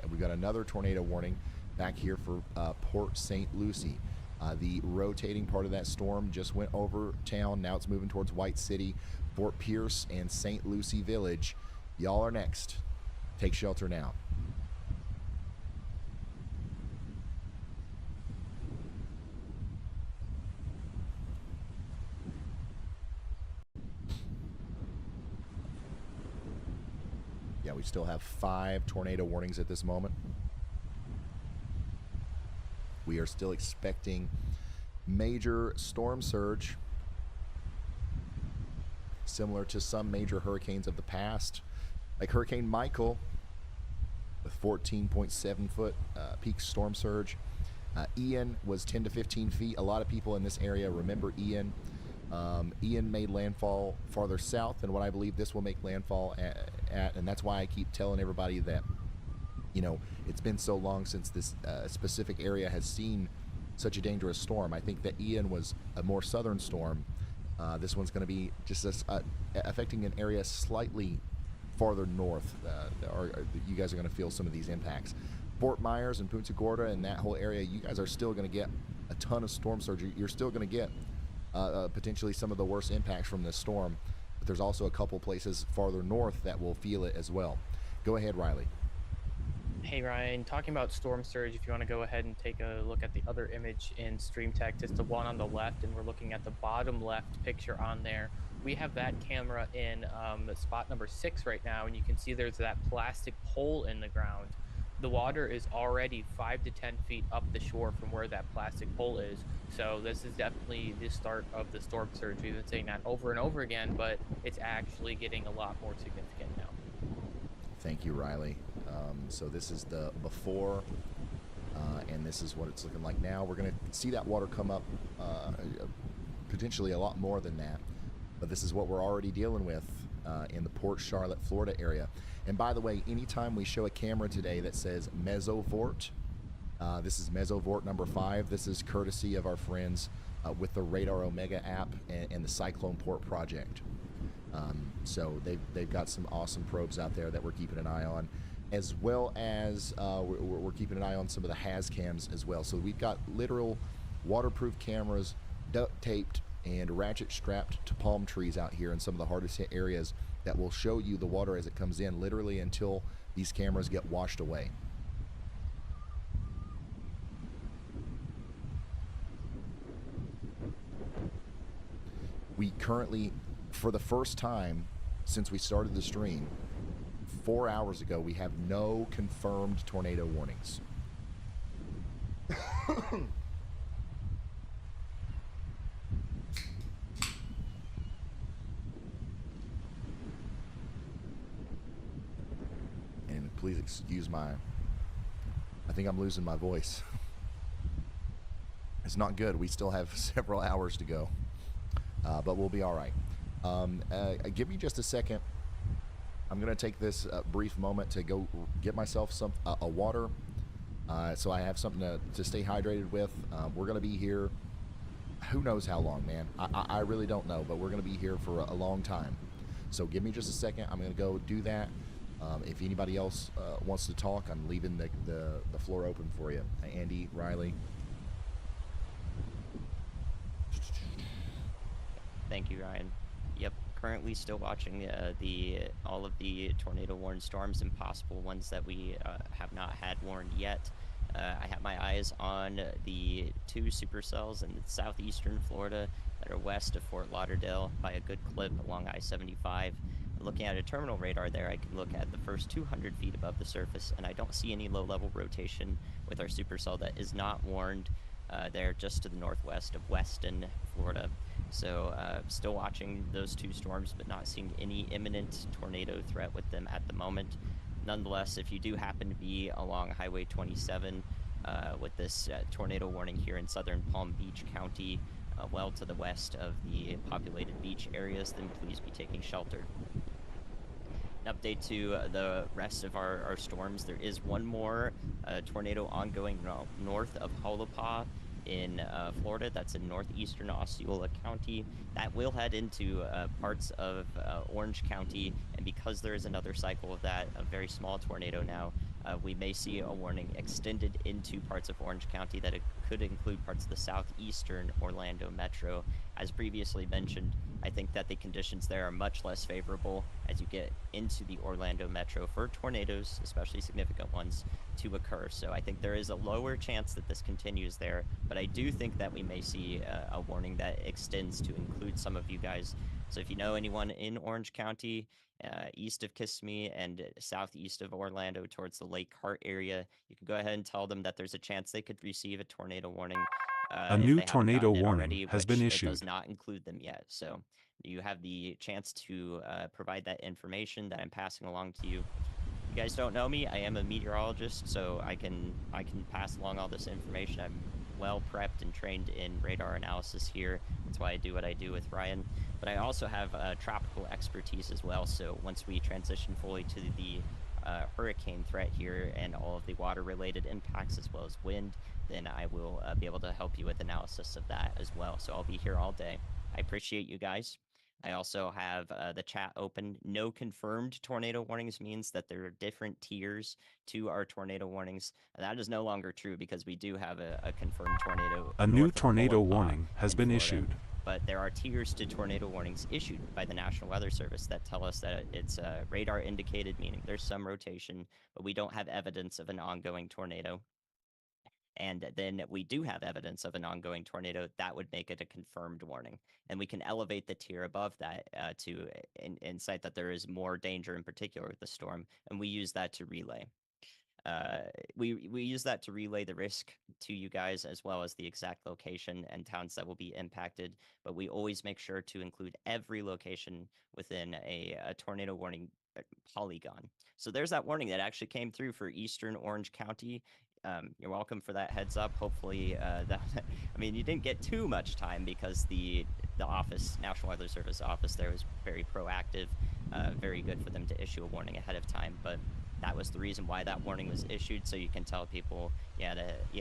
We've got another tornado warning back here for Port St. Lucie. The rotating part of that storm just went over town. Now it's moving towards White City, Fort Pierce, and St. Lucie Village. Y'all are next. Take shelter now. Yeah, we still have 5 tornado warnings at this moment. We are still expecting major storm surge, similar to some major hurricanes of the past, like Hurricane Michael with 14.7 foot peak storm surge. Ian was 10 to 15 feet. A lot of people in this area remember Ian. Ian made landfall farther south than what I believe this will make landfall at, and that's why I keep telling everybody that, you know, it's been so long since this specific area has seen such a dangerous storm. I think that Ian was a more southern storm. This one's going to be just affecting an area slightly farther north. You guys are going to feel some of these impacts. Fort Myers and Punta Gorda and that whole area, you guys are still going to get a ton of storm surge. You're still going to get potentially some of the worst impacts from this storm, but there's also a couple places farther north that will feel it as well. Go ahead, Riley. Hey Ryan, talking about storm surge, if you want to go ahead and take a look at the other image in Stream Text, it's the one on the left, and we're looking at the bottom left picture on there. We have that camera in spot number 6 right now, and you can see there's that plastic pole in the ground. The water is already 5 to 10 feet up the shore from where that plastic pole is. So this is definitely the start of the storm surge. We've been saying that over and over again, but it's actually getting a lot more significant now. Thank you, Riley. So this is the before, and this is what it's looking like now. We're going to see that water come up potentially a lot more than that, but this is what we're already dealing with in the Port Charlotte, Florida area. And by the way, anytime we show a camera today that says Mesovort, this is Mesovort number 5. This is courtesy of our friends with the Radar Omega app and the Cyclone Port project. So they've got some awesome probes out there that we're keeping an eye on, as well as we're keeping an eye on some of the HAZ cams as well. So we've got literal waterproof cameras duct taped and ratchet strapped to palm trees out here in some of the hardest hit areas that will show you the water as it comes in, literally until these cameras get washed away. We currently, for the first time since we started the stream 4 hours ago, we have no confirmed tornado warnings. And please excuse I think I'm losing my voice. It's not good. We still have several hours to go, but we'll be all right. Give me just a second. I'm going to take this brief moment to go get myself a water, so I have something to stay hydrated with. We're going to be here, who knows how long, man. I really don't know, but we're going to be here for a long time. So give me just a second. I'm going to go do that. If anybody else wants to talk, I'm leaving the floor open for you. Andy, Riley. Thank you, Ryan. Yep, currently still watching all of the tornado warned storms and possible ones that we have not had warned yet. I have my eyes on the 2 supercells in southeastern Florida that are west of Fort Lauderdale by a good clip along I-75. Looking at a terminal radar there, I can look at the first 200 feet above the surface, and I don't see any low-level rotation with our supercell that is not warned there just to the northwest of Weston, Florida. So still watching those 2 storms, but not seeing any imminent tornado threat with them at the moment. Nonetheless, if you do happen to be along Highway 27 with this tornado warning here in southern Palm Beach County, well to the west of the populated beach areas, then please be taking shelter. An update to the rest of our storms. There is one more tornado ongoing north of Holopah in Florida. That's in northeastern Osceola County. That will head into parts of Orange County, and because there is another cycle of that, a very small tornado now, We may see a warning extended into parts of Orange County that it could include parts of the southeastern Orlando metro. As previously mentioned, I think that the conditions there are much less favorable as you get into the Orlando metro for tornadoes, especially significant ones, to occur. So I think there is a lower chance that this continues there, but I do think that we may see a warning that extends to include some of you guys. So if you know anyone in Orange County, east of Kissimmee and southeast of Orlando towards the Lake Hart area, you can go ahead and tell them that there's a chance they could receive a tornado warning. A If new they haven't tornado gotten it warning already, has which been it does issued. not include them yet. So you have the chance to provide that information that I'm passing along to you. You guys don't know me. I am a meteorologist, so I can pass along all this information. I'm well prepped and trained in radar analysis here. That's why I do what I do with Ryan. But I also have tropical expertise as well. So once we transition fully to the hurricane threat here and all of the water-related impacts as well as wind, then I will be able to help you with analysis of that as well. So I'll be here all day. I appreciate you guys. I also have the chat open. No confirmed tornado warnings means that there are different tiers to our tornado warnings. That is no longer true because we do have a confirmed tornado. A new tornado warning has been issued. But there are tiers to tornado warnings issued by the National Weather Service that tell us that it's radar indicated, meaning there's some rotation, but we don't have evidence of an ongoing tornado. And then we do have evidence of an ongoing tornado, that would make it a confirmed warning. And we can elevate the tier above that to incite that there is more danger in particular with the storm, and we use that to relay. We use that to relay the risk to you guys as well as the exact location and towns that will be impacted, but we always make sure to include every location within a tornado warning polygon. So there's that warning that actually came through for Eastern Orange County. You're welcome for that heads up. Hopefully, I mean, you didn't get too much time because the office, National Weather Service office there was very proactive, very good for them to issue a warning ahead of time. But that was the reason why that warning was issued, so you can tell people you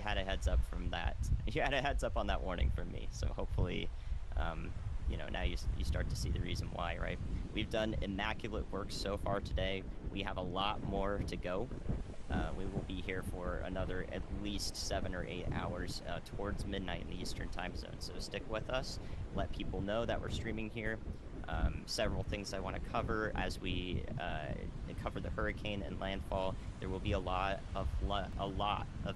had a heads up from that. You had a heads up on that warning from me. So hopefully, you know, now you start to see the reason why, right? We've done immaculate work so far today. We have a lot more to go. We will be here for another at least 7 or 8 hours towards midnight in the Eastern time zone. So stick with us. Let people know that we're streaming here. Several things I want to cover as we cover the hurricane and landfall. There will be a lot of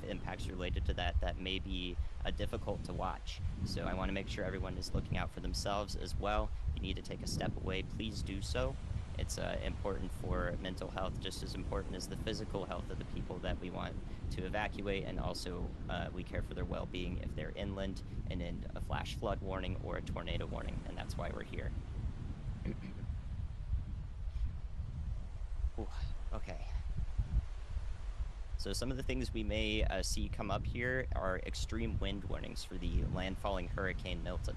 impacts related to that may be difficult to watch. So I want to make sure everyone is looking out for themselves as well. If you need to take a step away, please do so. It's important for mental health, just as important as the physical health of the people that we want to evacuate, and also we care for their well-being if they're inland and in a flash flood warning or a tornado warning, and that's why we're here. Ooh, okay. So some of the things we may see come up here are extreme wind warnings for the landfalling Hurricane Milton.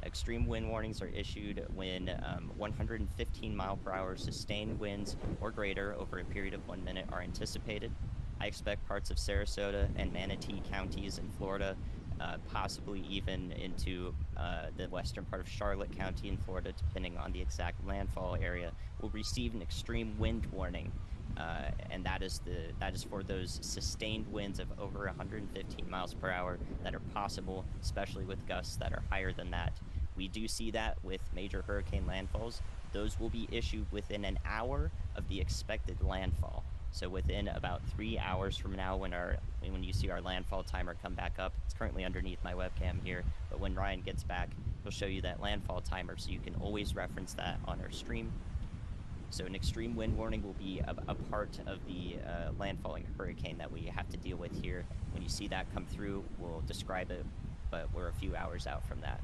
Extreme wind warnings are issued when 115 mile per hour sustained winds or greater over a period of 1 minute are anticipated. I expect parts of Sarasota and Manatee counties in Florida, possibly even into the western part of Charlotte County in Florida, depending on the exact landfall area, will receive an extreme wind warning. And that is for those sustained winds of over 115 miles per hour that are possible, especially with gusts that are higher than that. We do see that with major hurricane landfalls. Those will be issued within an hour of the expected landfall. So within about 3 hours from now, when you see our landfall timer come back up, it's currently underneath my webcam here, but when Ryan gets back, he'll show you that landfall timer, so you can always reference that on our stream. So an extreme wind warning will be a part of the landfalling hurricane that we have to deal with here. When you see that come through, we'll describe it, but we're a few hours out from that.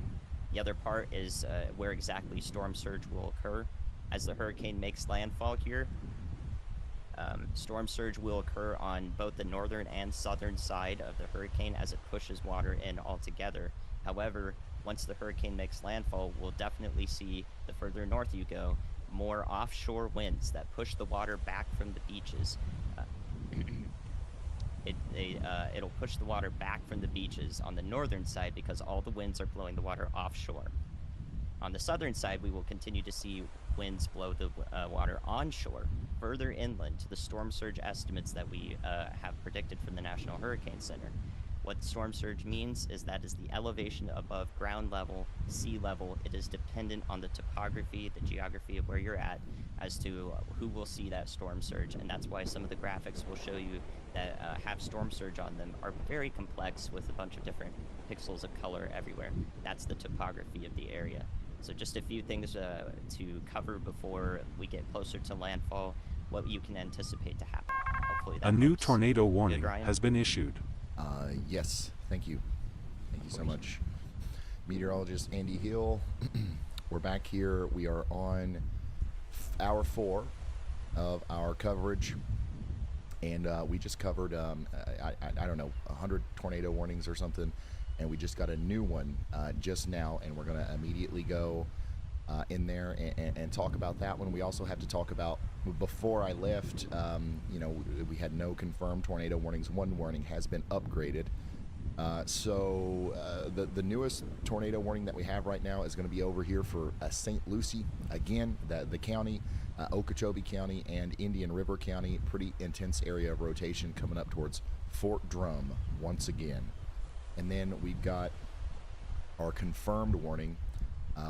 The other part is where exactly storm surge will occur. As the hurricane makes landfall here, storm surge will occur on both the northern and southern side of the hurricane as it pushes water in altogether. However, once the hurricane makes landfall, we'll definitely see, the further north you go, more offshore winds that push the water back from the beaches. It'll push the water back from the beaches on the northern side because all the winds are blowing the water offshore. On the southern side, we will continue to see winds blow the water onshore. further inland to the storm surge estimates that we have predicted from the National Hurricane Center. What storm surge means is that is the elevation above ground level, sea level. It is dependent on the topography, the geography of where you're at, as to who will see that storm surge. And that's why some of the graphics will show you that have storm surge on them are very complex with a bunch of different pixels of color everywhere. That's the topography of the area. So just a few things to cover before we get closer to landfall, what you can anticipate to happen. Hopefully that A new helps. tornado warning Good, Ryan? has been issued. Yes, thank you. Thank you so much. Meteorologist Andy Hill. We're back here. We are on hour 4 of our coverage. And we just covered, I don't know, 100 tornado warnings or something. And we just got a new one just now. And we're going to immediately go in there and talk about that one. We also have to talk about, before I left, you know, we had no confirmed tornado warnings. One warning has been upgraded. So the newest tornado warning that we have right now is going to be over here for St. Lucie. Again, the county, Okeechobee County and Indian River County. Pretty intense area of rotation coming up towards Fort Drum once again. And then we've got our confirmed warning,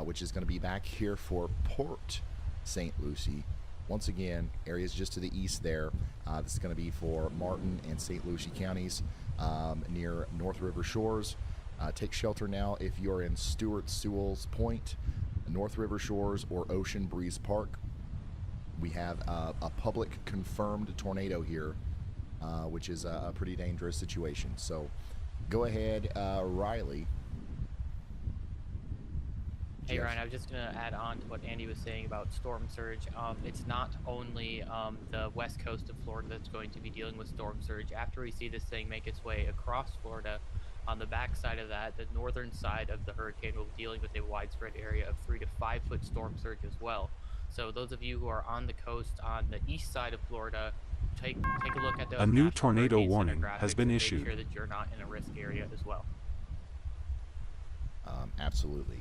which is going to be back here for Port St. Lucie. Once again, areas just to the east there. This is going to be for Martin and St. Lucie counties near North River Shores. Take shelter now if you're in Stuart Sewell's Point, North River Shores, or Ocean Breeze Park. We have a public confirmed tornado here, which is a pretty dangerous situation. So go ahead, Riley. Hey Ryan, I was just going to add on to what Andy was saying about storm surge. It's not only the west coast of Florida that's going to be dealing with storm surge. After we see this thing make its way across Florida, on the back side of that, the northern side of the hurricane will be dealing with a widespread area of 3 to 5 foot storm surge as well. So those of you who are on the coast on the east side of Florida, take a look at those. A new National tornado Hurricane Center warning graphics has been to issued. Make sure that you're not in a risk area as well. Absolutely.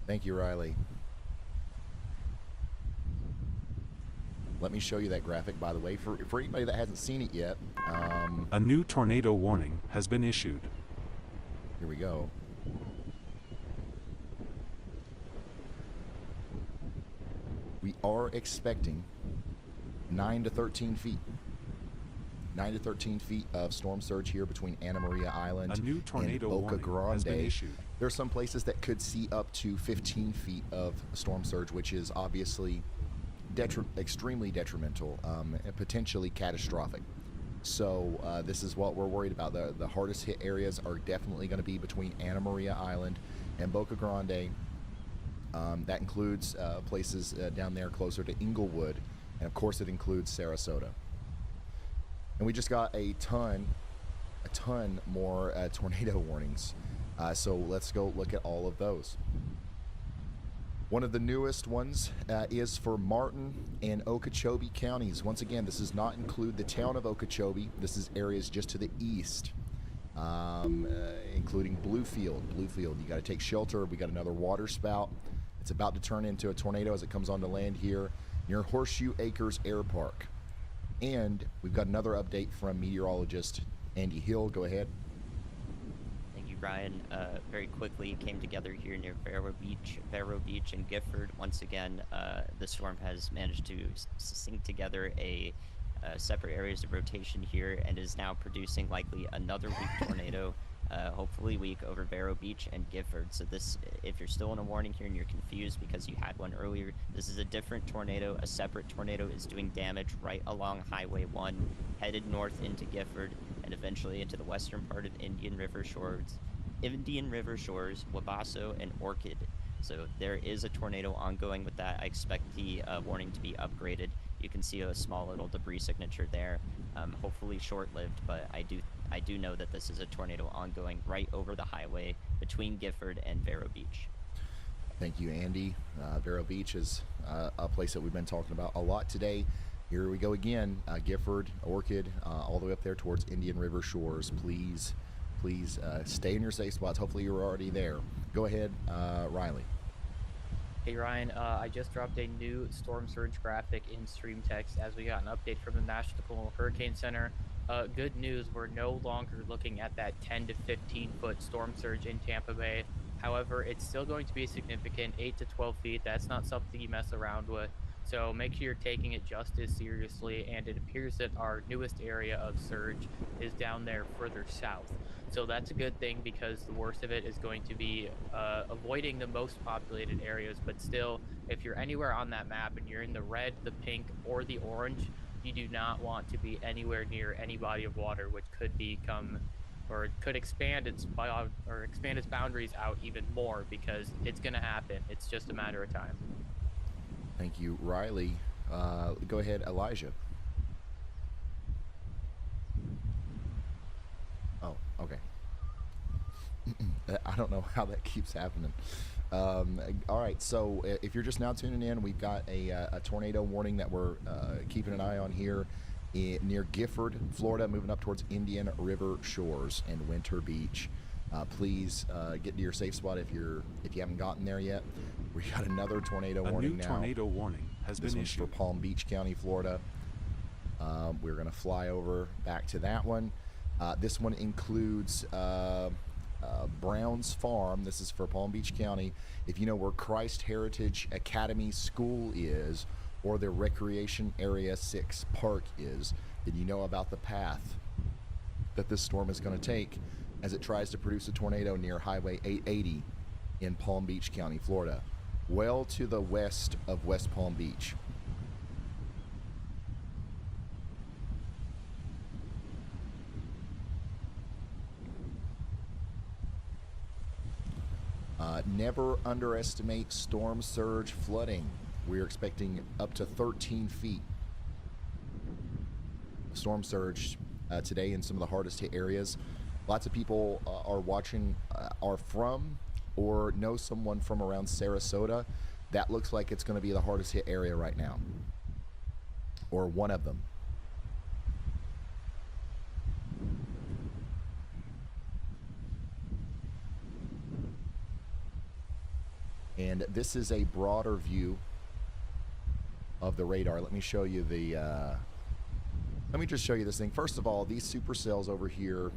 Thank you, Riley. Let me show you that graphic, by the way, for anybody that hasn't seen it yet. A new tornado warning has been issued. Here we go. We are expecting 9 to 13 feet. 9 to 13 feet of storm surge here between Anna Maria Island A new and tornado Boca warning has been Grande. issued. There are some places that could see up to 15 feet of storm surge, which is obviously extremely detrimental and potentially catastrophic. So this is what we're worried about. The hardest hit areas are definitely going to be between Anna Maria Island and Boca Grande. That includes places down there closer to Inglewood, and of course it includes Sarasota. And we just got a ton more tornado warnings. So let's go look at all of those. One of the newest ones is for Martin and Okeechobee counties. Once again, this does not include the town of Okeechobee. This is areas just to the east, including Bluefield. Bluefield, you got to take shelter. We got another water spout. It's about to turn into a tornado as it comes onto land here near Horseshoe Acres Air Park. And we've got another update from meteorologist Andy Hill. Go ahead. Thank you, Ryan. Very quickly came together here near Vero Beach and Gifford. Once again, the storm has managed to sink together a separate areas of rotation here and is now producing likely another weak tornado, hopefully weak over Vero Beach and Gifford. So this, if you're still in a warning here and you're confused because you had one earlier, this is a different tornado. A separate tornado is doing damage right along Highway 1, headed north into Gifford and eventually into the western part of Indian River Shores, Wabasso, and Orchid. So there is a tornado ongoing with that. I expect the warning to be upgraded. You can see a small little debris signature there. Hopefully short-lived, but I do know that this is a tornado ongoing right over the highway between Gifford and Vero Beach. Thank you, Andy. Vero Beach is a place that we've been talking about a lot today. Here we go again. Gifford, Orchid, all the way up there towards Indian River Shores. Please stay in your safe spots. Hopefully you're already there. Go ahead, Riley. Hey Ryan, I just dropped a new storm surge graphic in stream text as we got an update from the National Hurricane Center. Good news, we're no longer looking at that 10 to 15 foot storm surge in Tampa Bay. However, it's still going to be significant, 8 to 12 feet. That's not something you mess around with. So make sure you're taking it just as seriously. And it appears that our newest area of surge is down there further south. So that's a good thing because the worst of it is going to be avoiding the most populated areas. But still, if you're anywhere on that map and you're in the red, the pink, or the orange, you do not want to be anywhere near any body of water, which could become or could expand its boundaries out even more, because it's going to happen. It's just a matter of time. Thank you, Riley. Go ahead, Elijah. Oh, okay. I don't know how that keeps happening. All right, so if you're just now tuning in, we've got a tornado warning that we're keeping an eye on here near Gifford, Florida, moving up towards Indian River Shores and Winter Beach. Please get to your safe spot if you haven't gotten there yet. We got another tornado warning now. A new tornado warning has been issued. This one's for Palm Beach County, Florida. We're going to fly over back to that one. This one includes Brown's Farm. This is for Palm Beach County. If you know where Christ Heritage Academy School is, or the Recreation Area 6 Park is, then you know about the path that this storm is going to take as it tries to produce a tornado near Highway 880 in Palm Beach County, Florida, well to the west of West Palm Beach. Never underestimate storm surge flooding. We're expecting up to 13 feet storm surge today in some of the hardest hit areas. Lots of people are watching, are from or know someone from around Sarasota. That looks like it's going to be the hardest hit area right now, or one of them. And this is a broader view of the radar. Let me show you the let me just show you this thing. First of all, these supercells over here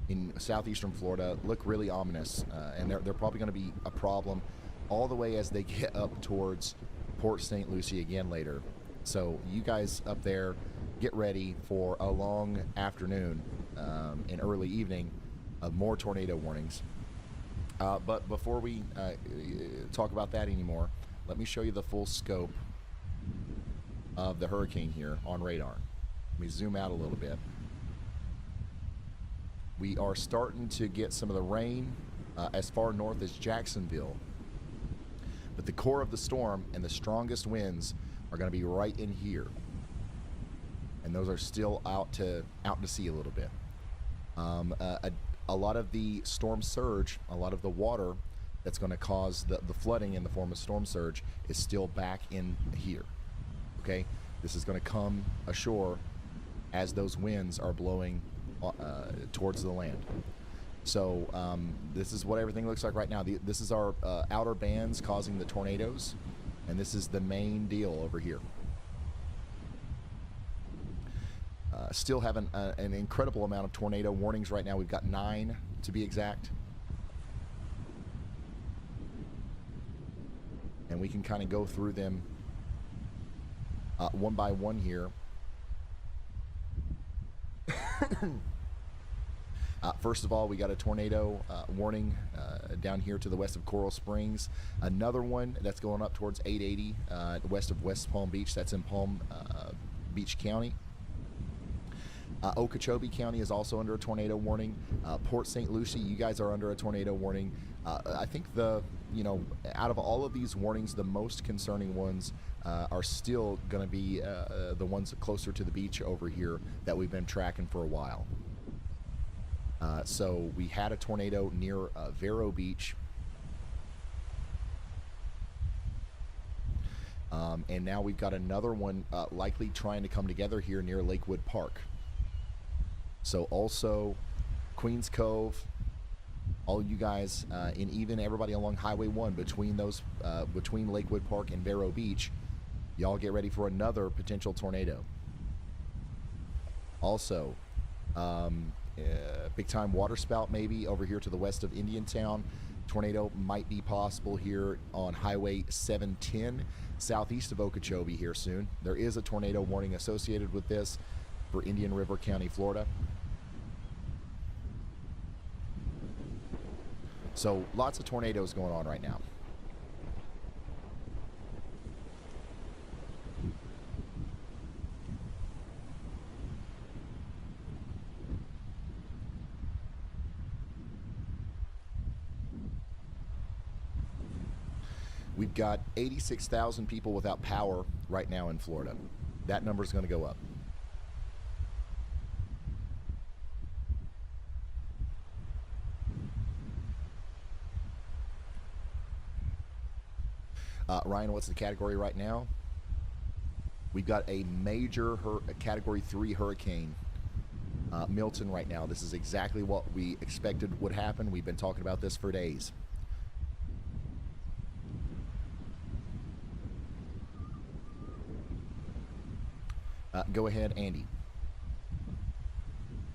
in southeastern Florida look really ominous, and they're probably going to be a problem all the way as they get up towards Port St. Lucie again later. So you guys up there, get ready for a long afternoon and early evening of more tornado warnings. But before we talk about that anymore, let me show you the full scope of the hurricane here on radar. Let me zoom out a little bit. We are starting to get some of the rain as far north as Jacksonville. But the core of the storm and the strongest winds are going to be right in here. And those are still out to sea a little bit. A lot of the storm surge, a lot of the water that's going to cause the flooding in the form of storm surge is still back in here. Okay, this is going to come ashore as those winds are blowing towards the land. So this is what everything looks like right now. This is our outer bands causing the tornadoes, and this is the main deal over here. Still having an incredible amount of tornado warnings right now. We've got 9 to be exact. And we can kind of go through them one by one here. First of all, we got a tornado warning down here to the west of Coral Springs. Another one that's going up towards 880 west of West Palm Beach. That's in Palm Beach County. Okeechobee County is also under a tornado warning. Port St. Lucie, you guys are under a tornado warning. I think out of all of these warnings, the most concerning ones are still going to be the ones closer to the beach over here that we've been tracking for a while. So we had a tornado near Vero Beach. And now we've got another one likely trying to come together here near Lakewood Park. So also Queens Cove all you guys, and even everybody along Highway 1 between those, between Lakewood Park and Vero Beach, y'all get ready for another potential tornado. Also, big time water spout maybe over here to the west of Indiantown. Tornado might be possible here on Highway 710 southeast of Okeechobee here soon. There is a tornado warning associated with this for Indian River County, Florida. So lots of tornadoes going on right now. We've got 86,000 people without power right now in Florida. That number is going to go up. Ryan, what's the category right now? We've got a major Category 3 hurricane, Milton, right now. This is exactly what we expected would happen. We've been talking about this for days. Go ahead, Andy.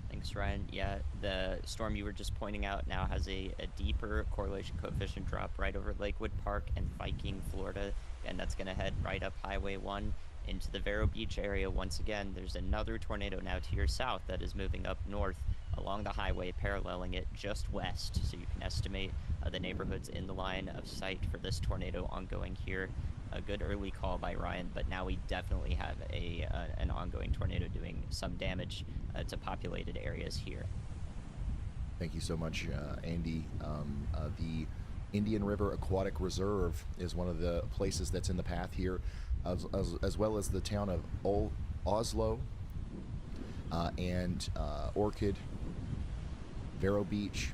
Thanks, Ryan. Yeah, the storm you were just pointing out now has a deeper correlation coefficient drop right over Lakewood Park and Viking, Florida, and that's going to head right up Highway 1 into the Vero Beach area. Once again, there's another tornado now to your south that is moving up north along the highway, paralleling it just west, so you can estimate the neighborhoods in the line of sight for this tornado ongoing here. A good early call by Ryan, but now we definitely have an ongoing tornado doing some damage to populated areas here. Thank you so much, Andy. The Indian River Aquatic Reserve is one of the places that's in the path here, as well as the town of Oslo and Orchid, Vero Beach.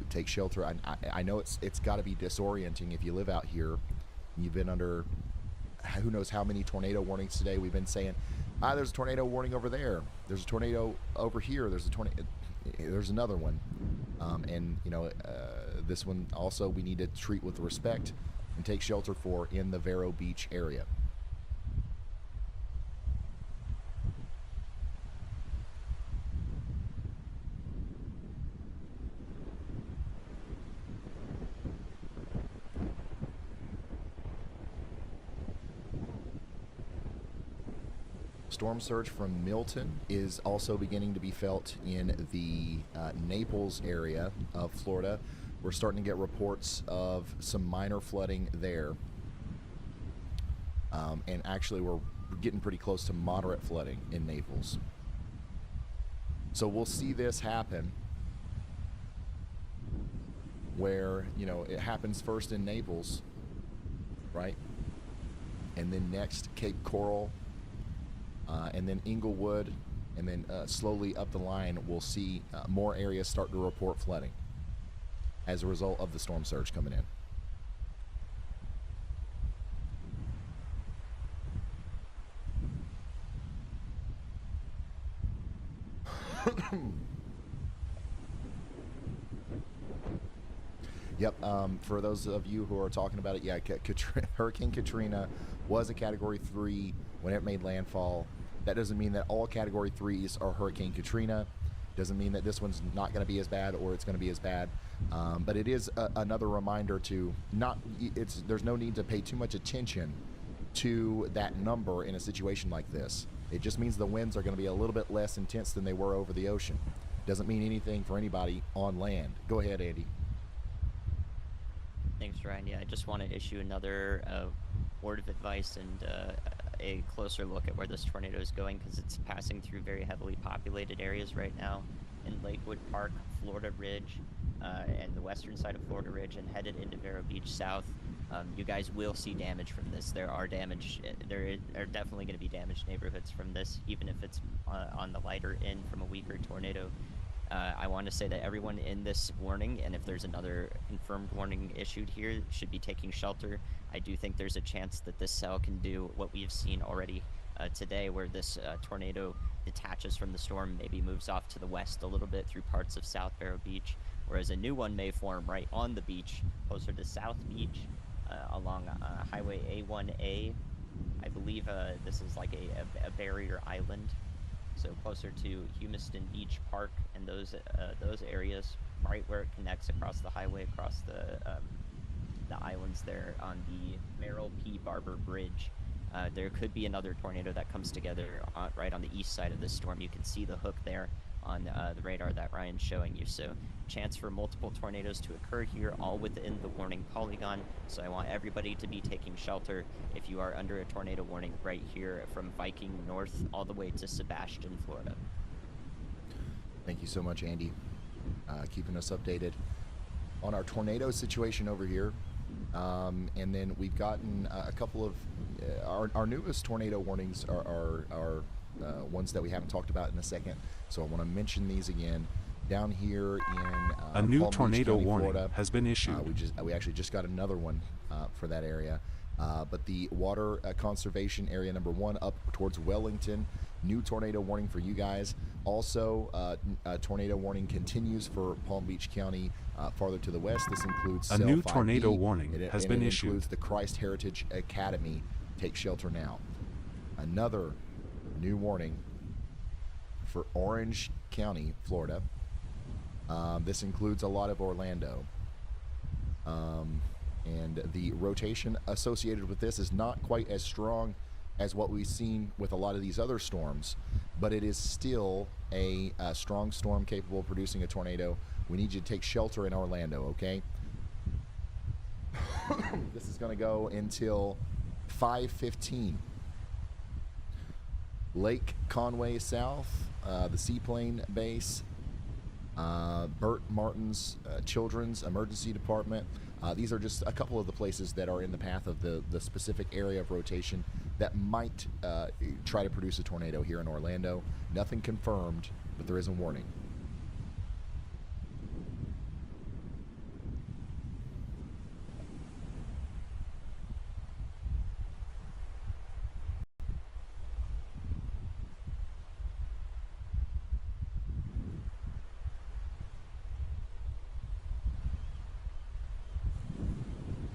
Take shelter. I know it's got to be disorienting if you live out here. You've been under who knows how many tornado warnings today. We've been saying, there's a tornado warning over there. There's a tornado over here. There's a tornado. There's another one. And you know, this one also we need to treat with respect and take shelter for in the Vero Beach area. Storm surge from Milton is also beginning to be felt in the Naples area of Florida. We're starting to get reports of some minor flooding there. And actually we're getting pretty close to moderate flooding in Naples. So we'll see this happen where, you know, it happens first in Naples, right? And then next Cape Coral, and then Inglewood, and then slowly up the line we'll see more areas start to report flooding as a result of the storm surge coming in. Yep, for those of you who are talking about it, yeah, Hurricane Katrina was a Category 3 when it made landfall. That doesn't mean that all Category 3s are Hurricane Katrina. Doesn't mean that this one's not going to be as bad or it's going to be as bad. But it is another reminder to there's no need to pay too much attention to that number in a situation like this. It just means the winds are going to be a little bit less intense than they were over the ocean. Doesn't mean anything for anybody on land. Go ahead, Andy. Thanks, Ryan. Yeah, I just want to issue another word of advice and a closer look at where this tornado is going, because it's passing through very heavily populated areas right now in Lakewood Park, Florida Ridge, and the western side of Florida Ridge, and headed into Vero Beach south. You guys will see damage from this. There are definitely going to be damaged neighborhoods from this, even if it's on the lighter end from a weaker tornado. I want to say that everyone in this warning, and if there's another confirmed warning issued here, should be taking shelter. I do think there's a chance that this cell can do what we've seen already today, where this tornado detaches from the storm, maybe moves off to the west a little bit through parts of South Vero Beach, whereas a new one may form right on the beach, closer to South Beach, along Highway A1A. I believe this is like a barrier island, so closer to Humiston Beach Park and those areas, right where it connects across the highway, across the islands there on the Merrill P. Barber Bridge. There could be another tornado that comes together right on the east side of this storm. You can see the hook there on the radar that Ryan's showing you. So chance for multiple tornadoes to occur here, all within the warning polygon. So I want everybody to be taking shelter if you are under a tornado warning right here from Viking north all the way to Sebastian, Florida. Thank you so much, Andy, keeping us updated on our tornado situation over here. And then we've gotten a couple of our newest tornado warnings are ones that we haven't talked about in a second. So I want to mention these again. Down here in a new Palm Beach tornado County, warning Florida, has been issued. We actually just got another one for that area. But the water conservation area number 1 up towards Wellington, new tornado warning for you guys. Also, tornado warning continues for Palm Beach County farther to the west. This includes a new tornado warning has been issued. It includes the Christ Heritage Academy. Take shelter now. Another new warning for Orange County, Florida. This includes a lot of Orlando. And the rotation associated with this is not quite as strong as what we've seen with a lot of these other storms, but it is still a strong storm capable of producing a tornado. We need you to take shelter in Orlando, okay? This is going to go until 5:15. Lake Conway South, the Seaplane Base, Burt Martin's Children's Emergency Department. These are just a couple of the places that are in the path of the specific area of rotation that might try to produce a tornado here in Orlando. Nothing confirmed, but there is a warning.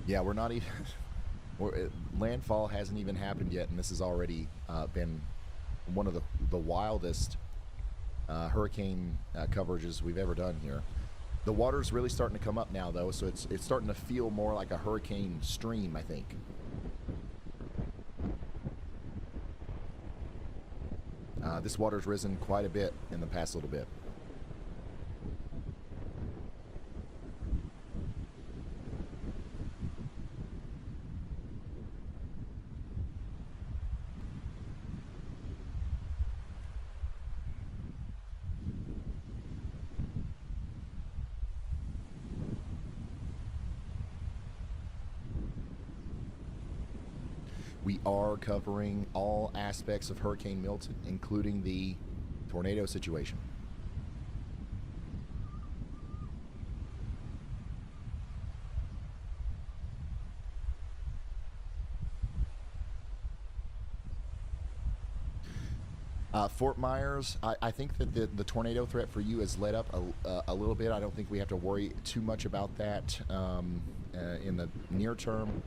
Yeah, we're not even. Landfall hasn't even happened yet, and this has already been one of the wildest hurricane coverages we've ever done here. The water's really starting to come up now, though, so it's starting to feel more like a hurricane stream, I think. This water's risen quite a bit in the past little bit. We are covering all aspects of Hurricane Milton, including the tornado situation. Fort Myers, I think that the tornado threat for you has let up a little bit. I don't think we have to worry too much about that in the near term.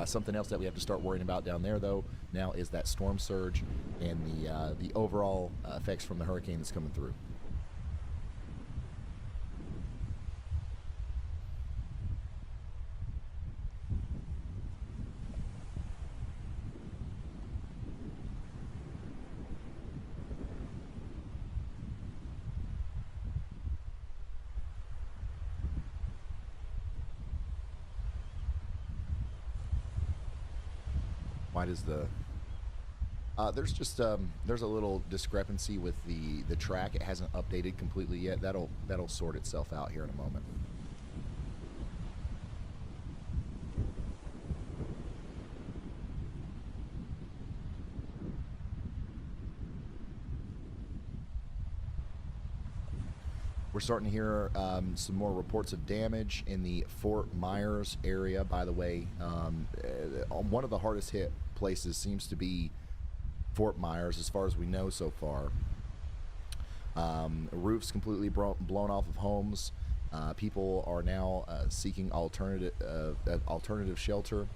Something else that we have to start worrying about down there, though, now is that storm surge and the overall effects from the hurricane that's coming through. Why does there's just there's a little discrepancy with the track. It hasn't updated completely yet. That'll sort itself out here in a moment. We're starting to hear some more reports of damage in the Fort Myers area. By the way, one of the hardest hit places seems to be Fort Myers, as far as we know so far. Roofs completely blown off of homes. People are now seeking alternative shelter.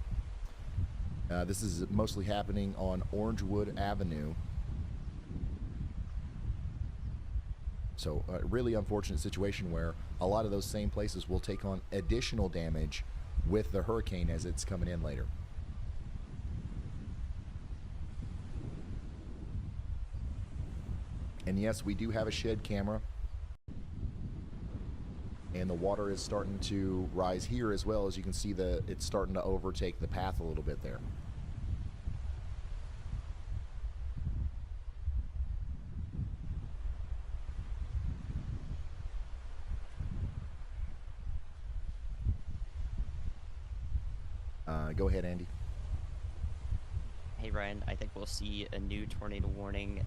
This is mostly happening on Orangewood Avenue. So a really unfortunate situation where a lot of those same places will take on additional damage with the hurricane as it's coming in later. And yes, we do have a shed camera. And the water is starting to rise here as well. As you can see, it's starting to overtake the path a little bit there. Go ahead, Andy. Hey Ryan, I think we'll see a new tornado warning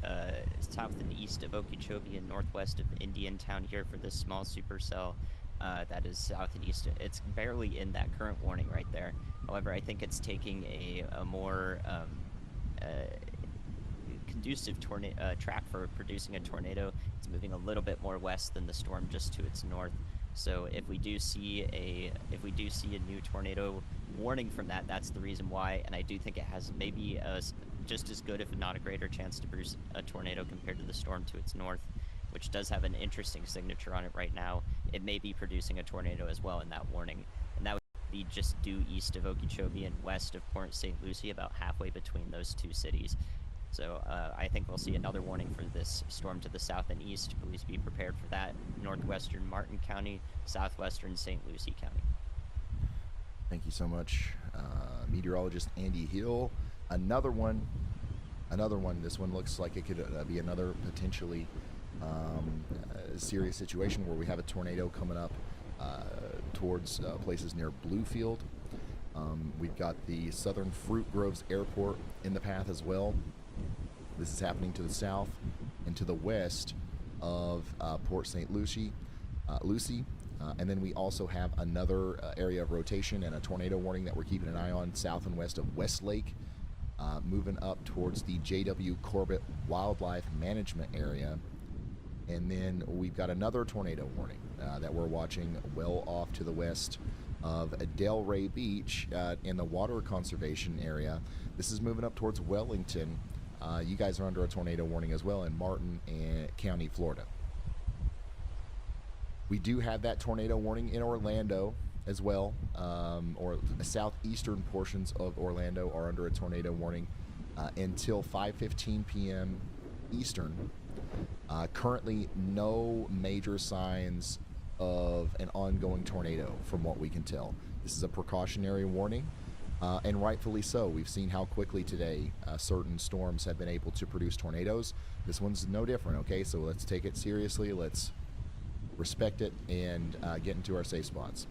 south and east of Okeechobee and northwest of Indiantown here for this small supercell that is south and east. It's barely in that current warning right there. However, I think it's taking a more conducive track for producing a tornado. It's moving a little bit more west than the storm just to its north. So if we do see a new tornado warning from that, that's the reason why. And I do think it has maybe just as good, if not a greater, chance to produce a tornado compared to the storm to its north, which does have an interesting signature on it right now. It may be producing a tornado as well in that warning, and that would be just due east of Okeechobee and west of Port St. Lucie, about halfway between those two cities. So I think we'll see another warning for this storm to the south and east. Please be prepared for that. Northwestern Martin County, southwestern St. Lucie County. Thank you so much, meteorologist Andy Hill. Another one. This one looks like it could be another potentially serious situation where we have a tornado coming up towards places near Bluefield. We've got the Southern Fruit Groves Airport in the path as well. This is happening to the south and to the west of Port St. Lucie. And then we also have another area of rotation and a tornado warning that we're keeping an eye on south and west of Westlake, moving up towards the J.W. Corbett Wildlife Management Area. And then we've got another tornado warning that we're watching well off to the west of Delray Beach in the water conservation area. This is moving up towards Wellington. You guys are under a tornado warning as well in Martin County, Florida. We do have that tornado warning in Orlando as well, or the southeastern portions of Orlando are under a tornado warning until 5:15 p.m. Eastern. Currently, no major signs of an ongoing tornado from what we can tell. This is a precautionary warning, and rightfully so. We've seen how quickly today certain storms have been able to produce tornadoes. This one's no different, okay? So let's take it seriously. Let's respect it and get into our safe spots.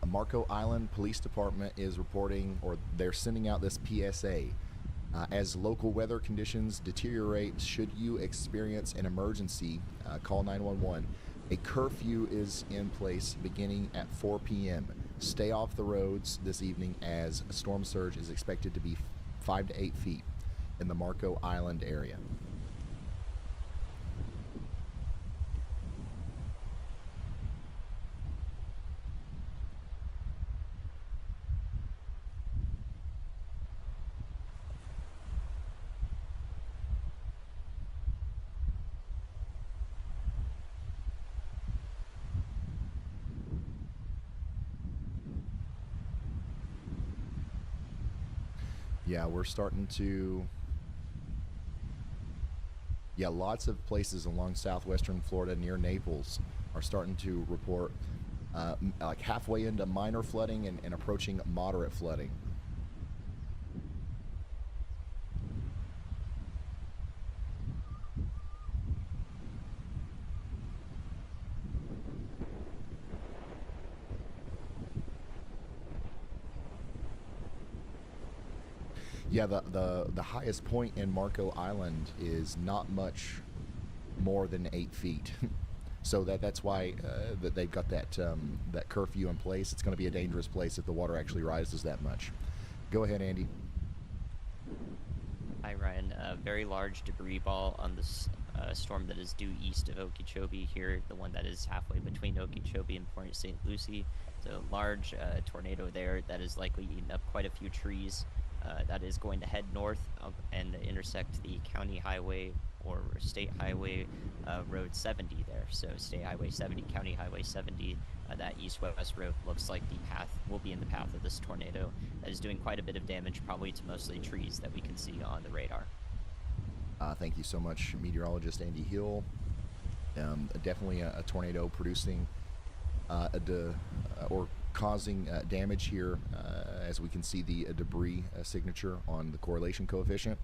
Marco Island Police Department is reporting, or they're sending out this PSA. As local weather conditions deteriorate, should you experience an emergency, call 911. A curfew is in place beginning at 4 p.m. Stay off the roads this evening as a storm surge is expected to be 5 to 8 feet in the Marco Island area. Yeah, we're starting to... Yeah, lots of places along southwestern Florida near Naples are starting to report like halfway into minor flooding and approaching moderate flooding. Yeah, the highest point in Marco Island is not much more than 8 feet. So that's why that they've got that that curfew in place. It's going to be a dangerous place if the water actually rises that much. Go ahead, Andy. Hi, Ryan. A very large debris ball on this storm that is due east of Okeechobee here, the one that is halfway between Okeechobee and Port St. Lucie. So large tornado there that is likely eating up quite a few trees. That is going to head north and intersect the county highway or state highway road 70 there. So state highway 70, county highway 70, that east-west road looks like the path will be in the path of this tornado that is doing quite a bit of damage, probably to mostly trees that we can see on the radar. Thank you so much, meteorologist Andy Hill. Definitely a tornado producing or causing damage here, as we can see the debris signature on the correlation coefficient.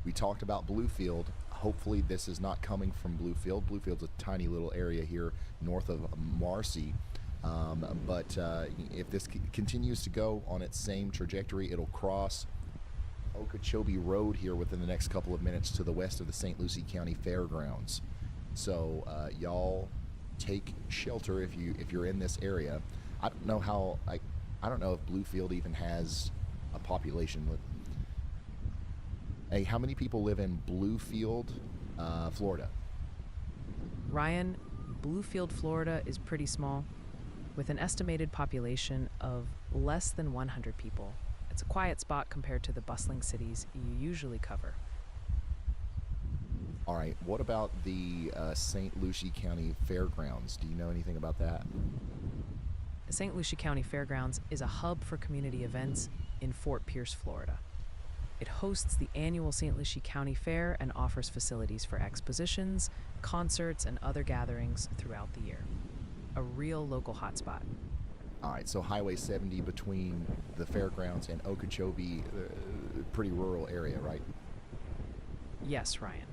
We talked about Bluefield. Hopefully this is not coming from Bluefield. Bluefield's a tiny little area here north of Marcy. But if this continues to go on its same trajectory, it'll cross Okeechobee Road here within the next couple of minutes to the west of the St. Lucie County Fairgrounds. So y'all take shelter if you're in this area. I don't know how I don't know if Bluefield even has a population. Hey, how many people live in Bluefield, Florida? Ryan, Bluefield, Florida is pretty small, with an estimated population of less than 100 people. It's a quiet spot compared to the bustling cities you usually cover. All right, what about the St. Lucie County Fairgrounds? Do you know anything about that? The St. Lucie County Fairgrounds is a hub for community events in Fort Pierce, Florida. It hosts the annual St. Lucie County Fair and offers facilities for expositions, concerts, and other gatherings throughout the year. A real local hotspot. All right, so Highway 70 between the fairgrounds and Okeechobee, pretty rural area, right? Yes, Ryan.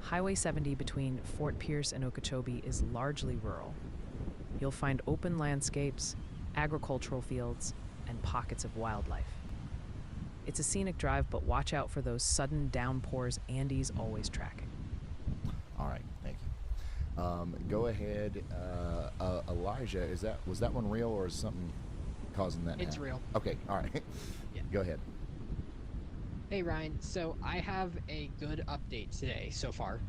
Highway 70 between Fort Pierce and Okeechobee is largely rural. You'll find open landscapes, agricultural fields, and pockets of wildlife. It's a scenic drive, but watch out for those sudden downpours Andy's always tracking. All right, thank you. Go ahead, Elijah. Was that one real, or is something causing that? It's now? real. Okay, all right. Yeah. Go ahead. Hey Ryan, so I have a good update today so far.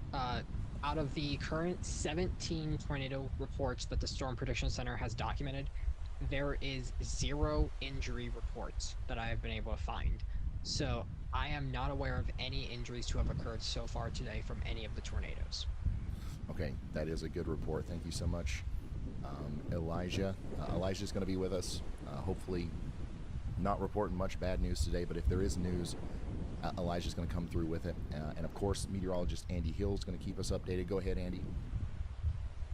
Out of the current 17 tornado reports that the Storm Prediction Center has documented, there is 0 injury reports that I have been able to find. So I am not aware of any injuries to have occurred so far today from any of the tornadoes. Okay, that is a good report. Thank you so much, Elijah. Elijah's going to be with us. Hopefully not reporting much bad news today, but if there is news, Elijah's going to come through with it. And of course, meteorologist Andy Hill is going to keep us updated. Go ahead, Andy.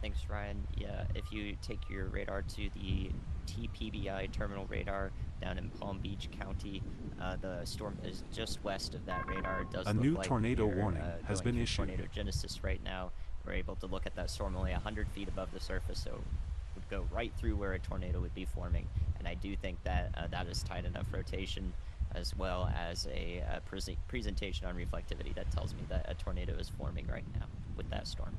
Thanks, Ryan. Yeah, if you take your radar to the TPBI terminal radar down in Palm Beach County, the storm is just west of that radar. It does A look new like tornado we're, warning has going been through issued. Tornado genesis right now. We're able to look at that storm only 100 feet above the surface, so it would go right through where a tornado would be forming. And I do think that that is tight enough rotation, as well as a presentation on reflectivity that tells me that a tornado is forming right now with that storm.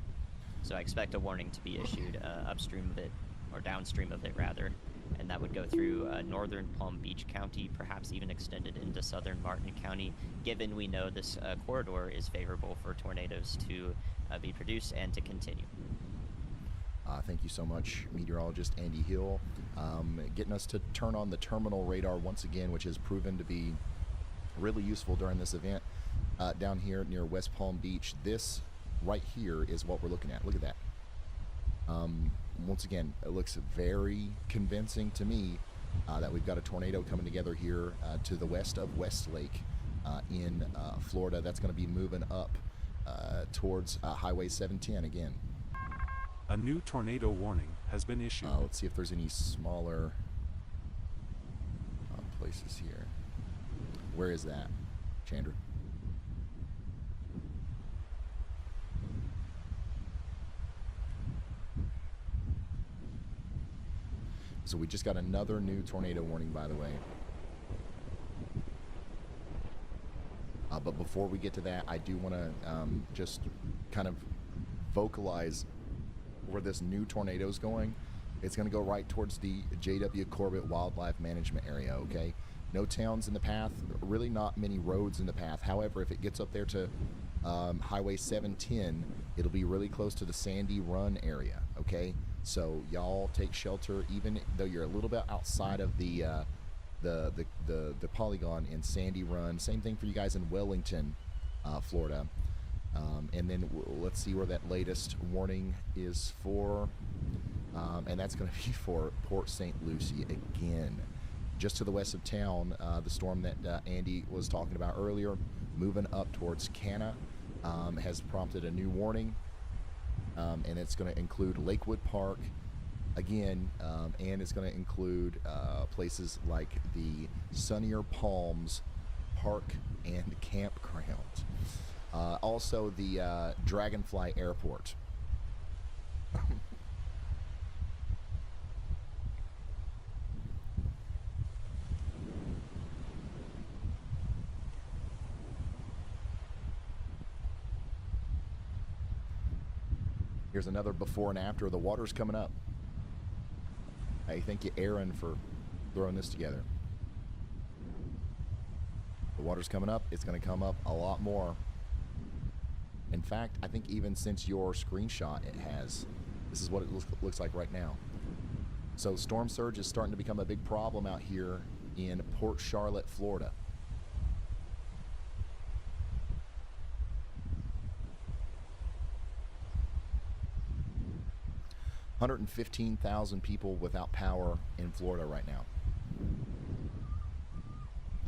So I expect a warning to be issued upstream of it, or downstream of it rather, and that would go through northern Palm Beach County, perhaps even extended into southern Martin County, given we know this corridor is favorable for tornadoes to be produced and to continue. Thank you so much, meteorologist Andy Hill, getting us to turn on the terminal radar once again, which has proven to be really useful during this event down here near West Palm Beach. This right here is what we're looking at. Look at that. Once again, it looks very convincing to me that we've got a tornado coming together here to the west of Westlake in Florida. That's going to be moving up towards Highway 710 again. A new tornado warning has been issued. Let's see if there's any smaller places here. Where is that, Chandra? So we just got another new tornado warning, by the way. before we get to that, I do want to just kind of vocalize where this new tornado is going. It's going to go right towards the J.W. Corbett Wildlife Management Area, okay? No towns in the path, really not many roads in the path. However, if it gets up there to Highway 710, it'll be really close to the Sandy Run area, okay? So y'all take shelter, even though you're a little bit outside of the polygon in Sandy Run. Same thing for you guys in Wellington, Florida. And then let's see where that latest warning is for. And that's going to be for Port St. Lucie again. Just to the west of town, the storm that Andy was talking about earlier, moving up towards Canna, has prompted a new warning. And it's going to include Lakewood Park again, and it's going to include places like the Sunnier Palms Park and Campground. Also the Dragonfly Airport. Here's another before and after. The water's coming up. I thank you, Aaron, for throwing this together. The water's coming up. It's going to come up a lot more. In fact, I think even since your screenshot, it has. This is what it looks like right now. So storm surge is starting to become a big problem out here in Port Charlotte, Florida. $115,000 people without power in Florida right now.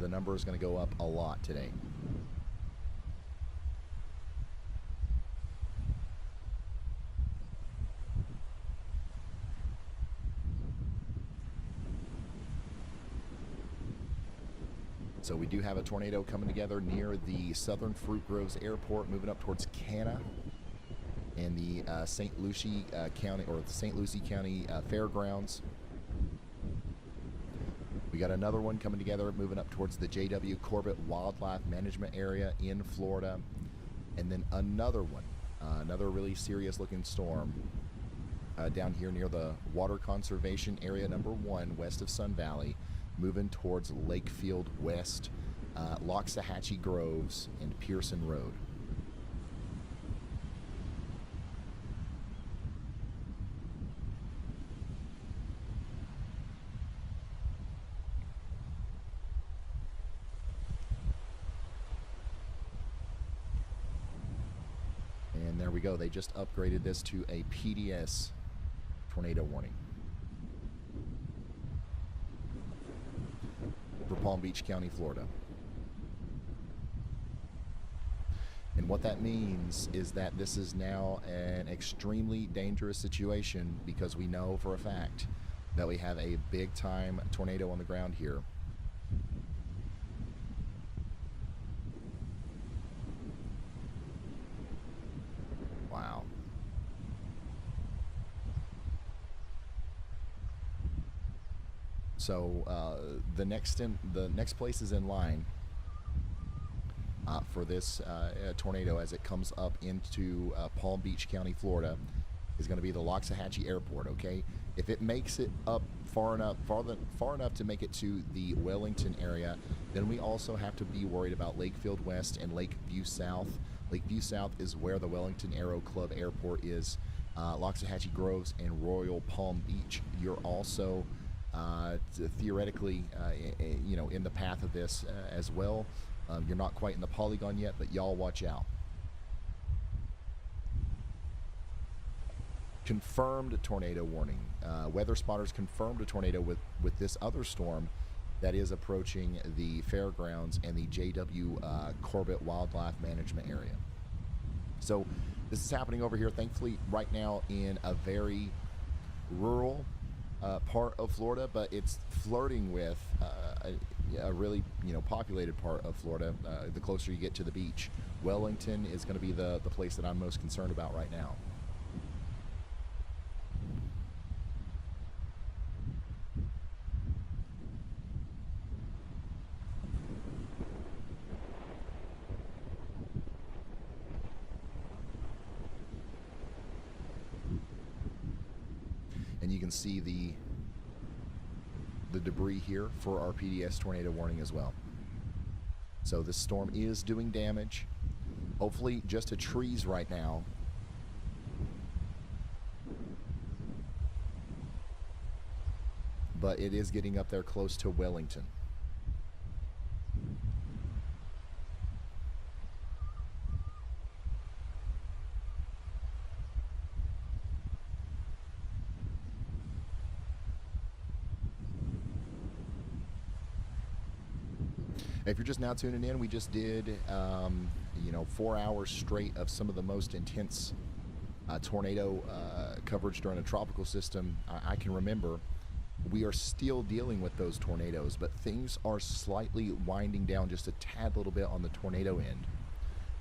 The number is going to go up a lot today. So we do have a tornado coming together near the Southern Fruit Groves Airport, moving up towards Canna and the St. Lucie County, or the St. Lucie County Fairgrounds. We got another one coming together, moving up towards the J.W. Corbett Wildlife Management Area in Florida, and then another one, another really serious looking storm down here near the Water Conservation Area number 1 west of Sun Valley, moving towards Lakefield West, Loxahatchee Groves, and Pearson Road. And there we go. They just upgraded this to a PDS tornado warning for Palm Beach County, Florida. And what that means is that this is now an extremely dangerous situation, because we know for a fact that we have a big time tornado on the ground here. Wow. So the next places in line for this tornado as it comes up into Palm Beach County, Florida, is going to be the Loxahatchee Airport. Okay, if it makes it up far enough to make it to the Wellington area, then we also have to be worried about Lakefield West and Lakeview South. Lakeview South is where the Wellington Aero Club Airport is. Loxahatchee Groves and Royal Palm Beach. You're also theoretically, in the path of this as well. You're not quite in the polygon yet, but y'all watch out. Confirmed tornado warning. Weather spotters confirmed a tornado with this other storm that is approaching the fairgrounds and the J.W. Corbett Wildlife Management Area. So this is happening over here, thankfully, right now in a very rural part of Florida, but it's flirting with a really populated part of Florida. The closer you get to the beach, Wellington is going to be the place that I'm most concerned about right now. can see the debris here for our PDS tornado warning as well. So this storm is doing damage. Hopefully just to trees right now. But it is getting up there close to Wellington. If you're just now tuning in, we just did, 4 hours straight of some of the most intense tornado coverage during a tropical system I can remember. We are still dealing with those tornadoes, but things are slightly winding down just a tad little bit on the tornado end.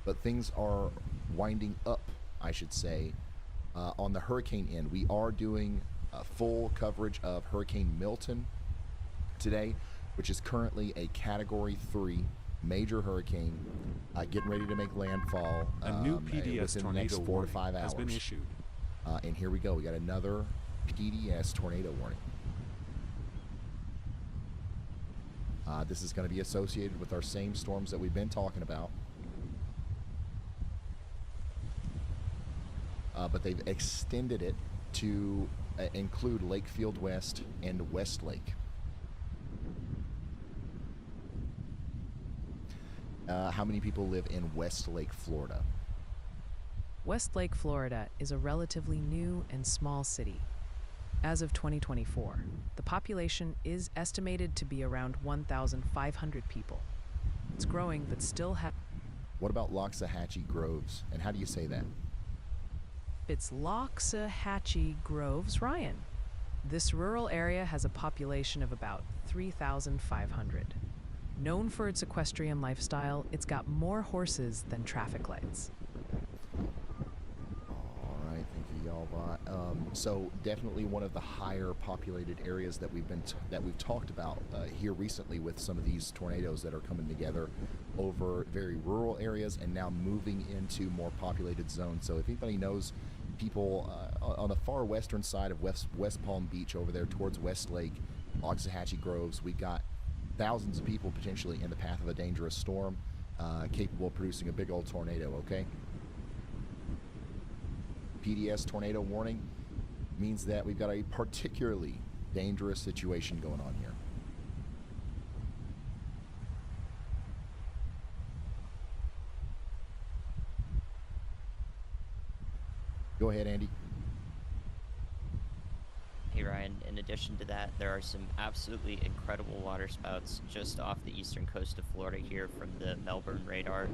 But things are winding up, I should say, on the hurricane end. We are doing full coverage of Hurricane Milton today, which is currently a Category 3 major hurricane, getting ready to make landfall A new PDS within the tornado next 4 to warning 5 hours. has been issued. And here we go. We got another PDS tornado warning. This is going to be associated with our same storms that we've been talking about. But they've extended it to include Lakefield West and Westlake. How many people live in Westlake, Florida? Westlake, Florida is a relatively new and small city. As of 2024, the population is estimated to be around 1,500 people. It's growing, but still What about Loxahatchee Groves? And how do you say that? It's Loxahatchee Groves, Ryan. This rural area has a population of about 3,500. Known for its equestrian lifestyle, it's got more horses than traffic lights. All right, thank you, y'all. So definitely one of the higher populated areas that we've talked about here recently with some of these tornadoes that are coming together over very rural areas and now moving into more populated zones. So if anybody knows people on the far western side of West Palm Beach over there towards Westlake, Loxahatchee Groves, we got thousands of people potentially in the path of a dangerous storm, capable of producing a big old tornado, okay? PDS tornado warning means that we've got a particularly dangerous situation going on here. Go ahead, Andy. Hey Ryan, in addition to that, there are some absolutely incredible waterspouts just off the eastern coast of Florida here from the Melbourne radar,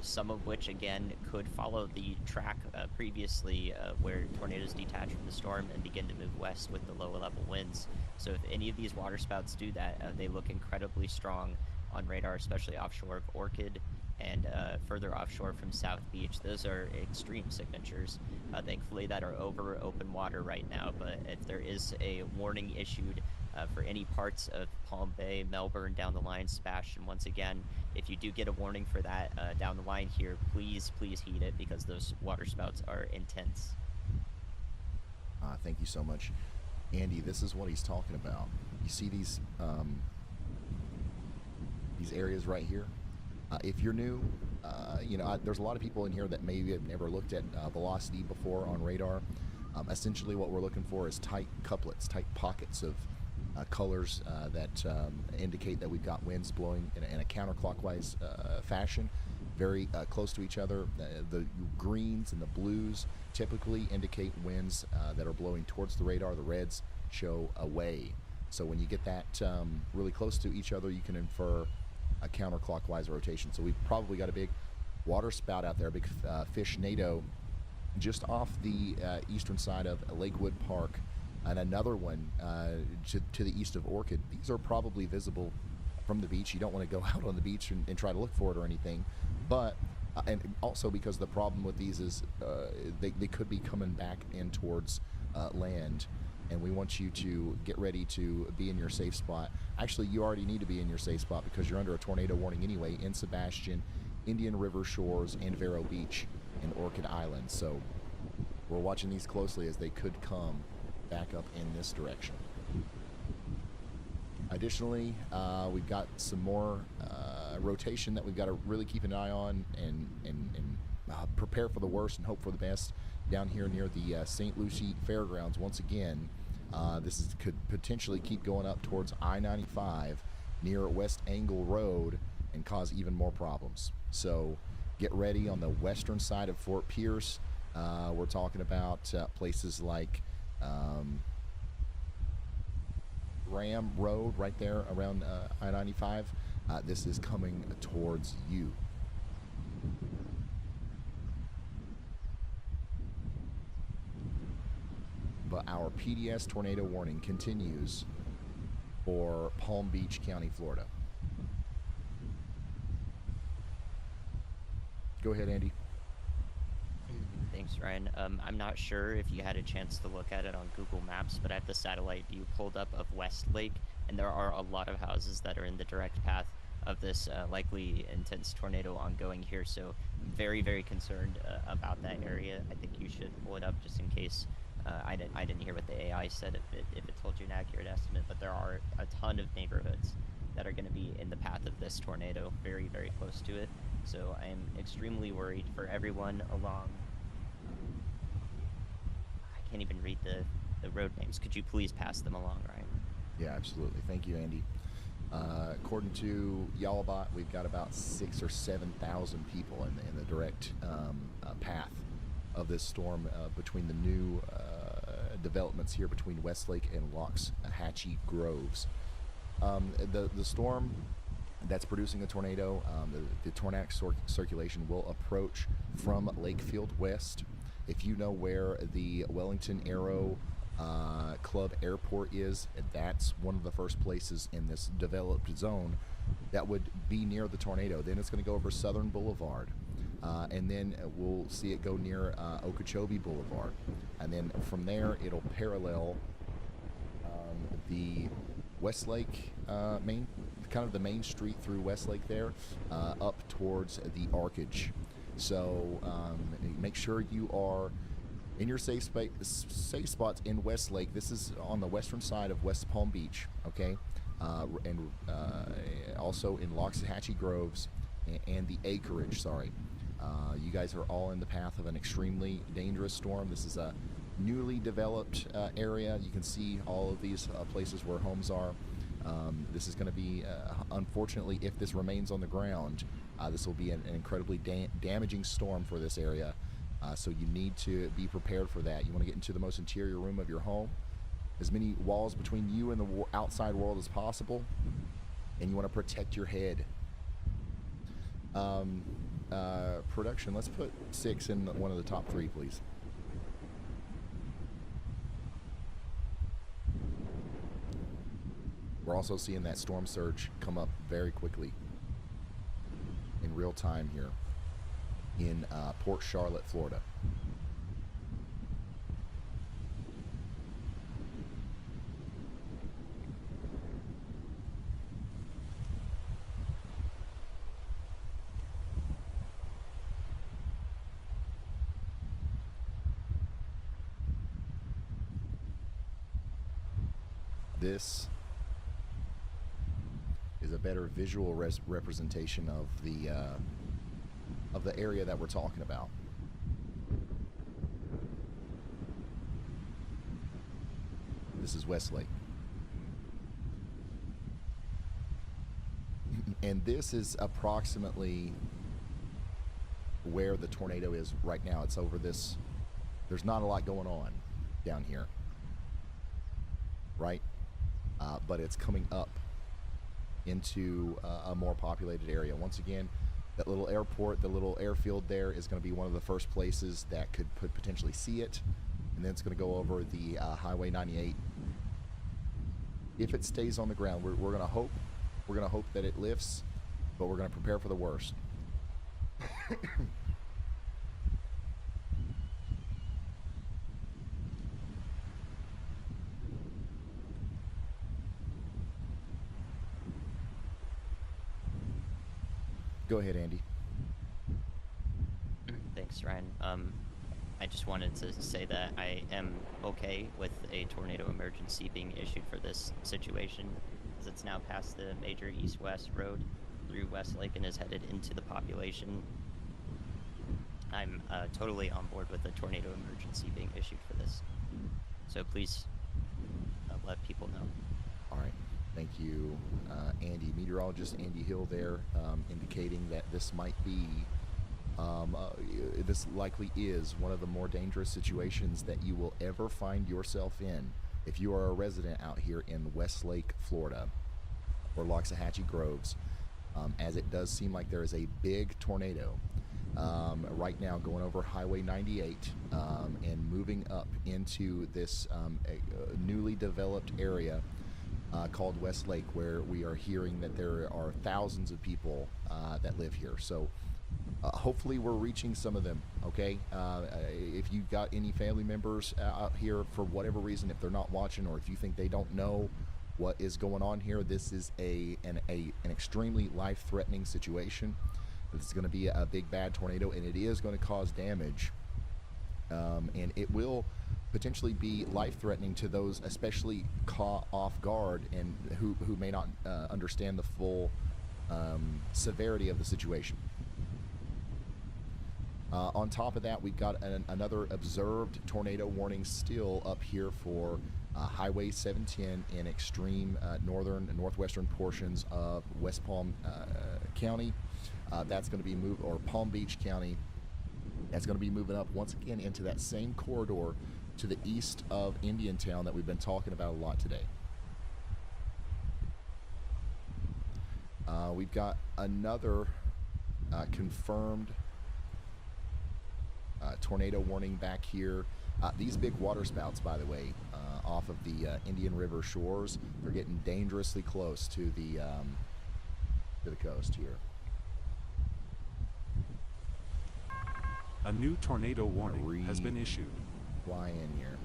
some of which again could follow the track previously where tornadoes detach from the storm and begin to move west with the lower level winds. So if any of these waterspouts do that, they look incredibly strong on radar, especially offshore of Orchid and further offshore from South Beach. Those are extreme signatures, thankfully, that are over open water right now. But if there is a warning issued for any parts of Palm Bay, Melbourne, down the line, Sebastian, once again, if you do get a warning for that down the line here, please heed it, because those waterspouts are intense. Thank you so much, Andy. This is what he's talking about. You see these areas right here? If you're new, there's a lot of people in here that maybe have never looked at velocity before on radar. Essentially what we're looking for is tight couplets, tight pockets of colors that indicate that we've got winds blowing in a counterclockwise fashion, very close to each other. The greens and the blues typically indicate winds that are blowing towards the radar. The reds show away. So when you get that really close to each other, you can infer a counterclockwise rotation. So we've probably got a big water spout out there, big fish NATO, just off the eastern side of Lakewood Park, and another one to the east of Orchid. These are probably visible from the beach. You don't want to go out on the beach and try to look for it or anything, but and also because the problem with these is they could be coming back in towards land, and we want you to get ready to be in your safe spot. Actually, you already need to be in your safe spot because you're under a tornado warning anyway in Sebastian, Indian River Shores, and Vero Beach and Orchid Island. So we're watching these closely as they could come back up in this direction. Additionally, we've got some more rotation that we've got to really keep an eye on and prepare for the worst and hope for the best down here near the St. Lucie Fairgrounds. Once again, could potentially keep going up towards I-95 near West Angle Road and cause even more problems. So get ready on the western side of Fort Pierce. We're talking about places like Ram Road right there around I-95. This is coming towards you. But our PDS tornado warning continues for Palm Beach County, Florida. Go ahead, Andy. Thanks, Ryan. I'm not sure if you had a chance to look at it on Google Maps, but I have the satellite view pulled up of Westlake, and there are a lot of houses that are in the direct path of this likely intense tornado ongoing here. So I'm very, very concerned about that area. I think you should pull it up just in case. I didn't hear what the AI said if it told you an accurate estimate, but there are a ton of neighborhoods that are going to be in the path of this tornado, very, very close to it. So I am extremely worried for everyone along. I can't even read the road names. Could you please pass them along, Ryan? Yeah, absolutely. Thank you, Andy. According to Yalabot, we've got about 6,000 or 7,000 people in the direct path of this storm between the new developments here between Westlake and Loxahatchee Groves. The storm that's producing a tornado, the tornadic circulation will approach from Lakefield West. If you know where the Wellington Aero Club Airport is, that's one of the first places in this developed zone that would be near the tornado. Then it's going to go over Southern Boulevard. And then we'll see it go near Okeechobee Boulevard. And then from there, it'll parallel the Westlake kind of the main street through Westlake there, up towards the Arcage. So make sure you are in your safe spots in Westlake. This is on the western side of West Palm Beach, okay? And also in Loxahatchee Groves and the Acreage, sorry. You guys are all in the path of an extremely dangerous storm. This is a newly developed area. You can see all of these places where homes are. This is going to be, unfortunately, if this remains on the ground, this will be an incredibly damaging storm for this area. So you need to be prepared for that. You want to get into the most interior room of your home, as many walls between you and the outside world as possible, and you want to protect your head. Production, let's put 6 in one of the top 3, please. We're also seeing that storm surge come up very quickly in real time here in Port Charlotte, Florida. This is a better visual representation of the area that we're talking about. This is Westlake. And this is approximately where the tornado is right now. It's over this. There's not a lot going on down here, right? But it's coming up into a more populated area. Once again, that little airport, the little airfield there is going to be one of the first places that could potentially see it. And then it's going to go over the Highway 98. If it stays on the ground, we're going to hope. We're going to hope that it lifts, but we're going to prepare for the worst. Go ahead, Andy. Thanks, Ryan. I just wanted to say that I am okay with a tornado emergency being issued for this situation, as it's now past the major east-west road through Westlake and is headed into the population. I'm totally on board with a tornado emergency being issued for this. So please let people know. All right. Thank you, Andy. Meteorologist Andy Hill there, indicating that this might be, this likely is one of the more dangerous situations that you will ever find yourself in if you are a resident out here in Westlake, Florida, or Loxahatchee Groves, as it does seem like there is a big tornado right now going over Highway 98 and moving up into this newly developed area called Westlake, where we are hearing that there are thousands of people that live here. So hopefully we're reaching some of them, okay? If you got any family members out here for whatever reason, if they're not watching, or if you think they don't know what is going on here, this is an extremely life-threatening situation. It's going to be a big bad tornado, and it is going to cause damage, and it will potentially be life-threatening to those especially caught off guard and who may not understand the full severity of the situation. On top of that, we've got another observed tornado warning still up here for Highway 710 in extreme northern and northwestern portions of West Palm County. That's going to be or Palm Beach County. That's going to be moving up once again into that same corridor to the east of Indiantown that we've been talking about a lot today. We've got another confirmed tornado warning back here. These big water spouts, by the way, off of the Indian River shores, they're getting dangerously close to the coast here. A new tornado warning has been issued. Fly in here.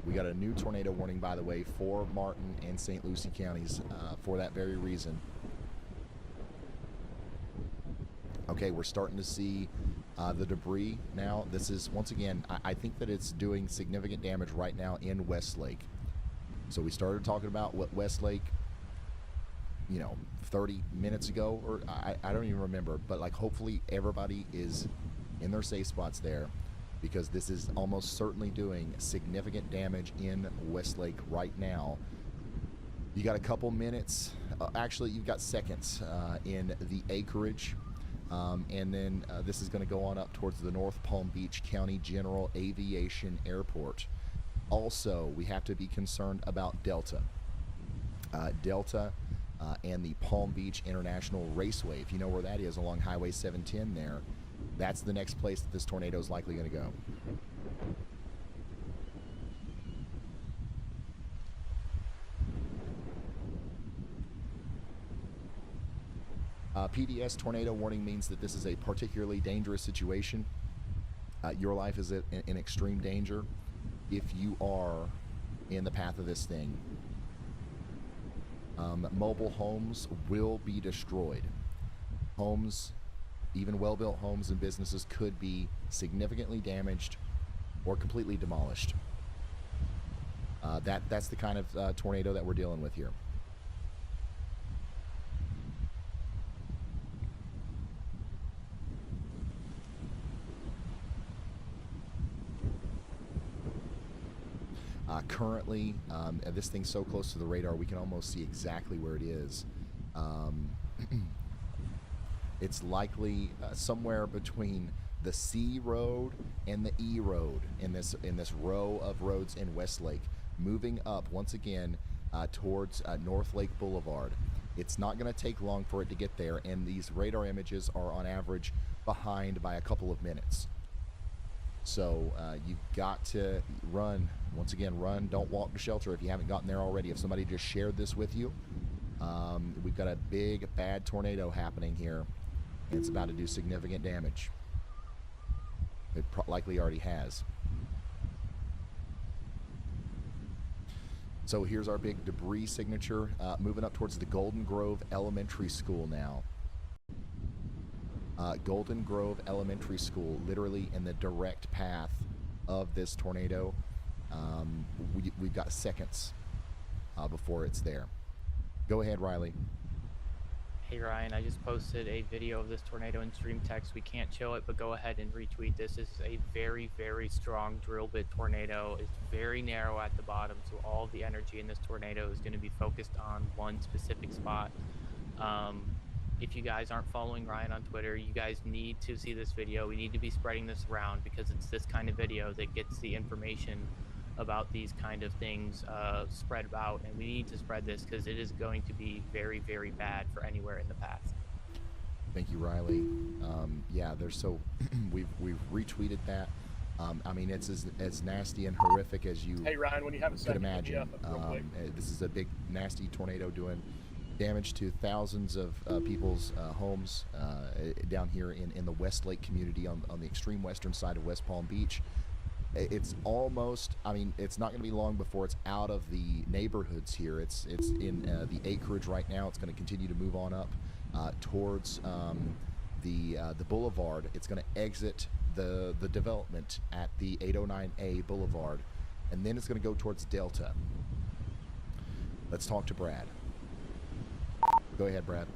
We got a new tornado warning, by the way, for Martin and St. Lucie counties for that very reason. Okay, we're starting to see the debris now. This is, once again, I think that it's doing significant damage right now in Westlake. So we started talking about what Westlake, 30 minutes ago, or I don't even remember, but like hopefully everybody is in their safe spots there, because this is almost certainly doing significant damage in Westlake right now. You got a couple minutes, actually you've got seconds in the acreage, and then this is going to go on up towards the North Palm Beach County General Aviation Airport. Also, we have to be concerned about Delta. And the Palm Beach International Raceway, if you know where that is along Highway 710 there, that's the next place that this tornado is likely going to go. PDS tornado warning means that this is a particularly dangerous situation. Your life is in extreme danger if you are in the path of this thing. Mobile homes will be destroyed. Homes, even well-built homes and businesses, could be significantly damaged or completely demolished. That's the kind of tornado that we're dealing with here. Currently, this thing's so close to the radar, we can almost see exactly where it is. It's likely somewhere between the C road and the E road in this row of roads in Westlake, moving up once again towards North Lake Boulevard. It's not going to take long for it to get there, and these radar images are on average behind by a couple of minutes. So you've got to run. Once again, run. Don't walk to shelter if you haven't gotten there already. If somebody just shared this with you, we've got a big, bad tornado happening here, and it's about to do significant damage. It likely already has. So here's our big debris signature, moving up towards the Golden Grove Elementary School now. Golden Grove Elementary School, literally in the direct path of this tornado. We've got seconds before it's there. Go ahead, Riley. Hey Ryan, I just posted a video of this tornado in stream text. We can't show it, but go ahead and retweet this. This is a very, very strong drill bit tornado. It's very narrow at the bottom, so all of the energy in this tornado is going to be focused on one specific spot. If you guys aren't following Ryan on Twitter, you guys need to see this video. We need to be spreading this around because it's this kind of video that gets the information about these kind of things spread out, and we need to spread this because it is going to be very, very bad for anywhere in the path. Thank you, Riley. Yeah, there's so we've retweeted that. I mean, it's as nasty and horrific as you Hey Ryan, when you have a could second, imagine. real quick. This is a big, nasty tornado doing damage to thousands of people's homes down here in the Westlake community on the extreme western side of West Palm Beach. It's almost, I mean, it's not going to be long before it's out of the neighborhoods here. It's in the acreage right now. It's going to continue to move on up towards the boulevard. It's going to exit the development at the 809A Boulevard, and then it's going to go towards Delta. Let's talk to Brad. Go ahead, Brad.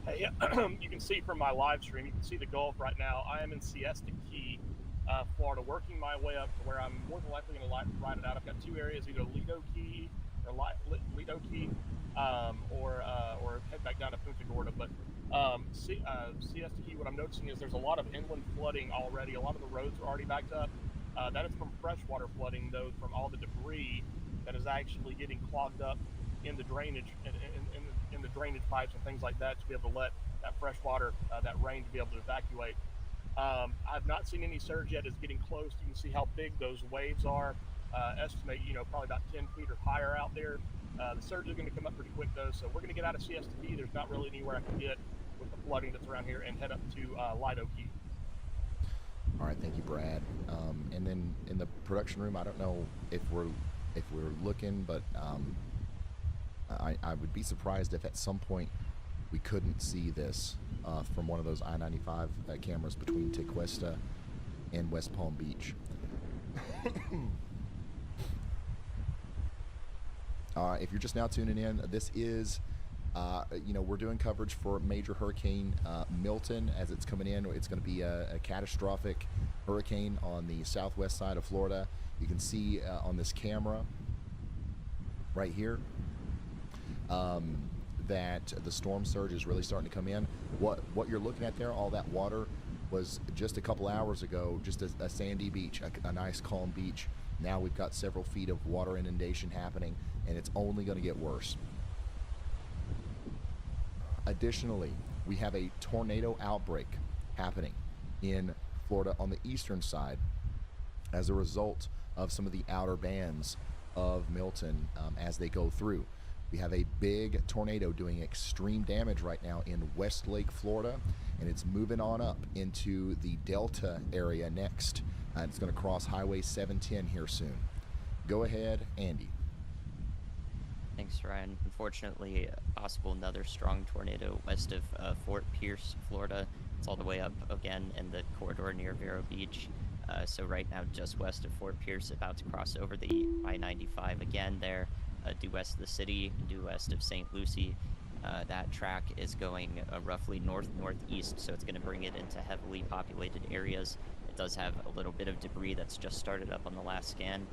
Hey, you can see from my live stream, you can see the Gulf right now. I am in Siesta Key, Florida, working my way up to where I'm more than likely going to ride it out. I've got two areas, either Lido Key or Lido Key, or head back down to Punta Gorda. But Siesta Key, what I'm noticing is there's a lot of inland flooding already. A lot of the roads are already backed up. That is from freshwater flooding, though, from all the debris that is actually getting clogged up in the drainage in the drainage pipes and things like that to be able to let that fresh water, that rain, to be able to evacuate. I've not seen any surge yet. It's getting close. You can see how big those waves are. Estimate, probably about 10 feet or higher out there. The surge is going to come up pretty quick, though, so we're going to get out of Siesta Key. There's not really anywhere I can get with the flooding that's around here, and head up to Lido Key. All right, thank you, Brad. And then in the production room, I don't know if we're looking, but I would be surprised if at some point we couldn't see this from one of those I-95 cameras between Tequesta and West Palm Beach. If you're just now tuning in, this is, we're doing coverage for Major Hurricane Milton as it's coming in. It's going to be a catastrophic hurricane on the southwest side of Florida. You can see on this camera right here that the storm surge is really starting to come in. What you're looking at there, all that water, was just a couple hours ago just a sandy beach, a nice calm beach. Now we've got several feet of water inundation happening, and it's only going to get worse. Additionally, we have a tornado outbreak happening in Florida on the eastern side as a result of some of the outer bands of Milton as they go through. We have a big tornado doing extreme damage right now in Westlake, Florida, and it's moving on up into the Delta area next. It's going to cross Highway 710 here soon. Go ahead, Andy. Thanks, Ryan. Unfortunately, possible another strong tornado west of Fort Pierce, Florida. It's all the way up again in the corridor near Vero Beach. So right now, just west of Fort Pierce, about to cross over the I-95 again there, due west of the city, due west of St. Lucie. That track is going roughly north-northeast, so it's going to bring it into heavily populated areas. It does have a little bit of debris that's just started up on the last scan.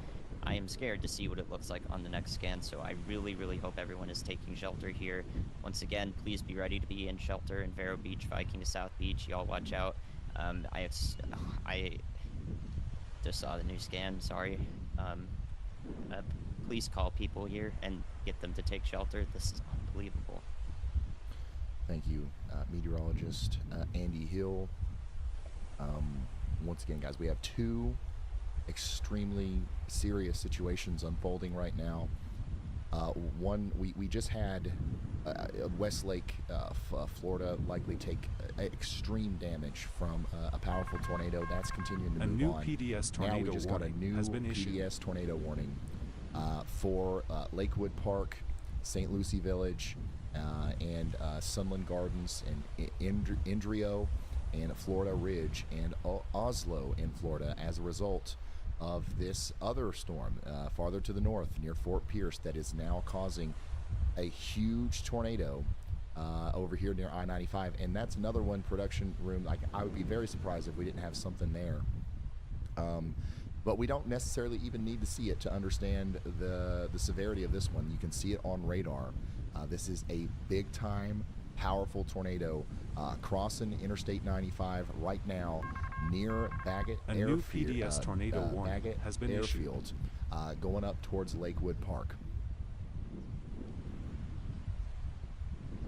I am scared to see what it looks like on the next scan, so I really, really hope everyone is taking shelter here. Once again, please be ready to be in shelter in Vero Beach, Viking to South Beach. Y'all watch out. I just saw the new scan, sorry. Please call people here and get them to take shelter. This is unbelievable. Thank you, meteorologist Andy Hill. Once again, guys, we have two extremely serious situations unfolding right now. One, we just had Westlake, Florida, likely take extreme damage from a powerful tornado. That's continuing to A move new on. PDS Now tornado we just got a warning new has been issued. PDS tornado warning for Lakewood Park, St. Lucie Village, and Sunland Gardens, and Indrio, and Florida Ridge, and Oslo in Florida as a result of this other storm farther to the north near Fort Pierce that is now causing a huge tornado over here near I-95. And that's another one, production room. Like, I would be very surprised if we didn't have something there. But we don't necessarily even need to see it to understand the severity of this one. You can see it on radar. This is a big time, powerful tornado crossing Interstate 95 right now near Baggett A new PDS tornado warning Baggett has been Airfield, going up towards Lakewood Park.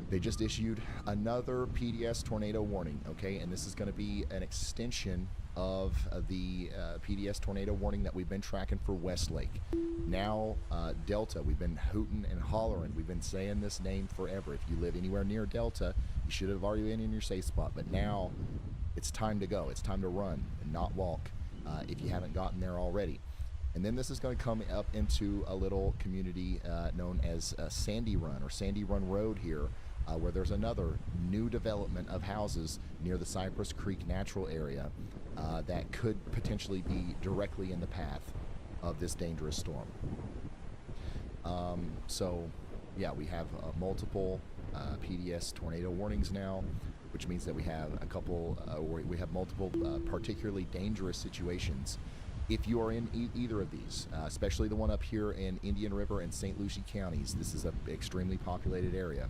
They just issued another PDS tornado warning, okay? And this is going to be an extension of the PDS tornado warning that we've been tracking for Westlake. Now, Delta, we've been hooting and hollering. We've been saying this name forever. If you live anywhere near Delta, you should have already been in your safe spot. But now, it's time to go. It's time to run and not walk if you haven't gotten there already. And then this is going to come up into a little community known as Sandy Run, or Sandy Run Road here, where there's another new development of houses near the Cypress Creek natural area that could potentially be directly in the path of this dangerous storm. So, yeah, we have multiple PDS tornado warnings now, which means that we have a couple, we have multiple particularly dangerous situations. If you are in either of these, especially the one up here in Indian River and St. Lucie counties, this is an extremely populated area.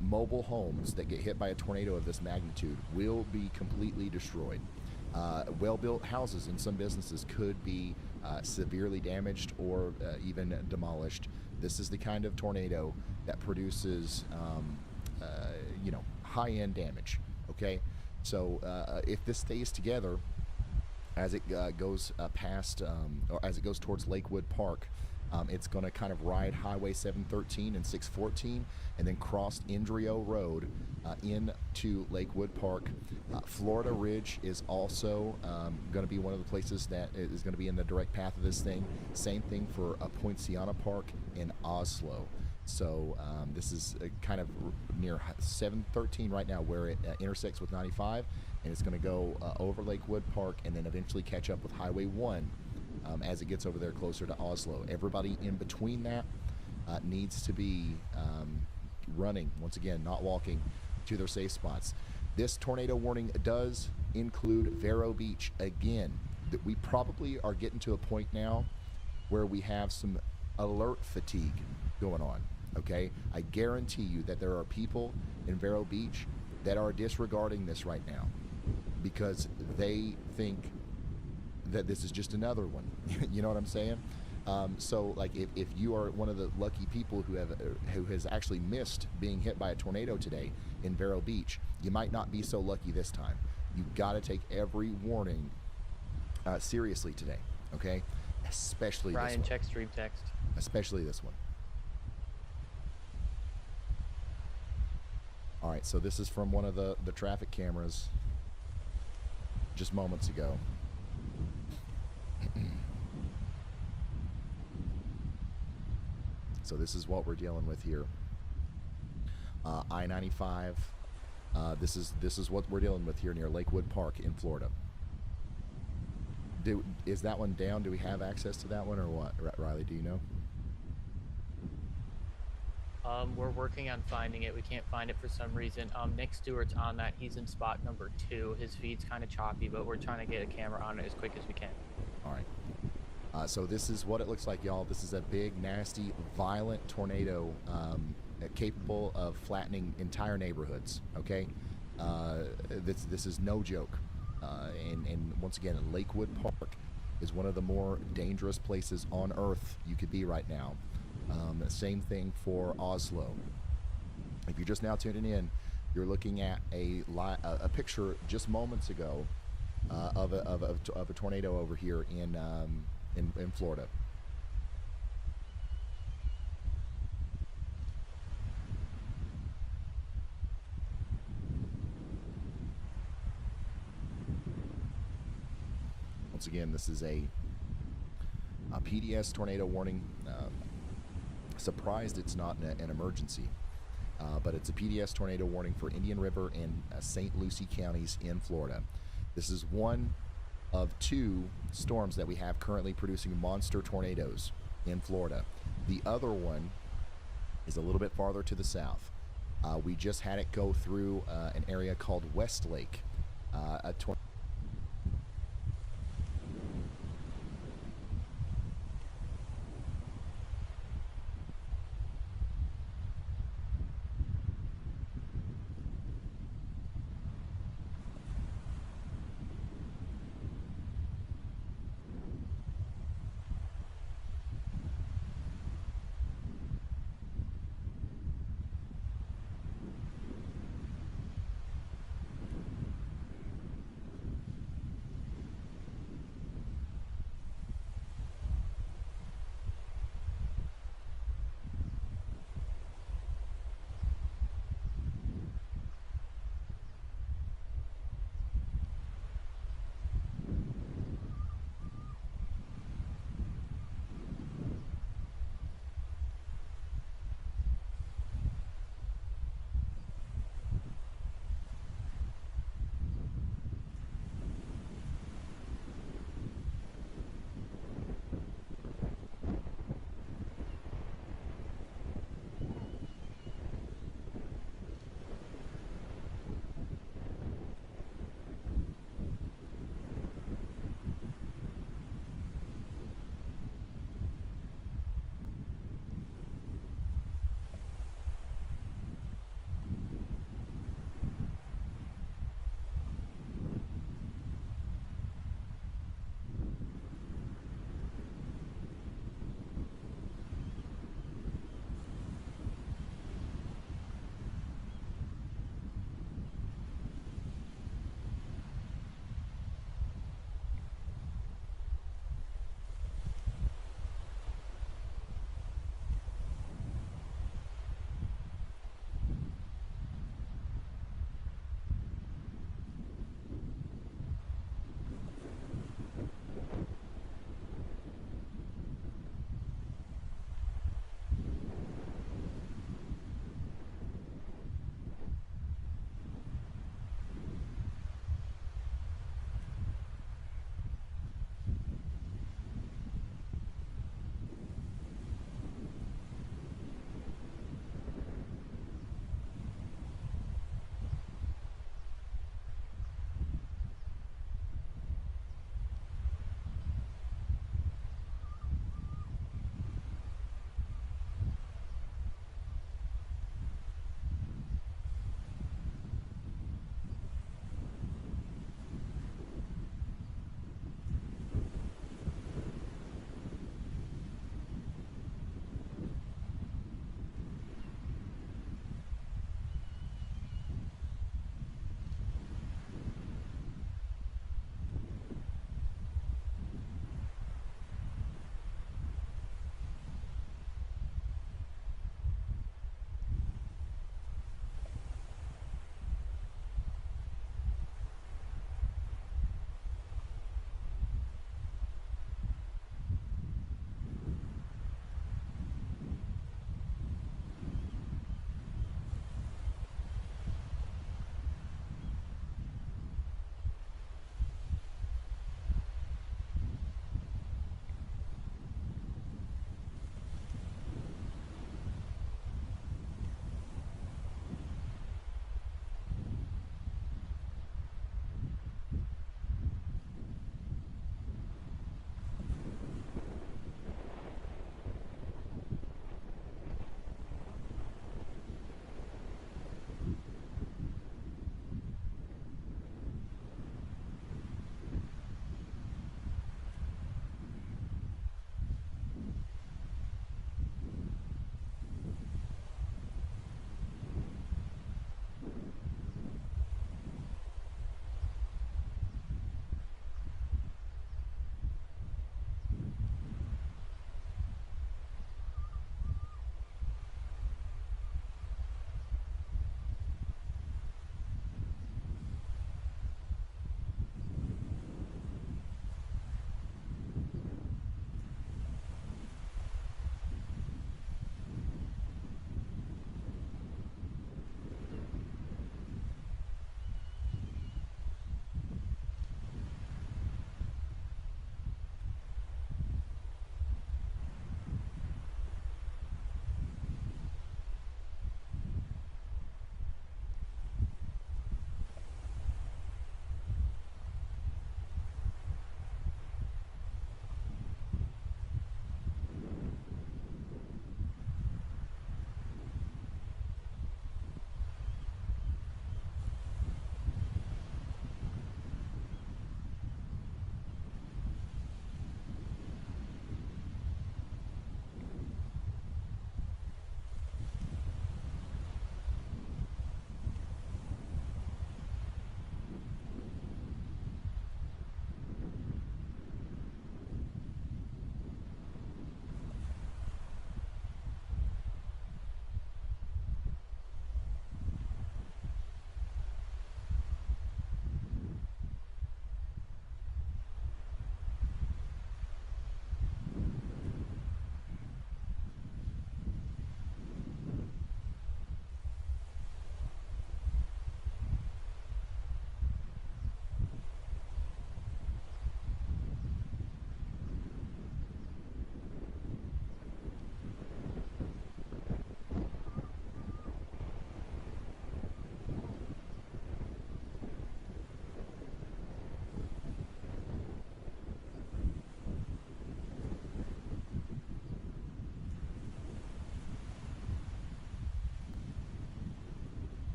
Mobile homes that get hit by a tornado of this magnitude will be completely destroyed. Well-built houses in some businesses could be severely damaged or even demolished. This is the kind of tornado that produces, you know, high-end damage. Okay, so if this stays together as it goes past, or as it goes towards Lakewood Park, it's going to kind of ride Highway 713 and 614 and then cross Indrio Road into Lakewood Park. Florida Ridge is also going to be one of the places that is going to be in the direct path of this thing. Same thing for Poinciana Park in Oslo. So this is kind of near 713 right now, where it intersects with 95, and it's going to go over Lakewood Park and then eventually catch up with Highway 1 as it gets over there closer to Oslo. Everybody in between that needs to be running, once again, not walking, to their safe spots. This tornado warning does include Vero Beach. Again, that we probably are getting to a point now where we have some alert fatigue going on. Okay, I guarantee you that there are people in Vero Beach that are disregarding this right now because they think that this is just another one. You know what I'm saying? So, like, if you are one of the lucky people who has actually missed being hit by a tornado today in Vero Beach, you might not be so lucky this time. You've got to take every warning seriously today. Okay, especially Ryan, this one. check stream text. Especially this one. All right, so this is from one of the traffic cameras just moments ago. So this is what we're dealing with here. I-95. This is what we're dealing with here near Lakewood Park in Florida. Is that one down? Do we have access to that one or what? Riley, do you know? We're working on finding it. We can't find it for some reason. Nick Stewart's on that. He's in spot number 2. His feed's kind of choppy, but we're trying to get a camera on it as quick as we can. All right. So this is what it looks like, y'all. This is a big, nasty, violent tornado capable of flattening entire neighborhoods, okay? This is no joke. And once again, Lakewood Park is one of the more dangerous places on Earth you could be right now. Same thing for Oslo. If you're just now tuning in, you're looking at a picture just moments ago of a tornado over here in Florida. Once again, this is a PDS tornado warning. Surprised it's not an emergency, but it's a PDS tornado warning for Indian River and St. Lucie counties in Florida. This is one of 2 storms that we have currently producing monster tornadoes in Florida. The other one is a little bit farther to the south. We just had it go through an area called Westlake. A tornado.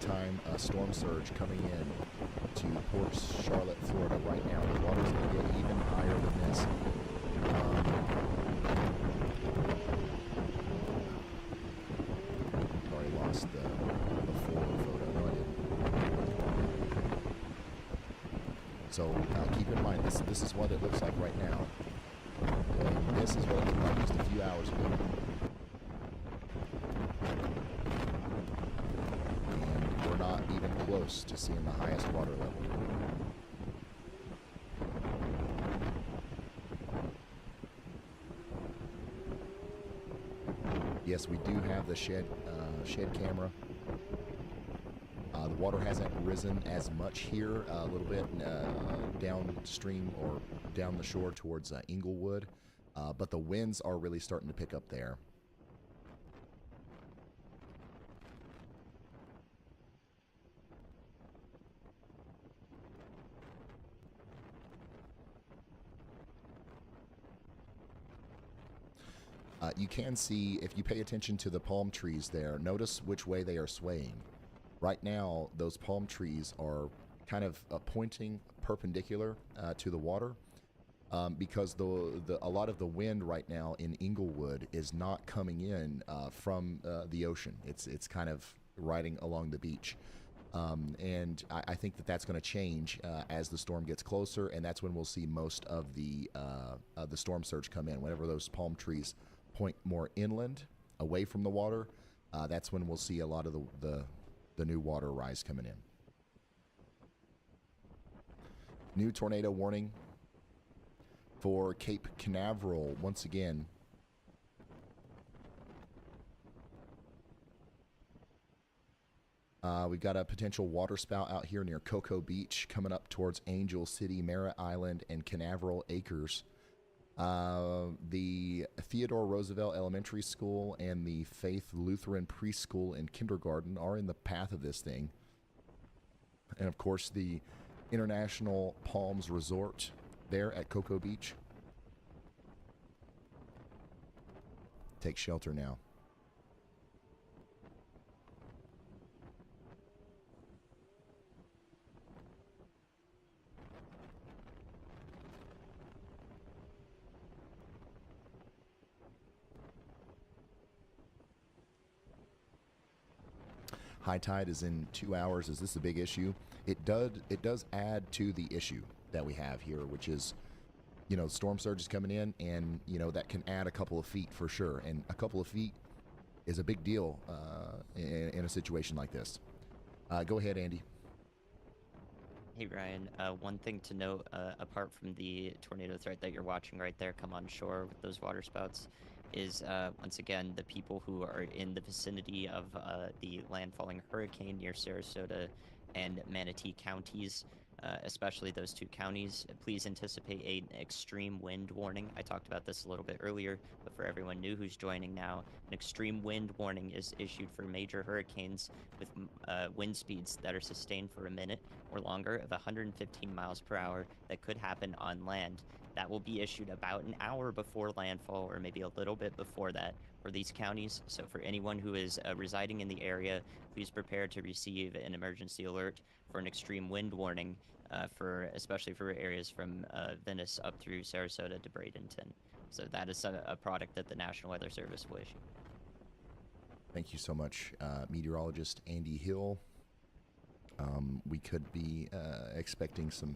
time storm surge coming in to Port Charlotte, Florida right now. The water's going to get even higher than this. Already lost the before photo. No, I didn't. So keep in mind, this is what it looks like right now. And this is what it looked like just a few hours ago. And we're not even close to seeing the highest water level. Yes, we do have the shed camera. The water hasn't risen as much here, a little bit downstream or down the shore towards Inglewood, but the winds are really starting to pick up there. You can see, if you pay attention to the palm trees there, notice which way they are swaying. Right now, those palm trees are kind of pointing perpendicular to the water because a lot of the wind right now in Inglewood is not coming in from the ocean. It's kind of riding along the beach. And I think that's going to change as the storm gets closer, and that's when we'll see most of the storm surge come in. Whenever those palm trees point more inland, away from the water, that's when we'll see a lot of the new water rise coming in. New tornado warning for Cape Canaveral once again. We've got a potential water spout out here near Cocoa Beach coming up towards Angel City, Merritt Island, and Canaveral Acres. The Theodore Roosevelt Elementary School and the Faith Lutheran Preschool and Kindergarten are in the path of this thing. And of course, the International Palms Resort there at Cocoa Beach. Take shelter now. High tide is in 2 hours. Is this a big issue? It does add to the issue that we have here, which is, storm surge is coming in, and that can add a couple of feet for sure. And a couple of feet is a big deal in a situation like this. Go ahead, Andy. Hey Ryan, one thing to note, apart from the tornado threat that you're watching right there come on shore with those water spouts, is once again the people who are in the vicinity of the landfalling hurricane near Sarasota and Manatee counties, especially those two counties. Please anticipate an extreme wind warning. I talked about this a little bit earlier, but for everyone new who's joining now, an extreme wind warning is issued for major hurricanes with wind speeds that are sustained for a minute or longer of 115 miles per hour that could happen on land. That will be issued about an hour before landfall, or maybe a little bit before that, for these counties. So for anyone who is residing in the area, please prepare to receive an emergency alert for an extreme wind warning, especially for areas from Venice up through Sarasota to Bradenton. So that is a product that the National Weather Service will issue. Thank you so much, meteorologist Andy Hill. We could be expecting some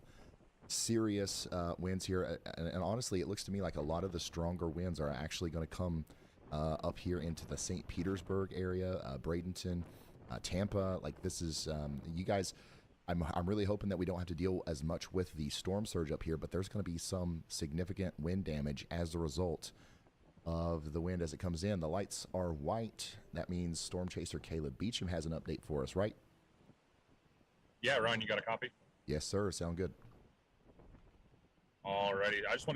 serious winds here, and honestly, it looks to me like a lot of the stronger winds are actually going to come up here into the St. Petersburg area, Bradenton, Tampa. Like, this is you guys. I'm really hoping that we don't have to deal as much with the storm surge up here, but there's going to be some significant wind damage as a result of the wind as it comes in. The lights are white. That means Storm Chaser Caleb Beecham has an update for us, right? Yeah, Ryan, you got a copy? Yes, sir. Sound good. Alrighty. I just want